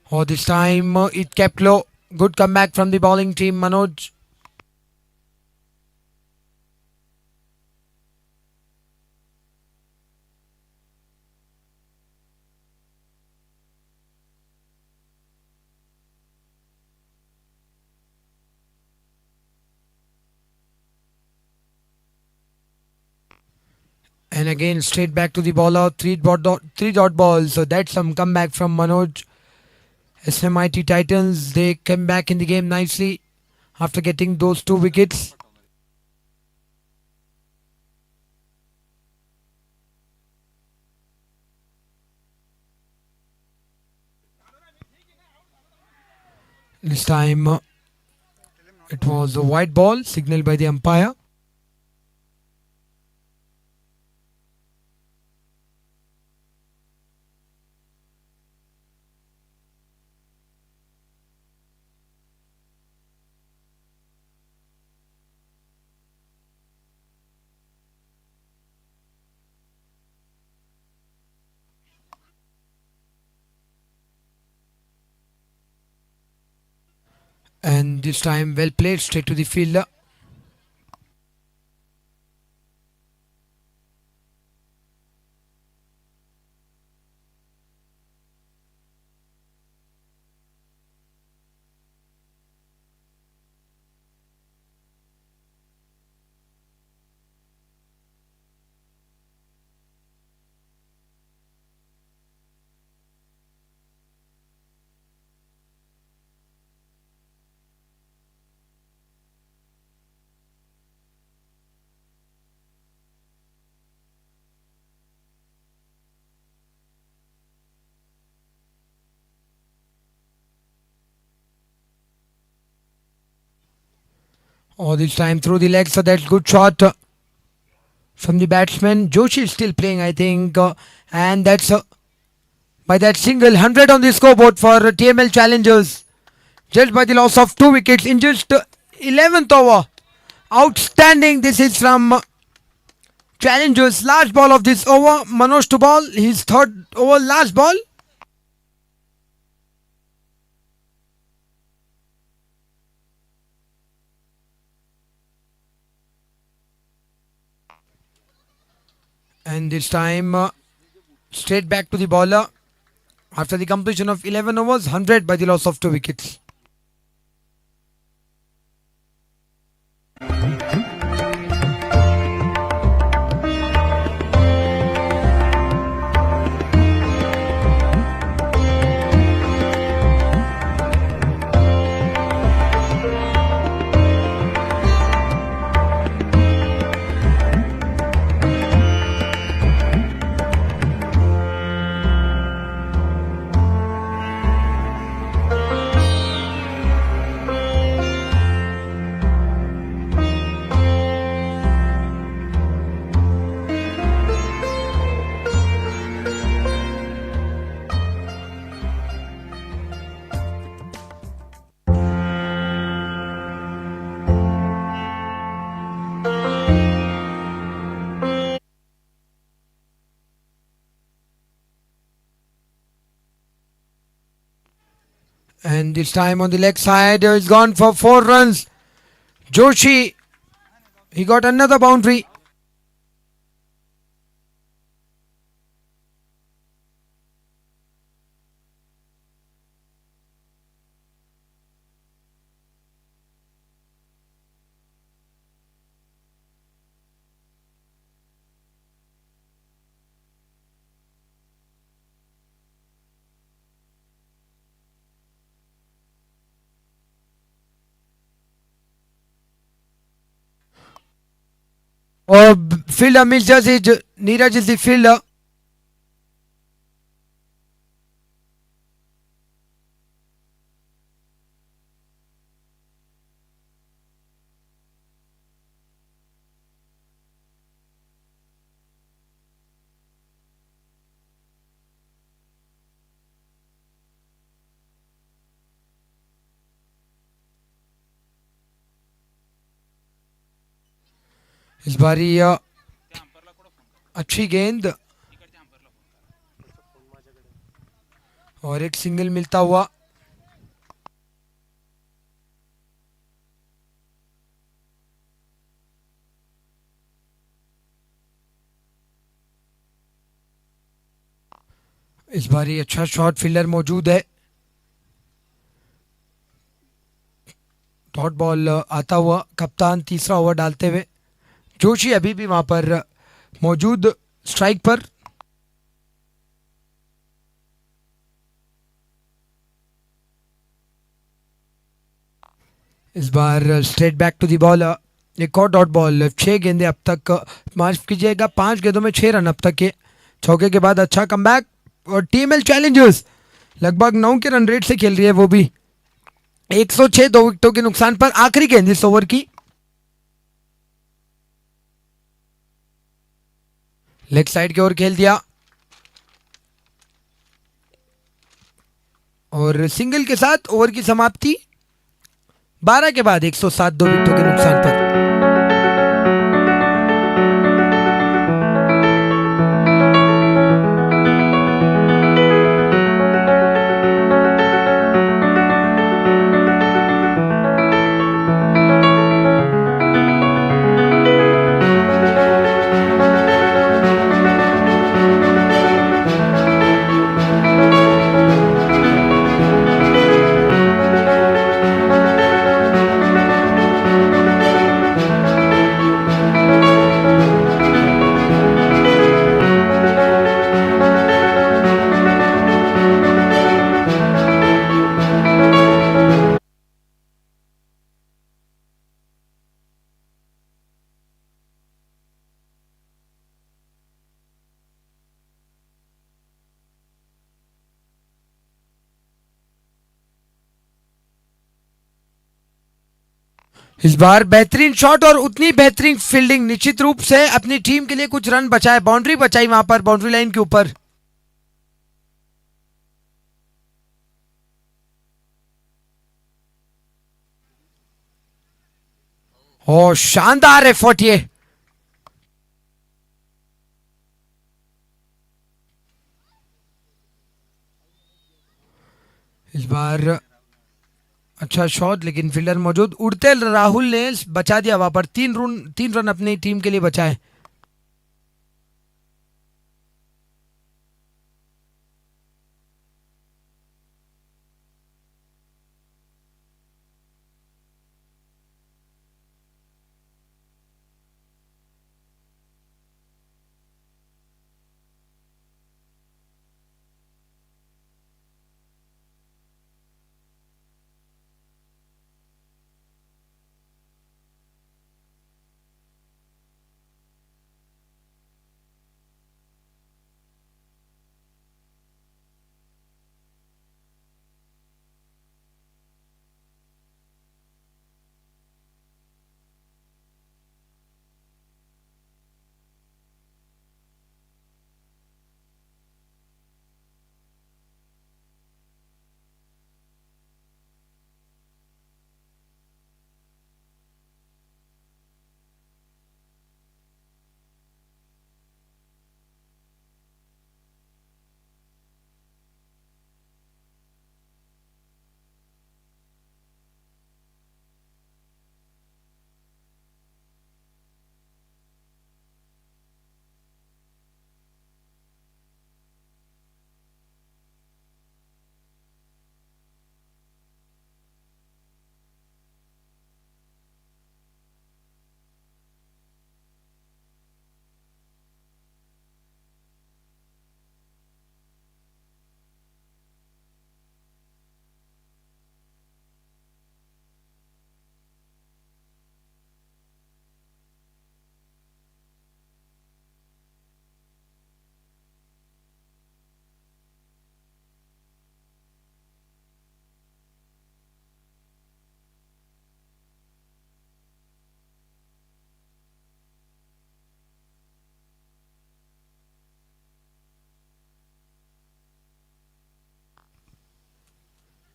Oh, this time it kept low. Good comeback from the bowling team, Manoj. And again, straight back to the bowler. Three dot ball. So that's some comeback from Manoj. SMIT Titans, they came back in the game nicely after getting those 2 wickets. This time it was a white ball signaled by the umpire. And this time well played straight to the fielder. Oh, this time through the leg, so that's good shot. from the batsman. Joshi is still playing, I think, and that's by that single 100 on the scoreboard for TML Challengers. Just by the loss of 2 wickets in just 11th over. Outstanding. This is from Challengers. Last ball of this over. Manoj to ball. His third over, last ball. And this time straight back to the bowler after the completion of 11 overs, 100 by the loss of 2 wickets. And this time on the leg side, he's gone for 4 runs. Joshi, he got another boundary. और fielder misses it. Neeraj is the fielder. इस बारी अच्छी गेंद और एक single मिलता हुआ. इस बारी अच्छा शॉट फील्डर मौजूद है. डॉट बॉल आता हुआ कप्तान तीसरा ओवर डालते हुए. जोशी अभी भी वहां पर मौजूद स्ट्राइक पर. इस बार straight back to the ball. एक और डॉट बॉल. 6 गेंदे अब तक, माफ कीजिएगा 5 गेंदों में 6 रन अब तक के. चौके के बाद अच्छा कमबैक. और टीएमएल चैलेंजर्स लगभग 9 के रन रेट से खेल रही है, वो भी 106 2 विकेटों के नुकसान पर. आखिरी गेंद इस ओवर की. लेग साइड की ओर खेल दिया और सिंगल के साथ ओवर की समाप्ति. 12 के बाद 107 2 विकेटों के नुकसान पर. इस बार बेहतरीन शॉट और उतनी बेहतरीन फील्डिंग, निश्चित रूप से अपनी टीम के लिए कुछ रन बचाए, बाउंड्री बचाई वहां पर बाउंड्री लाइन के ऊपर। और शानदार एफर्ट ये। इस बार अच्छा शॉट, लेकिन फील्डर मौजूद, उड़ते राहुल ने बचा दिया वहां पर। 3 रन अपनी टीम के लिए बचाए।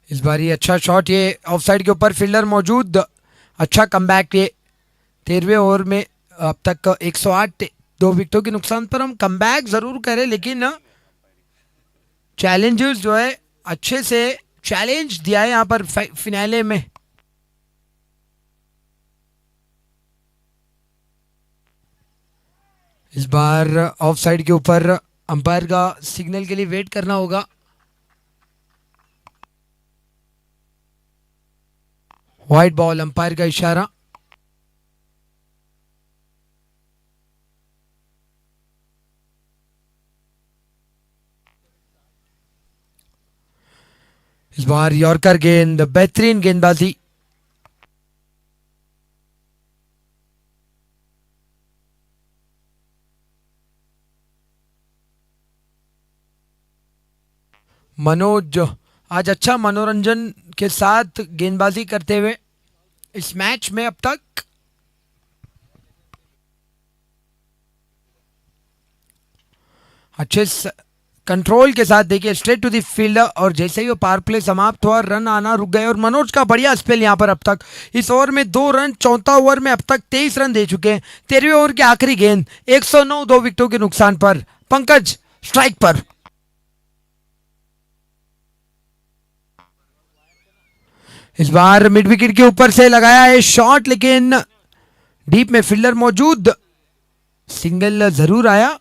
इस बार ये अच्छा शॉट, ये ऑफ साइड के ऊपर, फील्डर मौजूद, अच्छा कमबैक। ये 13वें ओवर में अब तक 108, 2 विकेटों के नुकसान पर हम कमबैक जरूर करें, लेकिन चैलेंजर्स जो है अच्छे से चैलेंज दिया है यहाँ पर फिनाले में। इस बार ऑफ साइड के ऊपर अंपायर का सिग्नल के लिए वेट करना होगा। व्हाइट बॉल, अंपायर का इशारा। इस बार यॉर्कर गेंद, बेहतरीन गेंदबाजी। मनोज आज अच्छा मनोरंजन के साथ गेंदबाजी करते हुए इस मैच में अब तक। अच्छे कंट्रोल के साथ देखिए, स्ट्रेट टू द फील्डर, और जैसे ही वो पावर प्ले समाप्त हुआ रन आना रुक गए। और मनोज का बढ़िया स्पेल यहाँ पर अब तक, इस ओवर में 2 रन, चौथा ओवर में अब तक 23 रन दे चुके हैं। 13वें ओवर की आखिरी गेंद 109, 2 विकेटों के नुकसान पर। पंकज स्ट्राइक पर। इस बार मिड विकेट के ऊपर से लगाया है शॉट, लेकिन डीप में फील्डर मौजूद, सिंगल जरूर आया।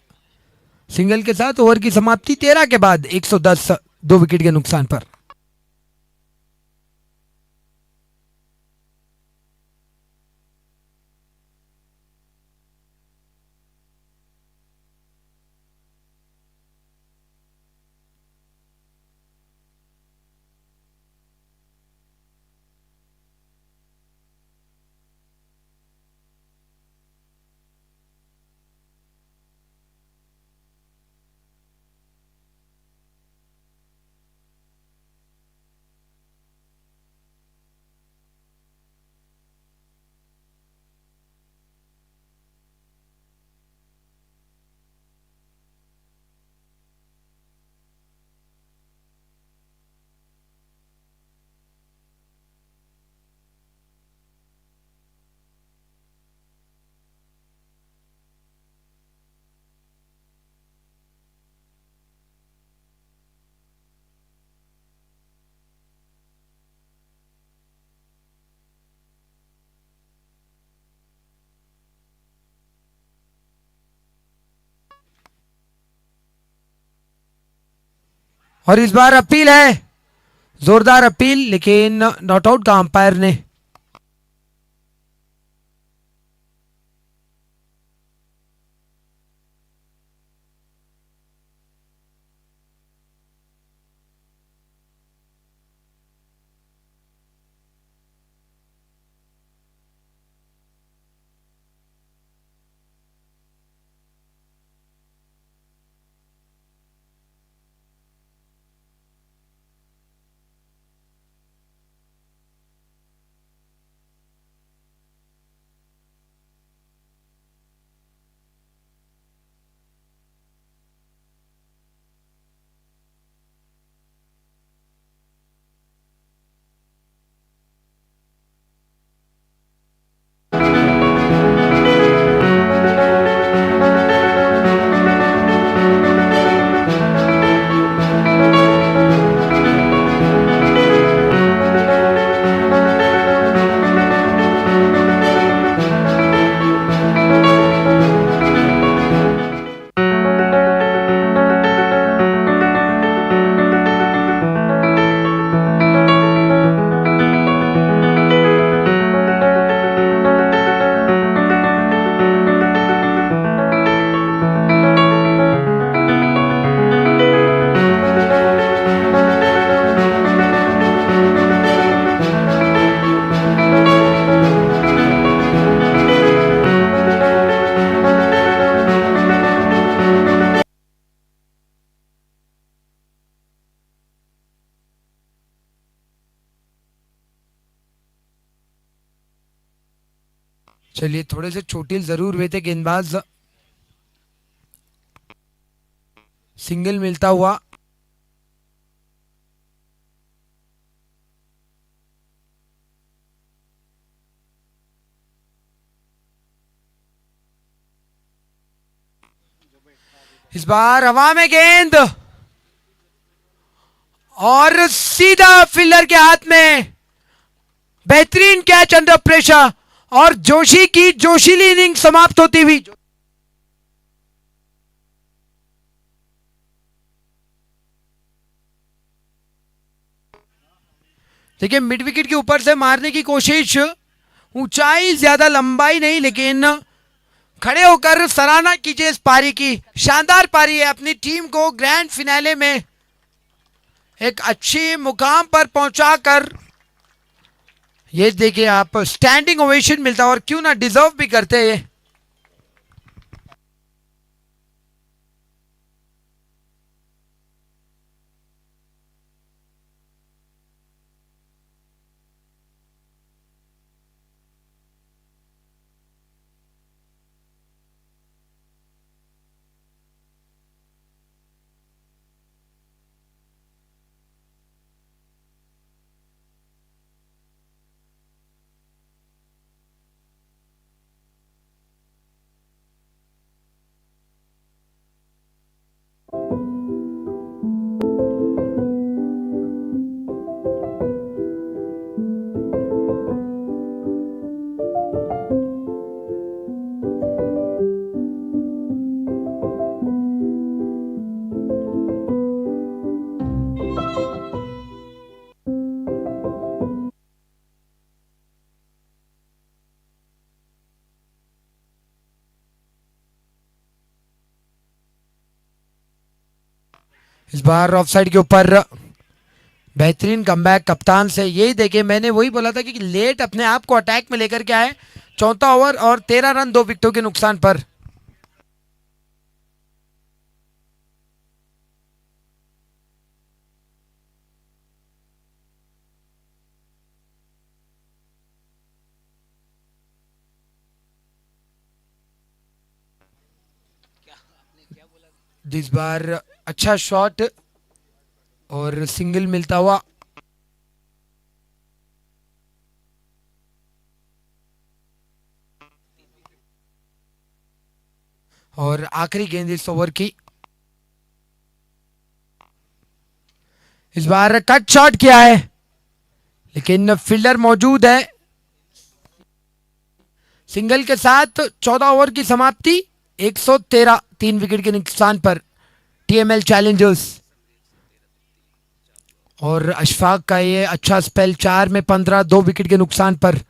सिंगल के साथ ओवर की समाप्ति 13 के बाद 110, 2 विकेट के नुकसान पर। और इस बार अपील है, जोरदार अपील, लेकिन नॉट आउट का अंपायर ने। चलिए, थोड़े से चोटिल जरूर हुए थे गेंदबाज। सिंगल मिलता हुआ। इस बार हवा में गेंद और सीधा फील्डर के हाथ में। बेहतरीन कैच अंडर प्रेशर और जोशी की जोशीली इनिंग समाप्त होती हुई। देखिए, मिड विकेट के ऊपर से मारने की कोशिश, ऊंचाई ज्यादा लंबाई नहीं, लेकिन खड़े होकर सराहना कीजिए इस पारी की। शानदार पारी है, अपनी टीम को ग्रैंड फिनाले में एक अच्छी मुकाम पर पहुंचाकर, ये देखिए आप, स्टैंडिंग ओवेशन मिलता और क्यों ना डिजर्व भी करते हैं। इस बार ऑफ साइड के ऊपर बेहतरीन कमबैक कप्तान से। यही देखिए, मैंने वही बोला था कि लेट अपने आप को अटैक में लेकर के आए। चौथा ओवर और 13 रन 2 विकेटों के नुकसान पर। इस बार अच्छा शॉट और सिंगल मिलता हुआ। और आखिरी गेंद इस ओवर की। इस बार कट शॉट किया है, लेकिन फील्डर मौजूद है। सिंगल के साथ 14 ओवर की समाप्ति, 113, 3 विकेट के नुकसान पर टीएमएल चैलेंजर्स। और अशफाक का ये अच्छा स्पेल, 4 में 15, 2 विकेट के नुकसान पर।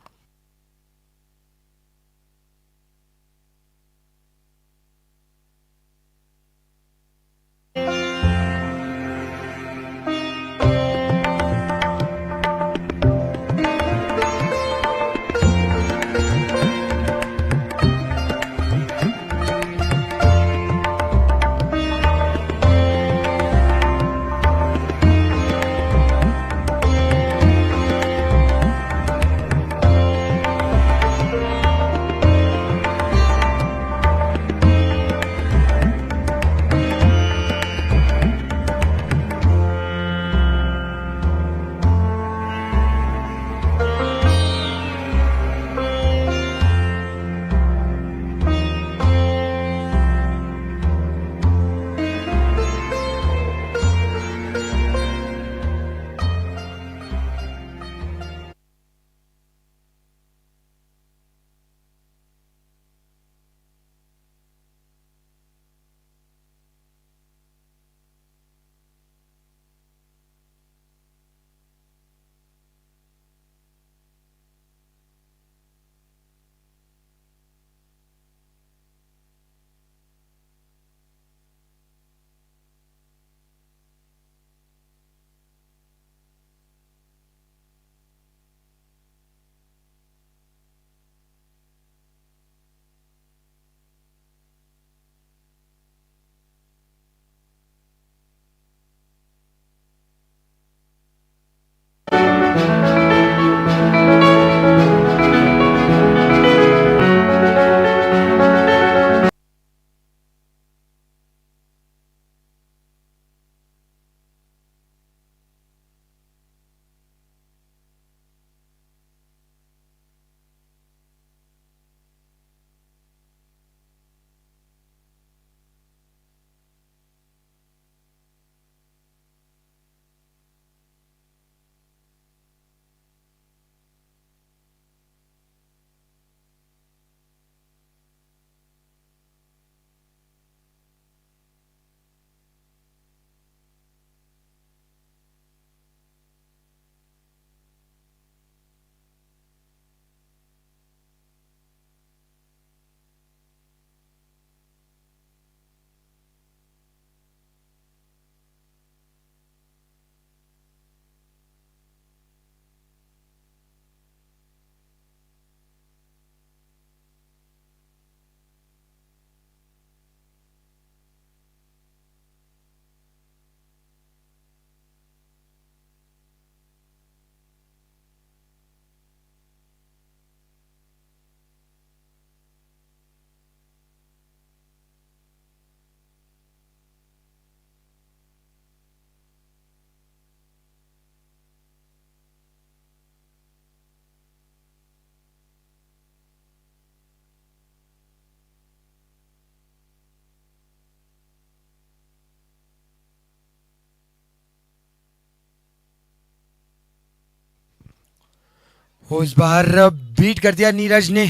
वो इस बार बीट कर दिया नीरज ने।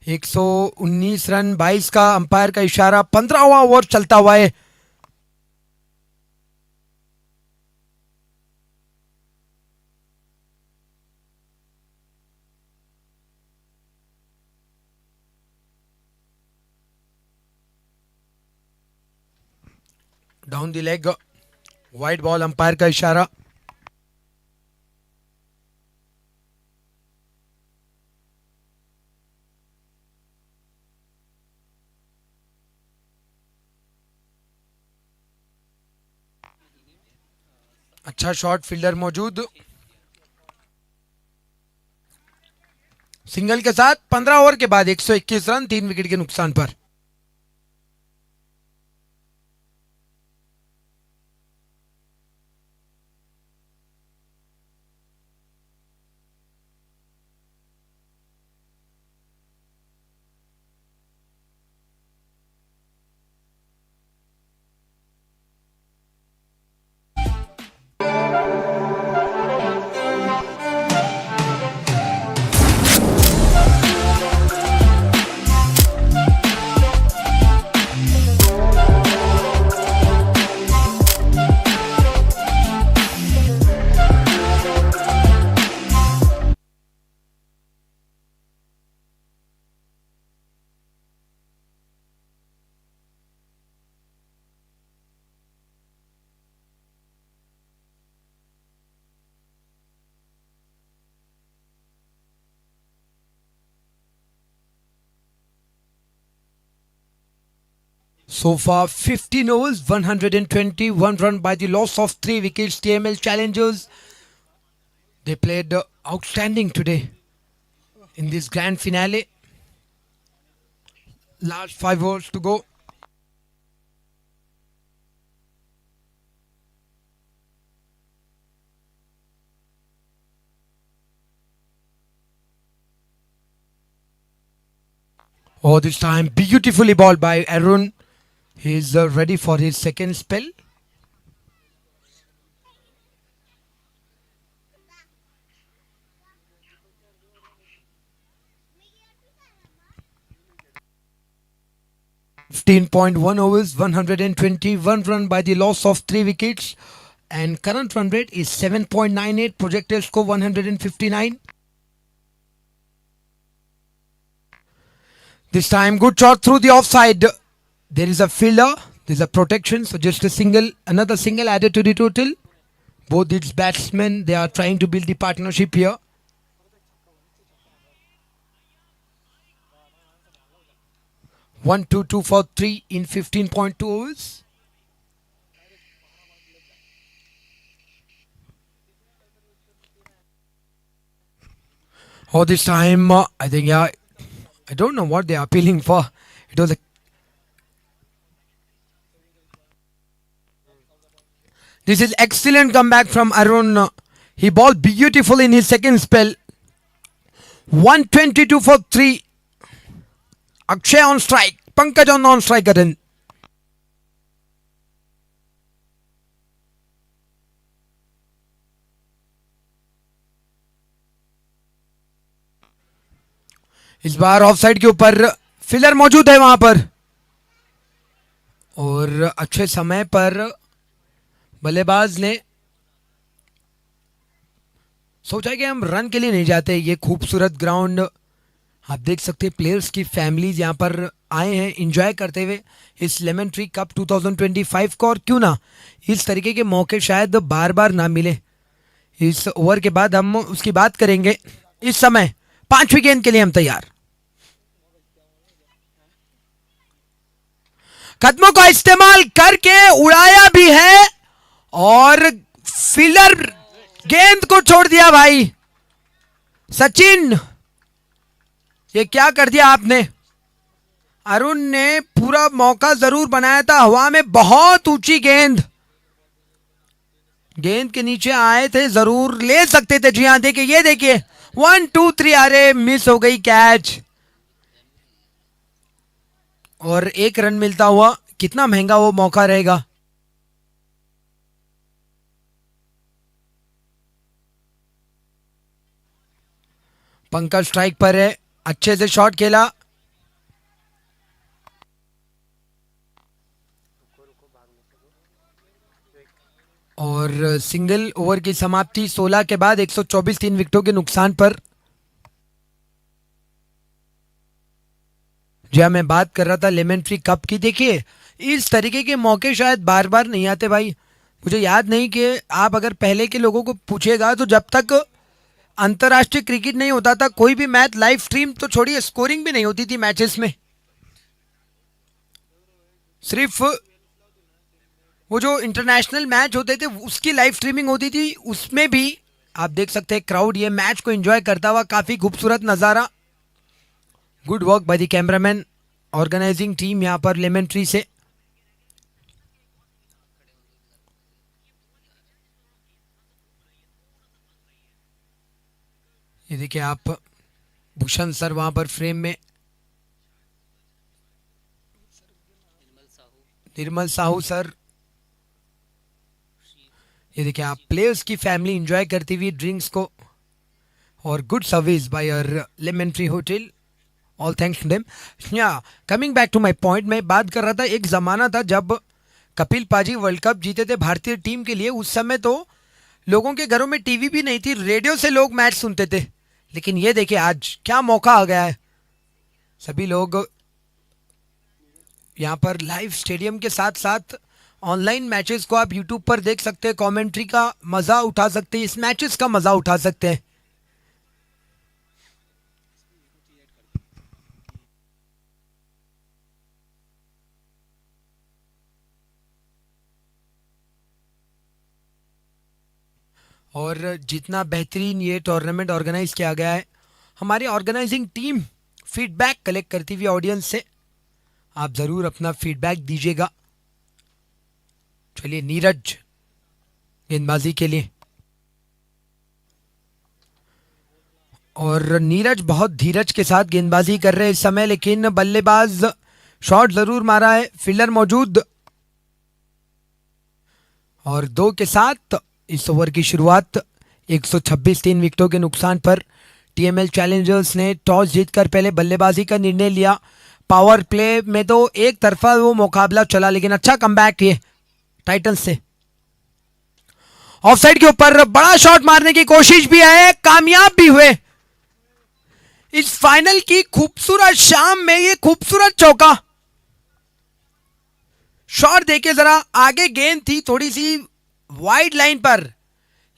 119 रन, 22 का अंपायर का इशारा, 15वां ओवर चलता हुआ है। Down the leg, wide ball, umpire का इशारा। अच्छा शॉट, फील्डर मौजूद। सिंगल के साथ 15 ओवर के बाद 121 रन, 3 विकेट के नुकसान पर। So far 15 overs, 121 run by the loss of 3 wickets. TML Challengers, they played outstanding today in this grand finale. Last 5 overs to go. Oh, this time beautifully balled by Arun. He's ready for his second spell. .1 overs, 121 run by the loss of 3 wickets, and current run rate is 7.98. Projected score 159. This time good shot through the offside. There is a fielder, there is a protection, so just a single, another single added to the total. Both these batsmen, they are trying to build the partnership here. One, two, two for 3 in 15.2 overs. Oh, this time I think, yeah, I don't know what they are appealing for. It was a This is excellent comeback from Arun. He bowled beautiful in his second spell. 122 for 3. Akshay on strike. Pankaj on non-strike again. इस बार of side के ऊपर filler मौजूद है वहां पर, और अच्छे समय पर बल्लेबाज ने सोचा कि हम रन के लिए नहीं जाते. ये खूबसूरत ग्राउंड आप देख सकते हैं, प्लेयर्स की फैमिलीज यहाँ पर आए हैं एंजॉय करते हुए इस लेमन ट्री कप 2025 को, और क्यों ना इस तरीके के मौके शायद बार बार ना मिले. इस ओवर के बाद हम उसकी बात करेंगे. इस समय 5वीं गेंद के लिए हम तैयार. कदमों का इस्तेमाल करके उड़ाया भी है और फिलर गेंद को छोड़ दिया. भाई सचिन, ये क्या कर दिया आपने. अरुण ने पूरा मौका जरूर बनाया था, हवा में बहुत ऊंची गेंद, गेंद के नीचे आए थे, जरूर ले सकते थे. जी हाँ, देखिए, ये देखिए 1 2 3, अरे मिस हो गई कैच, और 1 रन मिलता हुआ. कितना महंगा वो मौका रहेगा. पंकज स्ट्राइक पर है, अच्छे से शॉट खेला. और सिंगल ओवर की समाप्ति 16 के बाद 124 3 विकेटों के नुकसान पर. जी हाँ, मैं बात कर रहा था लेमन ट्री कप की. देखिए, इस तरीके के मौके शायद बार बार नहीं आते भाई. मुझे याद नहीं कि आप अगर पहले के लोगों को पूछेगा तो जब तक अंतर्राष्ट्रीय क्रिकेट नहीं होता था, कोई भी मैच लाइव स्ट्रीम तो छोड़िए, स्कोरिंग भी नहीं होती थी मैचेस में. सिर्फ वो जो इंटरनेशनल मैच होते थे उसकी लाइव स्ट्रीमिंग होती थी. उसमें भी आप देख सकते हैं क्राउड ये मैच को एंजॉय करता हुआ. काफी खूबसूरत नजारा. Good work by the cameraman, organizing team यहाँ पर लेमन ट्री से. ये देखिए आप, भूषण सर वहां पर फ्रेम में, निर्मल साहू सर. ये देखिए आप, प्लेयर्स की फैमिली एंजॉय करती हुई ड्रिंक्स को, और good service by your lemon tree hotel. All thanks to them. Coming back to my point, मैं बात कर रहा था एक जमाना था जब कपिल पाजी वर्ल्ड कप जीते थे भारतीय टीम के लिए. उस समय तो लोगों के घरों में टीवी भी नहीं थी, रेडियो से लोग मैच सुनते थे. लेकिन ये देखिए आज क्या मौका आ गया है. सभी लोग यहाँ पर लाइव स्टेडियम के साथ साथ ऑनलाइन मैचेस को आप यूट्यूब पर देख सकते हैं, कमेंट्री का मजा उठा सकते हैं, इस मैचेस का मजा उठा सकते हैं. और जितना बेहतरीन ये टूर्नामेंट ऑर्गेनाइज किया गया है, हमारी ऑर्गेनाइजिंग टीम फीडबैक कलेक्ट करती हुई ऑडियंस से, आप ज़रूर अपना फीडबैक दीजिएगा। चलिए नीरज गेंदबाजी के लिए, और नीरज बहुत धीरज के साथ गेंदबाजी कर रहे हैं इस समय, लेकिन बल्लेबाज शॉट जरूर मारा है, फील्डर मौजूद, और 2 के साथ इस ओवर की शुरुआत 126 3 विकेटों के नुकसान पर टीएमएल चैलेंजर्स ने टॉस जीतकर पहले बल्लेबाजी का निर्णय लिया। पावर प्ले में तो एक तरफा वो मुकाबला चला, लेकिन अच्छा कमबैक ये टाइटंस से। ऑफसाइड के ऊपर बड़ा शॉट मारने की कोशिश भी है, कामयाब भी हुए। इस फाइनल की खूबसूरत शाम में ये खूबसूरत चौका शॉट देके जरा आगे गेंद थी थोड़ी सी वाइड लाइन पर,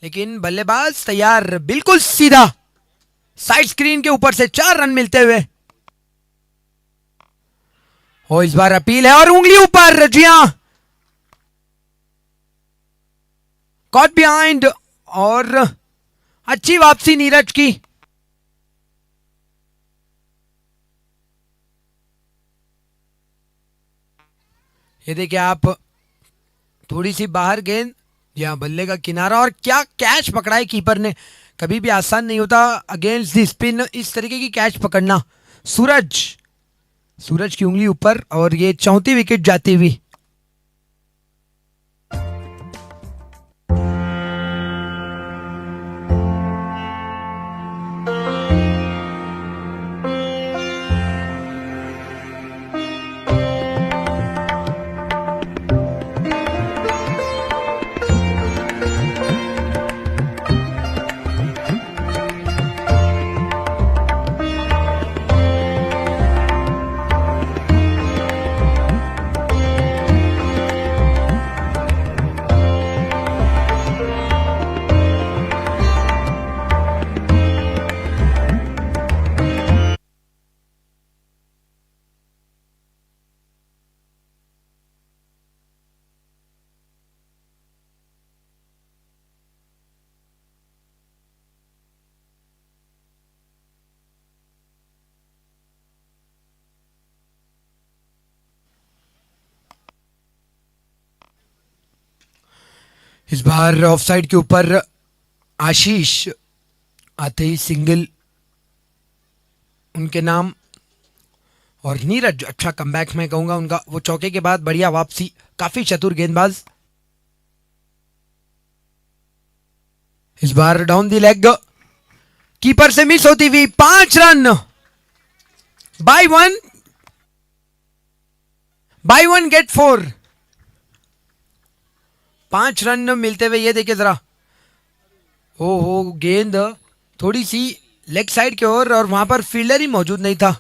लेकिन बल्लेबाज तैयार, बिल्कुल सीधा साइड स्क्रीन के ऊपर से 4 रन मिलते हुए। हो इस बार अपील है और उंगली ऊपर, जी हां, कॉट बिहाइंड, और अच्छी वापसी नीरज की। ये देखिए आप, थोड़ी सी बाहर गेंद, या बल्ले का किनारा, और क्या कैच पकड़ा है कीपर ने। कभी भी आसान नहीं होता अगेंस्ट द स्पिन इस तरीके की कैच पकड़ना। सूरज की उंगली ऊपर, और ये 34 विकेट जाती हुई। इस बार ऑफसाइड के ऊपर आशीष आते ही सिंगल उनके नाम, और नीरज अच्छा कमबैक मैं कहूंगा उनका, वो चौके के बाद बढ़िया वापसी, काफी चतुर गेंदबाज। इस बार डाउन द लेग, कीपर से मिस होती हुई 5 run, by one get 4, 5 run मिलते हुए। ये देखिए जरा, हो गेंद थोड़ी सी लेग साइड की ओर, और वहां पर फील्डर ही मौजूद नहीं था।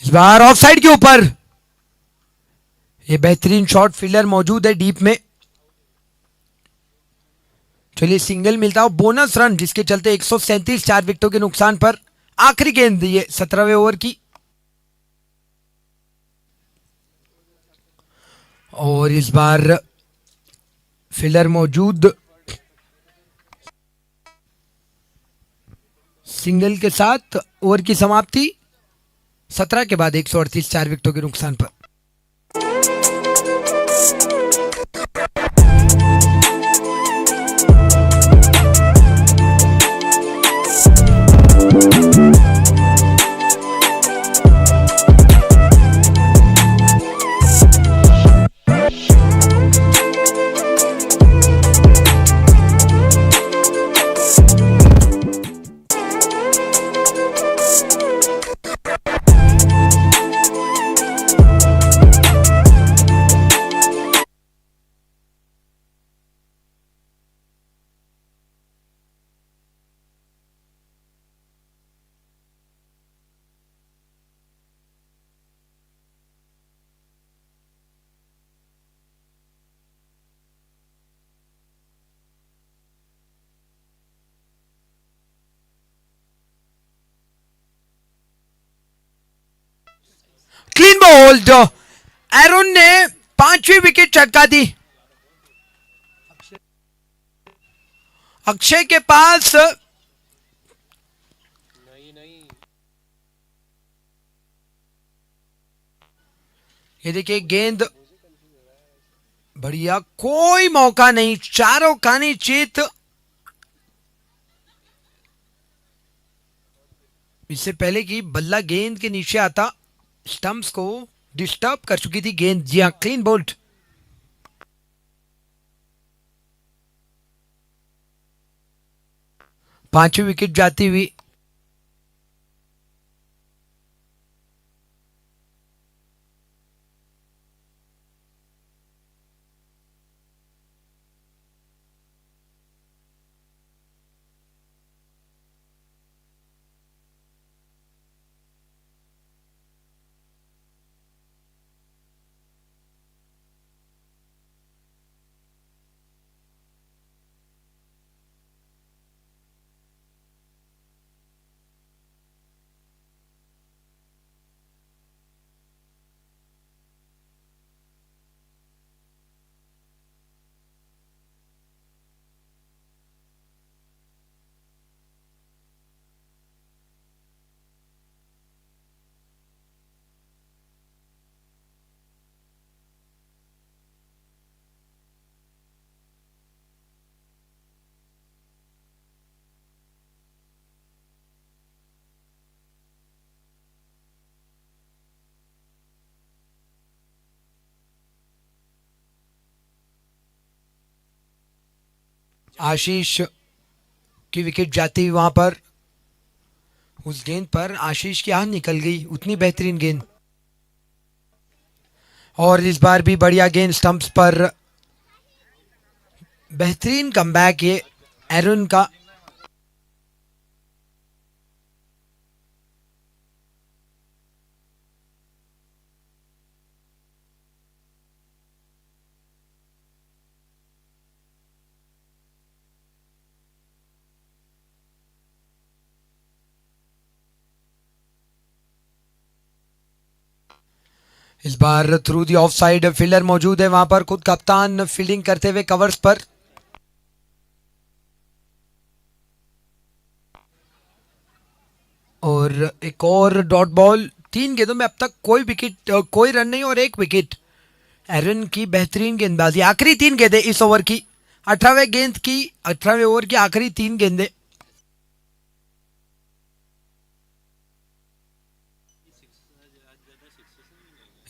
इस बार ऑफ साइड के ऊपर ये बेहतरीन शॉट, फील्डर मौजूद है डीप में। चलिए सिंगल मिलता हो, बोनस रन, जिसके चलते 137 4 विकेटों के नुकसान पर आखिरी गेंद ये 17वें ओवर की। और इस बार फील्डर मौजूद, सिंगल के साथ ओवर की समाप्ति 17 के बाद 138 4 विकेटों के नुकसान पर। क्लीन बोल्ड, एरन ने 5वीं विकेट चटका दी। अक्षय के पास ये देखिए गेंद, बढ़िया, कोई मौका नहीं, चारों खानी चित। इससे पहले कि बल्ला गेंद के नीचे आता, स्टंप्स को डिस्टर्ब कर चुकी थी गेंद। जी हाँ, क्लीन बोल्ड। पांचवी विकेट जाती हुई। आशीष की विकेट जाती हुई वहां पर। उस गेंद पर आशीष की आंख निकल गई, उतनी बेहतरीन गेंद। और इस बार भी बढ़िया गेंद स्टंप्स पर। बेहतरीन कमबैक ये एरन का। इस बार through the off side fielder मौजूद है वहां पर, खुद कप्तान फील्डिंग करते हुए कवर्स पर। और एक और डॉट बॉल। 3 गेंदों में अब तक कोई विकेट, कोई रन नहीं और 1 विकेट। एरन की बेहतरीन गेंदबाजी। आखिरी 3 गेंदें इस ओवर की, 18वें गेंद की, 18वें ओवर की आखिरी 3 गेंदें।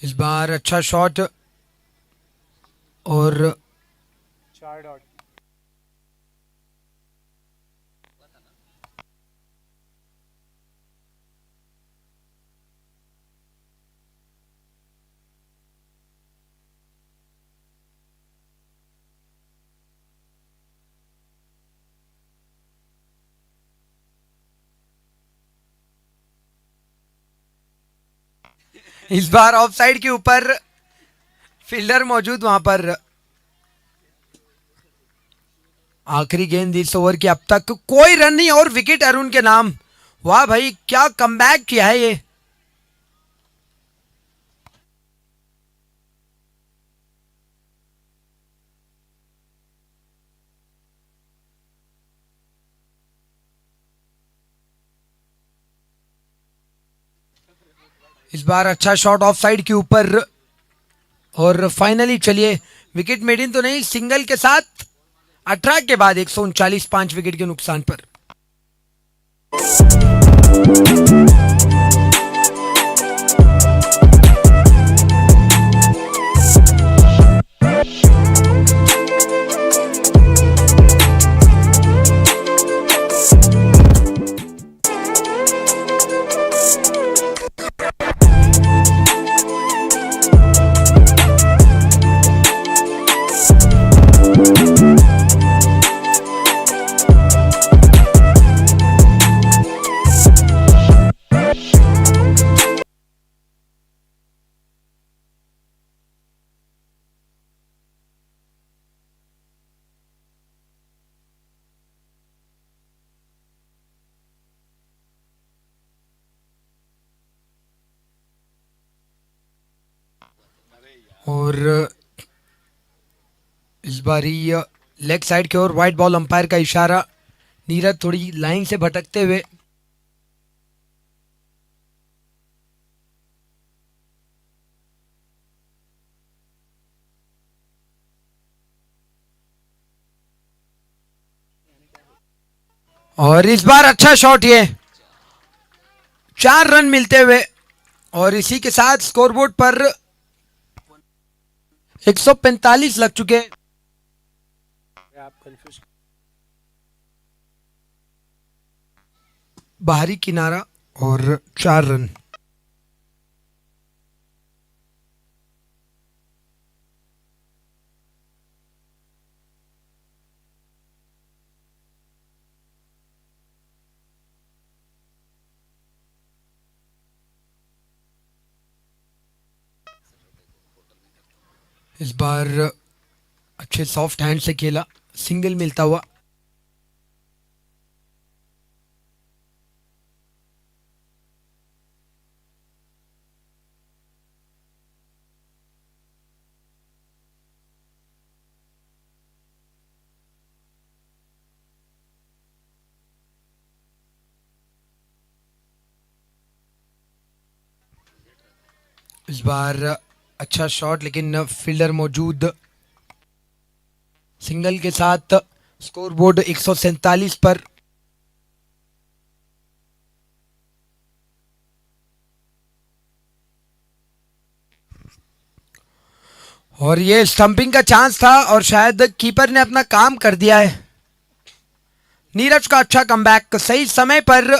इस बार अच्छा शॉट और 4 डॉट। इस बार ऑफ साइड के ऊपर फील्डर मौजूद वहां पर। आखिरी गेंद इस ओवर की, अब तक कोई रन नहीं और विकेट अरुण के नाम। वाह भाई, क्या कमबैक किया है ये। इस बार अच्छा शॉट ऑफ साइड के ऊपर। और फाइनली चलिए, विकेट मेडिन तो नहीं, सिंगल के साथ 18 के बाद 139, 5 विकेट के नुकसान पर। और इस बारी लेग साइड की ओर वाइड बॉल, अंपायर का इशारा। नीरज थोड़ी लाइन से भटकते हुए। और इस बार अच्छा शॉट, ये 4 रन मिलते हुए और इसी के साथ स्कोरबोर्ड पर 145 लग चुके। बाहरी किनारा और 4 रन। इस बार अच्छे सॉफ्ट हैंड से खेला, सिंगल मिलता हुआ। इस बार अच्छा शॉट, लेकिन फील्डर मौजूद। सिंगल के साथ स्कोरबोर्ड 147 पर। और ये स्टंपिंग का चांस था और शायद कीपर ने अपना काम कर दिया है। नीरज का अच्छा कमबैक, सही समय पर।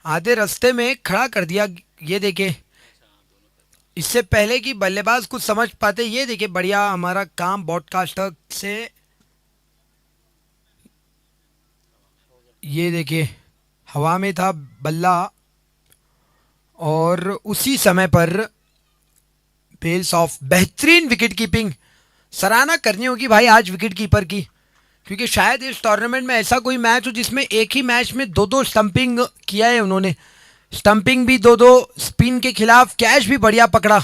आधे रास्ते में खड़ा कर दिया। ये देखे, इससे पहले कि बल्लेबाज कुछ समझ पाते, ये देखे बढ़िया हमारा काम ब्रॉडकास्टर से। ये देखे, हवा में था बल्ला और उसी समय पर बेल्स ऑफ। बेहतरीन विकेट कीपिंग, सराहना करनी होगी भाई आज विकेट कीपर की, क्योंकि शायद इस टूर्नामेंट में ऐसा कोई मैच हो जिसमें एक ही मैच में 2-2 स्टंपिंग किया है उन्होंने। स्टंपिंग भी 2-2, स्पिन के खिलाफ कैच भी बढ़िया पकड़ा,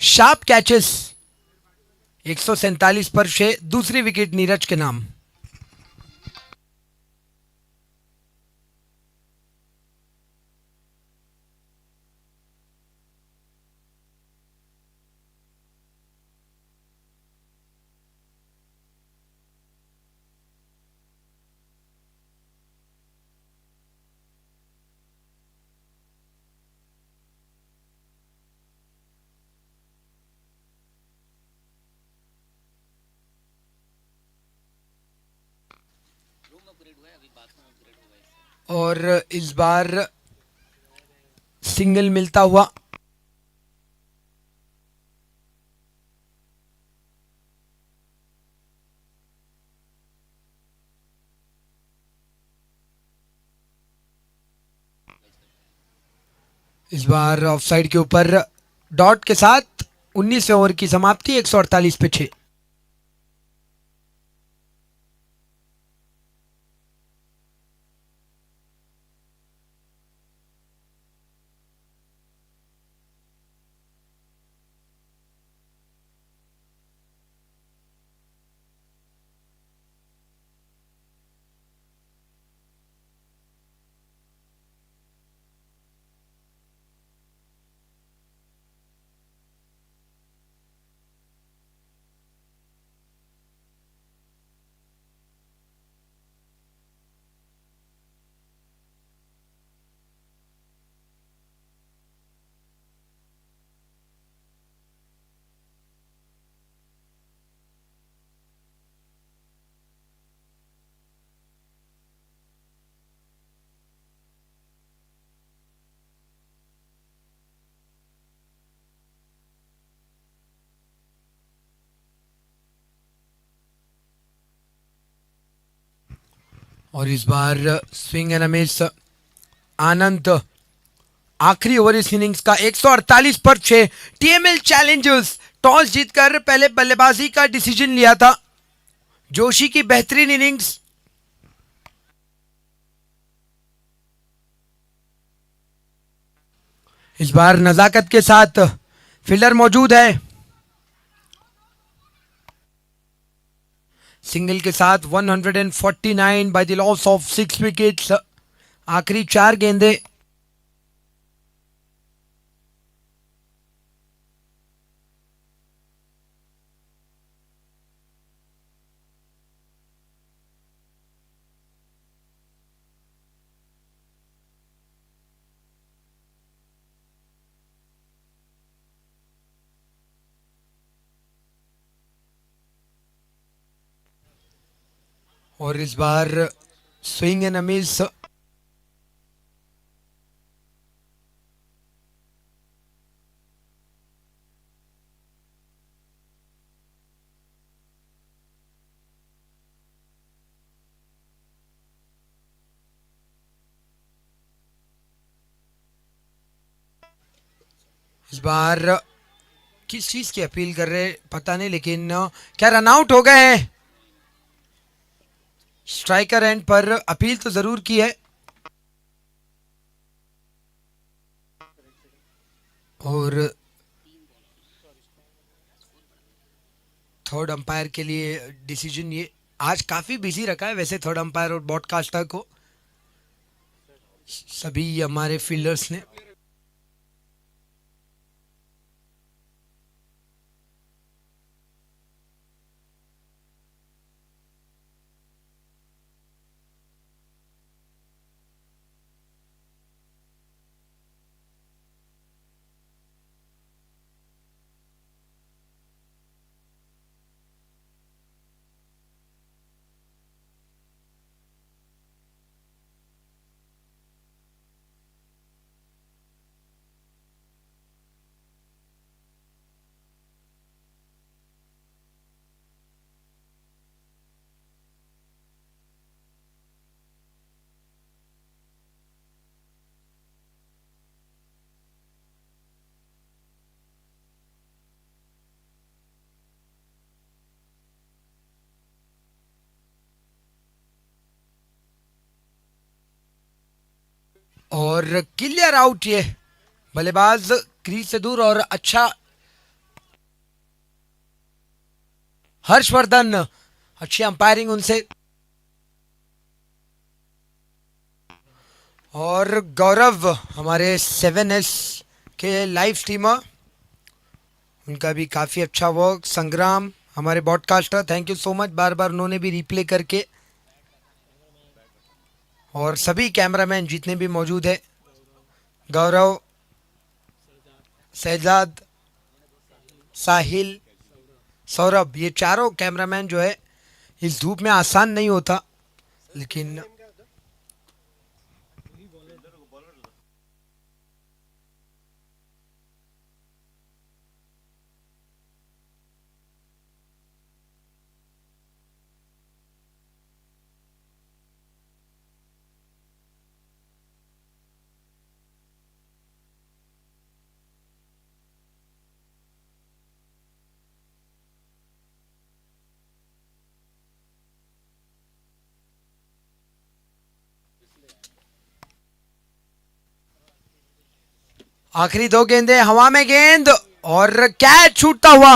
शार्प कैचेस। 147 पर 6, दूसरी विकेट नीरज के नाम। और इस बार सिंगल मिलता हुआ। इस बार ऑफसाइड के ऊपर डॉट के साथ 19वें ओवर की समाप्ति, 148 पे 6। और इस बार स्विंग एंड मिस, आनंद आखिरी ओवर इस इनिंग्स का, 148 पर 6। टीएमएल चैलेंजर्स टॉस जीतकर पहले बल्लेबाजी का डिसीजन लिया था। जोशी की बेहतरीन इनिंग्स। इस बार नजाकत के साथ फील्डर मौजूद है। सिंगल के साथ 149 by the loss of 6 wickets. आखिरी 4 गेंदें। और इस बार स्विंग एंड अ मिस। इस बार किस चीज की अपील कर रहे पता नहीं, लेकिन क्या रन आउट हो गए हैं? स्ट्राइकर एंड पर अपील तो जरूर की है। और थर्ड अंपायर के लिए डिसीजन ये आज काफी बिजी रखा है वैसे थर्ड अंपायर और ब्रॉडकास्टर को, सभी हमारे फील्डर्स ने। और क्लियर आउट ये बल्लेबाज क्रीज से दूर। और अच्छा हर्षवर्धन, अच्छी अंपायरिंग उनसे। और गौरव हमारे 7S के लाइव स्ट्रीमर, उनका भी काफी अच्छा वर्क। संग्राम हमारे broadcaster, thank you so much, बार बार उन्होंने भी रिप्ले करके। और सभी कैमरामैन जितने भी मौजूद है, गौरव, शहजाद, साहिल, सौरभ, ये चारों कैमरामैन जो है इस धूप में आसान नहीं होता, लेकिन आखिरी 2 गेंदें, हवा में गेंद और कैच छूटता हुआ।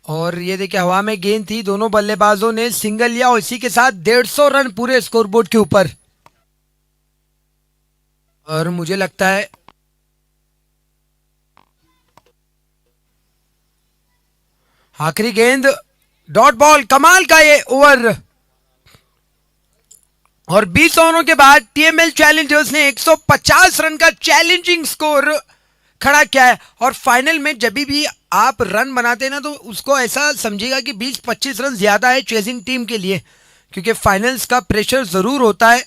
और ये देखिए हवा में गेंद थी, दोनों बल्लेबाजों ने सिंगल लिया और इसी के साथ 150 रन पूरे स्कोरबोर्ड के ऊपर। और मुझे लगता है आखिरी गेंद डॉट बॉल, कमाल का ये ओवर। और 20 ओवरों के बाद टीएमएल चैलेंजर्स ने 150 रन का चैलेंजिंग स्कोर खड़ा किया है। और फाइनल में जब भी आप रन बनाते हैं ना, तो उसको ऐसा समझिएगा कि 20-25 रन ज्यादा है चेजिंग टीम के लिए, क्योंकि फाइनल्स का प्रेशर जरूर होता है।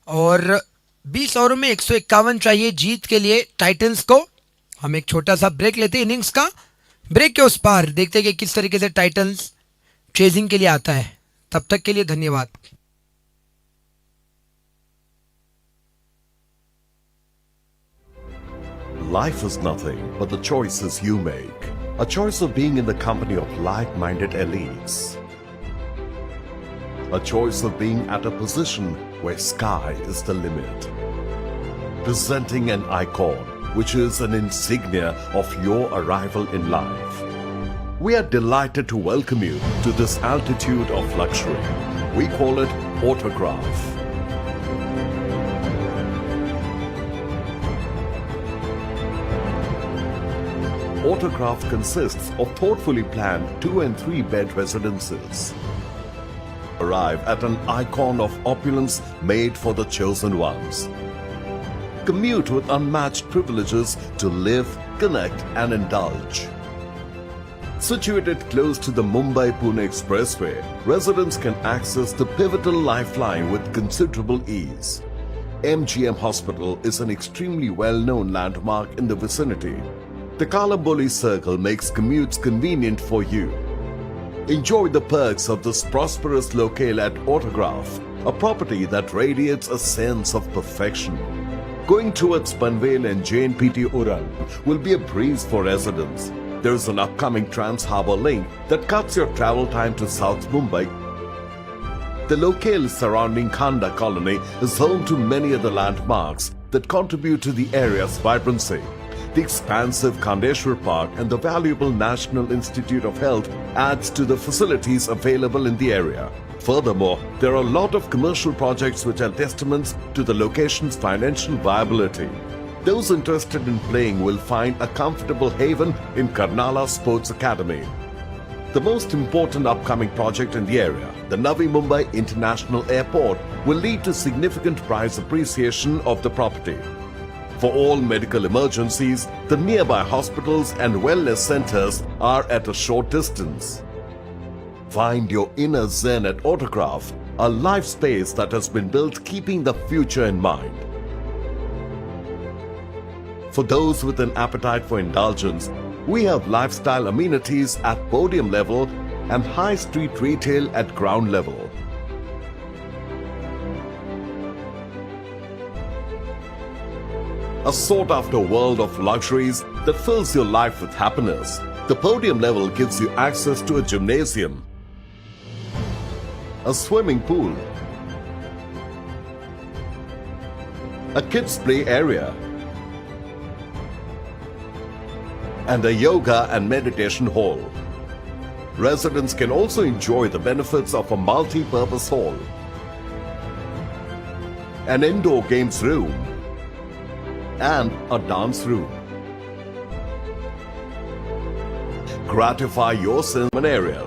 और 20 ओवरों में 151 चाहिए जीत के लिए टाइटंस को। हम एक छोटा सा ब्रेक लेते हैं इनिंग्स का। ब्रेक के उस पार देखते हैं कि किस तरीके से टाइटंस चेजिंग के लिए आता है। तब तक के लिए धन्यवाद। Life is nothing but the choices you make. A choice of being in the company of like-minded elites. A choice of being at a position where sky is the limit. Presenting an icon, which is an insignia of your arrival in life. We are delighted to welcome you to this altitude of luxury. We call it Autograph. Autograph consists of thoughtfully planned 2 and 3 bed residences. Arrive at an icon of opulence made for the chosen ones. Commute with unmatched privileges to live, connect and indulge. Situated close to the Mumbai-Pune Expressway, residents can access the pivotal lifeline with considerable ease. MGM Hospital is an extremely well-known landmark in the vicinity. The Kalamboli Circle makes commutes convenient for you. Enjoy the perks of this prosperous locale at Autograph, a property that radiates a sense of perfection. Going towards Panvel and JNPT Uran will be a breeze for residents. There is an upcoming Trans-Harbour link that cuts your travel time to South Mumbai. The locale surrounding Khanda Colony is home to many other landmarks that contribute to the area's vibrancy. The expansive Khandeshwar Park and the valuable National Institute of Health adds to the facilities available in the area. Furthermore, there are a lot of commercial projects which are testaments to the location's financial viability. Those interested in playing will find a comfortable haven in Karnala Sports Academy. The most important upcoming project in the area, the Navi Mumbai International Airport, will lead to significant price appreciation of the property. For all medical emergencies, the nearby hospitals and wellness centers are at a short distance. Find your inner zen at Autograph, a life space that has been built keeping the future in mind. For those with an appetite for indulgence, we have lifestyle amenities at podium level and high street retail at ground level. A sought-after world of luxuries that fills your life with happiness. The podium level gives you access to a gymnasium, a swimming pool, a kids' play area, and a yoga and meditation hall. Residents can also enjoy the benefits of a multi-purpose hall, an indoor games room, and a dance room. Gratify your cinema area.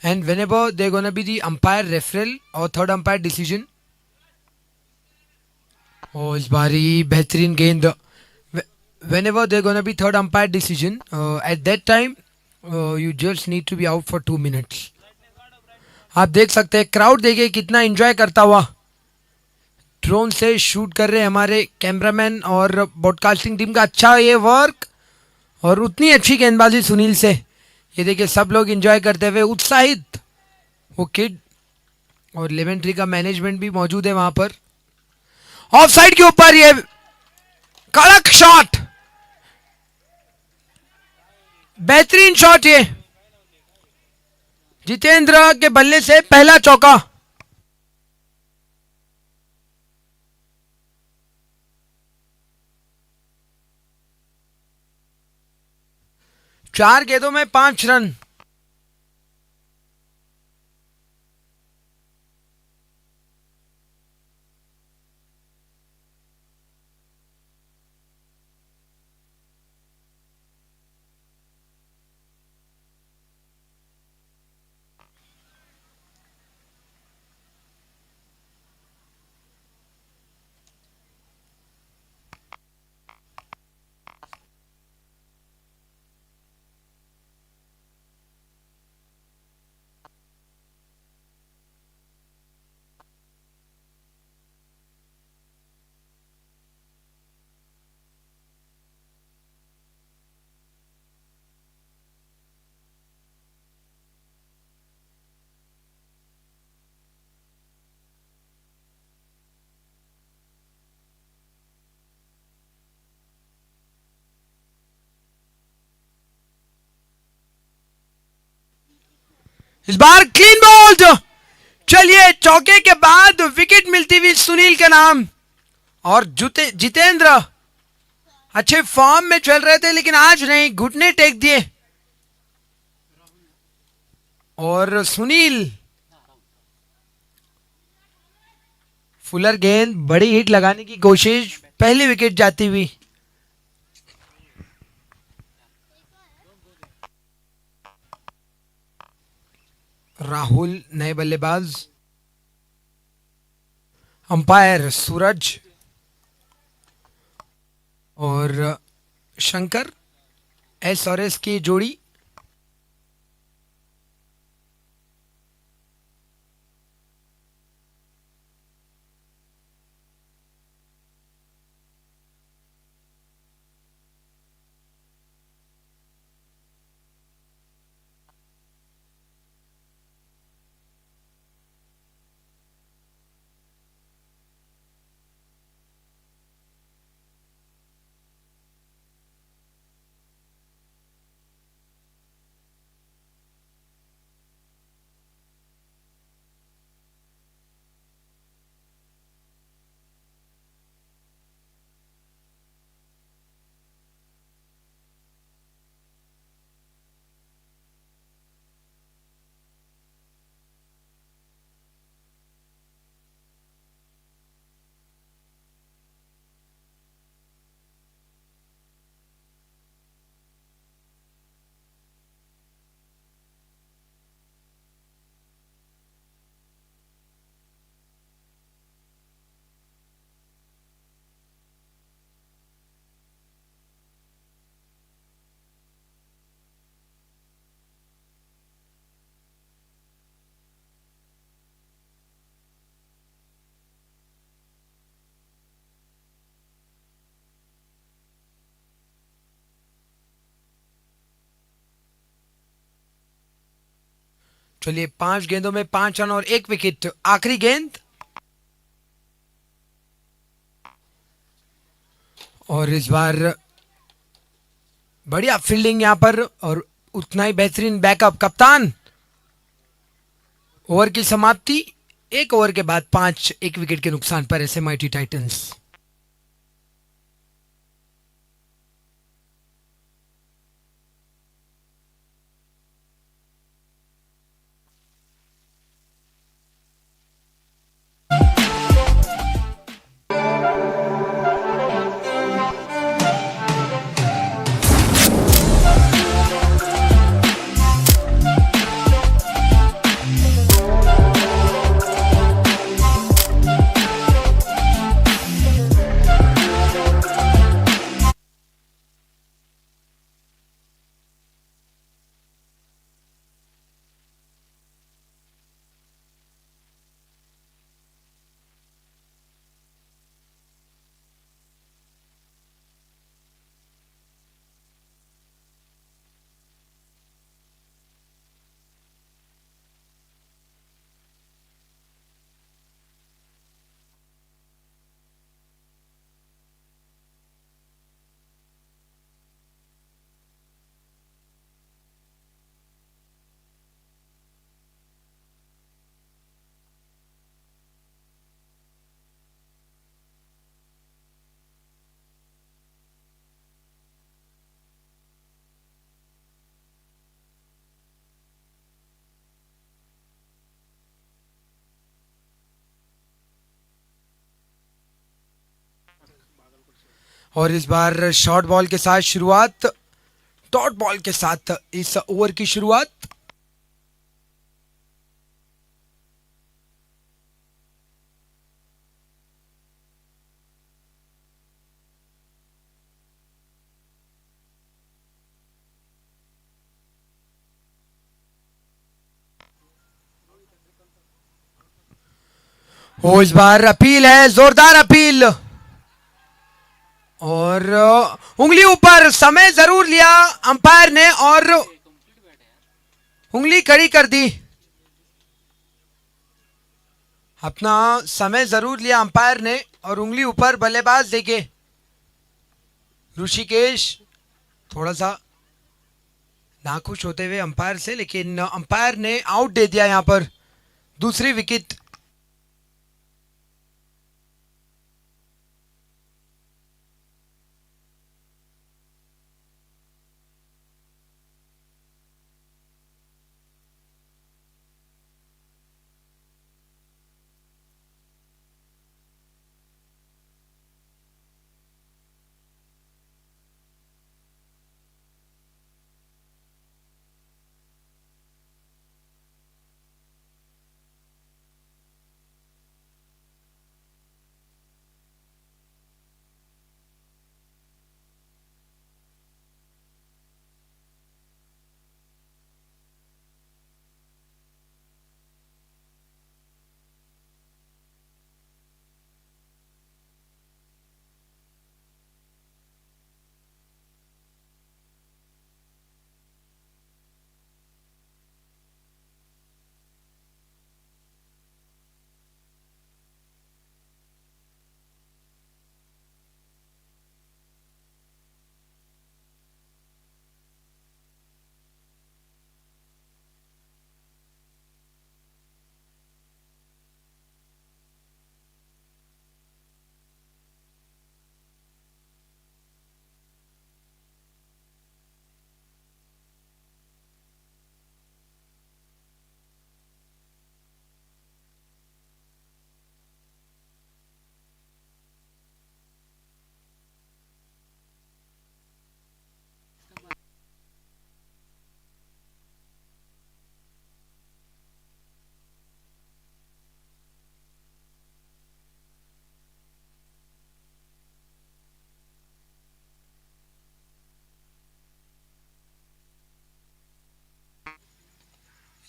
and whenever they're going to be the umpire referral or third umpire decision. Oh, इस बारी बेहतरीन गेंद. Whenever they're going to be third umpire decision, at that time you just need to be out for 2 minutes. आप देख सकते हैं crowd देखिए कितना एंजॉय करता हुआ. ड्रोन से शूट कर रहे हैं हमारे कैमरामैन और ब्रॉडकास्टिंग टीम का अच्छा ये वर्क और उतनी अच्छी गेंदबाजी सुनील से. ये देखिए सब लोग एंजॉय करते हुए उत्साहित. वो किड और लेमन ट्री का मैनेजमेंट भी मौजूद है वहां पर. ऑफ साइड के ऊपर ये कड़क शॉट, बेहतरीन शॉट. ये जितेंद्र के बल्ले से पहला चौका. चार गेंदों में 5 रन. इस बार क्लीन बॉल्ड. चलिए चौके के बाद विकेट मिलती हुई सुनील के नाम. और जितेंद्र अच्छे फॉर्म में चल रहे थे लेकिन आज नहीं, घुटने टेक दिए. और सुनील फुलर गेंद, बड़ी हिट लगाने की कोशिश, पहली विकेट जाती हुई. राहुल नए बल्लेबाज. अंपायर सूरज और शंकर. एस और एस की जोड़ी. चलिए 5 गेंदों में 5 रन और 1 विकेट. आखिरी गेंद और इस बार बढ़िया फील्डिंग यहां पर और उतना ही बेहतरीन बैकअप. कप्तान ओवर की समाप्ति 1 ओवर के बाद 5 1 विकेट के नुकसान पर एसएमआईटी टाइटंस. और इस बार शॉर्ट बॉल के साथ शुरुआत, डॉट बॉल के साथ इस ओवर की शुरुआत। वो इस बार अपील है, जोरदार अपील, और उंगली ऊपर, समय जरूर लिया अंपायर ने और उंगली खड़ी कर दी। अपना समय जरूर लिया अंपायर ने और उंगली ऊपर, बल्लेबाज देखे ऋषिकेश थोड़ा सा नाखुश होते हुए अंपायर से, लेकिन अंपायर ने आउट दे दिया यहां पर, दूसरी विकेट।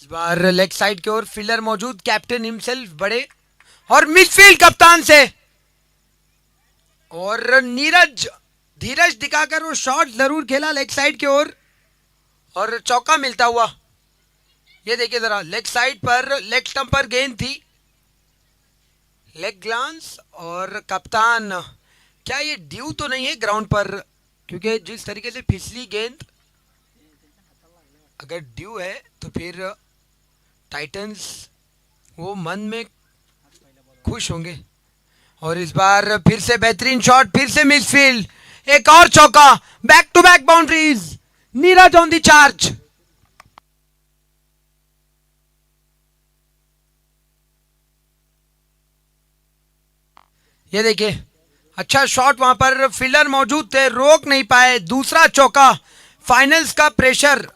इस बार लेग साइड की ओर फील्डर मौजूद, कैप्टन हिमसेल्फ बड़े, और मिडफील्ड कप्तान से, और नीरज धीरज दिखाकर वो शॉट जरूर खेला लेग साइड की ओर और चौका मिलता हुआ। ये देखिए जरा, लेग साइड पर लेग स्टंप पर गेंद थी, लेग ग्लांस, और कप्तान, क्या ये ड्यू तो नहीं है ग्राउंड पर, क्योंकि जिस तरीके से फिसली गेंद, अगर ड्यू है तो फिर टाइटंस वो मन में खुश होंगे। और इस बार फिर से बेहतरीन शॉट, फिर से मिडफील्ड, एक और चौका, back to back boundaries, Neeraj on the charge. ये देखिए, अच्छा शॉट, वहां पर फील्डर मौजूद थे, रोक नहीं पाए, दूसरा चौका, फाइनल्स का प्रेशर।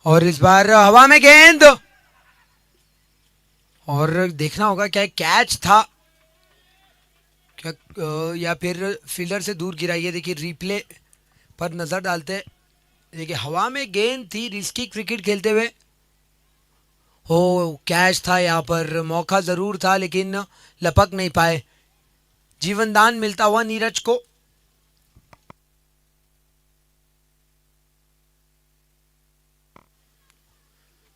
और इस बार हवा में गेंद, और देखना होगा क्या कैच था क्या, या फिर फील्डर से दूर गिरा। ये देखिए रिप्ले पर नजर डालते, देखिए हवा में गेंद थी, रिस्की क्रिकेट खेलते हुए हो कैच था यहाँ पर, मौका जरूर था लेकिन लपक नहीं पाए। जीवन दान मिलता हुआ नीरज को।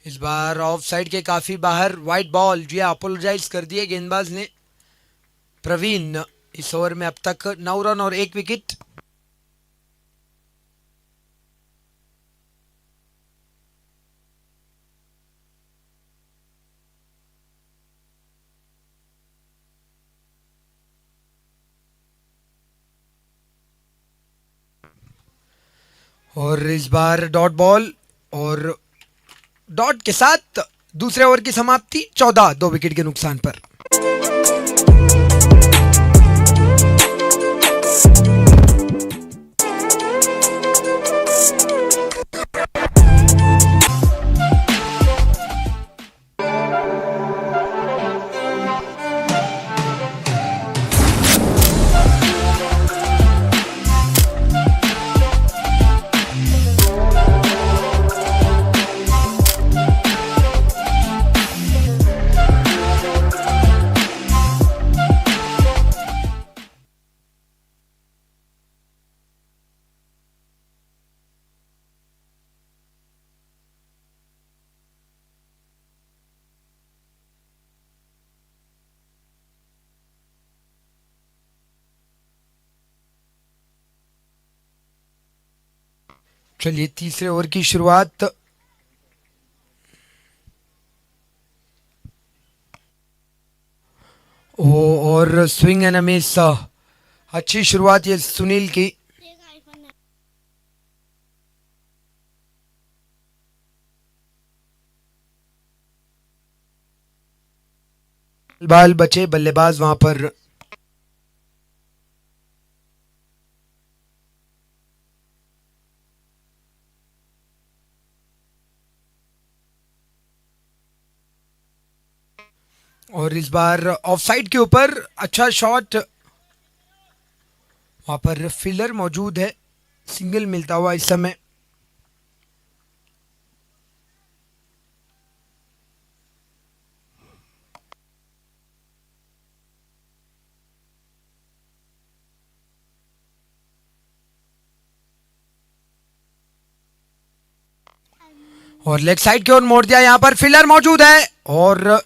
इस बार ऑफ साइड के काफी बाहर, वाइट बॉल। जी अपोलोजाइज कर दिए गेंदबाज ने। प्रवीण इस ओवर में अब तक 9 रन और 1 विकेट। और इस बार डॉट बॉल और डॉट के साथ दूसरे ओवर की समाप्ति। 14 2 विकेट के नुकसान पर। चलिए तीसरे ओवर की शुरुआत। और स्विंग एंड अ मिस। अच्छी शुरुआत ये सुनील की। बाल बचे बल्लेबाज वहां पर। और इस बार ऑफ साइड के ऊपर अच्छा शॉट। वहां पर फील्डर मौजूद है, सिंगल मिलता हुआ इस समय। और लेग साइड की ओर मोड़ दिया, यहां पर फील्डर मौजूद है। और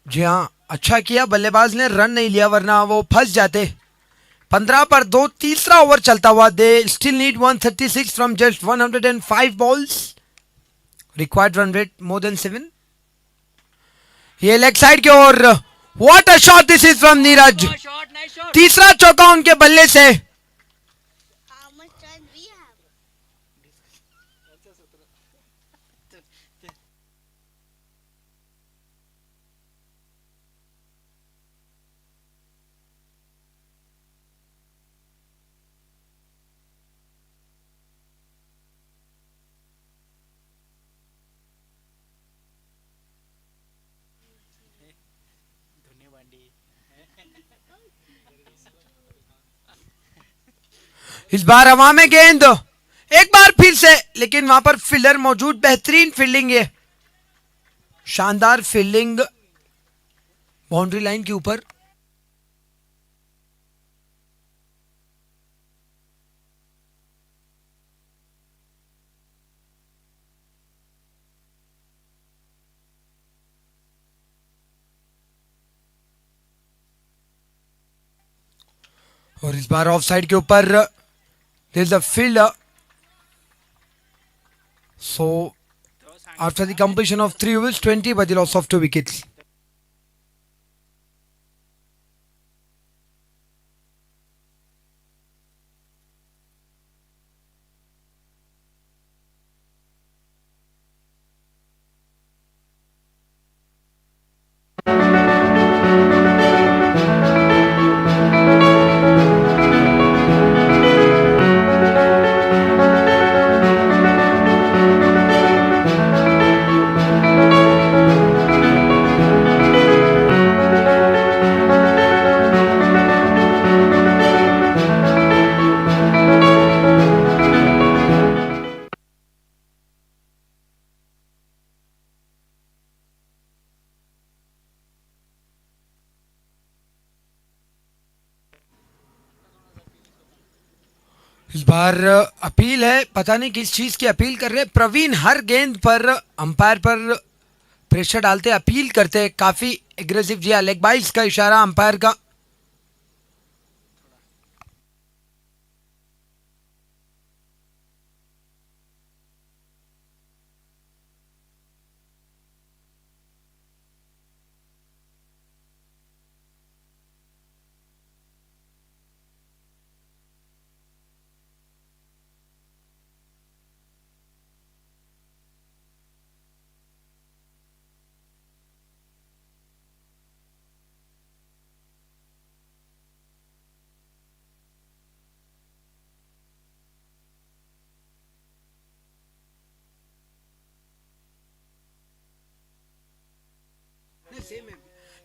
जी हाँ, अच्छा किया बल्लेबाज ने रन नहीं लिया, वरना वो फंस जाते। 15 पर 2 तीसरा ओवर चलता हुआ। They still need 136 from just 105 balls. Required run rate more than 7। ये लेग साइड की ओर, what a shot this is from Neeraj. तीसरा चौका उनके बल्ले से। इस बार हवा में गेंद, एक बार फिर से, लेकिन वहां पर फील्डर मौजूद। बेहतरीन फील्डिंग है, शानदार फील्डिंग बाउंड्री लाइन के ऊपर। और इस बार ऑफ साइड के ऊपर there is a fielder. So after the completion of 3 overs, 20 by the loss of 2 wickets. इस बार अपील है, पता नहीं किस चीज की अपील कर रहे हैं। प्रवीण हर गेंद पर अंपायर पर प्रेशर डालते, अपील करते, काफी एग्रेसिव। जी हाँ, लेग बाइस का इशारा अंपायर का।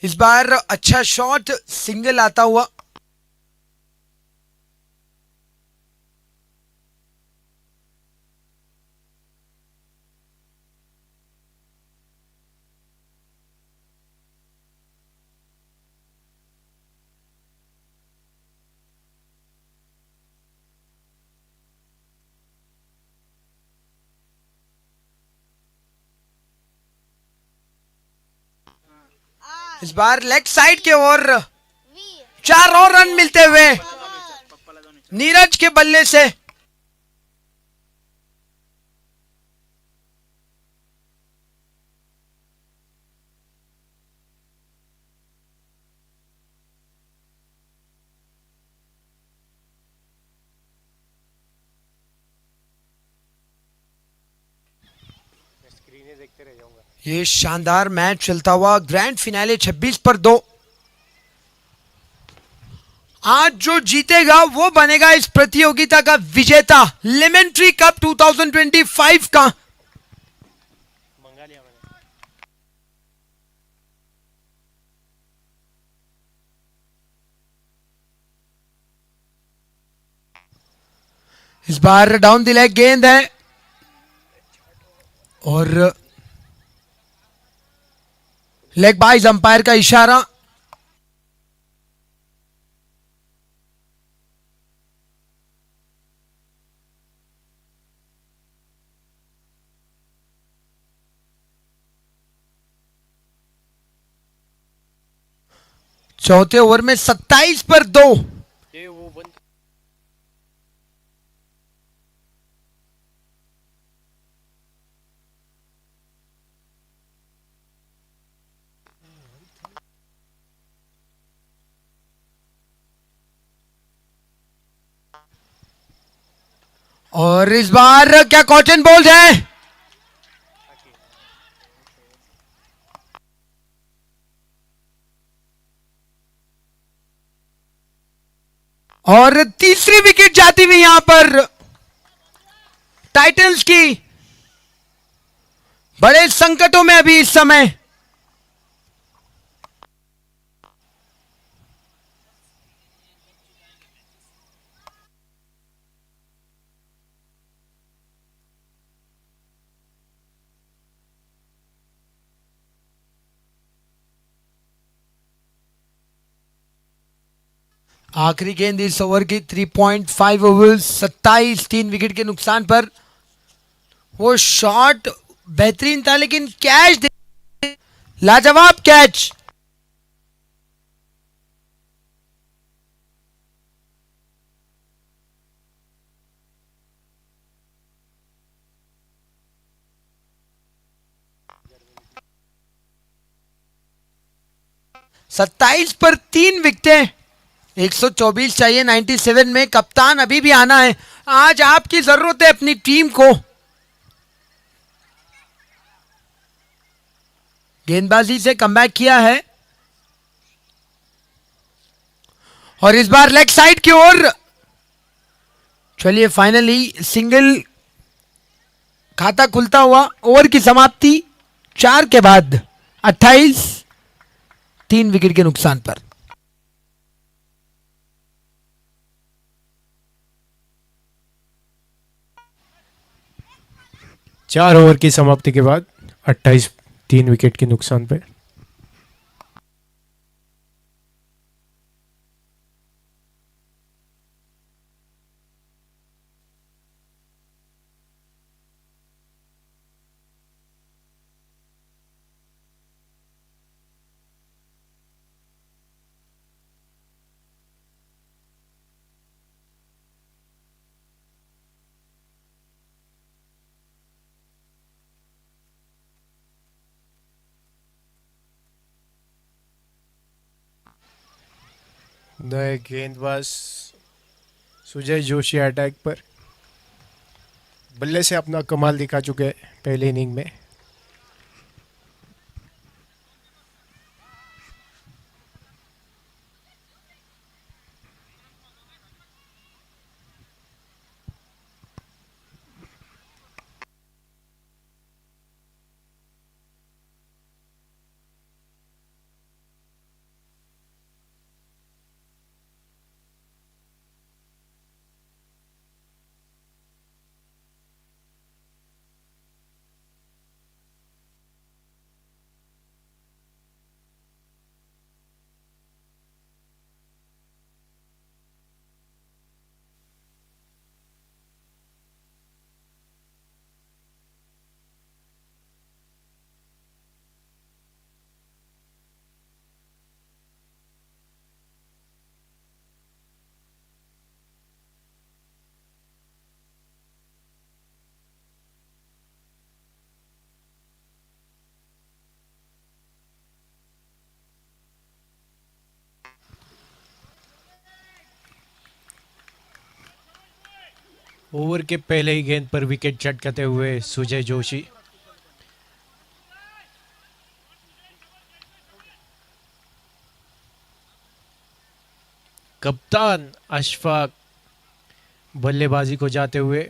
इस बार अच्छा शॉट, सिंगल आता हुआ। इस बार लेग साइड के ओर 4 और रन मिलते हुए नीरज के बल्ले से। ये शानदार मैच चलता हुआ, ग्रैंड फिनाले 26 पर 2। आज जो जीतेगा वो बनेगा इस प्रतियोगिता का विजेता, लेमन ट्री कप 2025 का। इस बार डाउन द लेग गेंद है और लेग बाइज, अंपायर का इशारा। चौथे ओवर में 27 पर 2। और इस बार क्या कॉटन बोल्ड है? और तीसरी विकेट जाती हुई यहां पर टाइटंस की, बड़े संकटों में अभी इस समय। आखिरी गेंद इस ओवर की 3.5 ओवर्स, 27, 3 विकेट के नुकसान पर। वो शॉट बेहतरीन था लेकिन कैच, लाजवाब कैच। सत्ताईस पर 3 विकेटें, 124 चाहिए 97 में। कप्तान अभी भी आना है, आज आपकी जरूरत है अपनी टीम को। गेंदबाजी से कमबैक किया है और इस बार लेग साइड की ओर। चलिए फाइनली सिंगल खाता खुलता हुआ, ओवर की समाप्ति 4 के बाद 28, 3 विकेट के नुकसान पर। 4 ओवर की समाप्ति के बाद 28, 3 विकेट के नुकसान पे। नए गेंदबाज सुजय जोशी अटैक पर बल्ले से अपना कमाल दिखा चुके हैं पहले इनिंग में। ओवर के पहले ही गेंद पर विकेट झटकाते हुए सुजय जोशी। कप्तान अशफाक बल्लेबाजी को जाते हुए।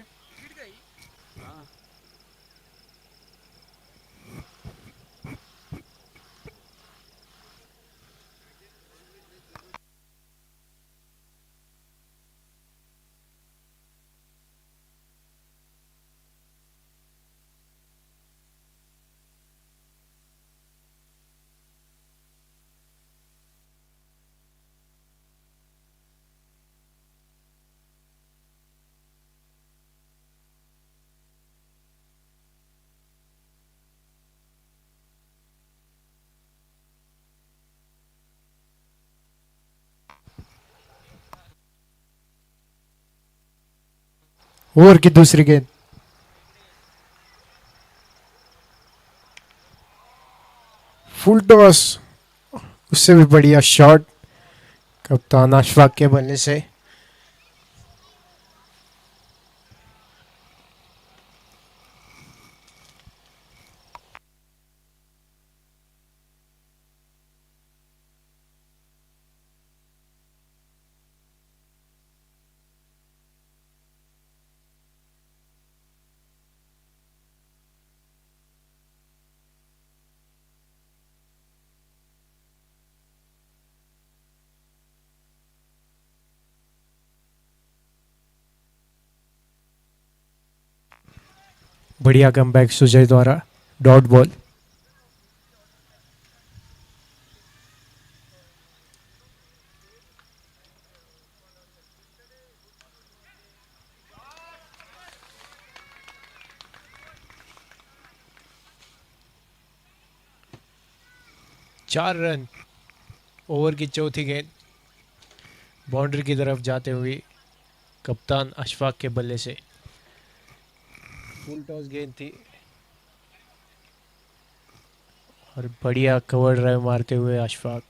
ओवर की दूसरी गेंद फुल टॉस, उससे भी बढ़िया शॉट कप्तान अशफाक के बल्ले से। बढ़िया कमबैक सुजय द्वारा, डॉट बॉल। चार रन। ओवर की चौथी गेंद बाउंड्री की तरफ जाते हुए कप्तान अशफाक के बल्ले से। फुल टॉस गेंद थी और बढ़िया कवर ड्राइव मारते हुए अशफाक।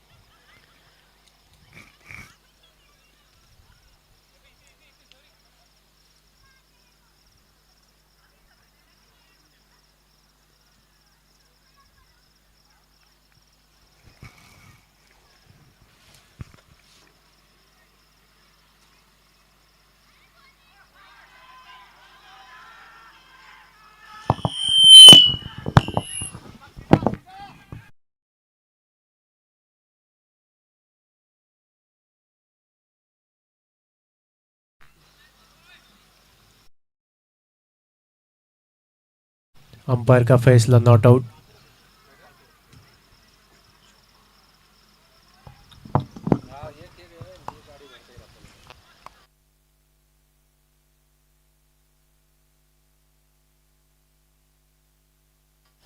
अंपायर का फैसला नॉट आउट।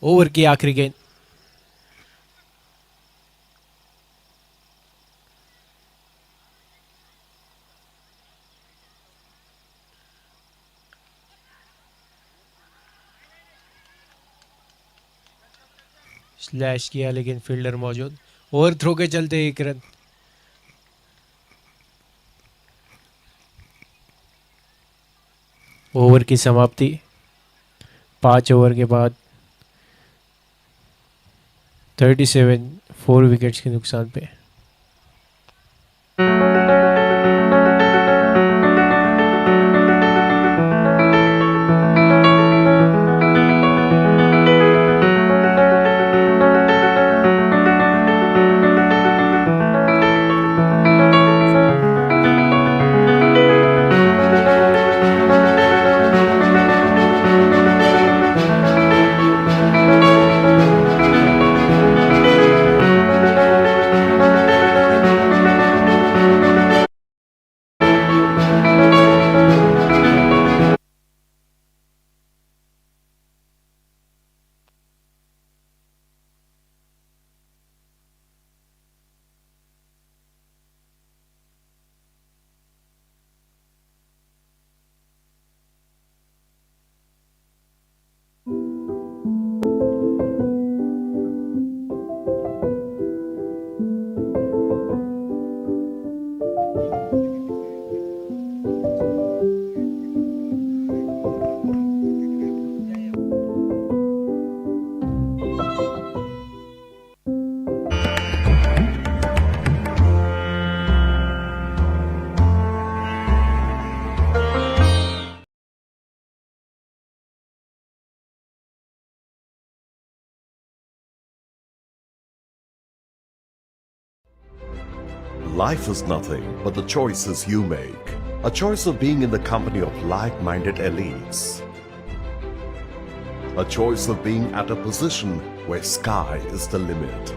ओवर की आखिरी गेंद स्लैश किया लेकिन फील्डर मौजूद। ओवर थ्रो के चलते एक रन। ओवर की समाप्ति 5 ओवर के बाद 37 4 विकेट्स के नुकसान पे। Life is nothing but the choices you make. A choice of being in the company of like-minded elites. A choice of being at a position where sky is the limit.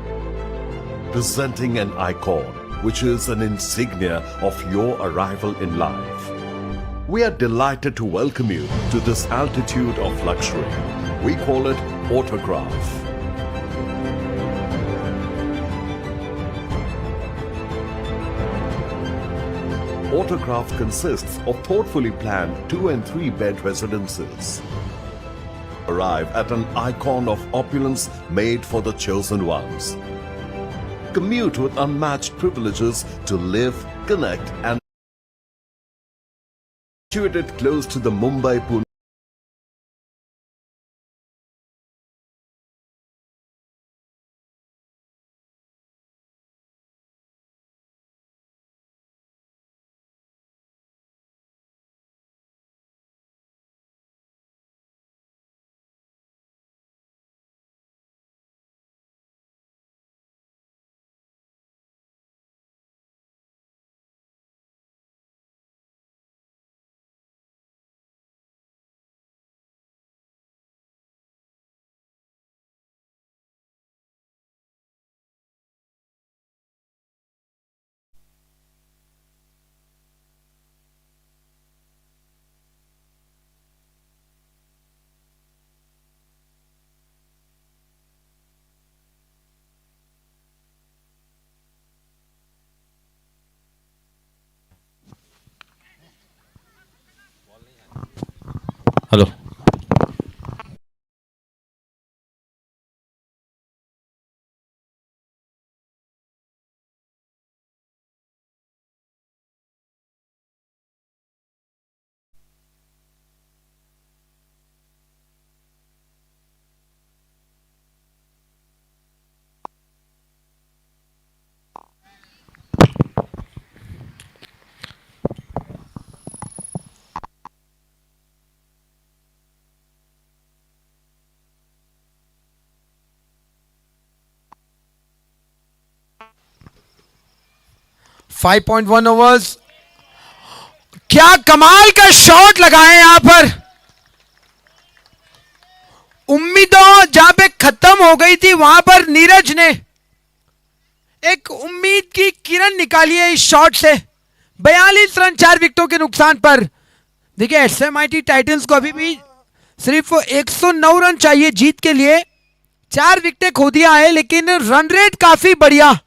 Presenting an icon, which is an insignia of your arrival in life. We are delighted to welcome you to this altitude of luxury. We call it Autograph. Autograph consists of thoughtfully planned 2 and 3 bed residences. Arrive at an icon of opulence made for the chosen ones. Commute with unmatched privileges to live, connect and situated close to the Mumbai-Pune hello. Five 5.1 overs. क्या कमाल का shot लगाए यहां पर। उम्मीदों जहां पे खत्म हो गई थी वहां पर नीरज ने एक उम्मीद की किरण निकाली है इस शॉट से। 42 रन 4 विकेटों के नुकसान पर। देखिए एसएमआईटी टाइटल्स को अभी भी सिर्फ 109 रन चाहिए जीत के लिए। 4 विकेटें खो दिया है लेकिन रन रेट काफी बढ़िया।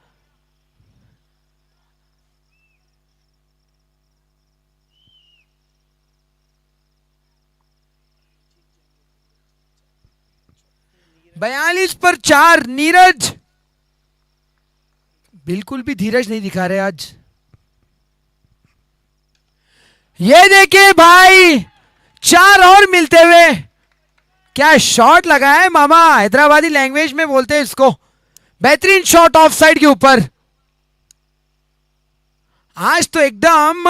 बयालीस पर 4। नीरज बिल्कुल भी धीरज नहीं दिखा रहे आज। ये देखिए भाई 4 और मिलते हुए, क्या शॉट लगा है मामा, हैदराबादी लैंग्वेज में बोलते हैं इसको, बेहतरीन शॉट ऑफ साइड के ऊपर। आज तो एकदम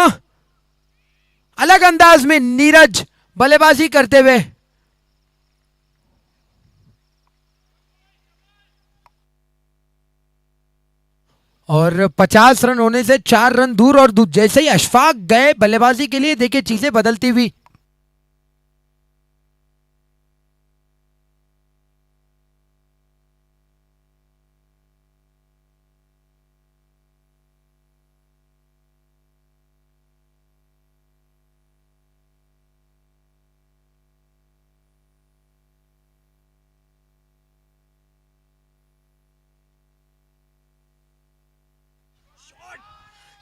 अलग अंदाज में नीरज बल्लेबाजी करते हुए। और 50 रन होने से 4 रन दूर, और जैसे ही अशफाक गए बल्लेबाजी के लिए, देखिए चीजें बदलती हुई।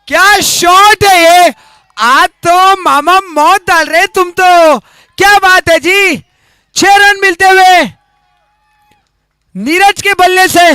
क्या शॉट है ये, आज तो मामा मौत डाल रहे तुम तो, क्या बात है जी। 6 रन मिलते हुए नीरज के बल्ले से।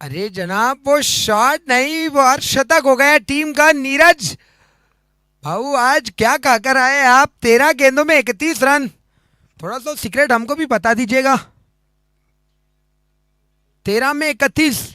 अरे जनाब, वो शॉट नहीं, वो अर्धशतक हो गया टीम का। नीरज भाऊ आज क्या कहकर आए आप, 13 गेंदों में 31 रन। थोड़ा सा सीक्रेट हमको भी बता दीजिएगा। 13 में 31।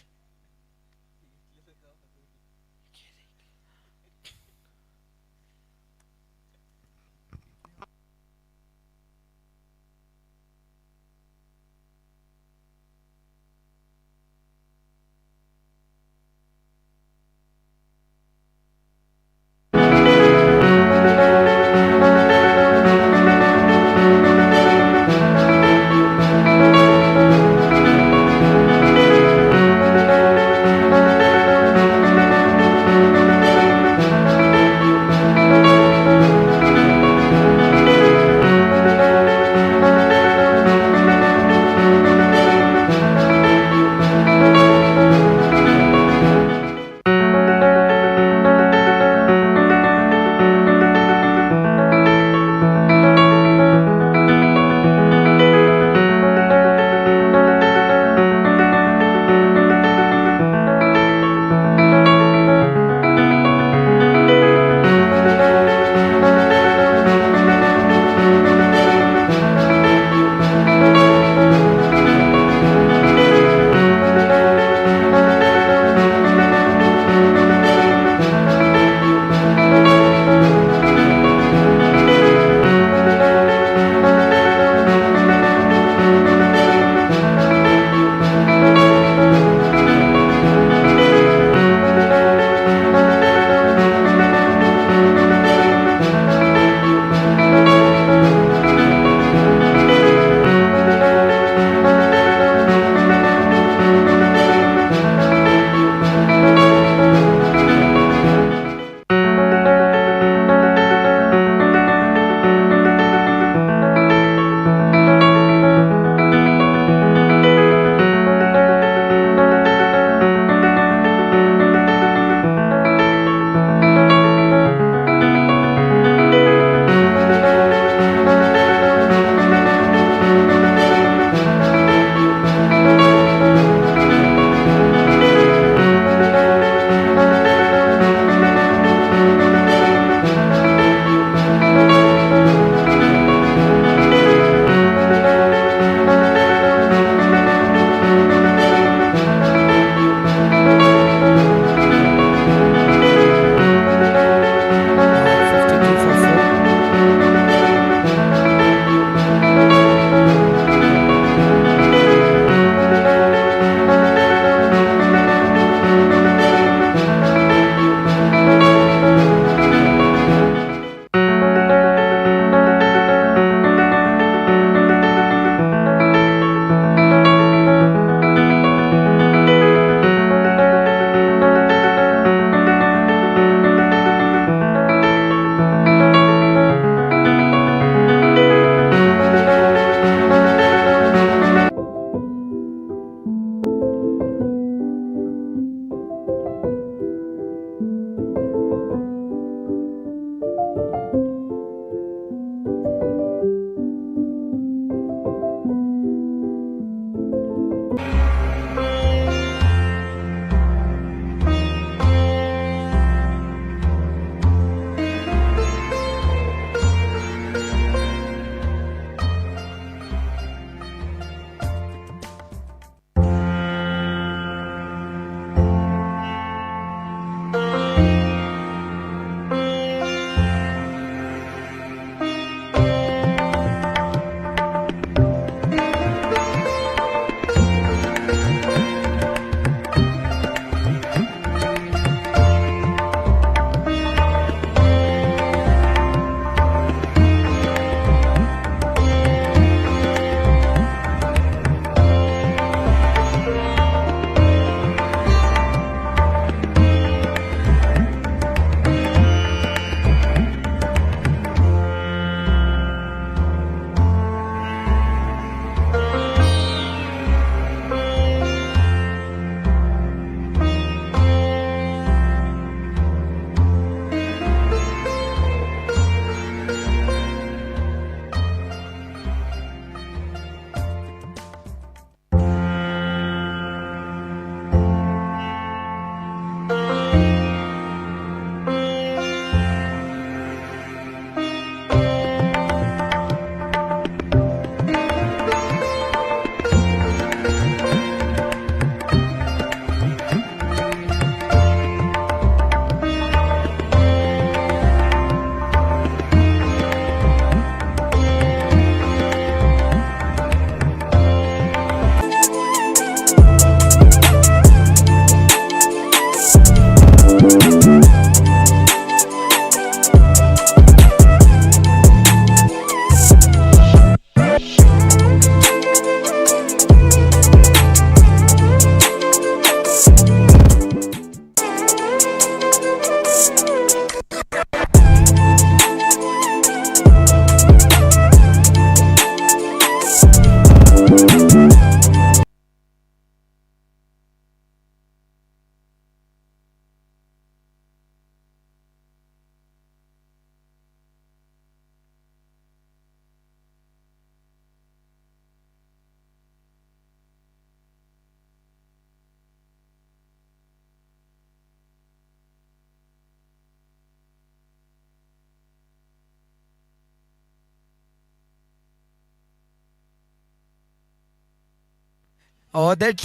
Oh, that.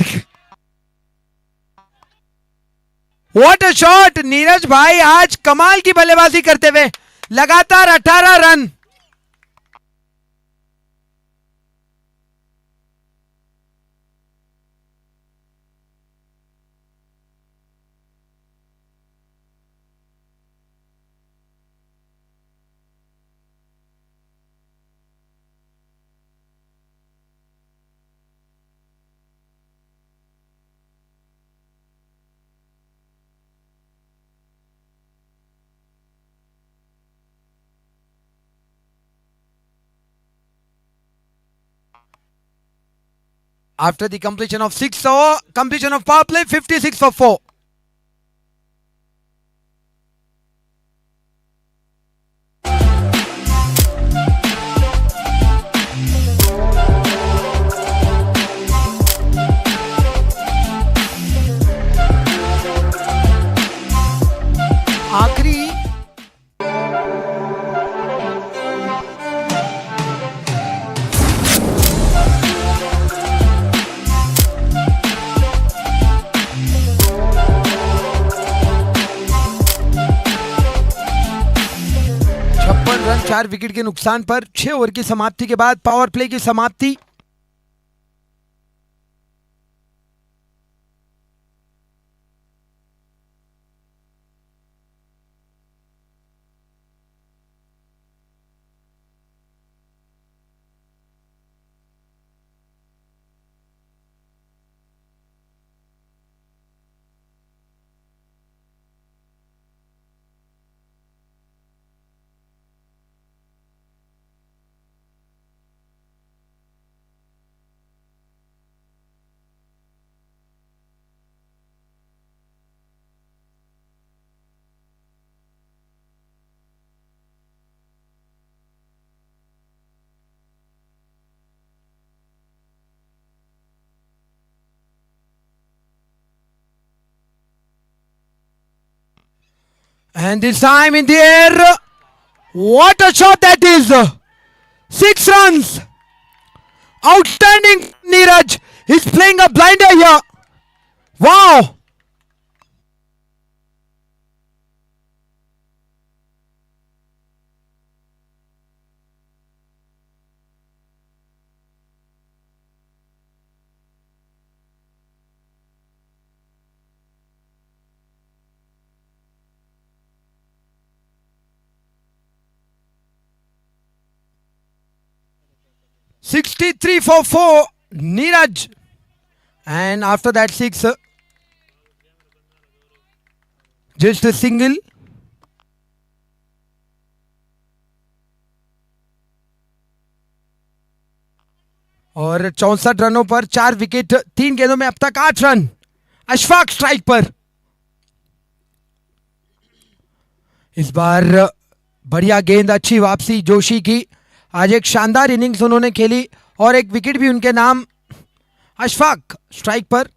What a shot! Neeraj भाई आज कमाल की बल्लेबाजी करते हुए लगातार 18 run. After the completion of 6 over, completion of power play, 56 for 4. आखिरी रन 4 विकेट के नुकसान पर 6 ओवर की समाप्ति के बाद पावर प्ले की समाप्ति. And this time in the air, what a shot that is! 6 runs! Outstanding, Neeraj! He's playing a blinder here! Wow! $63 for 4, Neeraj. And after that 6, just a single. और 64 रनों पर 4 wicket, 3 गेंदों में अब तक 8 run. Ashfaq strike पर. इस बार बढ़िया गेंद, अच्छी वापसी जोशी की. आज एक शानदार इनिंग्स उन्होंने खेली और एक विकेट भी उनके नाम. अशफाक स्ट्राइक पर.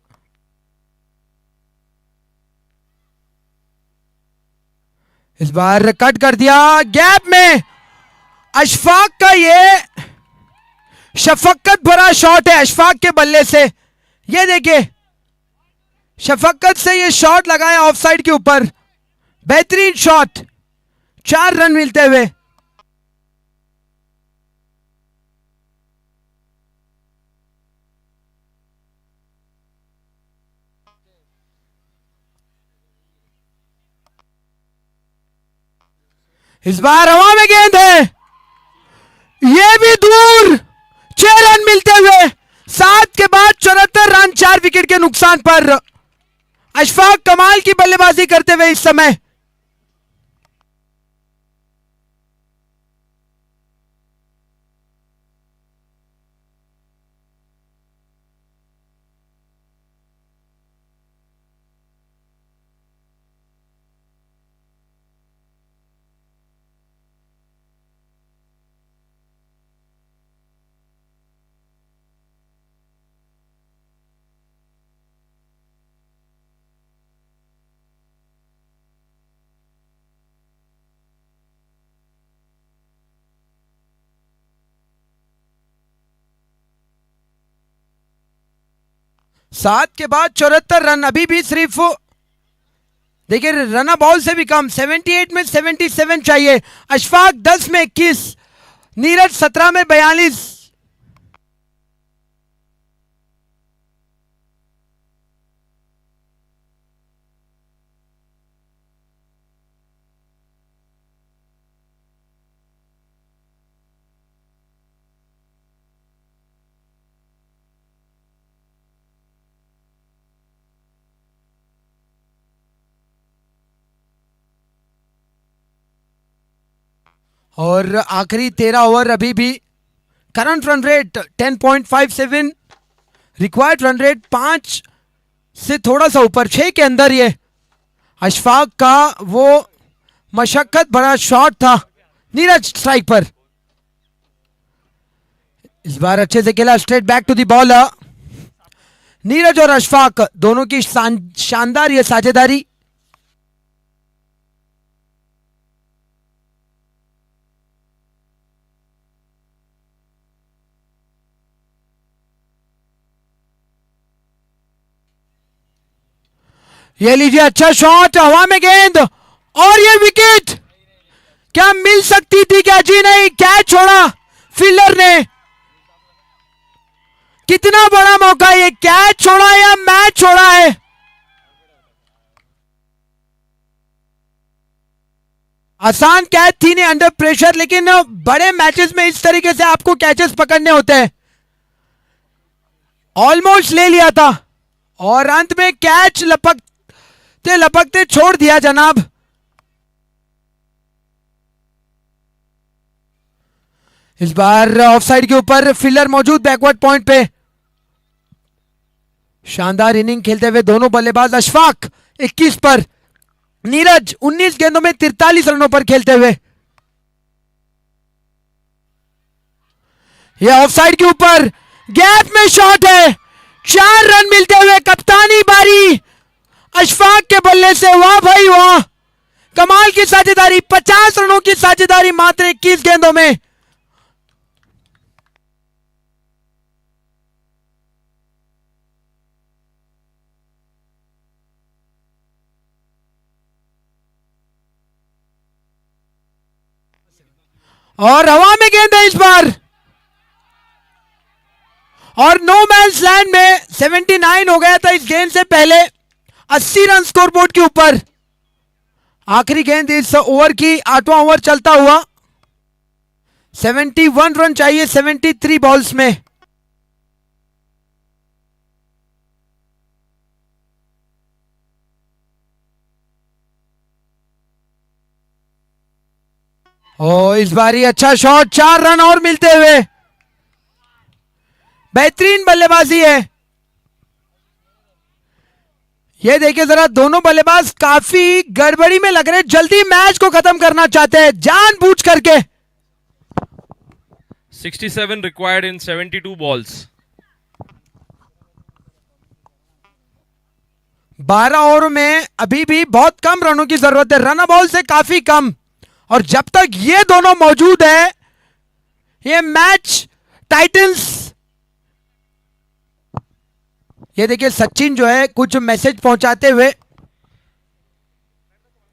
इस बार कट कर दिया गैप में. अशफाक का ये शफकत भरा शॉट है अशफाक के बल्ले से. ये देखिए, शफकत से ये शॉट लगाया ऑफ साइड के ऊपर. बेहतरीन शॉट. 4 रन मिलते हुए. इस बार हवा में गेंद है, ये भी दूर. 6 रन मिलते हुए. 7 के बाद 74 रन 4 विकेट के नुकसान पर. अशफाक कमाल की बल्लेबाजी करते हुए इस समय. 7 के बाद 74 रन, अभी भी सिर्फ देखिए रन बॉल से भी कम, 78 में 77 चाहिए। अशफाक 10 में 21, नीरज 17 में 42। और आखिरी 13 ओवर अभी भी। Current run rate 10.57, required run rate 5 से थोड़ा सा ऊपर, 6 के अंदर। ये अशफाक का वो मशक्कत भरा शॉट था, नीरज स्ट्राइक पर। इस बार अच्छे से खेला, straight back to the bowler. Neeraj और अशफाक दोनों की शानदार ये साझेदारी। ये लीजिए अच्छा शॉट, हवा में गेंद और ये विकेट। क्या मिल सकती थी क्या? जी नहीं, कैच छोड़ा फील्डर ने। कितना बड़ा मौका, ये कैच छोड़ा या मैच छोड़ा है। आसान कैच थी नहीं अंडर प्रेशर, लेकिन बड़े मैचेस में इस तरीके से आपको कैचेस पकड़ने होते हैं। ऑलमोस्ट ले लिया था और अंत में कैच लपकते लपकते छोड़ दिया जनाब। इस बार ऑफ साइड के ऊपर फील्डर मौजूद बैकवर्ड पॉइंट पे। शानदार इनिंग खेलते हुए दोनों बल्लेबाज। अशफाक 21 पर, नीरज 19 गेंदों में 43 रनों पर खेलते हुए। यह ऑफ साइड के ऊपर गैप में शॉट है, 4 रन मिलते हुए। कप्तानी बारी अशफाक के बल्ले से, वाह भाई वाह, कमाल की साझेदारी। 50 रनों की साझेदारी मात्र 21 गेंदों में। और हवा में गेंद है इस बार, और नो मैन्स लैंड में 79 हो गया था इस गेंद से पहले। 80 रन स्कोरबोर्ड के ऊपर। आखिरी गेंद इस ओवर की, 8वां ओवर चलता हुआ। 71 रन चाहिए 73 बॉल्स में। ओ इस बारी अच्छा शॉट, 4 रन और मिलते हुए। बेहतरीन बल्लेबाजी है। ये देखिए जरा, दोनों बल्लेबाज काफी गड़बड़ी में लग रहे हैं, जल्दी मैच को खत्म करना चाहते हैं जानबूझ करके। 67 required in 72 balls. 12 ओवर में अभी भी बहुत कम रनों की जरूरत है, रन बॉल से काफी कम। और जब तक ये दोनों मौजूद है, ये मैच टाइटल्स। ये देखिए सचिन जो है कुछ मैसेज पहुंचाते हुए।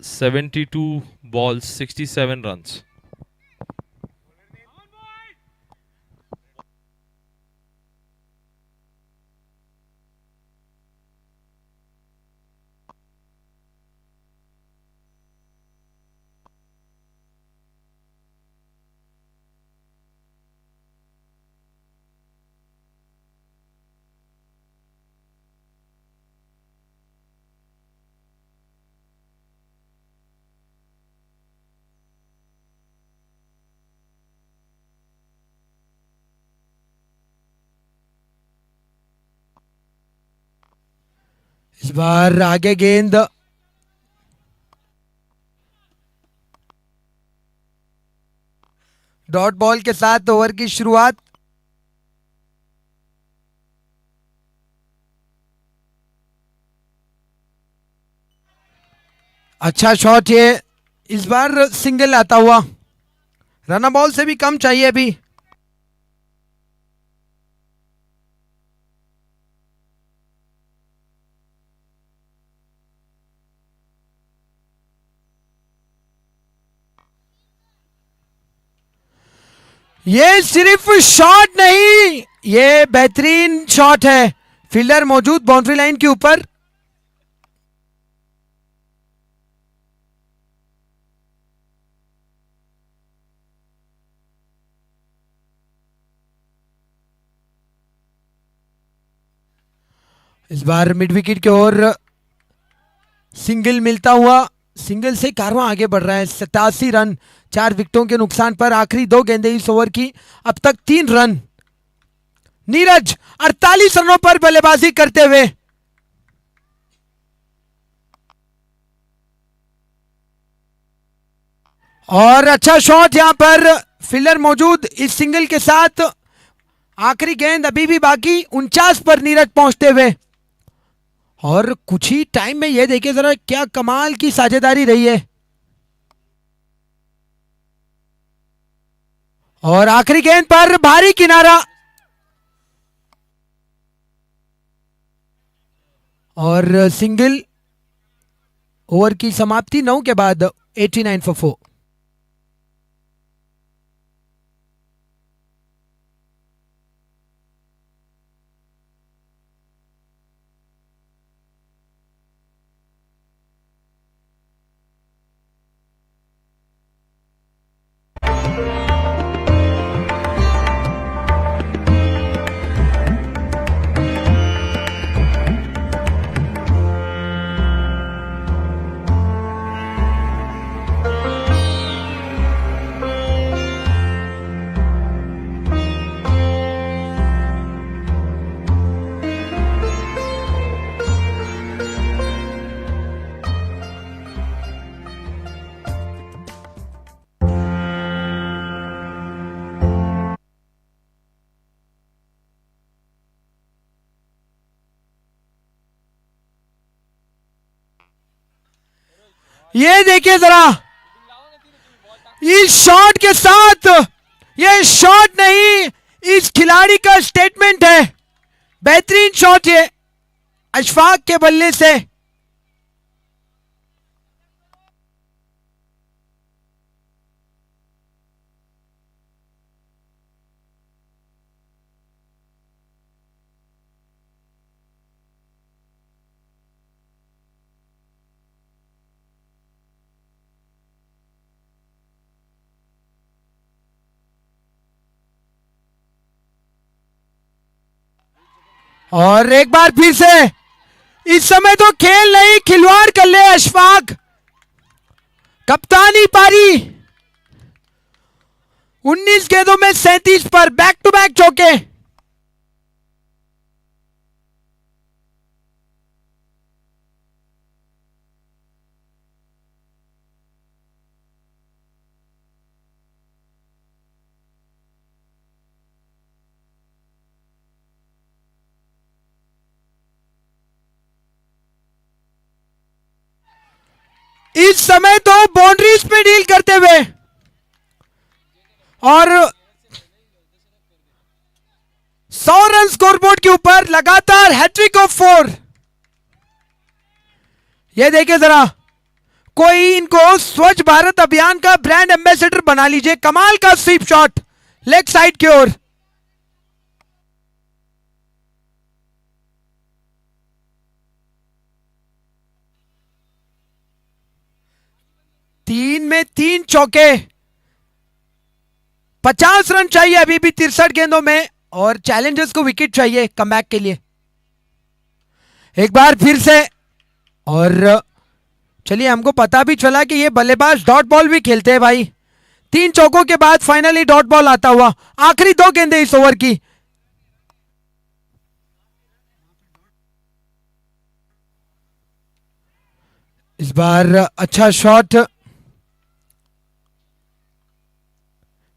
72 balls, 67 runs. इस बार आगे गेंद, डॉट बॉल के साथ ओवर की शुरुआत। अच्छा शॉट, ये इस बार सिंगल आता हुआ। रन बॉल से भी कम चाहिए अभी। ये सिर्फ शॉट नहीं, ये बेहतरीन शॉट है। फील्डर मौजूद बाउंड्री लाइन के ऊपर। इस बार मिड विकेट की ओर सिंगल मिलता हुआ, सिंगल से कारवां आगे बढ़ रहा है। 87 रन 4 विकेटों के नुकसान पर। आखिरी 2 गेंदें इस ओवर की, अब तक 3 रन। नीरज 48 रनों पर बल्लेबाजी करते हुए। और अच्छा शॉट यहां पर, फील्डर मौजूद इस सिंगल के साथ। आखिरी गेंद अभी भी बाकी, 49 पर नीरज पहुंचते हुए। और कुछ ही टाइम में यह देखिए जरा क्या कमाल की साझेदारी रही है। और आखिरी गेंद पर भारी किनारा, और सिंगल। ओवर की समाप्ति 9 के बाद 89 फॉर 4। ये देखिए जरा, इस शॉट के साथ, ये शॉट नहीं, इस खिलाड़ी का स्टेटमेंट है। बेहतरीन शॉट ये अशफाक के बल्ले से। और एक बार फिर से, इस समय तो खेल नहीं, खिलवाड़ कर ले अशफाक। कप्तानी पारी, 19 गेंदों में 37 पर, बैक टू बैक चौके। इस समय तो बाउंड्रीज पे डील करते हुए, और 100 रन स्कोरबोर्ड के ऊपर, लगातार हैट्रिक ऑफ 4। ये देखिए जरा, कोई इनको स्वच्छ भारत अभियान का ब्रांड एम्बेसडर बना लीजिए। कमाल का स्वीप शॉट लेग साइड की ओर। तीन में 3 चौके, 50 रन चाहिए अभी भी 63 गेंदों में, और चैलेंजर्स को विकेट चाहिए कमबैक के लिए। एक बार फिर से, और चलिए, हमको पता भी चला कि ये बल्लेबाज डॉट बॉल भी खेलते हैं भाई। 3 चौकों के बाद फाइनली डॉट बॉल आता हुआ। आखिरी 2 गेंदें इस ओवर की। इस बार अच्छा शॉट,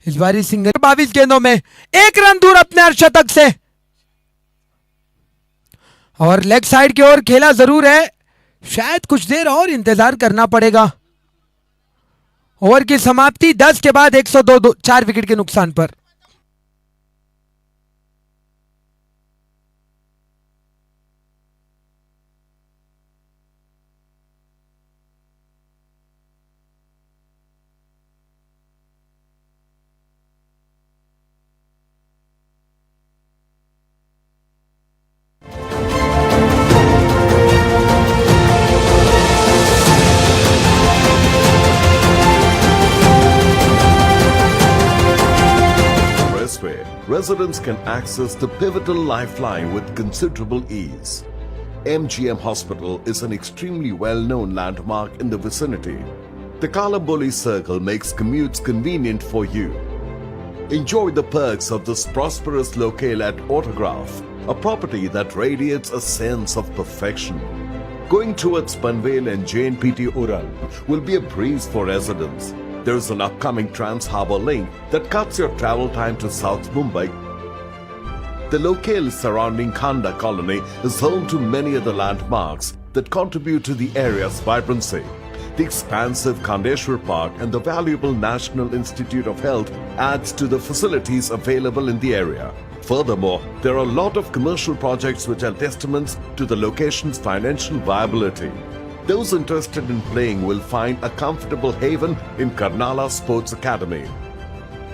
इस बार सिंगल। 22 गेंदों में 1 रन दूर अपने अर्धशतक से, और लेग साइड की ओर खेला जरूर है। शायद कुछ देर और इंतजार करना पड़ेगा। ओवर की समाप्ति 10 के बाद 102, 4 विकेट के नुकसान पर। residents can access the pivotal lifeline with considerable ease. MGM Hospital is an extremely well-known landmark in the vicinity. The Kalamboli Circle makes commutes convenient for you. Enjoy the perks of this prosperous locale at Autograph, a property that radiates a sense of perfection. Going towards Panvel and JNPT Ural will be a breeze for residents. There is an upcoming Trans-Harbour link that cuts your travel time to South Mumbai. The locale surrounding Khanda colony is home to many other landmarks that contribute to the area's vibrancy. The expansive Khandeshwar Park and the valuable National Institute of Health adds to the facilities available in the area. Furthermore, there are a lot of commercial projects which are testaments to the location's financial viability. Those interested in playing will find a comfortable haven in Karnala Sports Academy.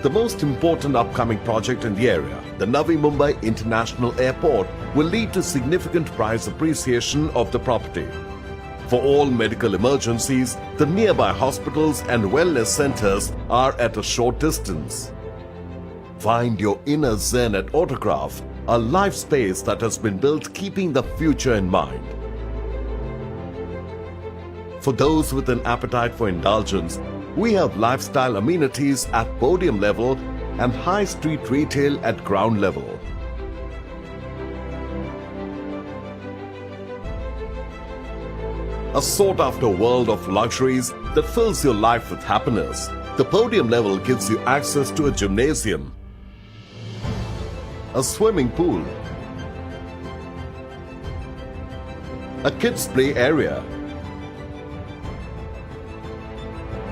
The most important upcoming project in the area, the Navi Mumbai International Airport, will lead to significant price appreciation of the property. For all medical emergencies, the nearby hospitals and wellness centers are at a short distance. Find your inner zen at Autograph, a life space that has been built keeping the future in mind. For those with an appetite for indulgence, we have lifestyle amenities at podium level and high street retail at ground level. A sought-after world of luxuries that fills your life with happiness. The podium level gives you access to a gymnasium, a swimming pool, a kids' play area,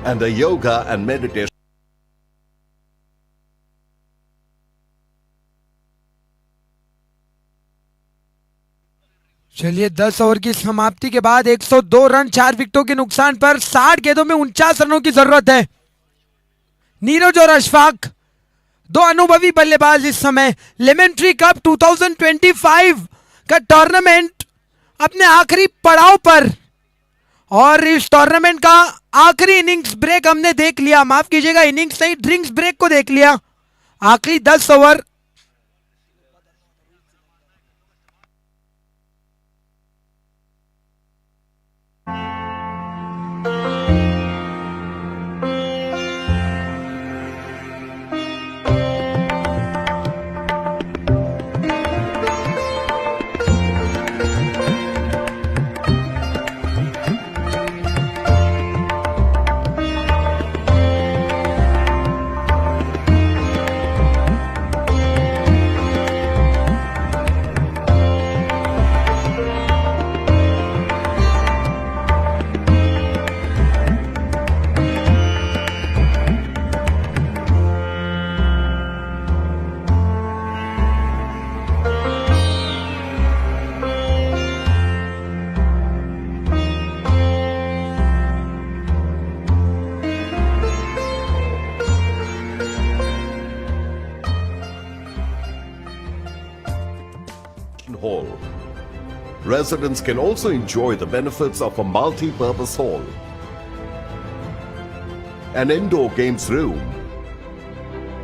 and a yoga and meditation. चलिए 10 over की समाप्ति के बाद 102 run 4 विकेटों के नुकसान पर 60 गेंदों में 49 रनों की जरूरत है। नीरज और अशफाक दो अनुभवी बल्लेबाज इस समय लेमन ट्री कप 2025 का टूर्नामेंट अपने आखिरी पड़ाव पर, और इस टूर्नामेंट का आखिरी इनिंग्स ब्रेक हमने देख लिया, माफ कीजिएगा इनिंग्स नहीं ड्रिंक्स ब्रेक को देख लिया। आखिरी 10 over hall. Residents can also enjoy the benefits of a multi-purpose hall, an indoor games room,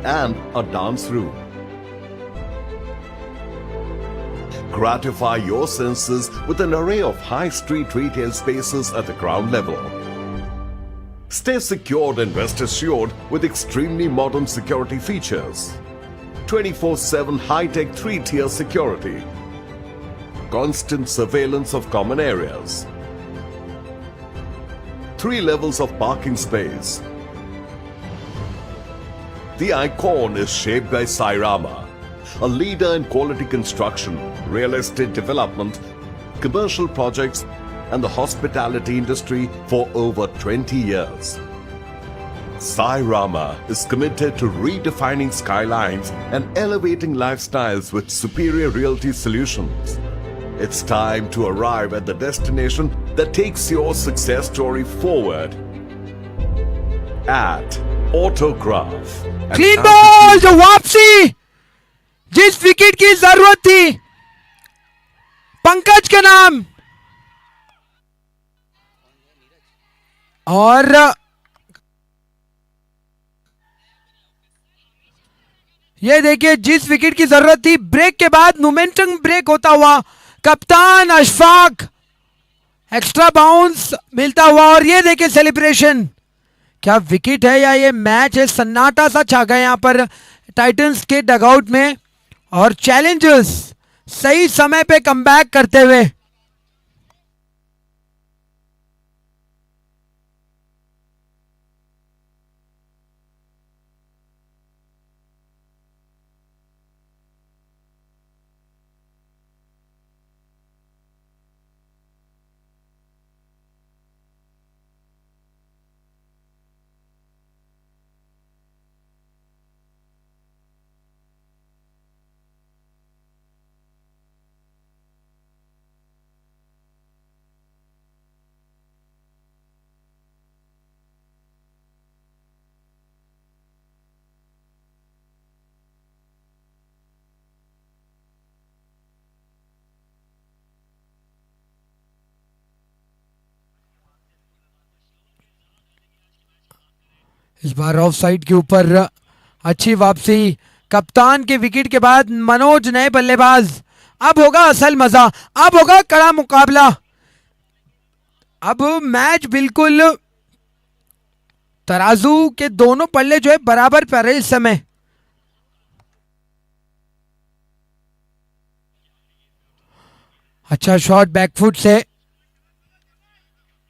and a dance room. Gratify your senses with an array of high street retail spaces at the ground level. Stay secured and rest assured with extremely modern security features. 24/7 high-tech 3-tier security. Constant surveillance of common areas. 3 levels of parking space. The icon is shaped by Sairama, a leader in quality construction, real estate development, commercial projects, and the hospitality industry for over 20 years. Sairama is committed to redefining skylines and elevating lifestyles with superior realty solutions. It's time to arrive at the destination that takes your success story forward. At Autograph. Clean ball, जो वापसी जिस wicket की जरूरत थी पंकज के नाम, और ये देखिए जिस विकेट की जरूरत थी, ब्रेक के बाद मोमेंटम ब्रेक होता हुआ कप्तान अशफाक, एक्स्ट्रा बाउंस मिलता हुआ, और ये देखिए सेलिब्रेशन। क्या विकेट है या ये मैच है, सन्नाटा सा छा गया यहाँ पर टाइटंस के डगआउट में, और चैलेंजर्स सही समय पे कमबैक करते हुए। इस बार ऑफ साइड के ऊपर अच्छी वापसी, कप्तान के विकेट के बाद मनोज नए बल्लेबाज। अब होगा असल मजा, अब होगा कड़ा मुकाबला। अब मैच बिल्कुल तराजू के दोनों पल्ले जो है बराबर पर है इस समय। अच्छा शॉट बैकफुट से,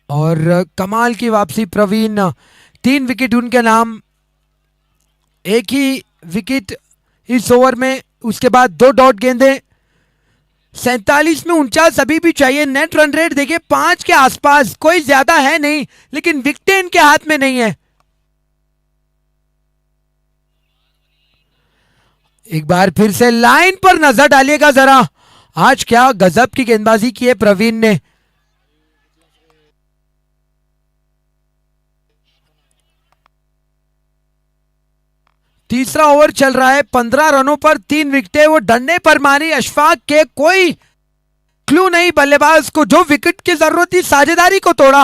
और कमाल की वापसी प्रवीण। 3 विकेट उनके नाम, एक ही विकेट इस ओवर में, उसके बाद 2 डॉट गेंदे। 47 में 49 अभी भी चाहिए। नेट रन रेट देखिए 5 के आसपास, कोई ज्यादा है नहीं, लेकिन विकेटें इनके हाथ में नहीं है। एक बार फिर से लाइन पर नजर डालिएगा जरा, आज क्या गजब की गेंदबाजी की है प्रवीण ने। तीसरा ओवर चल रहा है, 15 रनों पर 3 विकेटें, वो डंडे पर मारी अशफाक के, कोई क्लू नहीं बल्लेबाज को, जो विकेट की जरूरत थी साझेदारी को तोड़ा।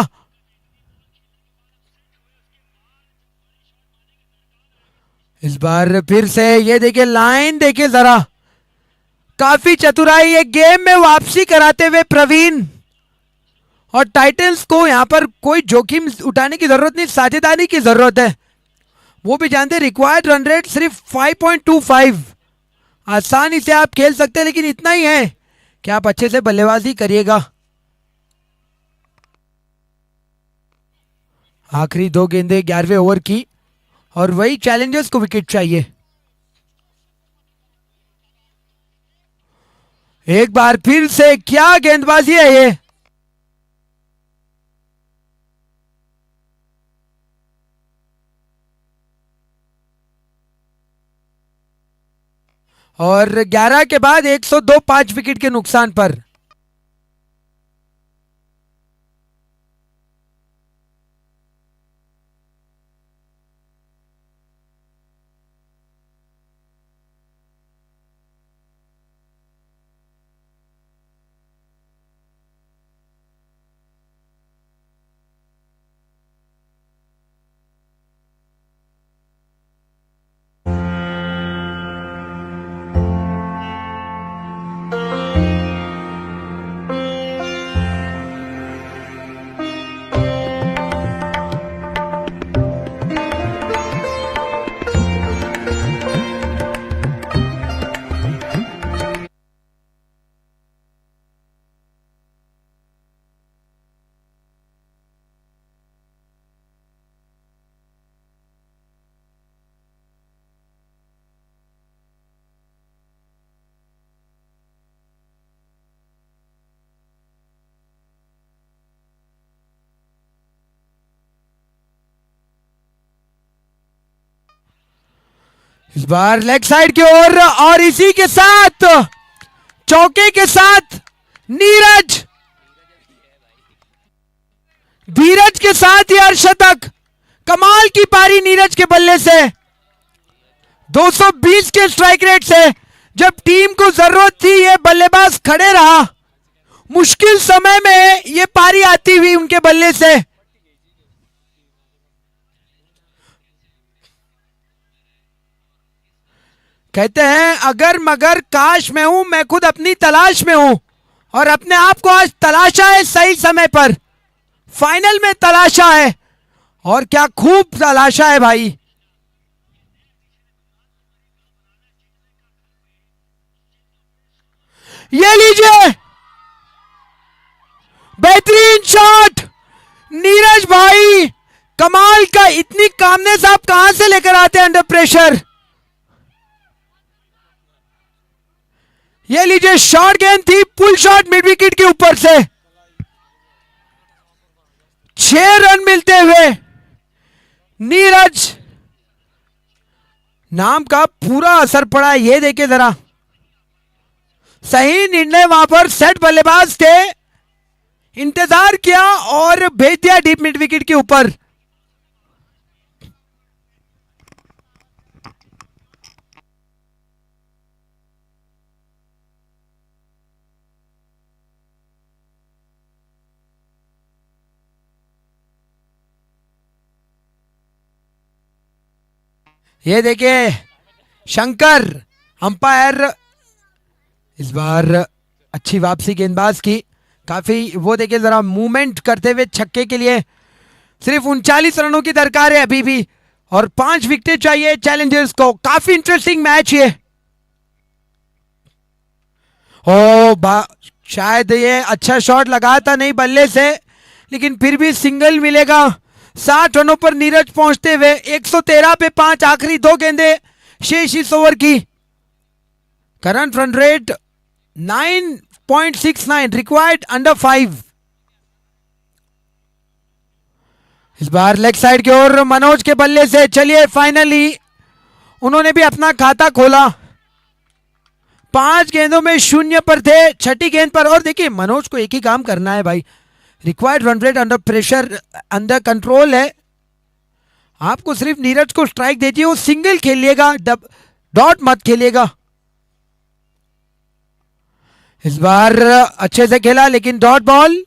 इस बार फिर से ये देखिए लाइन देखिए जरा, काफी चतुराई है गेम में वापसी कराते हुए प्रवीण, और टाइटंस को यहां पर कोई जोखिम उठाने की जरूरत नहीं, साझेदारी की जरूरत है। वो भी जानते हैं रिक्वायर्ड रन रेट सिर्फ 5.25, आसानी से आप खेल सकते हैं, लेकिन इतना ही है कि आप अच्छे से बल्लेबाजी करिएगा। आखिरी 2 गेंदें 11वें ओवर की, और वही चैलेंजर्स को विकेट चाहिए। एक बार फिर से क्या गेंदबाजी है ये, और 11 के बाद 102 5 विकेट के नुकसान पर। इस बार लेग साइड की ओर, और इसी के साथ चौके के साथ नीरज, धीरज के साथ ही अर्शतक। कमाल की पारी नीरज के बल्ले से, 220 के स्ट्राइक रेट से। जब टीम को जरूरत थी ये बल्लेबाज खड़े रहा, मुश्किल समय में ये पारी आती हुई उनके बल्ले से। कहते हैं अगर मगर काश में हूं, मैं खुद अपनी तलाश में हूं और अपने आप को आज तलाशा है सही समय पर, फाइनल में तलाशा है और क्या खूब तलाशा है भाई। ये लीजिए बेहतरीन शॉट नीरज भाई, कमाल का। इतनी कामनेस आप कहां से लेकर आते हैं अंडर प्रेशर। ये लीजिए शॉर्ट गेंद थी, पुल शॉट मिड विकेट के ऊपर से 6 रन मिलते हुए नीरज नाम का पूरा असर पड़ा। ये देखिए जरा, सही निर्णय वहां पर सेट बल्लेबाज थे, इंतजार किया और भेज दिया डीप मिड विकेट के ऊपर। ये देखिए शंकर अंपायर, इस बार अच्छी वापसी गेंदबाज की, काफी वो देखिए जरा मूवमेंट करते हुए छक्के के लिए। सिर्फ 39 रनों की दरकार है अभी भी और 5 विकेट चाहिए चैलेंजर्स को। काफी इंटरेस्टिंग मैच ये। शायद ये अच्छा शॉट लगा था नहीं बल्ले से, लेकिन फिर भी सिंगल मिलेगा। 60 रनों पर नीरज पहुंचते हुए 113 पे 5, आखिरी 2 गेंदें शेष इस ओवर की। Current run rate 9.69, required under 5। इस बार लेग साइड की ओर मनोज के बल्ले से। चलिए फाइनली उन्होंने भी अपना खाता खोला। 5 गेंदों में 0 पर थे, छठी गेंद पर। और देखिए मनोज को एक ही काम करना है भाई, required run rate under pressure under control है। आपको सिर्फ नीरज को स्ट्राइक देती है, वो सिंगल खेलिएगा, डॉट मत खेलिएगा। इस बार अच्छे से खेला लेकिन डॉट बॉल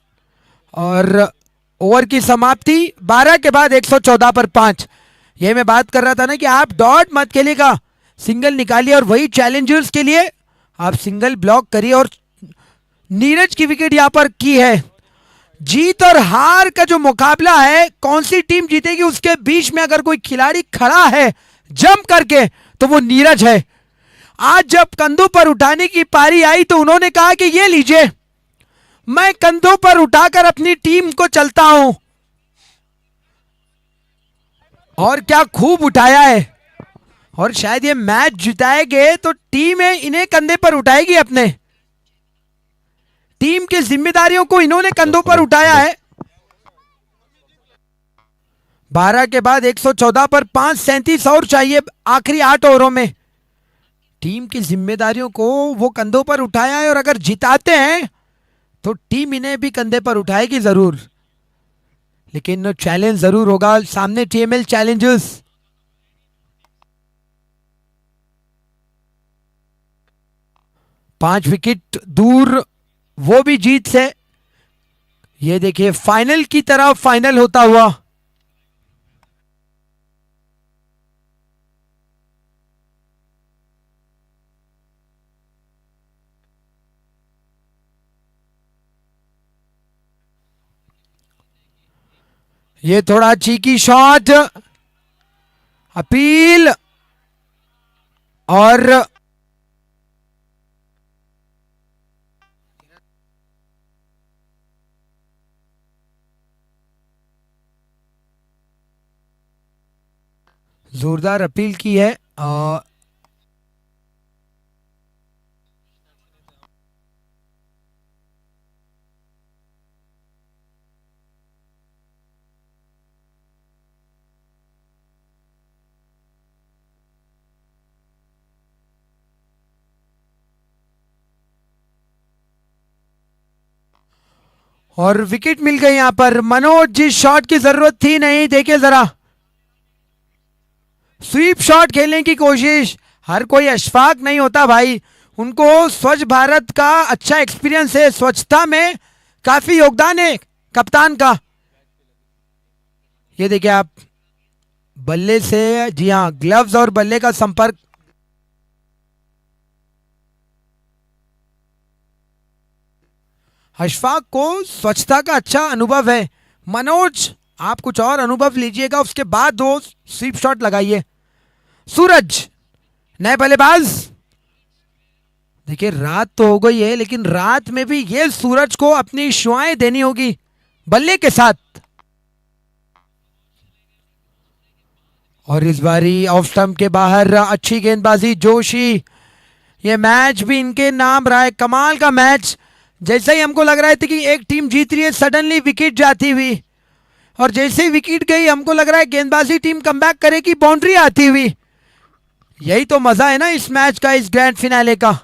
और ओवर की समाप्ति 12 के बाद 114 पर 5। ये मैं बात कर रहा था ना कि आप डॉट मत खेलिएगा, सिंगल निकालिए और वही चैलेंजर्स के लिए आप सिंगल ब्लॉक करिए। और नीरज की विकेट यहां पर की है। जीत और हार का जो मुकाबला है, कौन सी टीम जीतेगी उसके बीच में अगर कोई खिलाड़ी खड़ा है जंप करके तो वो नीरज है। आज जब कंधों पर उठाने की पारी आई तो उन्होंने कहा कि ये लीजिए मैं कंधों पर उठाकर अपनी टीम को चलता हूं, और क्या खूब उठाया है। और शायद ये मैच जिताएंगे तो टीम है इन्हें कंधे पर उठाएगी, अपने टीम की जिम्मेदारियों को इन्होंने कंधों पर उठाया है। 12 के बाद 114 पर 5, 37 और चाहिए आखिरी 8 ओवरों में। टीम की जिम्मेदारियों को वो कंधों पर उठाया है और अगर जिताते हैं तो टीम इन्हें भी कंधे पर उठाएगी जरूर, लेकिन चैलेंज जरूर होगा सामने टीएमएल चैलेंजर्स। पांच विकेट दूर वो भी जीत से। ये देखिए फाइनल की तरफ फाइनल होता हुआ। ये थोड़ा चीकी शॉट, अपील और जोरदार अपील की है। और विकेट मिल गई यहां पर। मनोज जिस शॉट की जरूरत थी नहीं, देखिए जरा स्वीप शॉट खेलने की कोशिश। हर कोई अशफाक नहीं होता भाई, उनको स्वच्छ भारत का अच्छा एक्सपीरियंस है, स्वच्छता में काफी योगदान है कप्तान का। ये देखिए आप, बल्ले से, जी हाँ, ग्लव्स और बल्ले का संपर्क। अशफाक को स्वच्छता का अच्छा अनुभव है। मनोज, आप कुछ और अनुभव लीजिएगा, उसके बाद 2 स्वीप शॉट लगाइए। सूरज, नए बल्लेबाज। देखिए रात तो हो गई है, लेकिन रात में भी ये सूरज को अपनी शुआएं देनी होगी बल्ले के साथ। और इस बारी ऑफ स्टंप के बाहर अच्छी गेंदबाजी जोशी। ये मैच भी इनके नाम रहा है, कमाल का मैच। जैसे ही हमको लग रहा था कि एक टीम जीत रही है, सडनली विकेट जाती हुई, और जैसे ही विकेट गई हमको लग रहा है गेंदबाजी टीम कमबैक करेगी, बाउंड्री आती हुई। यही तो मजा है ना इस मैच का, इस ग्रैंड फिनाले का।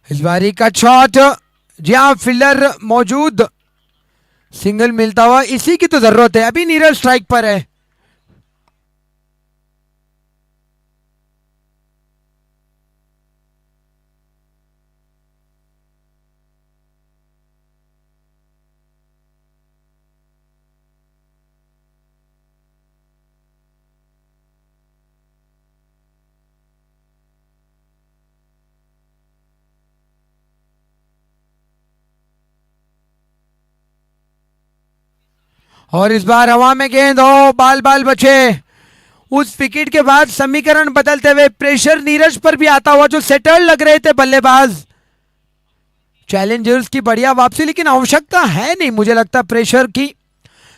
इस बारी का शॉट, जी हाँ फील्डर मौजूद, सिंगल मिलता हुआ, इसी की तो जरूरत है। अभी नीरज स्ट्राइक पर है। और इस बार हवा में गेंद हो, बाल बाल बचे। उस विकेट के बाद समीकरण बदलते हुए प्रेशर नीरज पर भी आता हुआ, जो सेटल लग रहे थे बल्लेबाज। चैलेंजर्स की बढ़िया वापसी, लेकिन आवश्यकता है नहीं मुझे लगता प्रेशर की,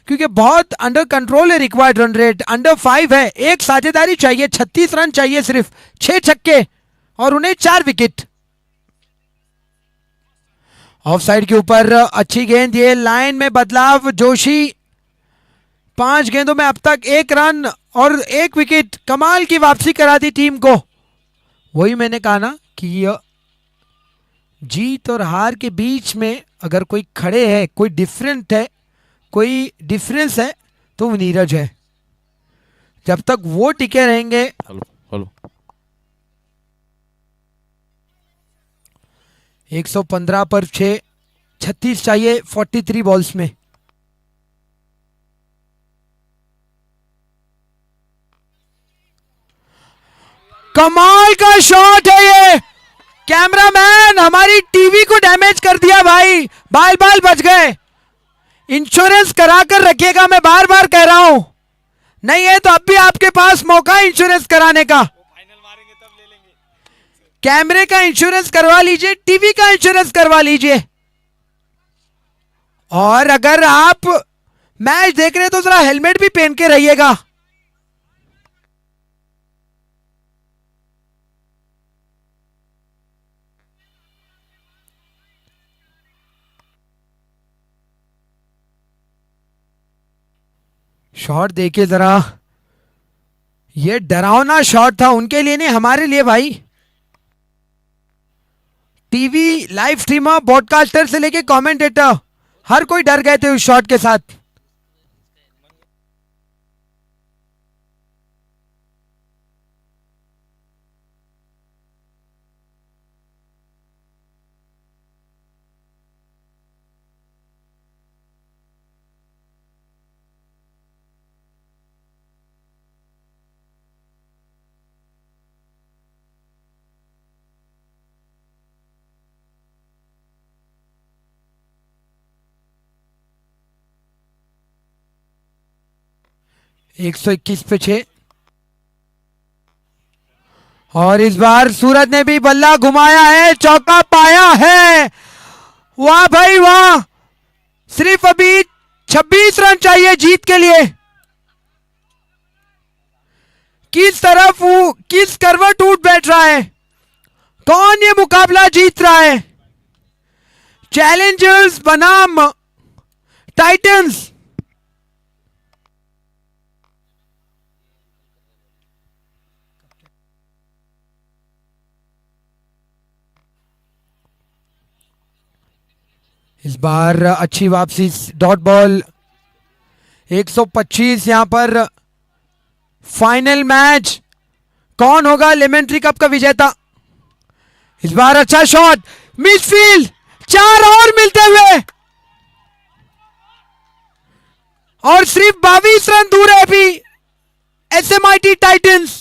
क्योंकि बहुत अंडर कंट्रोल है। रिक्वायर्ड रन रेट अंडर 5 है। एक साझेदारी चाहिए, 36 रन चाहिए सिर्फ, 6 छक्के और उन्हें 4 विकेट। ऑफ साइड के ऊपर अच्छी गेंद, ये लाइन में बदलाव। जोशी 5 गेंदों में अब तक 1 रन और 1 विकेट, कमाल की वापसी करा दी टीम को। वही मैंने कहा ना कि जीत और हार के बीच में अगर कोई खड़े है, कोई डिफरेंट है, कोई डिफरेंस है, तो वो नीरज है। जब तक वो टिके रहेंगे। हेलो 115 पर 6, 36 चाहिए 43 बॉल्स में। कमाल का शॉट है ये। कैमरामैन, हमारी टीवी को डैमेज कर दिया भाई, बाल बाल बच गए। इंश्योरेंस करा कर रखिएगा, मैं बार बार कह रहा हूं। नहीं है तो अब भी आपके पास मौका है इंश्योरेंस कराने का। कैमरे का इंश्योरेंस करवा लीजिए, टीवी का इंश्योरेंस करवा लीजिए। और अगर आप मैच देख रहे हैं तो जरा हेलमेट भी पहन के रहिएगा। शॉट देखिए जरा, ये डरावना शॉट था उनके लिए, नहीं हमारे लिए भाई। टीवी लाइव स्ट्रीमर, ब्रॉडकास्टर से लेके कमेंटेटर, हर कोई डर गए थे उस शॉट के साथ। एक 121 पे 6। और इस बार सूरज ने भी बल्ला घुमाया है, चौका पाया है। वाह भाई वाह, सिर्फ अभी 26 रन चाहिए जीत के लिए। किस तरफ वो, किस करवट उठ बैठ रहा है, कौन ये मुकाबला जीत रहा है? चैलेंजर्स बनाम टाइटंस। इस बार अच्छी वापसी, डॉट बॉल। 125 यहां पर फाइनल मैच, कौन होगा लेमन ट्री कप का विजेता? इस बार अच्छा शॉट, मिडफील्ड, 4 और मिलते हुए और सिर्फ 22 रन दूर है अभी एसएमआईटी टाइटंस।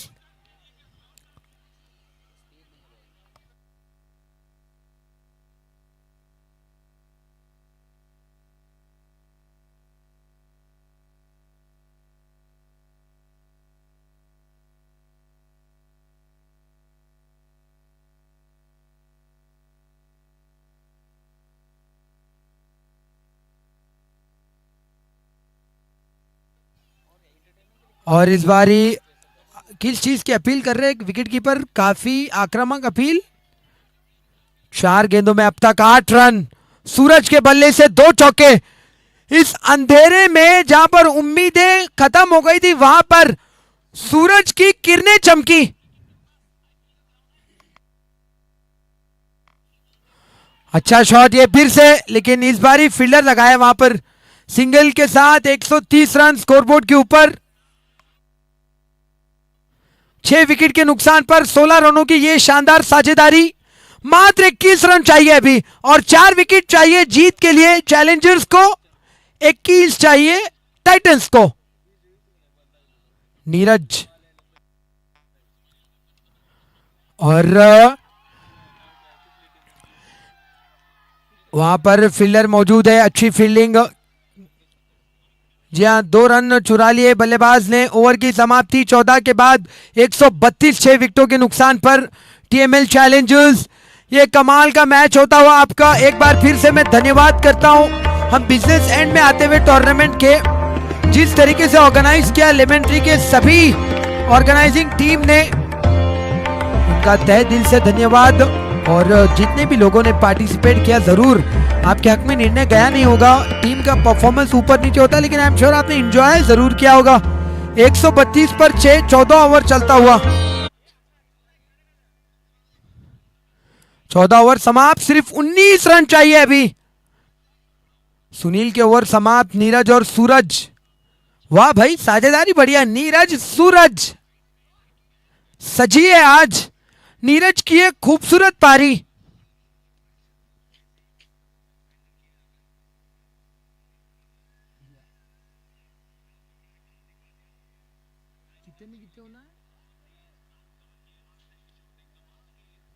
और इस बारी किस चीज की अपील कर रहे हैं विकेट कीपर? काफी आक्रामक अपील। 4 गेंदों में अब तक 8 रन, सूरज के बल्ले से 2 चौके। इस अंधेरे में जहां पर उम्मीदें खत्म हो गई थी वहां पर सूरज की किरणें चमकी। अच्छा शॉट ये फिर से, लेकिन इस बारी फील्डर लगाया वहां पर सिंगल के साथ। 130 रन स्कोरबोर्ड के ऊपर। 6 विकेट के नुकसान पर 16 रनों की ये शानदार साझेदारी। मात्र 21 रन चाहिए अभी और 4 विकेट चाहिए जीत के लिए चैलेंजर्स को, 21 चाहिए टाइटंस को। नीरज और वहां पर फील्डर मौजूद है, अच्छी फील्डिंग। जी हाँ, 2 रन चुरा लिए बल्लेबाज ने। ओवर की समाप्ति 14 के बाद 132, 6 विकेटों के नुकसान पर टीएमएल चैलेंजर्स। ये कमाल का मैच होता हुआ आपका एक बार फिर से मैं धन्यवाद करता हूं। हम बिजनेस एंड में आते हुए टूर्नामेंट के जिस तरीके से ऑर्गेनाइज किया लेमन ट्री के सभी ऑर्गेनाइजिंग टीम ने, उनका तहे दिल से धन्यवाद। और जितने भी लोगों ने पार्टिसिपेट किया, जरूर आपके हक में निर्णय गया नहीं होगा। टीम का परफॉर्मेंस ऊपर नीचे होता है, लेकिन आई एम श्योर आपने एंजॉय जरूर किया होगा। 132 पर 6, 14 ओवर चलता हुआ, 14 ओवर समाप्त, सिर्फ 19 रन चाहिए अभी। सुनील के ओवर समाप्त। नीरज और सूरज, वाह भाई साझेदारी बढ़िया। नीरज सूरज सजी है आज। नीरज की एक खूबसूरत पारी।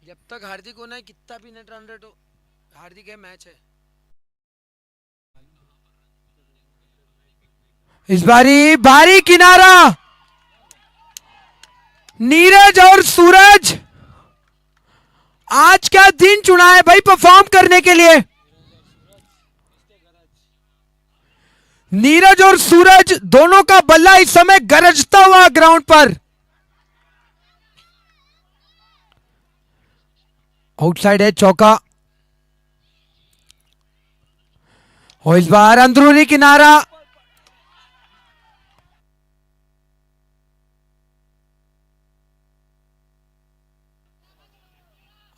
जब तक हार्दिक होना है, कितना भी नेट रन रेट हो, हार्दिक है, मैच है। इस बारी भारी किनारा, नीरज और सूरज आज का दिन चुना है भाई परफॉर्म करने के लिए। नीरज और सूरज दोनों का बल्ला इस समय गरजता हुआ ग्राउंड पर। आउटसाइड है, चौका। और इस बार अंदरूनी किनारा।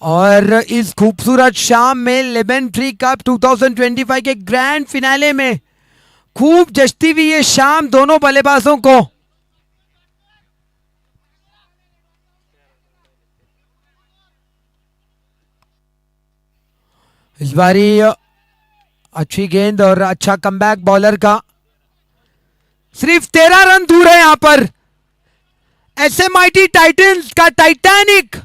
और इस खूबसूरत शाम में लेमन ट्री कप 2025 के ग्रैंड फिनाले में खूब जचती हुई ये शाम दोनों बल्लेबाजों को। इस बारी अच्छी गेंद और अच्छा कमबैक बॉलर का। सिर्फ 13 रन दूर है यहां पर एसएमआईटी टाइटंस का टाइटैनिक।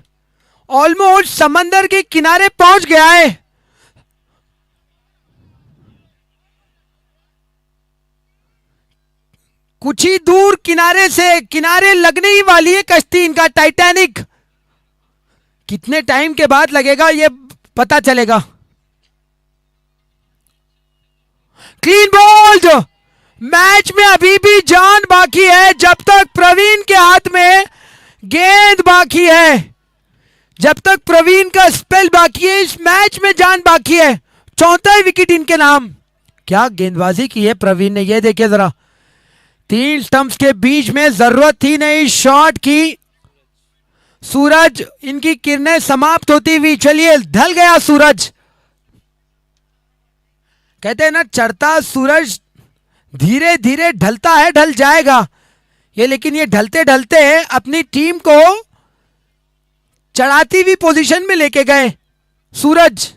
ऑलमोस्ट समंदर के किनारे पहुंच गया है। कुछ ही दूर किनारे से, किनारे लगने ही वाली है कश्ती इनका टाइटैनिक। कितने टाइम के बाद लगेगा ये पता चलेगा। Clean bowled. मैच में अभी भी जान बाकी है जब तक प्रवीण के हाथ में गेंद बाकी है, जब तक प्रवीण का स्पेल बाकी है, इस मैच में जान बाकी है। चौथा विकेट इनके नाम। क्या गेंदबाजी की है प्रवीण ने, ये देखिए जरा। 3 स्टंप्स के बीच में, जरूरत थी नहीं शॉट की। सूरज, इनकी किरणें समाप्त होती हुई, चलिए ढल गया सूरज। कहते हैं ना, चढ़ता सूरज धीरे धीरे ढलता है, ढल जाएगा। ये लेकिन ये ढलते ढलते अपनी टीम को चढ़ाती हुई पोजीशन में लेके गए सूरज।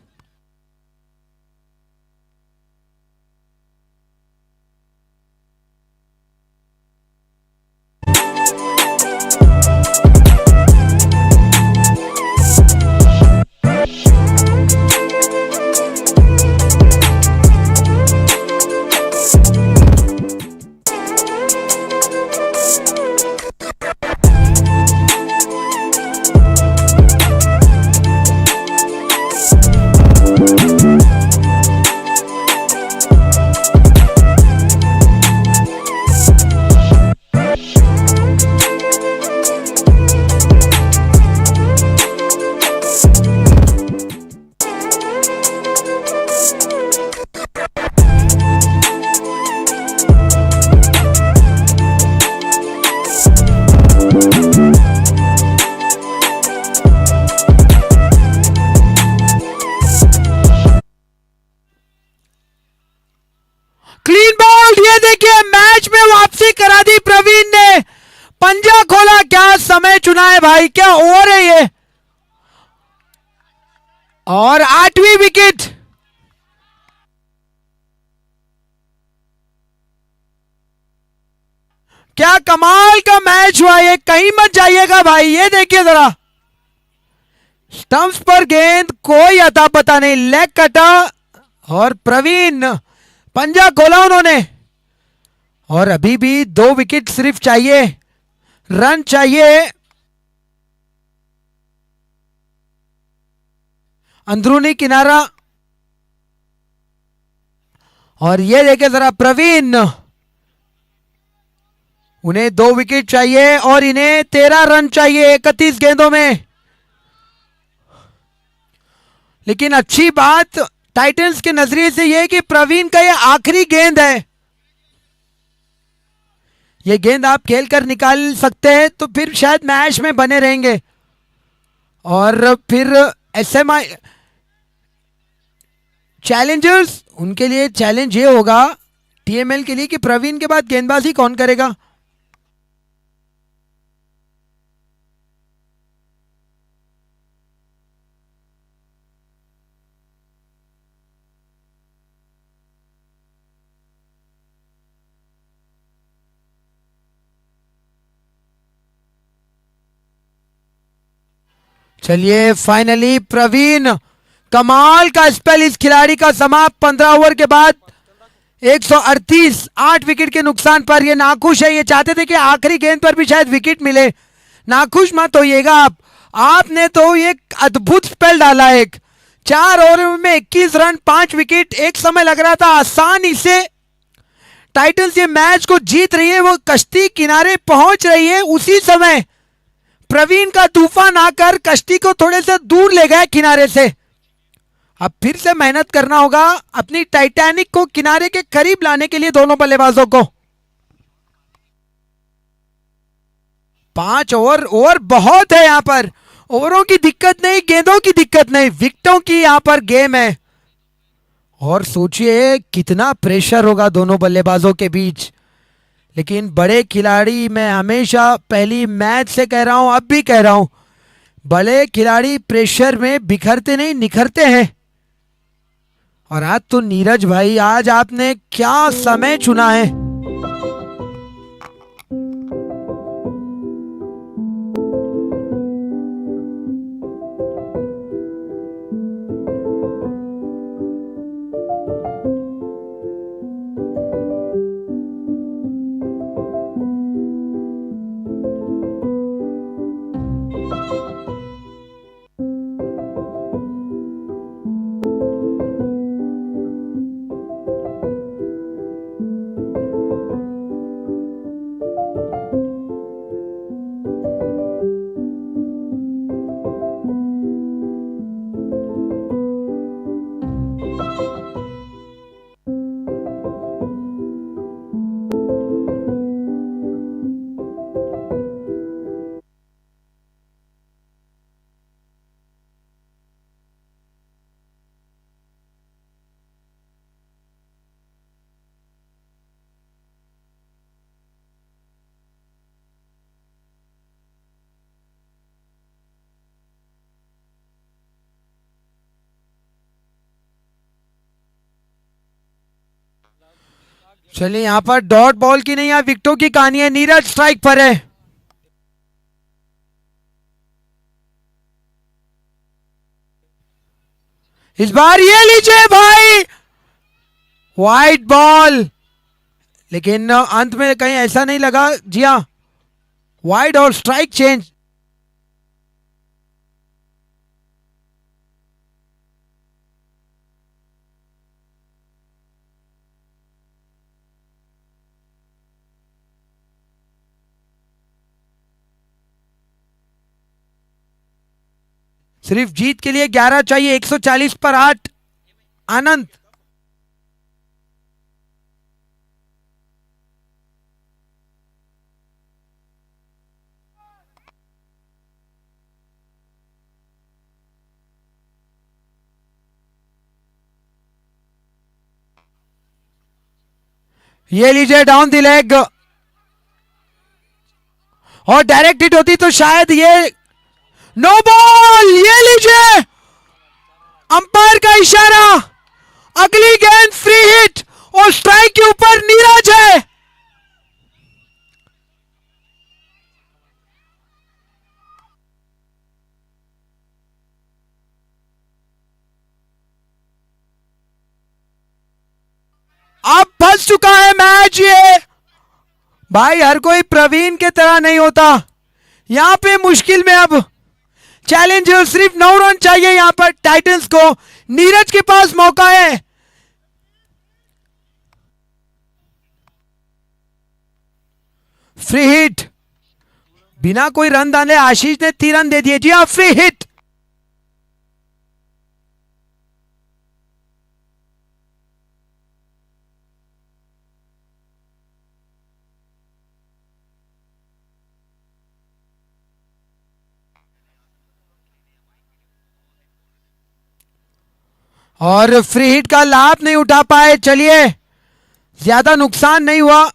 क्लीन बॉल, ये देखिए मैच में वापसी करा दी प्रवीण ने, पंजा खोला। क्या समय चुना है भाई, क्या ओवर है ये। और 8वीं विकेट। क्या कमाल का मैच हुआ ये, कहीं मत जाइएगा भाई। ये देखिए जरा, स्टंप्स पर गेंद, कोई अता पता नहीं, लेग कटा और प्रवीण पंजा खोला उन्होंने। और अभी भी 2 विकेट सिर्फ चाहिए, रन चाहिए। अंदरूनी किनारा, और ये देखे जरा प्रवीण, उन्हें 2 विकेट चाहिए और इन्हें 13 रन चाहिए 31 गेंदों में। लेकिन अच्छी बात टाइटंस के नजरिए से यह कि प्रवीण का यह आखिरी गेंद है। यह गेंद आप खेल कर निकाल सकते हैं तो फिर शायद मैच में बने रहेंगे। और फिर एसएमआई चैलेंजर्स, उनके लिए चैलेंज ये होगा टीएमएल के लिए कि प्रवीण के बाद गेंदबाजी कौन करेगा। चलिए फाइनली प्रवीण, कमाल का स्पेल इस खिलाड़ी का समाप्त 15 ओवर के बाद 138, 8 विकेट के नुकसान पर। ये नाखुश है, ये चाहते थे कि आखिरी गेंद पर भी शायद विकेट मिले। नाखुश मत होइएगा आपने तो एक अद्भुत स्पेल डाला। 4 ओवर में 21 रन, 5 विकेट। एक समय लग रहा था आसानी से टाइटंस ये मैच को जीत रही है, वो कश्ती किनारे पहुंच रही है। उसी समय प्रवीण का तूफान आकर कश्ती को थोड़े से दूर ले गया किनारे से। अब फिर से मेहनत करना होगा अपनी टाइटैनिक को किनारे के करीब लाने के लिए दोनों बल्लेबाजों को। 5 ओवर बहुत है यहां पर। ओवरों की दिक्कत नहीं, गेंदों की दिक्कत नहीं, विकेटों की यहां पर गेम है। और सोचिए कितना प्रेशर होगा दोनों बल्लेबाजों के बीच। लेकिन बड़े खिलाड़ी, मैं हमेशा पहली मैच से कह रहा हूं, अब भी कह रहा हूं, बड़े खिलाड़ी प्रेशर में बिखरते नहीं, निखरते हैं। और आज तो नीरज भाई, आज आपने क्या समय चुना है। चलिए यहां पर डॉट बॉल की नहीं, यहाँ विकेटों की कहानी है। नीरज स्ट्राइक पर है। इस बार ये लीजिए भाई, वाइट बॉल, लेकिन अंत में कहीं ऐसा नहीं लगा। जी हाँ, वाइड और स्ट्राइक चेंज। सिर्फ जीत के लिए 11 चाहिए, 140 पर 8। आनंद ये लीजिए डाउन द लेग, और डायरेक्ट हिट होती तो शायद ये नो बॉल। ये लीजिए अंपायर का इशारा, अगली गेंद फ्री हिट और स्ट्राइक के ऊपर नीरज है। अब फंस चुका है मैच। ये भाई हर कोई प्रवीण के तरह नहीं होता, यहां पे मुश्किल में अब चैलेंजर सिर्फ 9 रन चाहिए यहां पर टाइटंस को। नीरज के पास मौका है। फ्री हिट, बिना कोई रन डाले आशीष ने 3 रन दे दिए। जी हाँ, फ्री हिट। और फ्री हिट का लाभ नहीं उठा पाए। चलिए ज्यादा नुकसान नहीं हुआ।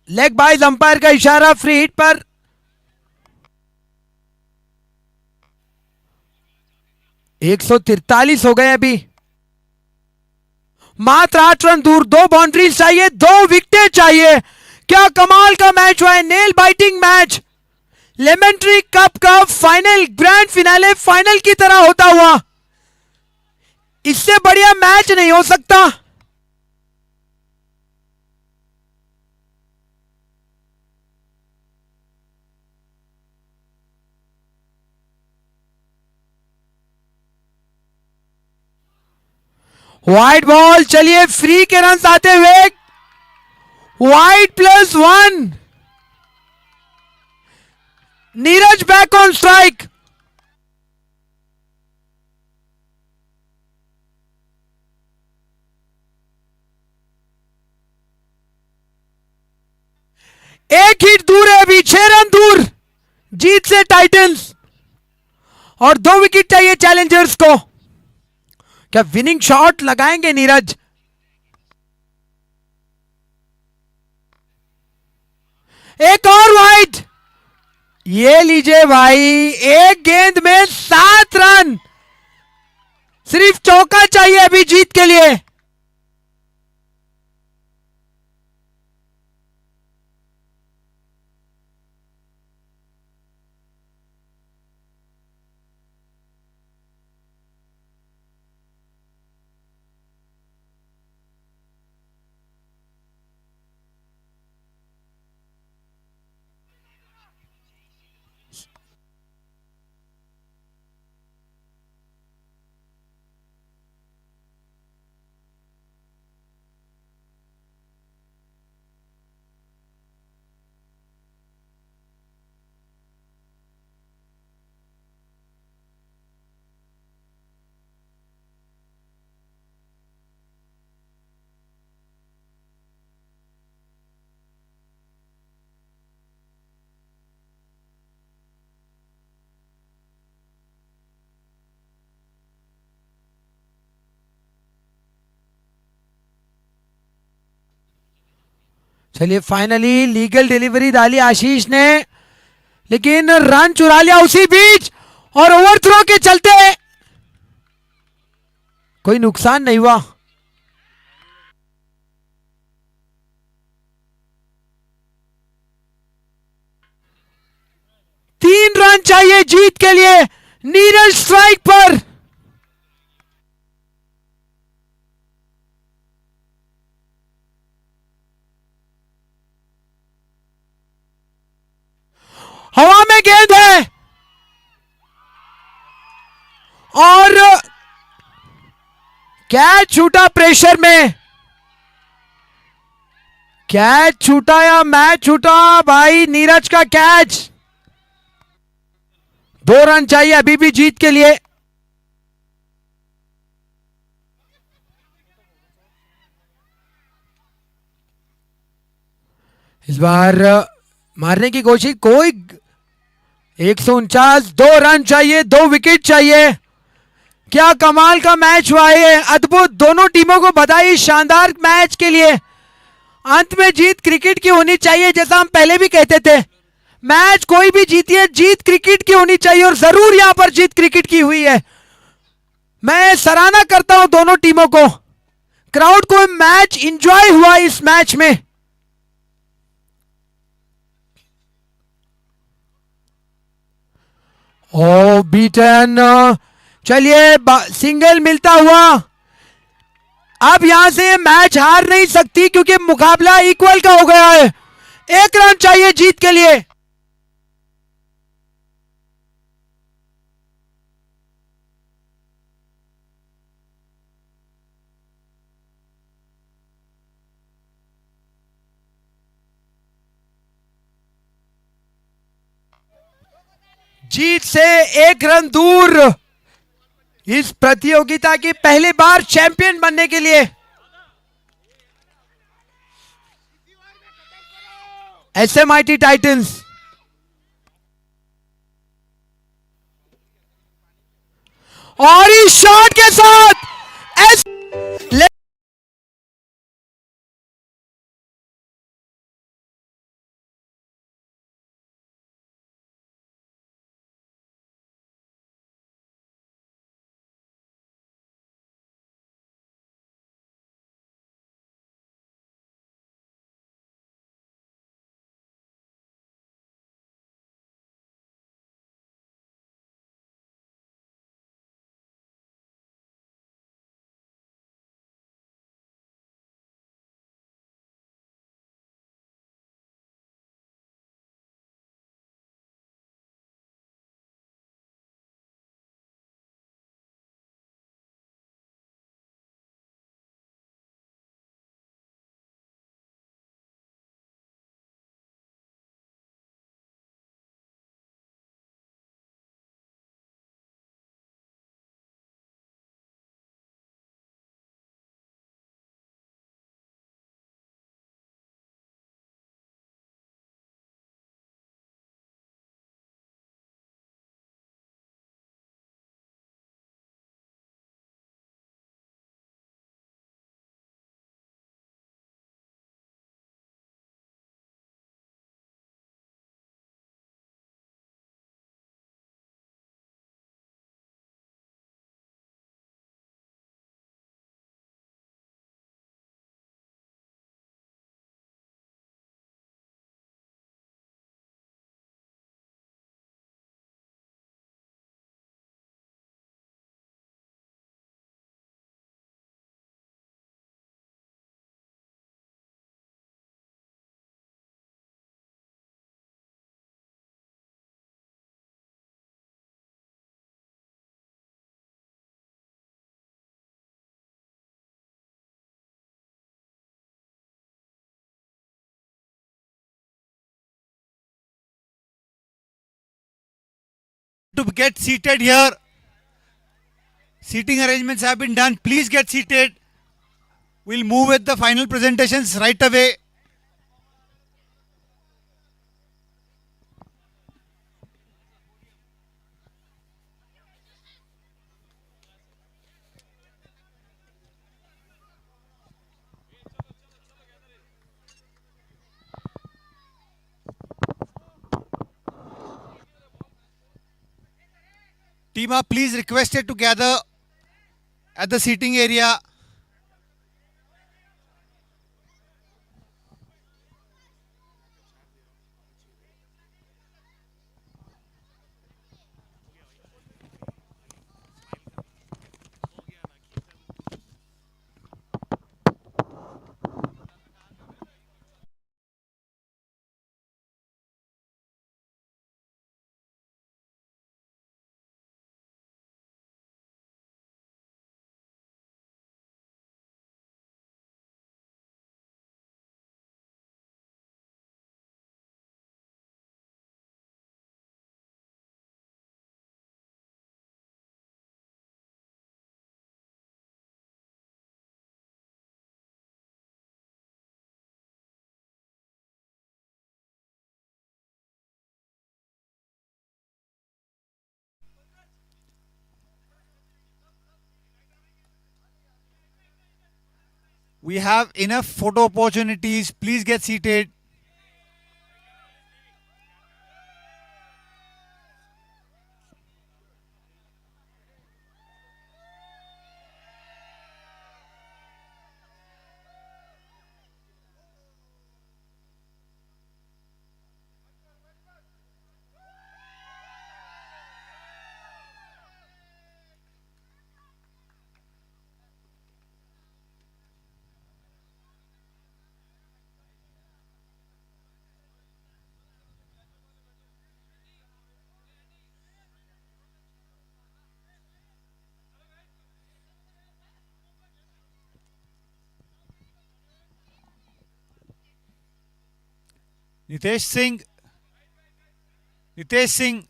लेग बाइज अंपायर का इशारा फ्री हिट पर। एक 143 हो गए अभी, मात्र 8 रन दूर। 2 बाउंड्रीज चाहिए, 2 विकेटें चाहिए। क्या कमाल का मैच हुआ है, nail biting match. Lemon tree cup का फाइनल, ग्रैंड फिनाले फाइनल की तरह होता हुआ, इससे बढ़िया मैच नहीं हो सकता। वाइड बॉल, चलिए फ्री के रन आते हुए, wide +1। Neeraj back on strike. एक हिट दूर है अभी, 6 रन दूर जीत से टाइटंस, और 2 विकेट चाहिए चैलेंजर्स को। क्या विनिंग शॉट लगाएंगे नीरज? एक और वाइड, ये लीजिए भाई, एक गेंद में 7 रन। सिर्फ चौका चाहिए अभी जीत के लिए। चलिए फाइनली लीगल डिलीवरी डाली आशीष ने, लेकिन रन चुरा लिया उसी बीच, और ओवरथ्रो के चलते कोई नुकसान नहीं हुआ। रन चाहिए जीत के लिए। नीरज स्ट्राइक पर। हवा में गेंद है और कैच छूटा प्रेशर में। कैच छूटा या मैच छूटा भाई, नीरज का कैच। 2 रन चाहिए अभी भी जीत के लिए। इस बार मारने की कोशिश, कोई 149, 2 रन चाहिए, 2 विकेट चाहिए। क्या कमाल का मैच हुआ है, अद्भुत। दोनों टीमों को बधाई शानदार मैच के लिए। अंत में जीत क्रिकेट की होनी चाहिए, जैसा हम पहले भी कहते थे। मैच कोई भी जीतिए, जीत क्रिकेट की होनी चाहिए और जरूर यहां पर जीत क्रिकेट की हुई है। मैं सराहना करता हूं दोनों टीमों को। क्राउड को मैच एंजॉय हुआ इस मैच में। ओ बीटन, चलिए सिंगल मिलता हुआ। अब यहां से मैच हार नहीं सकती क्योंकि मुकाबला इक्वल का हो गया है। 1 रन चाहिए जीत के लिए। जीत से 1 रन दूर इस प्रतियोगिता की पहली बार चैंपियन बनने के लिए। SMIT Titans. और इस शॉट के साथ to get seated here. Seating arrangements have been done. Please get seated. We'll move with the final presentations right away. Team are please requested to gather at the seating area. We have enough photo opportunities. Please get seated. Nitesh Singh. Nitesh Singh.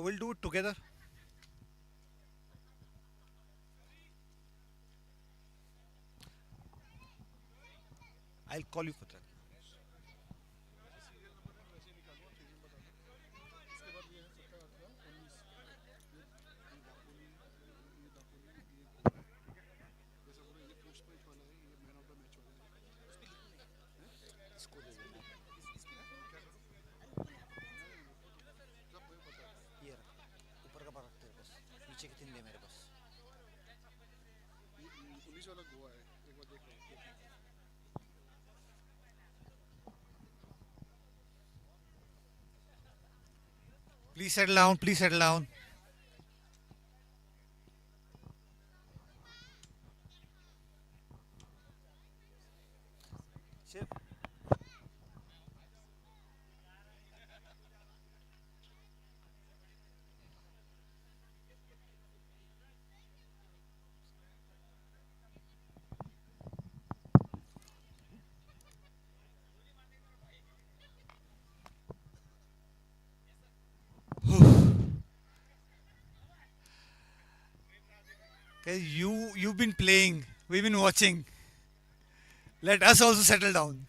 We'll do it together. I'll call you for that. Please settle down. Please settle down. Okay, you've been playing. We've been watching. Let us also settle down.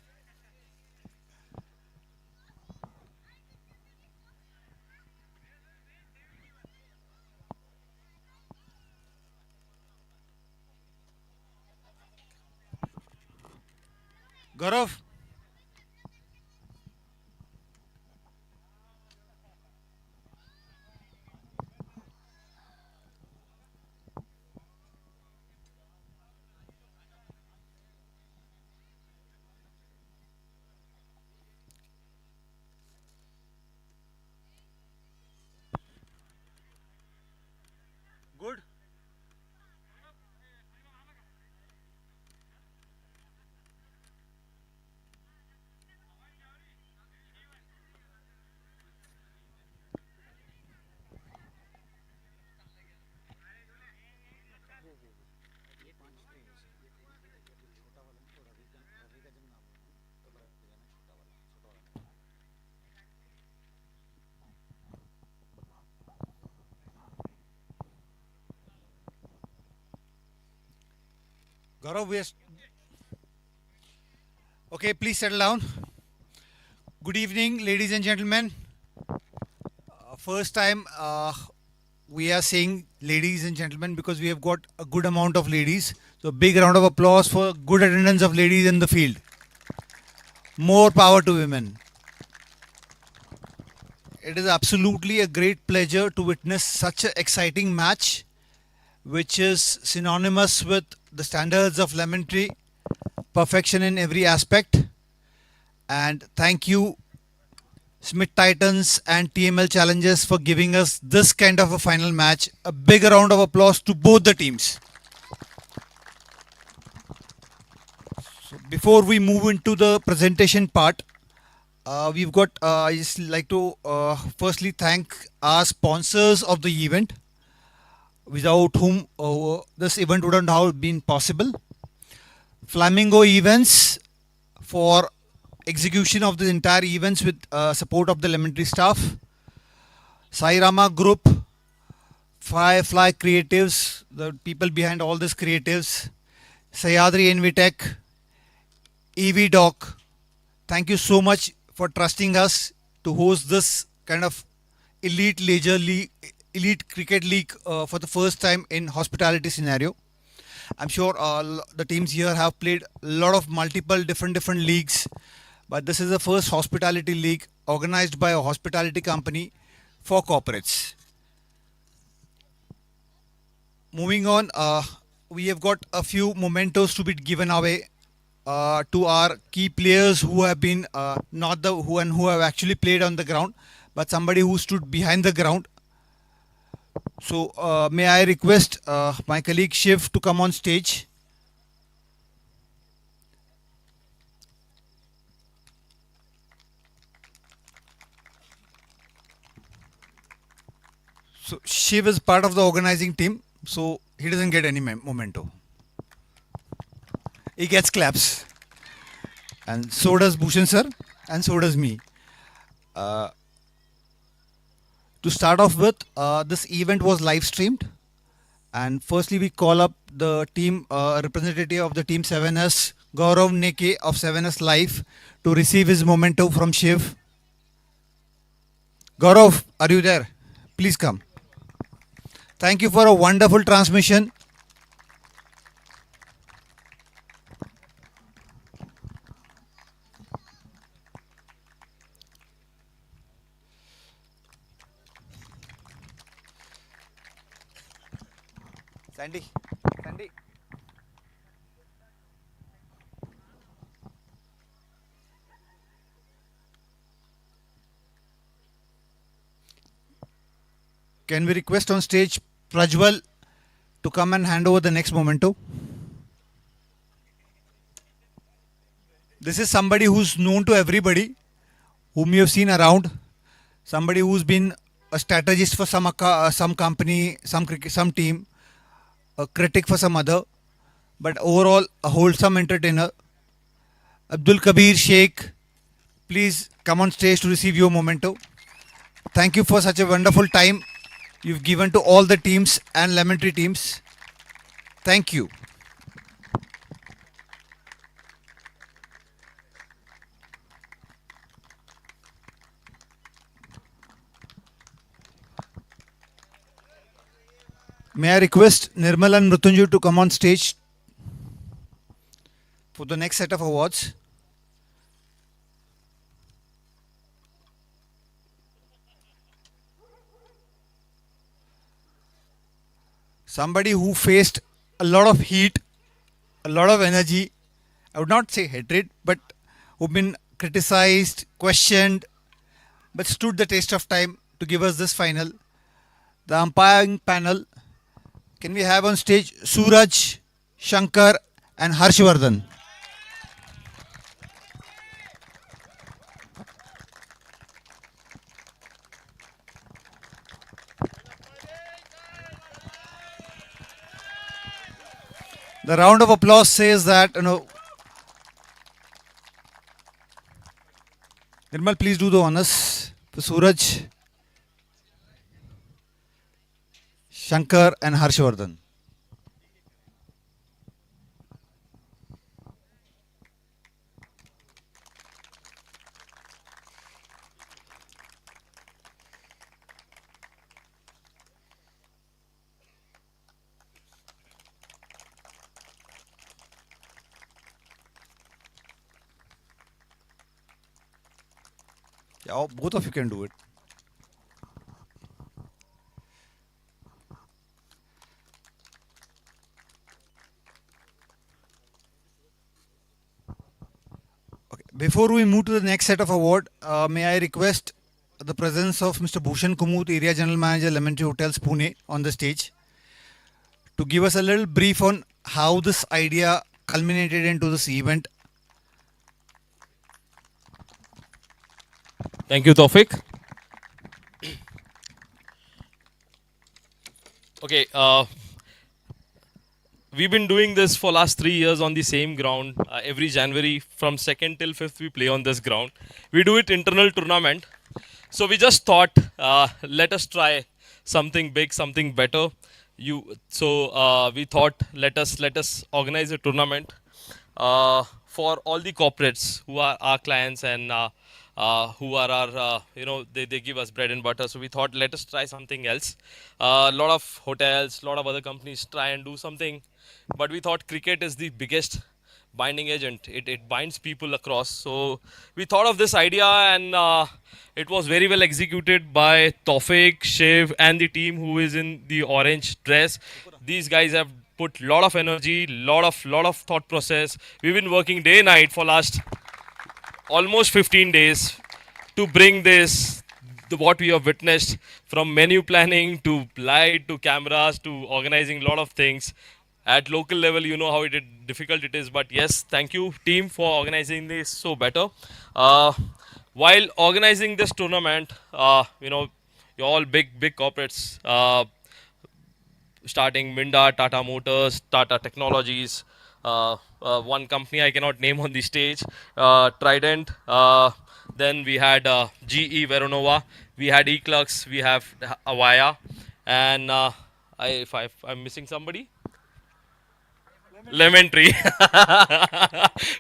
Gaurav. Good. Gaurav, okay, please settle down. Good evening, ladies and gentlemen. First time we are saying ladies and gentlemen because we have got a good amount of ladies. So big round of applause for good attendance of ladies in the field. More power to women. It is absolutely a great pleasure to witness such an exciting match, which is synonymous with the standards of Lemon Tree, perfection in every aspect. And thank you, Smith Titans and TML Challengers, for giving us this kind of a final match. A big round of applause to both the teams. So before we move into the presentation part, we've got, I just like to firstly thank our sponsors of the event, without whom this event wouldn't have been possible. Flamingo Events for execution of the entire events with support of the Lemon Tree staff. Sai Rama Group, Firefly Creatives, the people behind all these creatives. Sayadri Envitech, EV Doc. Thank you so much for trusting us to host this kind of elite leisure league, elite cricket league for the first time in hospitality scenario. I'm sure the teams here have played a lot of multiple different leagues, but this is the first hospitality league organized by a hospitality company for corporates. Moving on, we have got a few mementos to be given away to our key players who have been not the who have actually played on the ground, but somebody who stood behind the ground. So may I request my colleague Shiv to come on stage. So Shiv is part of the organizing team, so he doesn't get any memento. He gets claps, and so does Bhushan sir, and so does me. To start off with, this event was live streamed, and firstly we call up the team representative of the team 7S, Gaurav Neke of 7S Live, to receive his memento from Shiv. Gaurav, are you there? Please come. Thank you for a wonderful transmission. Sandy. Can we request on stage Prajwal to come and hand over the next memento? This is somebody who's known to everybody, whom you have seen around. Somebody who's been a strategist for some company, some team, a critic for some other, but overall a wholesome entertainer. Abdul Kabir Sheikh, please come on stage to receive your memento. Thank you for such a wonderful time you've given to all the teams and Lemon Tree teams. Thank you. May I request Nirmal and Mrutunjay to come on stage for the next set of awards. Somebody who faced a lot of heat, a lot of energy, I would not say hatred, but who've been criticized, questioned, but stood the test of time to give us this final. The umpiring panel, can we have on stage Suraj, Shankar and Harshvardhan? The round of applause says that, Nirmal, please do the honors for Suraj, Shankar and Harshvardhan. Yeah, both of you can do it. Okay. Before we move to the next set of award, may I request the presence of Mr. Bhushan Kumut, Area General Manager, Lemon Tree Hotels, Pune, on the stage to give us a little brief on how this idea culminated into this event. Thank you, Tawfiq. Okay, we've been doing this for last 3 years on the same ground. Every January from 2nd till 5th we play on this ground. We do it internal tournament. So we just thought, let us try something big, something better. We thought let us organize a tournament for all the corporates who are our clients and who are our they give us bread and butter. So we thought let us try something else. A lot of hotels, lot of other companies try and do something, but we thought cricket is the biggest binding agent. It binds people across. So we thought of this idea, and it was very well executed by Tawfiq, Shiv, and the team who is in the orange dress. These guys have put lot of energy, lot of thought process. We've been working day and night for last almost 15 days to bring this, what we have witnessed, from menu planning to light to cameras to organizing lot of things. At local level, you know how difficult it is, but yes, thank you team for organizing this so better. While organizing this tournament, you're all big corporates, starting Minda, Tata Motors, Tata Technologies, one company I cannot name on the stage, Trident, then we had GE Veronova, we had Eclux, we have Avaya, and if I'm missing somebody, Lemon Tree.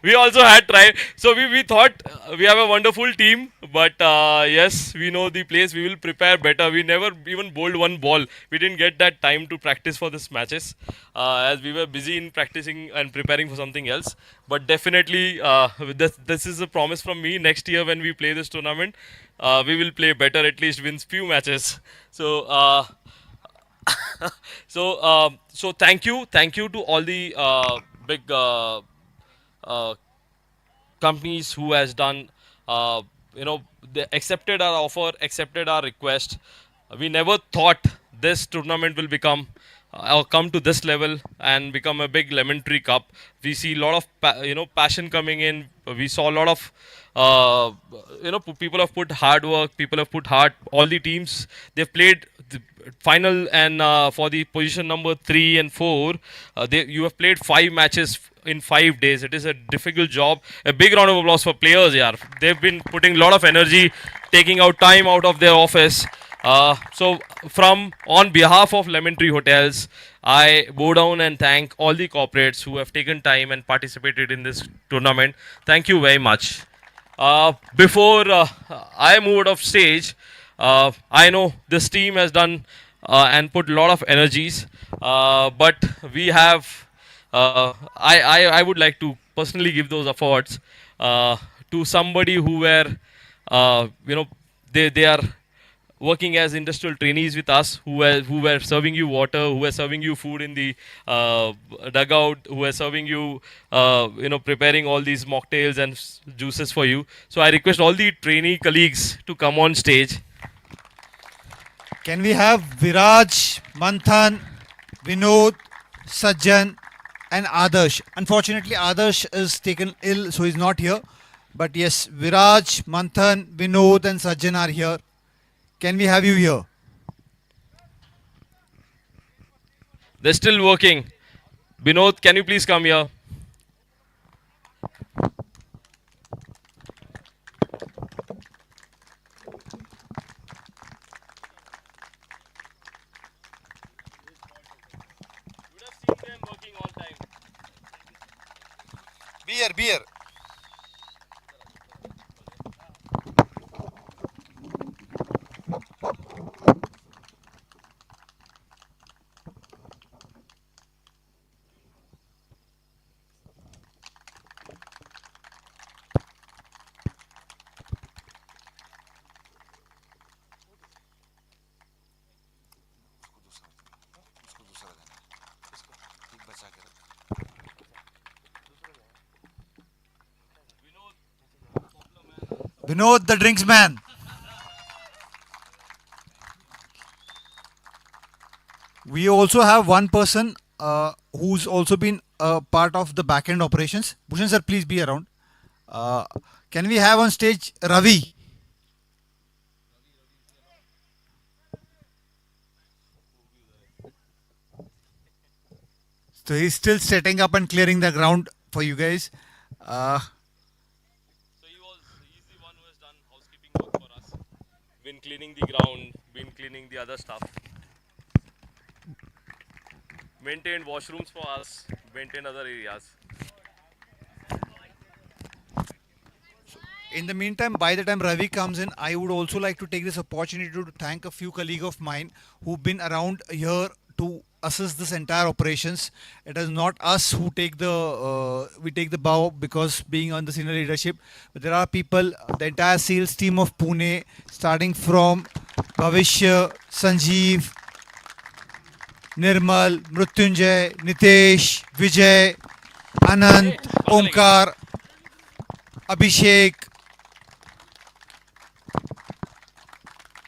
We also had tried. So we thought we have a wonderful team, but yes, we know the place. We will prepare better. We never even bowled one ball. We didn't get that time to practice for this matches, as we were busy in practicing and preparing for something else. But definitely, this is a promise from me. Next year when we play this tournament, we will play better. At least win few matches. So. So thank you to all the big companies who has done, they accepted our offer, accepted our request. We never thought this tournament will become or come to this level and become a big Lemon Tree Cup. We see a lot of passion coming in. We saw a lot of people have put hard work, people have put heart. All the teams, they've played the final, and for the position number 3 and 4, you have played 5 matches in 5 days. It is a difficult job. A big round of applause for players here. They've been putting a lot of energy, taking out time out of their office. So on behalf of Lemon Tree Hotels, I bow down and thank all the corporates who have taken time and participated in this tournament. Thank you very much. Before I move out of stage, I know this team has done and put a lot of energies, but we have, I would like to personally give those awards to somebody who were, they are working as industrial trainees with us, who were serving you water, who were serving you food in the dugout, who were serving you, preparing all these mocktails and juices for you. So I request all the trainee colleagues to come on stage. Can we have Viraj, Manthan, Vinod, Sajjan and Adarsh? Unfortunately, Adarsh is taken ill, so he's not here. But yes, Viraj, Manthan, Vinod and Sajjan are here. Can we have you here? They're still working. Vinod, can you please come here? Beer. Vinod, the drinks man. We also have one person who's also been part of the back-end operations. Bhushan sir, please be around. Can we have on stage Ravi? So he's still setting up and clearing the ground for you guys. So he's the one who has done housekeeping work for us. Been cleaning the ground, been cleaning the other stuff. Maintained washrooms for us, maintained other areas. In the meantime, by the time Ravi comes in, I would also like to take this opportunity to thank a few colleagues of mine who've been around here to assist this entire operations. It is not us who take the bow because being on the senior leadership, but there are people, the entire sales team of Pune, starting from Bhavishya, Sanjeev, Nirmal, Mrutyunjay, Nitesh, Vijay, Anand, Omkar, Abhishek,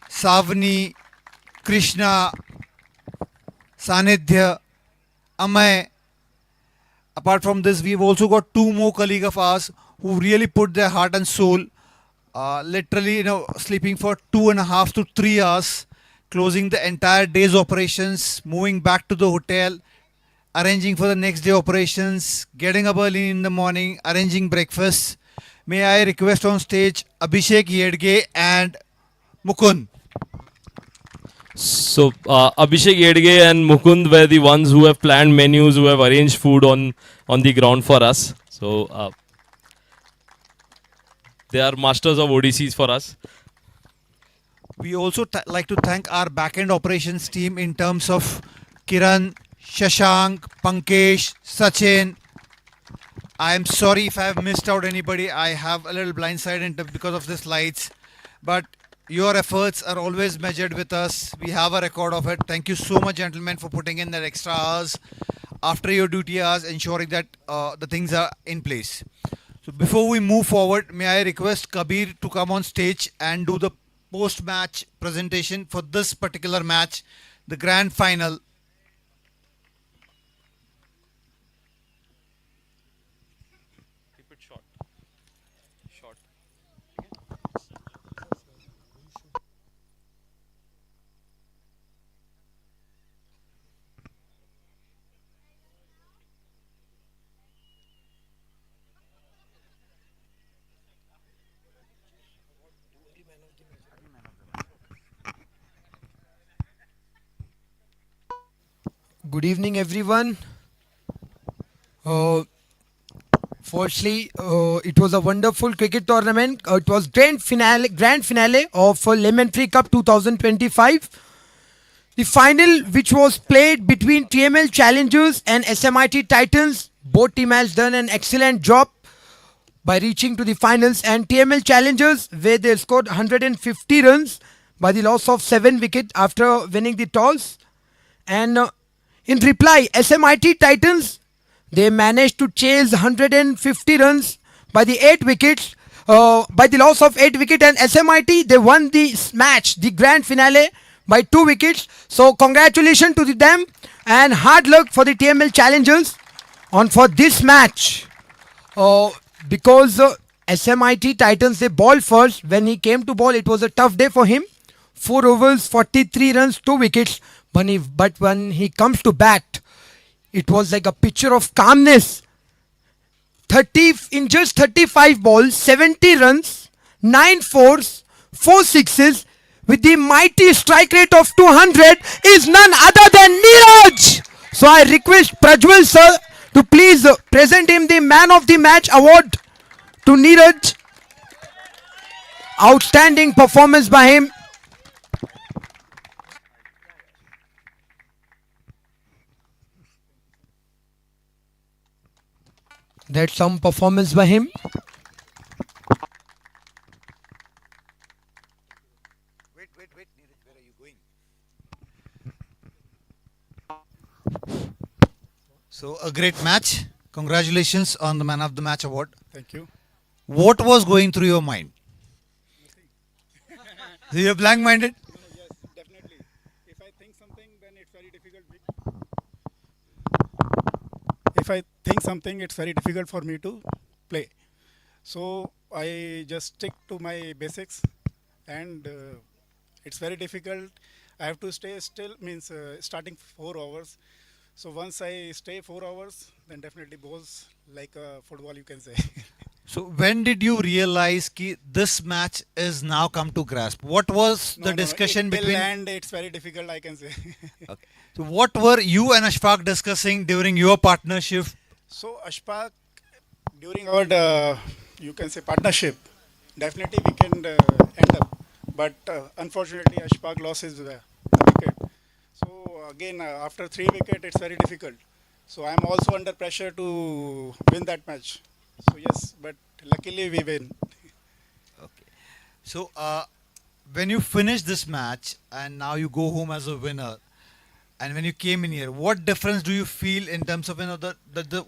Savani, Krishna, Sanidhya, Amay. Apart from this, we've also got two more colleagues of ours who really put their heart and soul, literally, sleeping for 2.5 to 3 hours, closing the entire day's operations, moving back to the hotel, arranging for the next day operations, getting up early in the morning, arranging breakfast. May I request on stage Abhishek Yedge and Mukund. So Abhishek Yedge and Mukund were the ones who have planned menus, who have arranged food on the ground for us. So they are masters of ODCs for us. We also like to thank our back-end operations team in terms of Kiran, Shashank, Pankesh, Sachin. I am sorry if I have missed out anybody. I have a little blindsided because of the slides. But your efforts are always measured with us. We have a record of it. Thank you so much, gentlemen, for putting in that extra hours after your duty hours, ensuring that the things are in place. So before we move forward, may I request Kabir to come on stage and do the post-match presentation for this particular match, the grand final. Keep it short. Short. Good evening, everyone. Firstly, it was a wonderful cricket tournament. It was grand finale of Lemon Tree Cup 2025. The final, which was played between TML Challengers and SMIT Titans, both teams has done an excellent job by reaching to the finals. And TML Challengers, where they scored 150 runs by the loss of 7 wickets after winning the toss. And in reply, SMIT Titans, they managed to chase 150 runs by the 8 wickets, by the loss of 8 wickets, and SMIT, they won the match, the grand finale, by 2 wickets. So congratulations to them and hard luck for the TML Challengers on for this match. Because SMIT Titans, they ball first. When he came to ball, it was a tough day for him. 4 overs, 43 runs, 2 wickets. But when he comes to bat, it was like a picture of calmness. In just 35 balls, 70 runs, 9 fours, 4 sixes, with the mighty strike rate of 200 is none other than Neeraj. So I request Prajwal sir to please present him the Man of the Match award to Neeraj. Outstanding performance by him. That's some performance by him. Wait, Neeraj, where are you going? So a great match. Congratulations on the Man of the Match award. Thank you. What was going through your mind? So you're blank-minded? Yes, definitely. If I think something, then it's very difficult. If I think something, it's very difficult for me to play. So I just stick to my basics, and it's very difficult. I have to stay still, means starting 4 hours. So once I stay 4 hours, then definitely goes like football, you can say. So when did you realize ki this match is now come to grasp? What was the discussion Till between? end, it's very difficult, I can say. Okay. So what were you and Ashfaq discussing during your partnership? So Ashfaq, during our you can say partnership, definitely we can end up. But unfortunately, Ashfaq lost his wicket. So again, after 3 wicket, it's very difficult. So I'm also under pressure to win that match. So yes, but luckily we win. Okay. So when you finish this match and now you go home as a winner, and when you came in here, what difference do you feel in terms of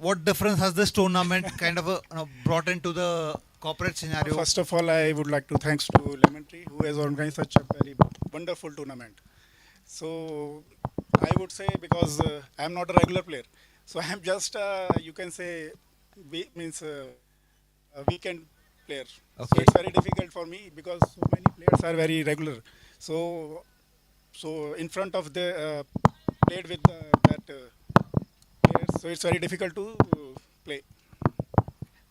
what difference has this tournament kind of brought into the corporate scenario? First of all, I would like to thanks to Lemon Tree who has organized such a very wonderful tournament. So I would say because I'm not a regular player, so I'm just you can say means a weekend player. So Okay. it's very difficult for me because so many players are very regular. So in front of the played with that players, so it's very difficult to play.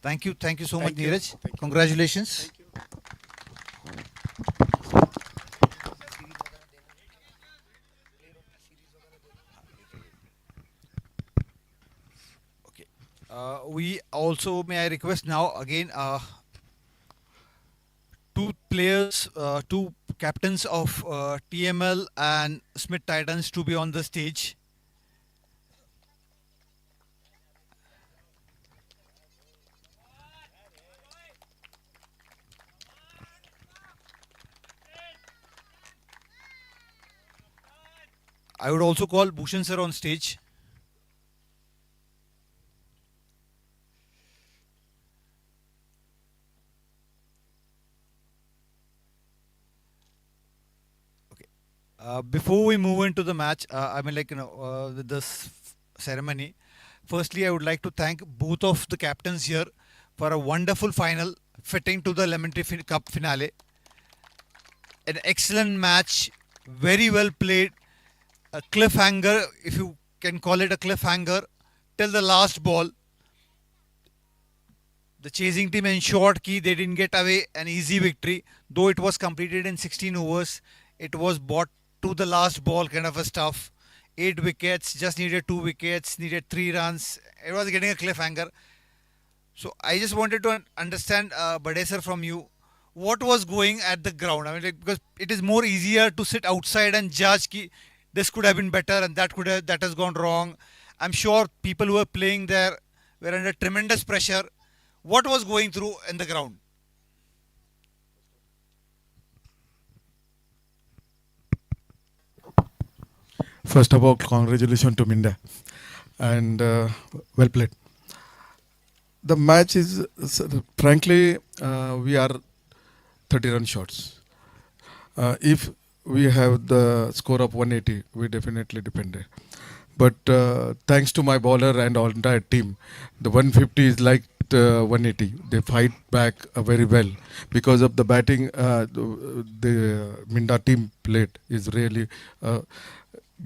Thank you so much, Thank you. Neeraj. Thank you. Congratulations. Thank you. Okay. We also, may I request now again, two players, two captains of TML and Smith Titans to be on the stage. I would also call Bhushan sir on stage. Before we move into the match, with this ceremony, firstly, I would like to thank both of the captains here for a wonderful final fitting to the Lemon Tree Cup finale. An excellent match, very well played, a cliffhanger, if you can call it a cliffhanger, till the last ball. The chasing team ensured that they didn't get away an easy victory, though it was completed in 16 overs. It was bought to the last ball kind of a stuff. 8 wickets, just needed 2 wickets, needed 3 runs. It was getting a cliffhanger. So I just wanted to understand, Bade sir, from you, what was going at the ground? I mean, because it is more easier to sit outside and judge ki this could have been better and that has gone wrong. I'm sure people who were playing there were under tremendous pressure. What was going through in the ground? First of all, congratulations to Minda and well played. The match is, frankly, we are 30-run shots. If we have the score of 180, we definitely defended. But thanks to my bowler and all entire team, the 150 is like 180. They fight back very well because of the batting. The Minda team played is really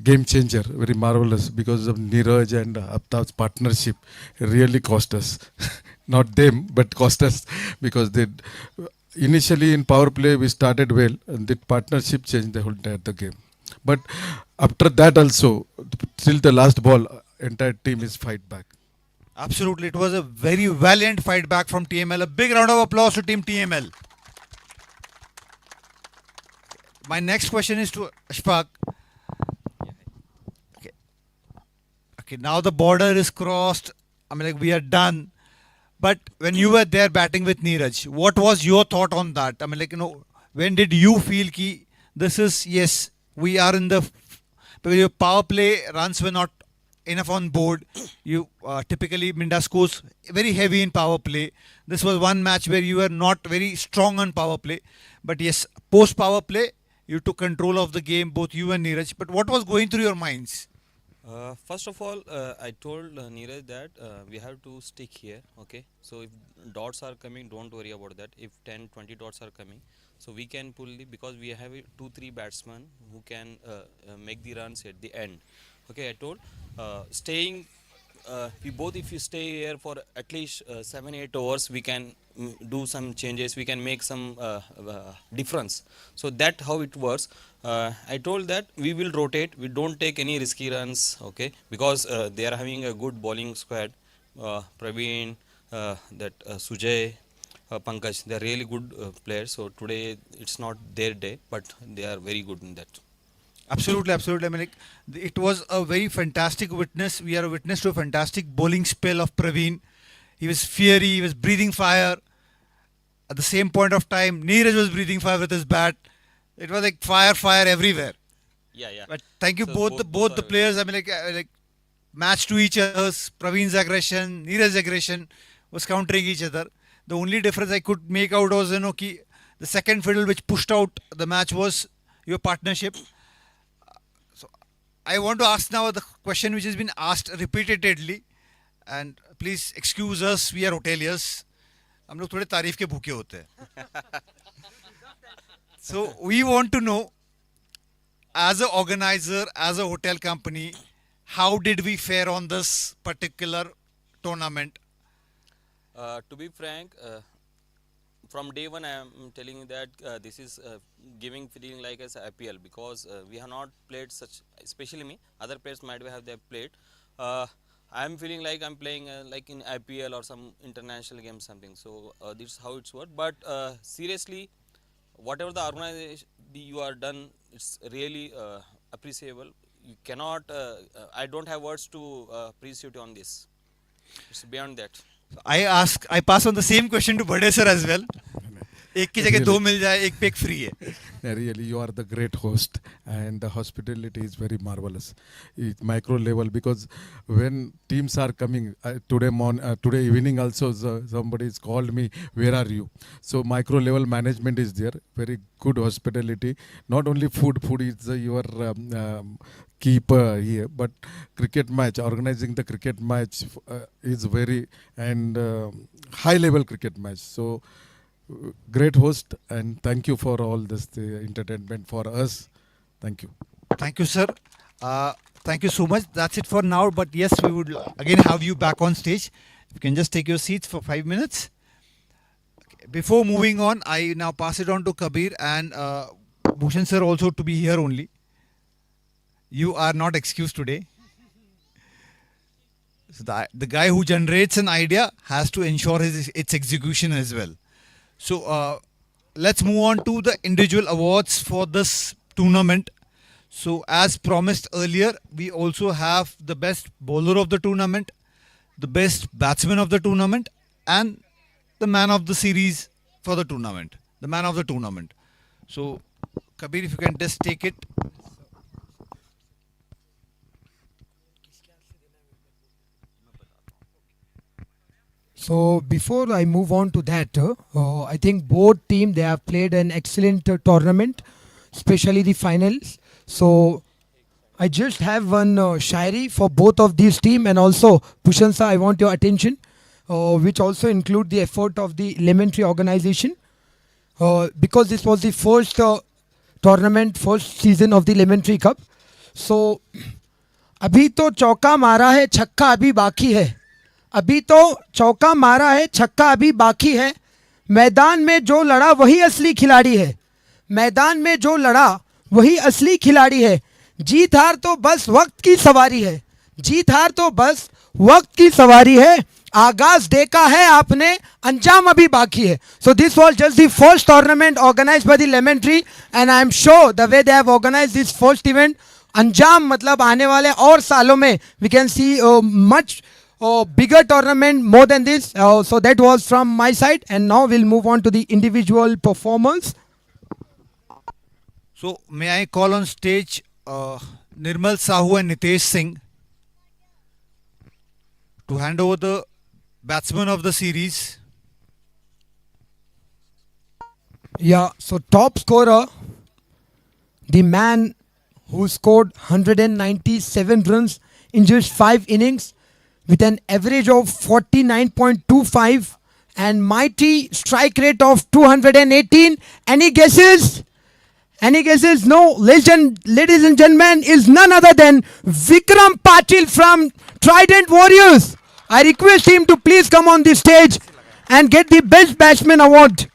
game changer, very marvelous because of Neeraj and Aptab's partnership. Really cost us, not them, but cost us because they. Initially in power play we started well and the partnership changed the whole entire the game. But after that also, till the last ball, entire team is fight back. Absolutely, it was a very valiant fight back from TML. A big round of applause to team TML. My next question is to Ashfaq. Okay, now the border is crossed. I mean, like we are done. But when you were there batting with Neeraj, what was your thought on that? I mean, like, when did you feel ki this is, yes, we are in the, because your power play runs were not enough on board. You typically, Minda scores very heavy in power play. This was one match where you were not very strong on power play. But yes, post power play, you took control of the game, both you and Neeraj. But what was going through your minds? First of all, I told Neeraj that we have to stick here, okay? So if dots are coming, don't worry about that. If 10, 20 dots are coming, so we can pull because we have 2-3 batsmen who can make the runs at the end. Okay, I told staying. We both, if you stay here for at least 7-8 hours, we can do some changes. We can make some difference. So that how it works. I told that we will rotate. We don't take any risky runs. Okay, because they are having a good bowling squad. Praveen, Sujay, Pankaj, they are really good players. So today it's not their day, but they are very good in that. Absolutely, absolutely. I mean, like, it was a very fantastic witness. We are a witness to a fantastic bowling spell of Praveen. He was fiery, he was breathing fire. At the same point of time, Neeraj was breathing fire with his bat. It was like fire everywhere. Yeah. But thank you So both the players. I mean, like matched to each other's. Praveen's aggression, Neeraj's aggression was countering each other. The only difference I could make out was, the second fiddle which pushed out the match was your partnership. I want to ask now the question which has been asked repeatedly, and please excuse us, we are hoteliers. हम लोग थोड़े तारीफ के भूखे होते हैं. So we want to know, as an organizer, as a hotel company, how did we fare on this particular tournament? To be frank, from day one I am telling you that this is giving feeling like as IPL, because we have not played such, especially me, other players might have they played. I am feeling like I am playing like in IPL or some international game something. So this is how it's worked. But seriously, whatever the organization you are done, it's really appreciable. You cannot, I don't have words to appreciate on this. It's beyond that. I pass on the same question to Bade sir as well. एक की जगह दो मिल जाए, एक पे एक free है. Really, you are the great host, and the hospitality is very marvelous. It's micro level, because when teams are coming today evening also somebody has called me, where are you? So micro level management is there, very good hospitality. Not only food is your keeper here, but cricket match, organizing the cricket match is very high level cricket match. So great host, and thank you for all this entertainment for us. Thank you. Thank you, sir. Thank you so much. That's it for now. But yes, we would again have you back on stage. You can just take your seats for 5 minutes. Okay. Before moving on, I now pass it on to Kabir and Bhushan sir also to be here only. You are not excused today. So the guy who generates an idea has to ensure its execution as well. So let's move on to the individual awards for this tournament. So as promised earlier, we also have the best bowler of the tournament, the best batsman of the tournament, and the man of the series for the tournament, the man of the tournament. So Kabir, if you can just take it. So before I move on to that, I think both team, they have played an excellent tournament, especially the finals. So I just have one shairi for both of these team, and also Bhushan sir, I want your attention, which also include the effort of the Lemon Tree organization, because this was the first tournament, first season of the Lemon Tree Cup. So अभी तो चौका मारा है, छक्का अभी बाकी है. अभी तो चौका मारा है, छक्का अभी बाकी है. मैदान में जो लड़ा वही असली खिलाड़ी है. मैदान में जो लड़ा वही असली खिलाड़ी है. जीत हार तो बस वक्त की सवारी है. जीत हार तो बस वक्त की सवारी है. आगाज देखा है आपने, अंजाम अभी बाकी है. So this was just the first tournament organized by the Lemon Tree, and I am sure the way they have organized this first event, अंजाम मतलब आने वाले और सालों में we can see much bigger tournament more than this. So that was from my side, and now we'll move on to the individual performers. So may I call on stage Nirmal Sahu and Nitesh Singh to hand over the batsman of the series. Yeah, so top scorer, the man who scored 197 runs in just 5 innings with an average of 49.25 and mighty strike rate of 218. Any guesses? And he guesses no. Ladies and gentlemen, is none other than Vikram Patil from Trident Warriors. I request him to please come on the stage and get the Best Batsman award.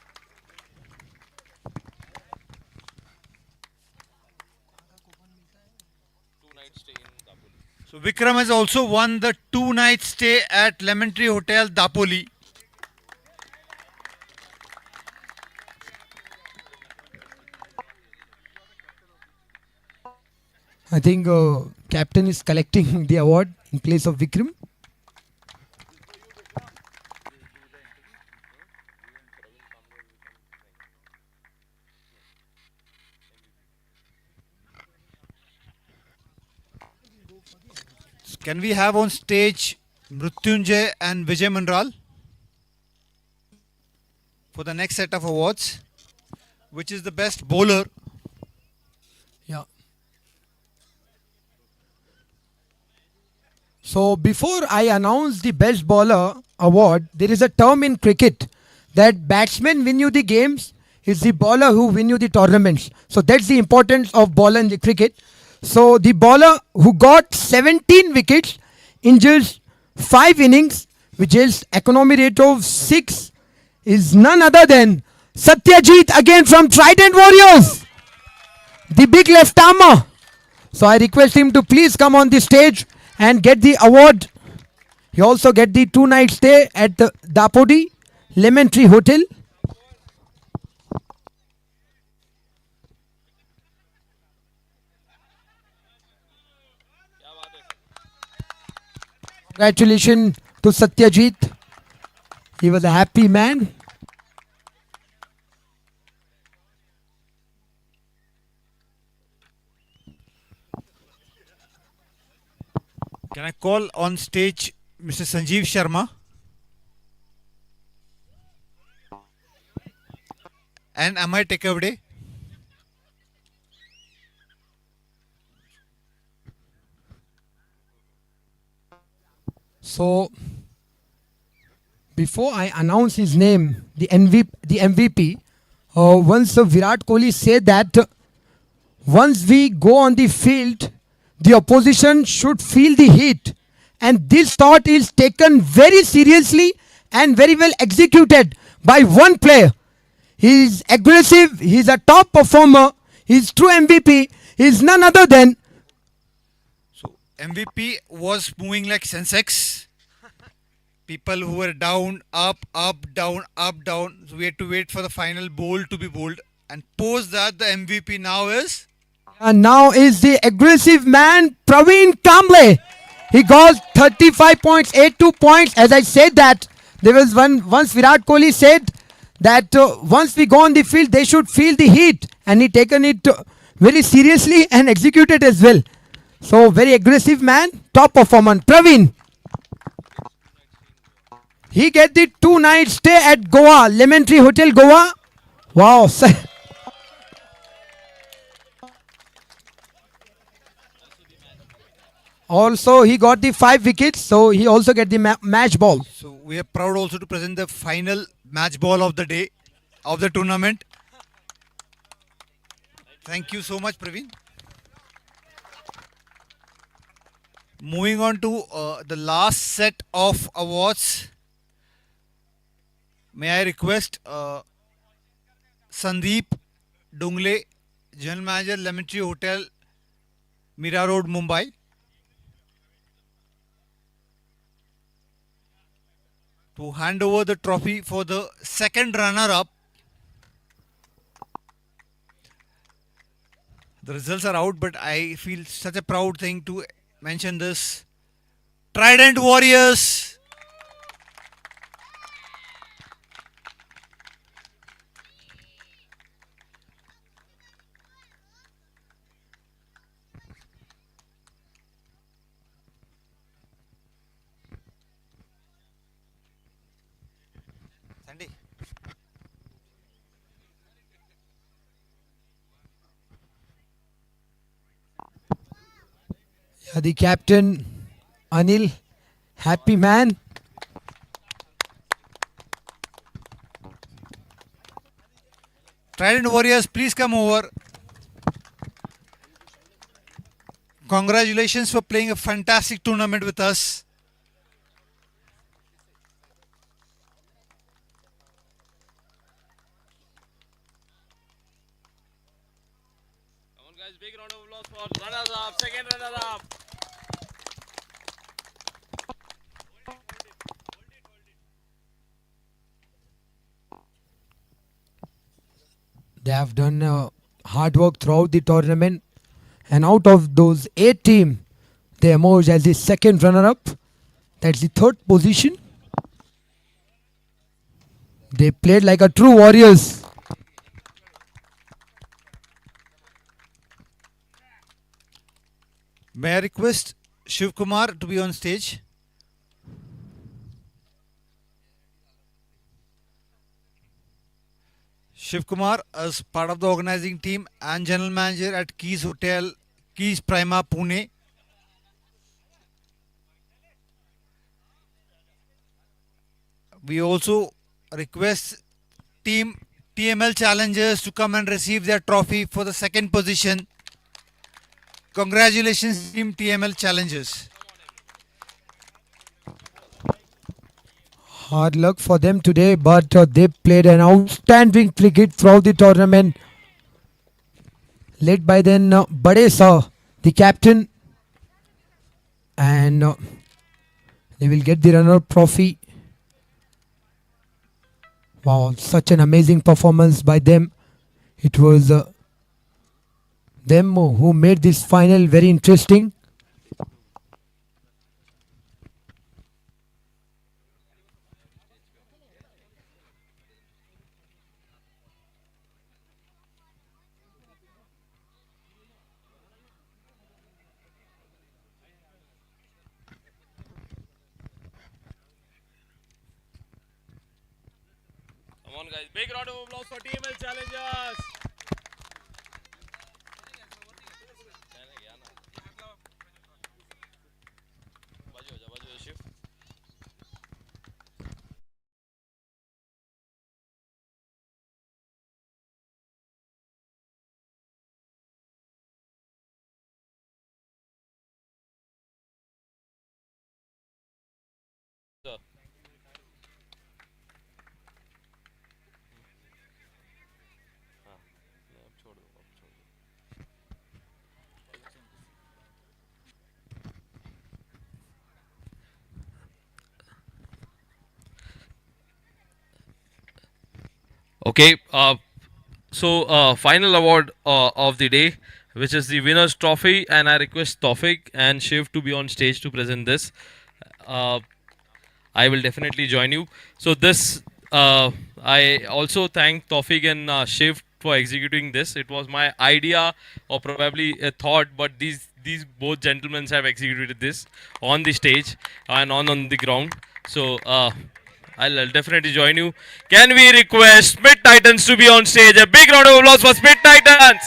So Vikram has also won the 2-night stay at Lemon Tree Hotel, Dapoli. I think captain is collecting the award in place of Vikram. Can we have on stage Mrutyunjay and Vijay Mandral for the next set of awards, which is the best bowler? Yeah. So before I announce the best bowler award, there is a term in cricket that batsmen win you the games, it's the bowler who win you the tournaments. So that's the importance of bowler in the cricket. So the bowler who got 17 wickets in just 5 innings, which is economy rate of 6, is none other than Satyajit, again from Trident Warriors, the big left armer. So I request him to please come on the stage and get the award. He also get the 2-night stay at the Dapodi Lemon Tree Hotel. Congratulations to Satyajit. He was a happy man. Can I call on stage Mr. Sanjeev Sharma and Amay Tekavade? So, before I announce his name, the MVP, once Virat Kohli said that once we go on the field, the opposition should feel the heat. And this thought is taken very seriously and very well executed by one player. He is aggressive, he is a top performer, he is true MVP, he is none other than MVP was moving like Sensex. People who were down, up, up, down, up, down. So we had to wait for the final bowl to be bowled. And post that, the MVP now is? And now is the aggressive man, Praveen Kamble. He got 35.82 points. As I said that, there was once Virat Kohli said that once we go on the field, they should feel the heat. And he taken it very seriously and executed as well. So, very aggressive man, top performer, Praveen. He get the 2-night stay at Goa, Lemon Tree Hotel, Goa. Wow. Also, he got the 5 wickets, so he also get the match ball. So we are proud also to present the final match ball of the day, of the tournament. Thank you so much, Praveen. Moving on to the last set of awards. May I request Sandeep Dungle, General Manager, Lemon Tree Hotel, Mira Road, Mumbai, to hand over the trophy for the second runner-up. The results are out, but I feel such a proud thing to mention this. Trident Warriors. Sandy. Yeah, the captain, Anil, happy man. Trident Warriors, please come over. Congratulations for playing a fantastic tournament with us. Come on, guys, big round of applause for runners up, second runner up. They have done hard work throughout the tournament, and out of those 8 teams, they emerged as the second runner-up. That's the third position. They played like a true warriors. May I request Shiv Kumar to be on stage? Shiv Kumar as part of the organizing team and general manager at Keys Hotel, Keys Prima, Pune. We also request team TML challengers to come and receive their trophy for the second position. Congratulations, team TML challengers. Hard luck for them today, but they played an outstanding cricket throughout the tournament. Led by then Badesa, the captain. And they will get the runner-up trophy. Wow, such an amazing performance by them. It was them who made this final very interesting. Come on, guys, big round of applause for TML challengers. Okay, final award of the day, which is the winner's trophy, and I request Tawfiq and Shiv to be on stage to present this. I will definitely join you. So this, I also thank Tawfiq and Shiv for executing this. It was my idea or probably a thought, but these both gentlemen have executed this on the stage and on the ground. So I'll definitely join you. Can we request Smith Titans to be on stage? A big round of applause for Smith Titans.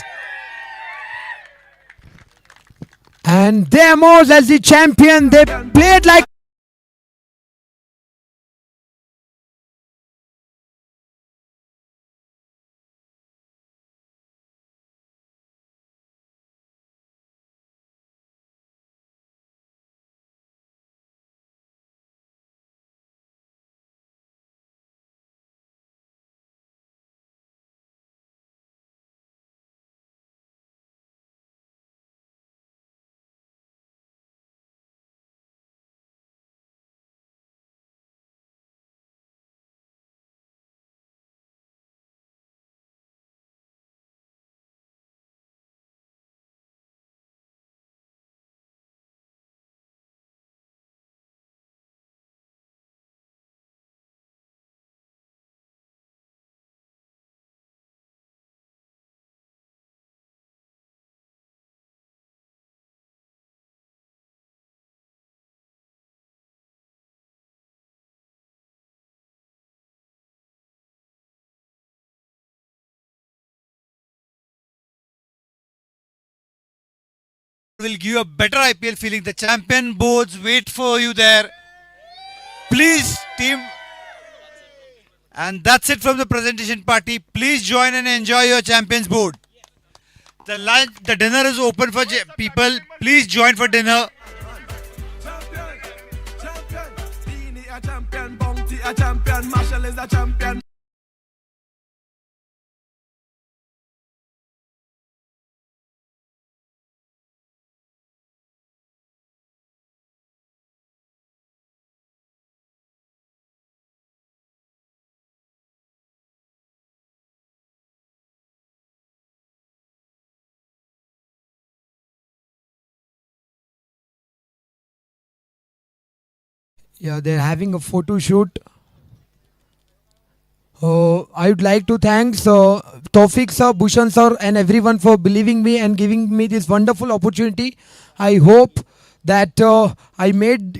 And they emerged as the champion. They played like will give you a better IPL feeling. The champion boards wait for you there. Please, team. And that's it from the presentation party. Please join and enjoy your champions board. The dinner is open for people. Please join for dinner. Champion, Bounty a champion, Marshall is a champion. Yeah, they're having a photo shoot. I would like to thank Tawfiq sir, Bhushan sir, and everyone for believing me and giving me this wonderful opportunity. I hope that I made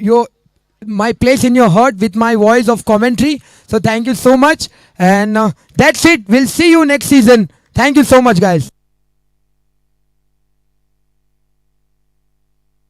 my place in your heart with my voice of commentary. So thank you so much, and that's it. We'll see you next season. Thank you so much, guys.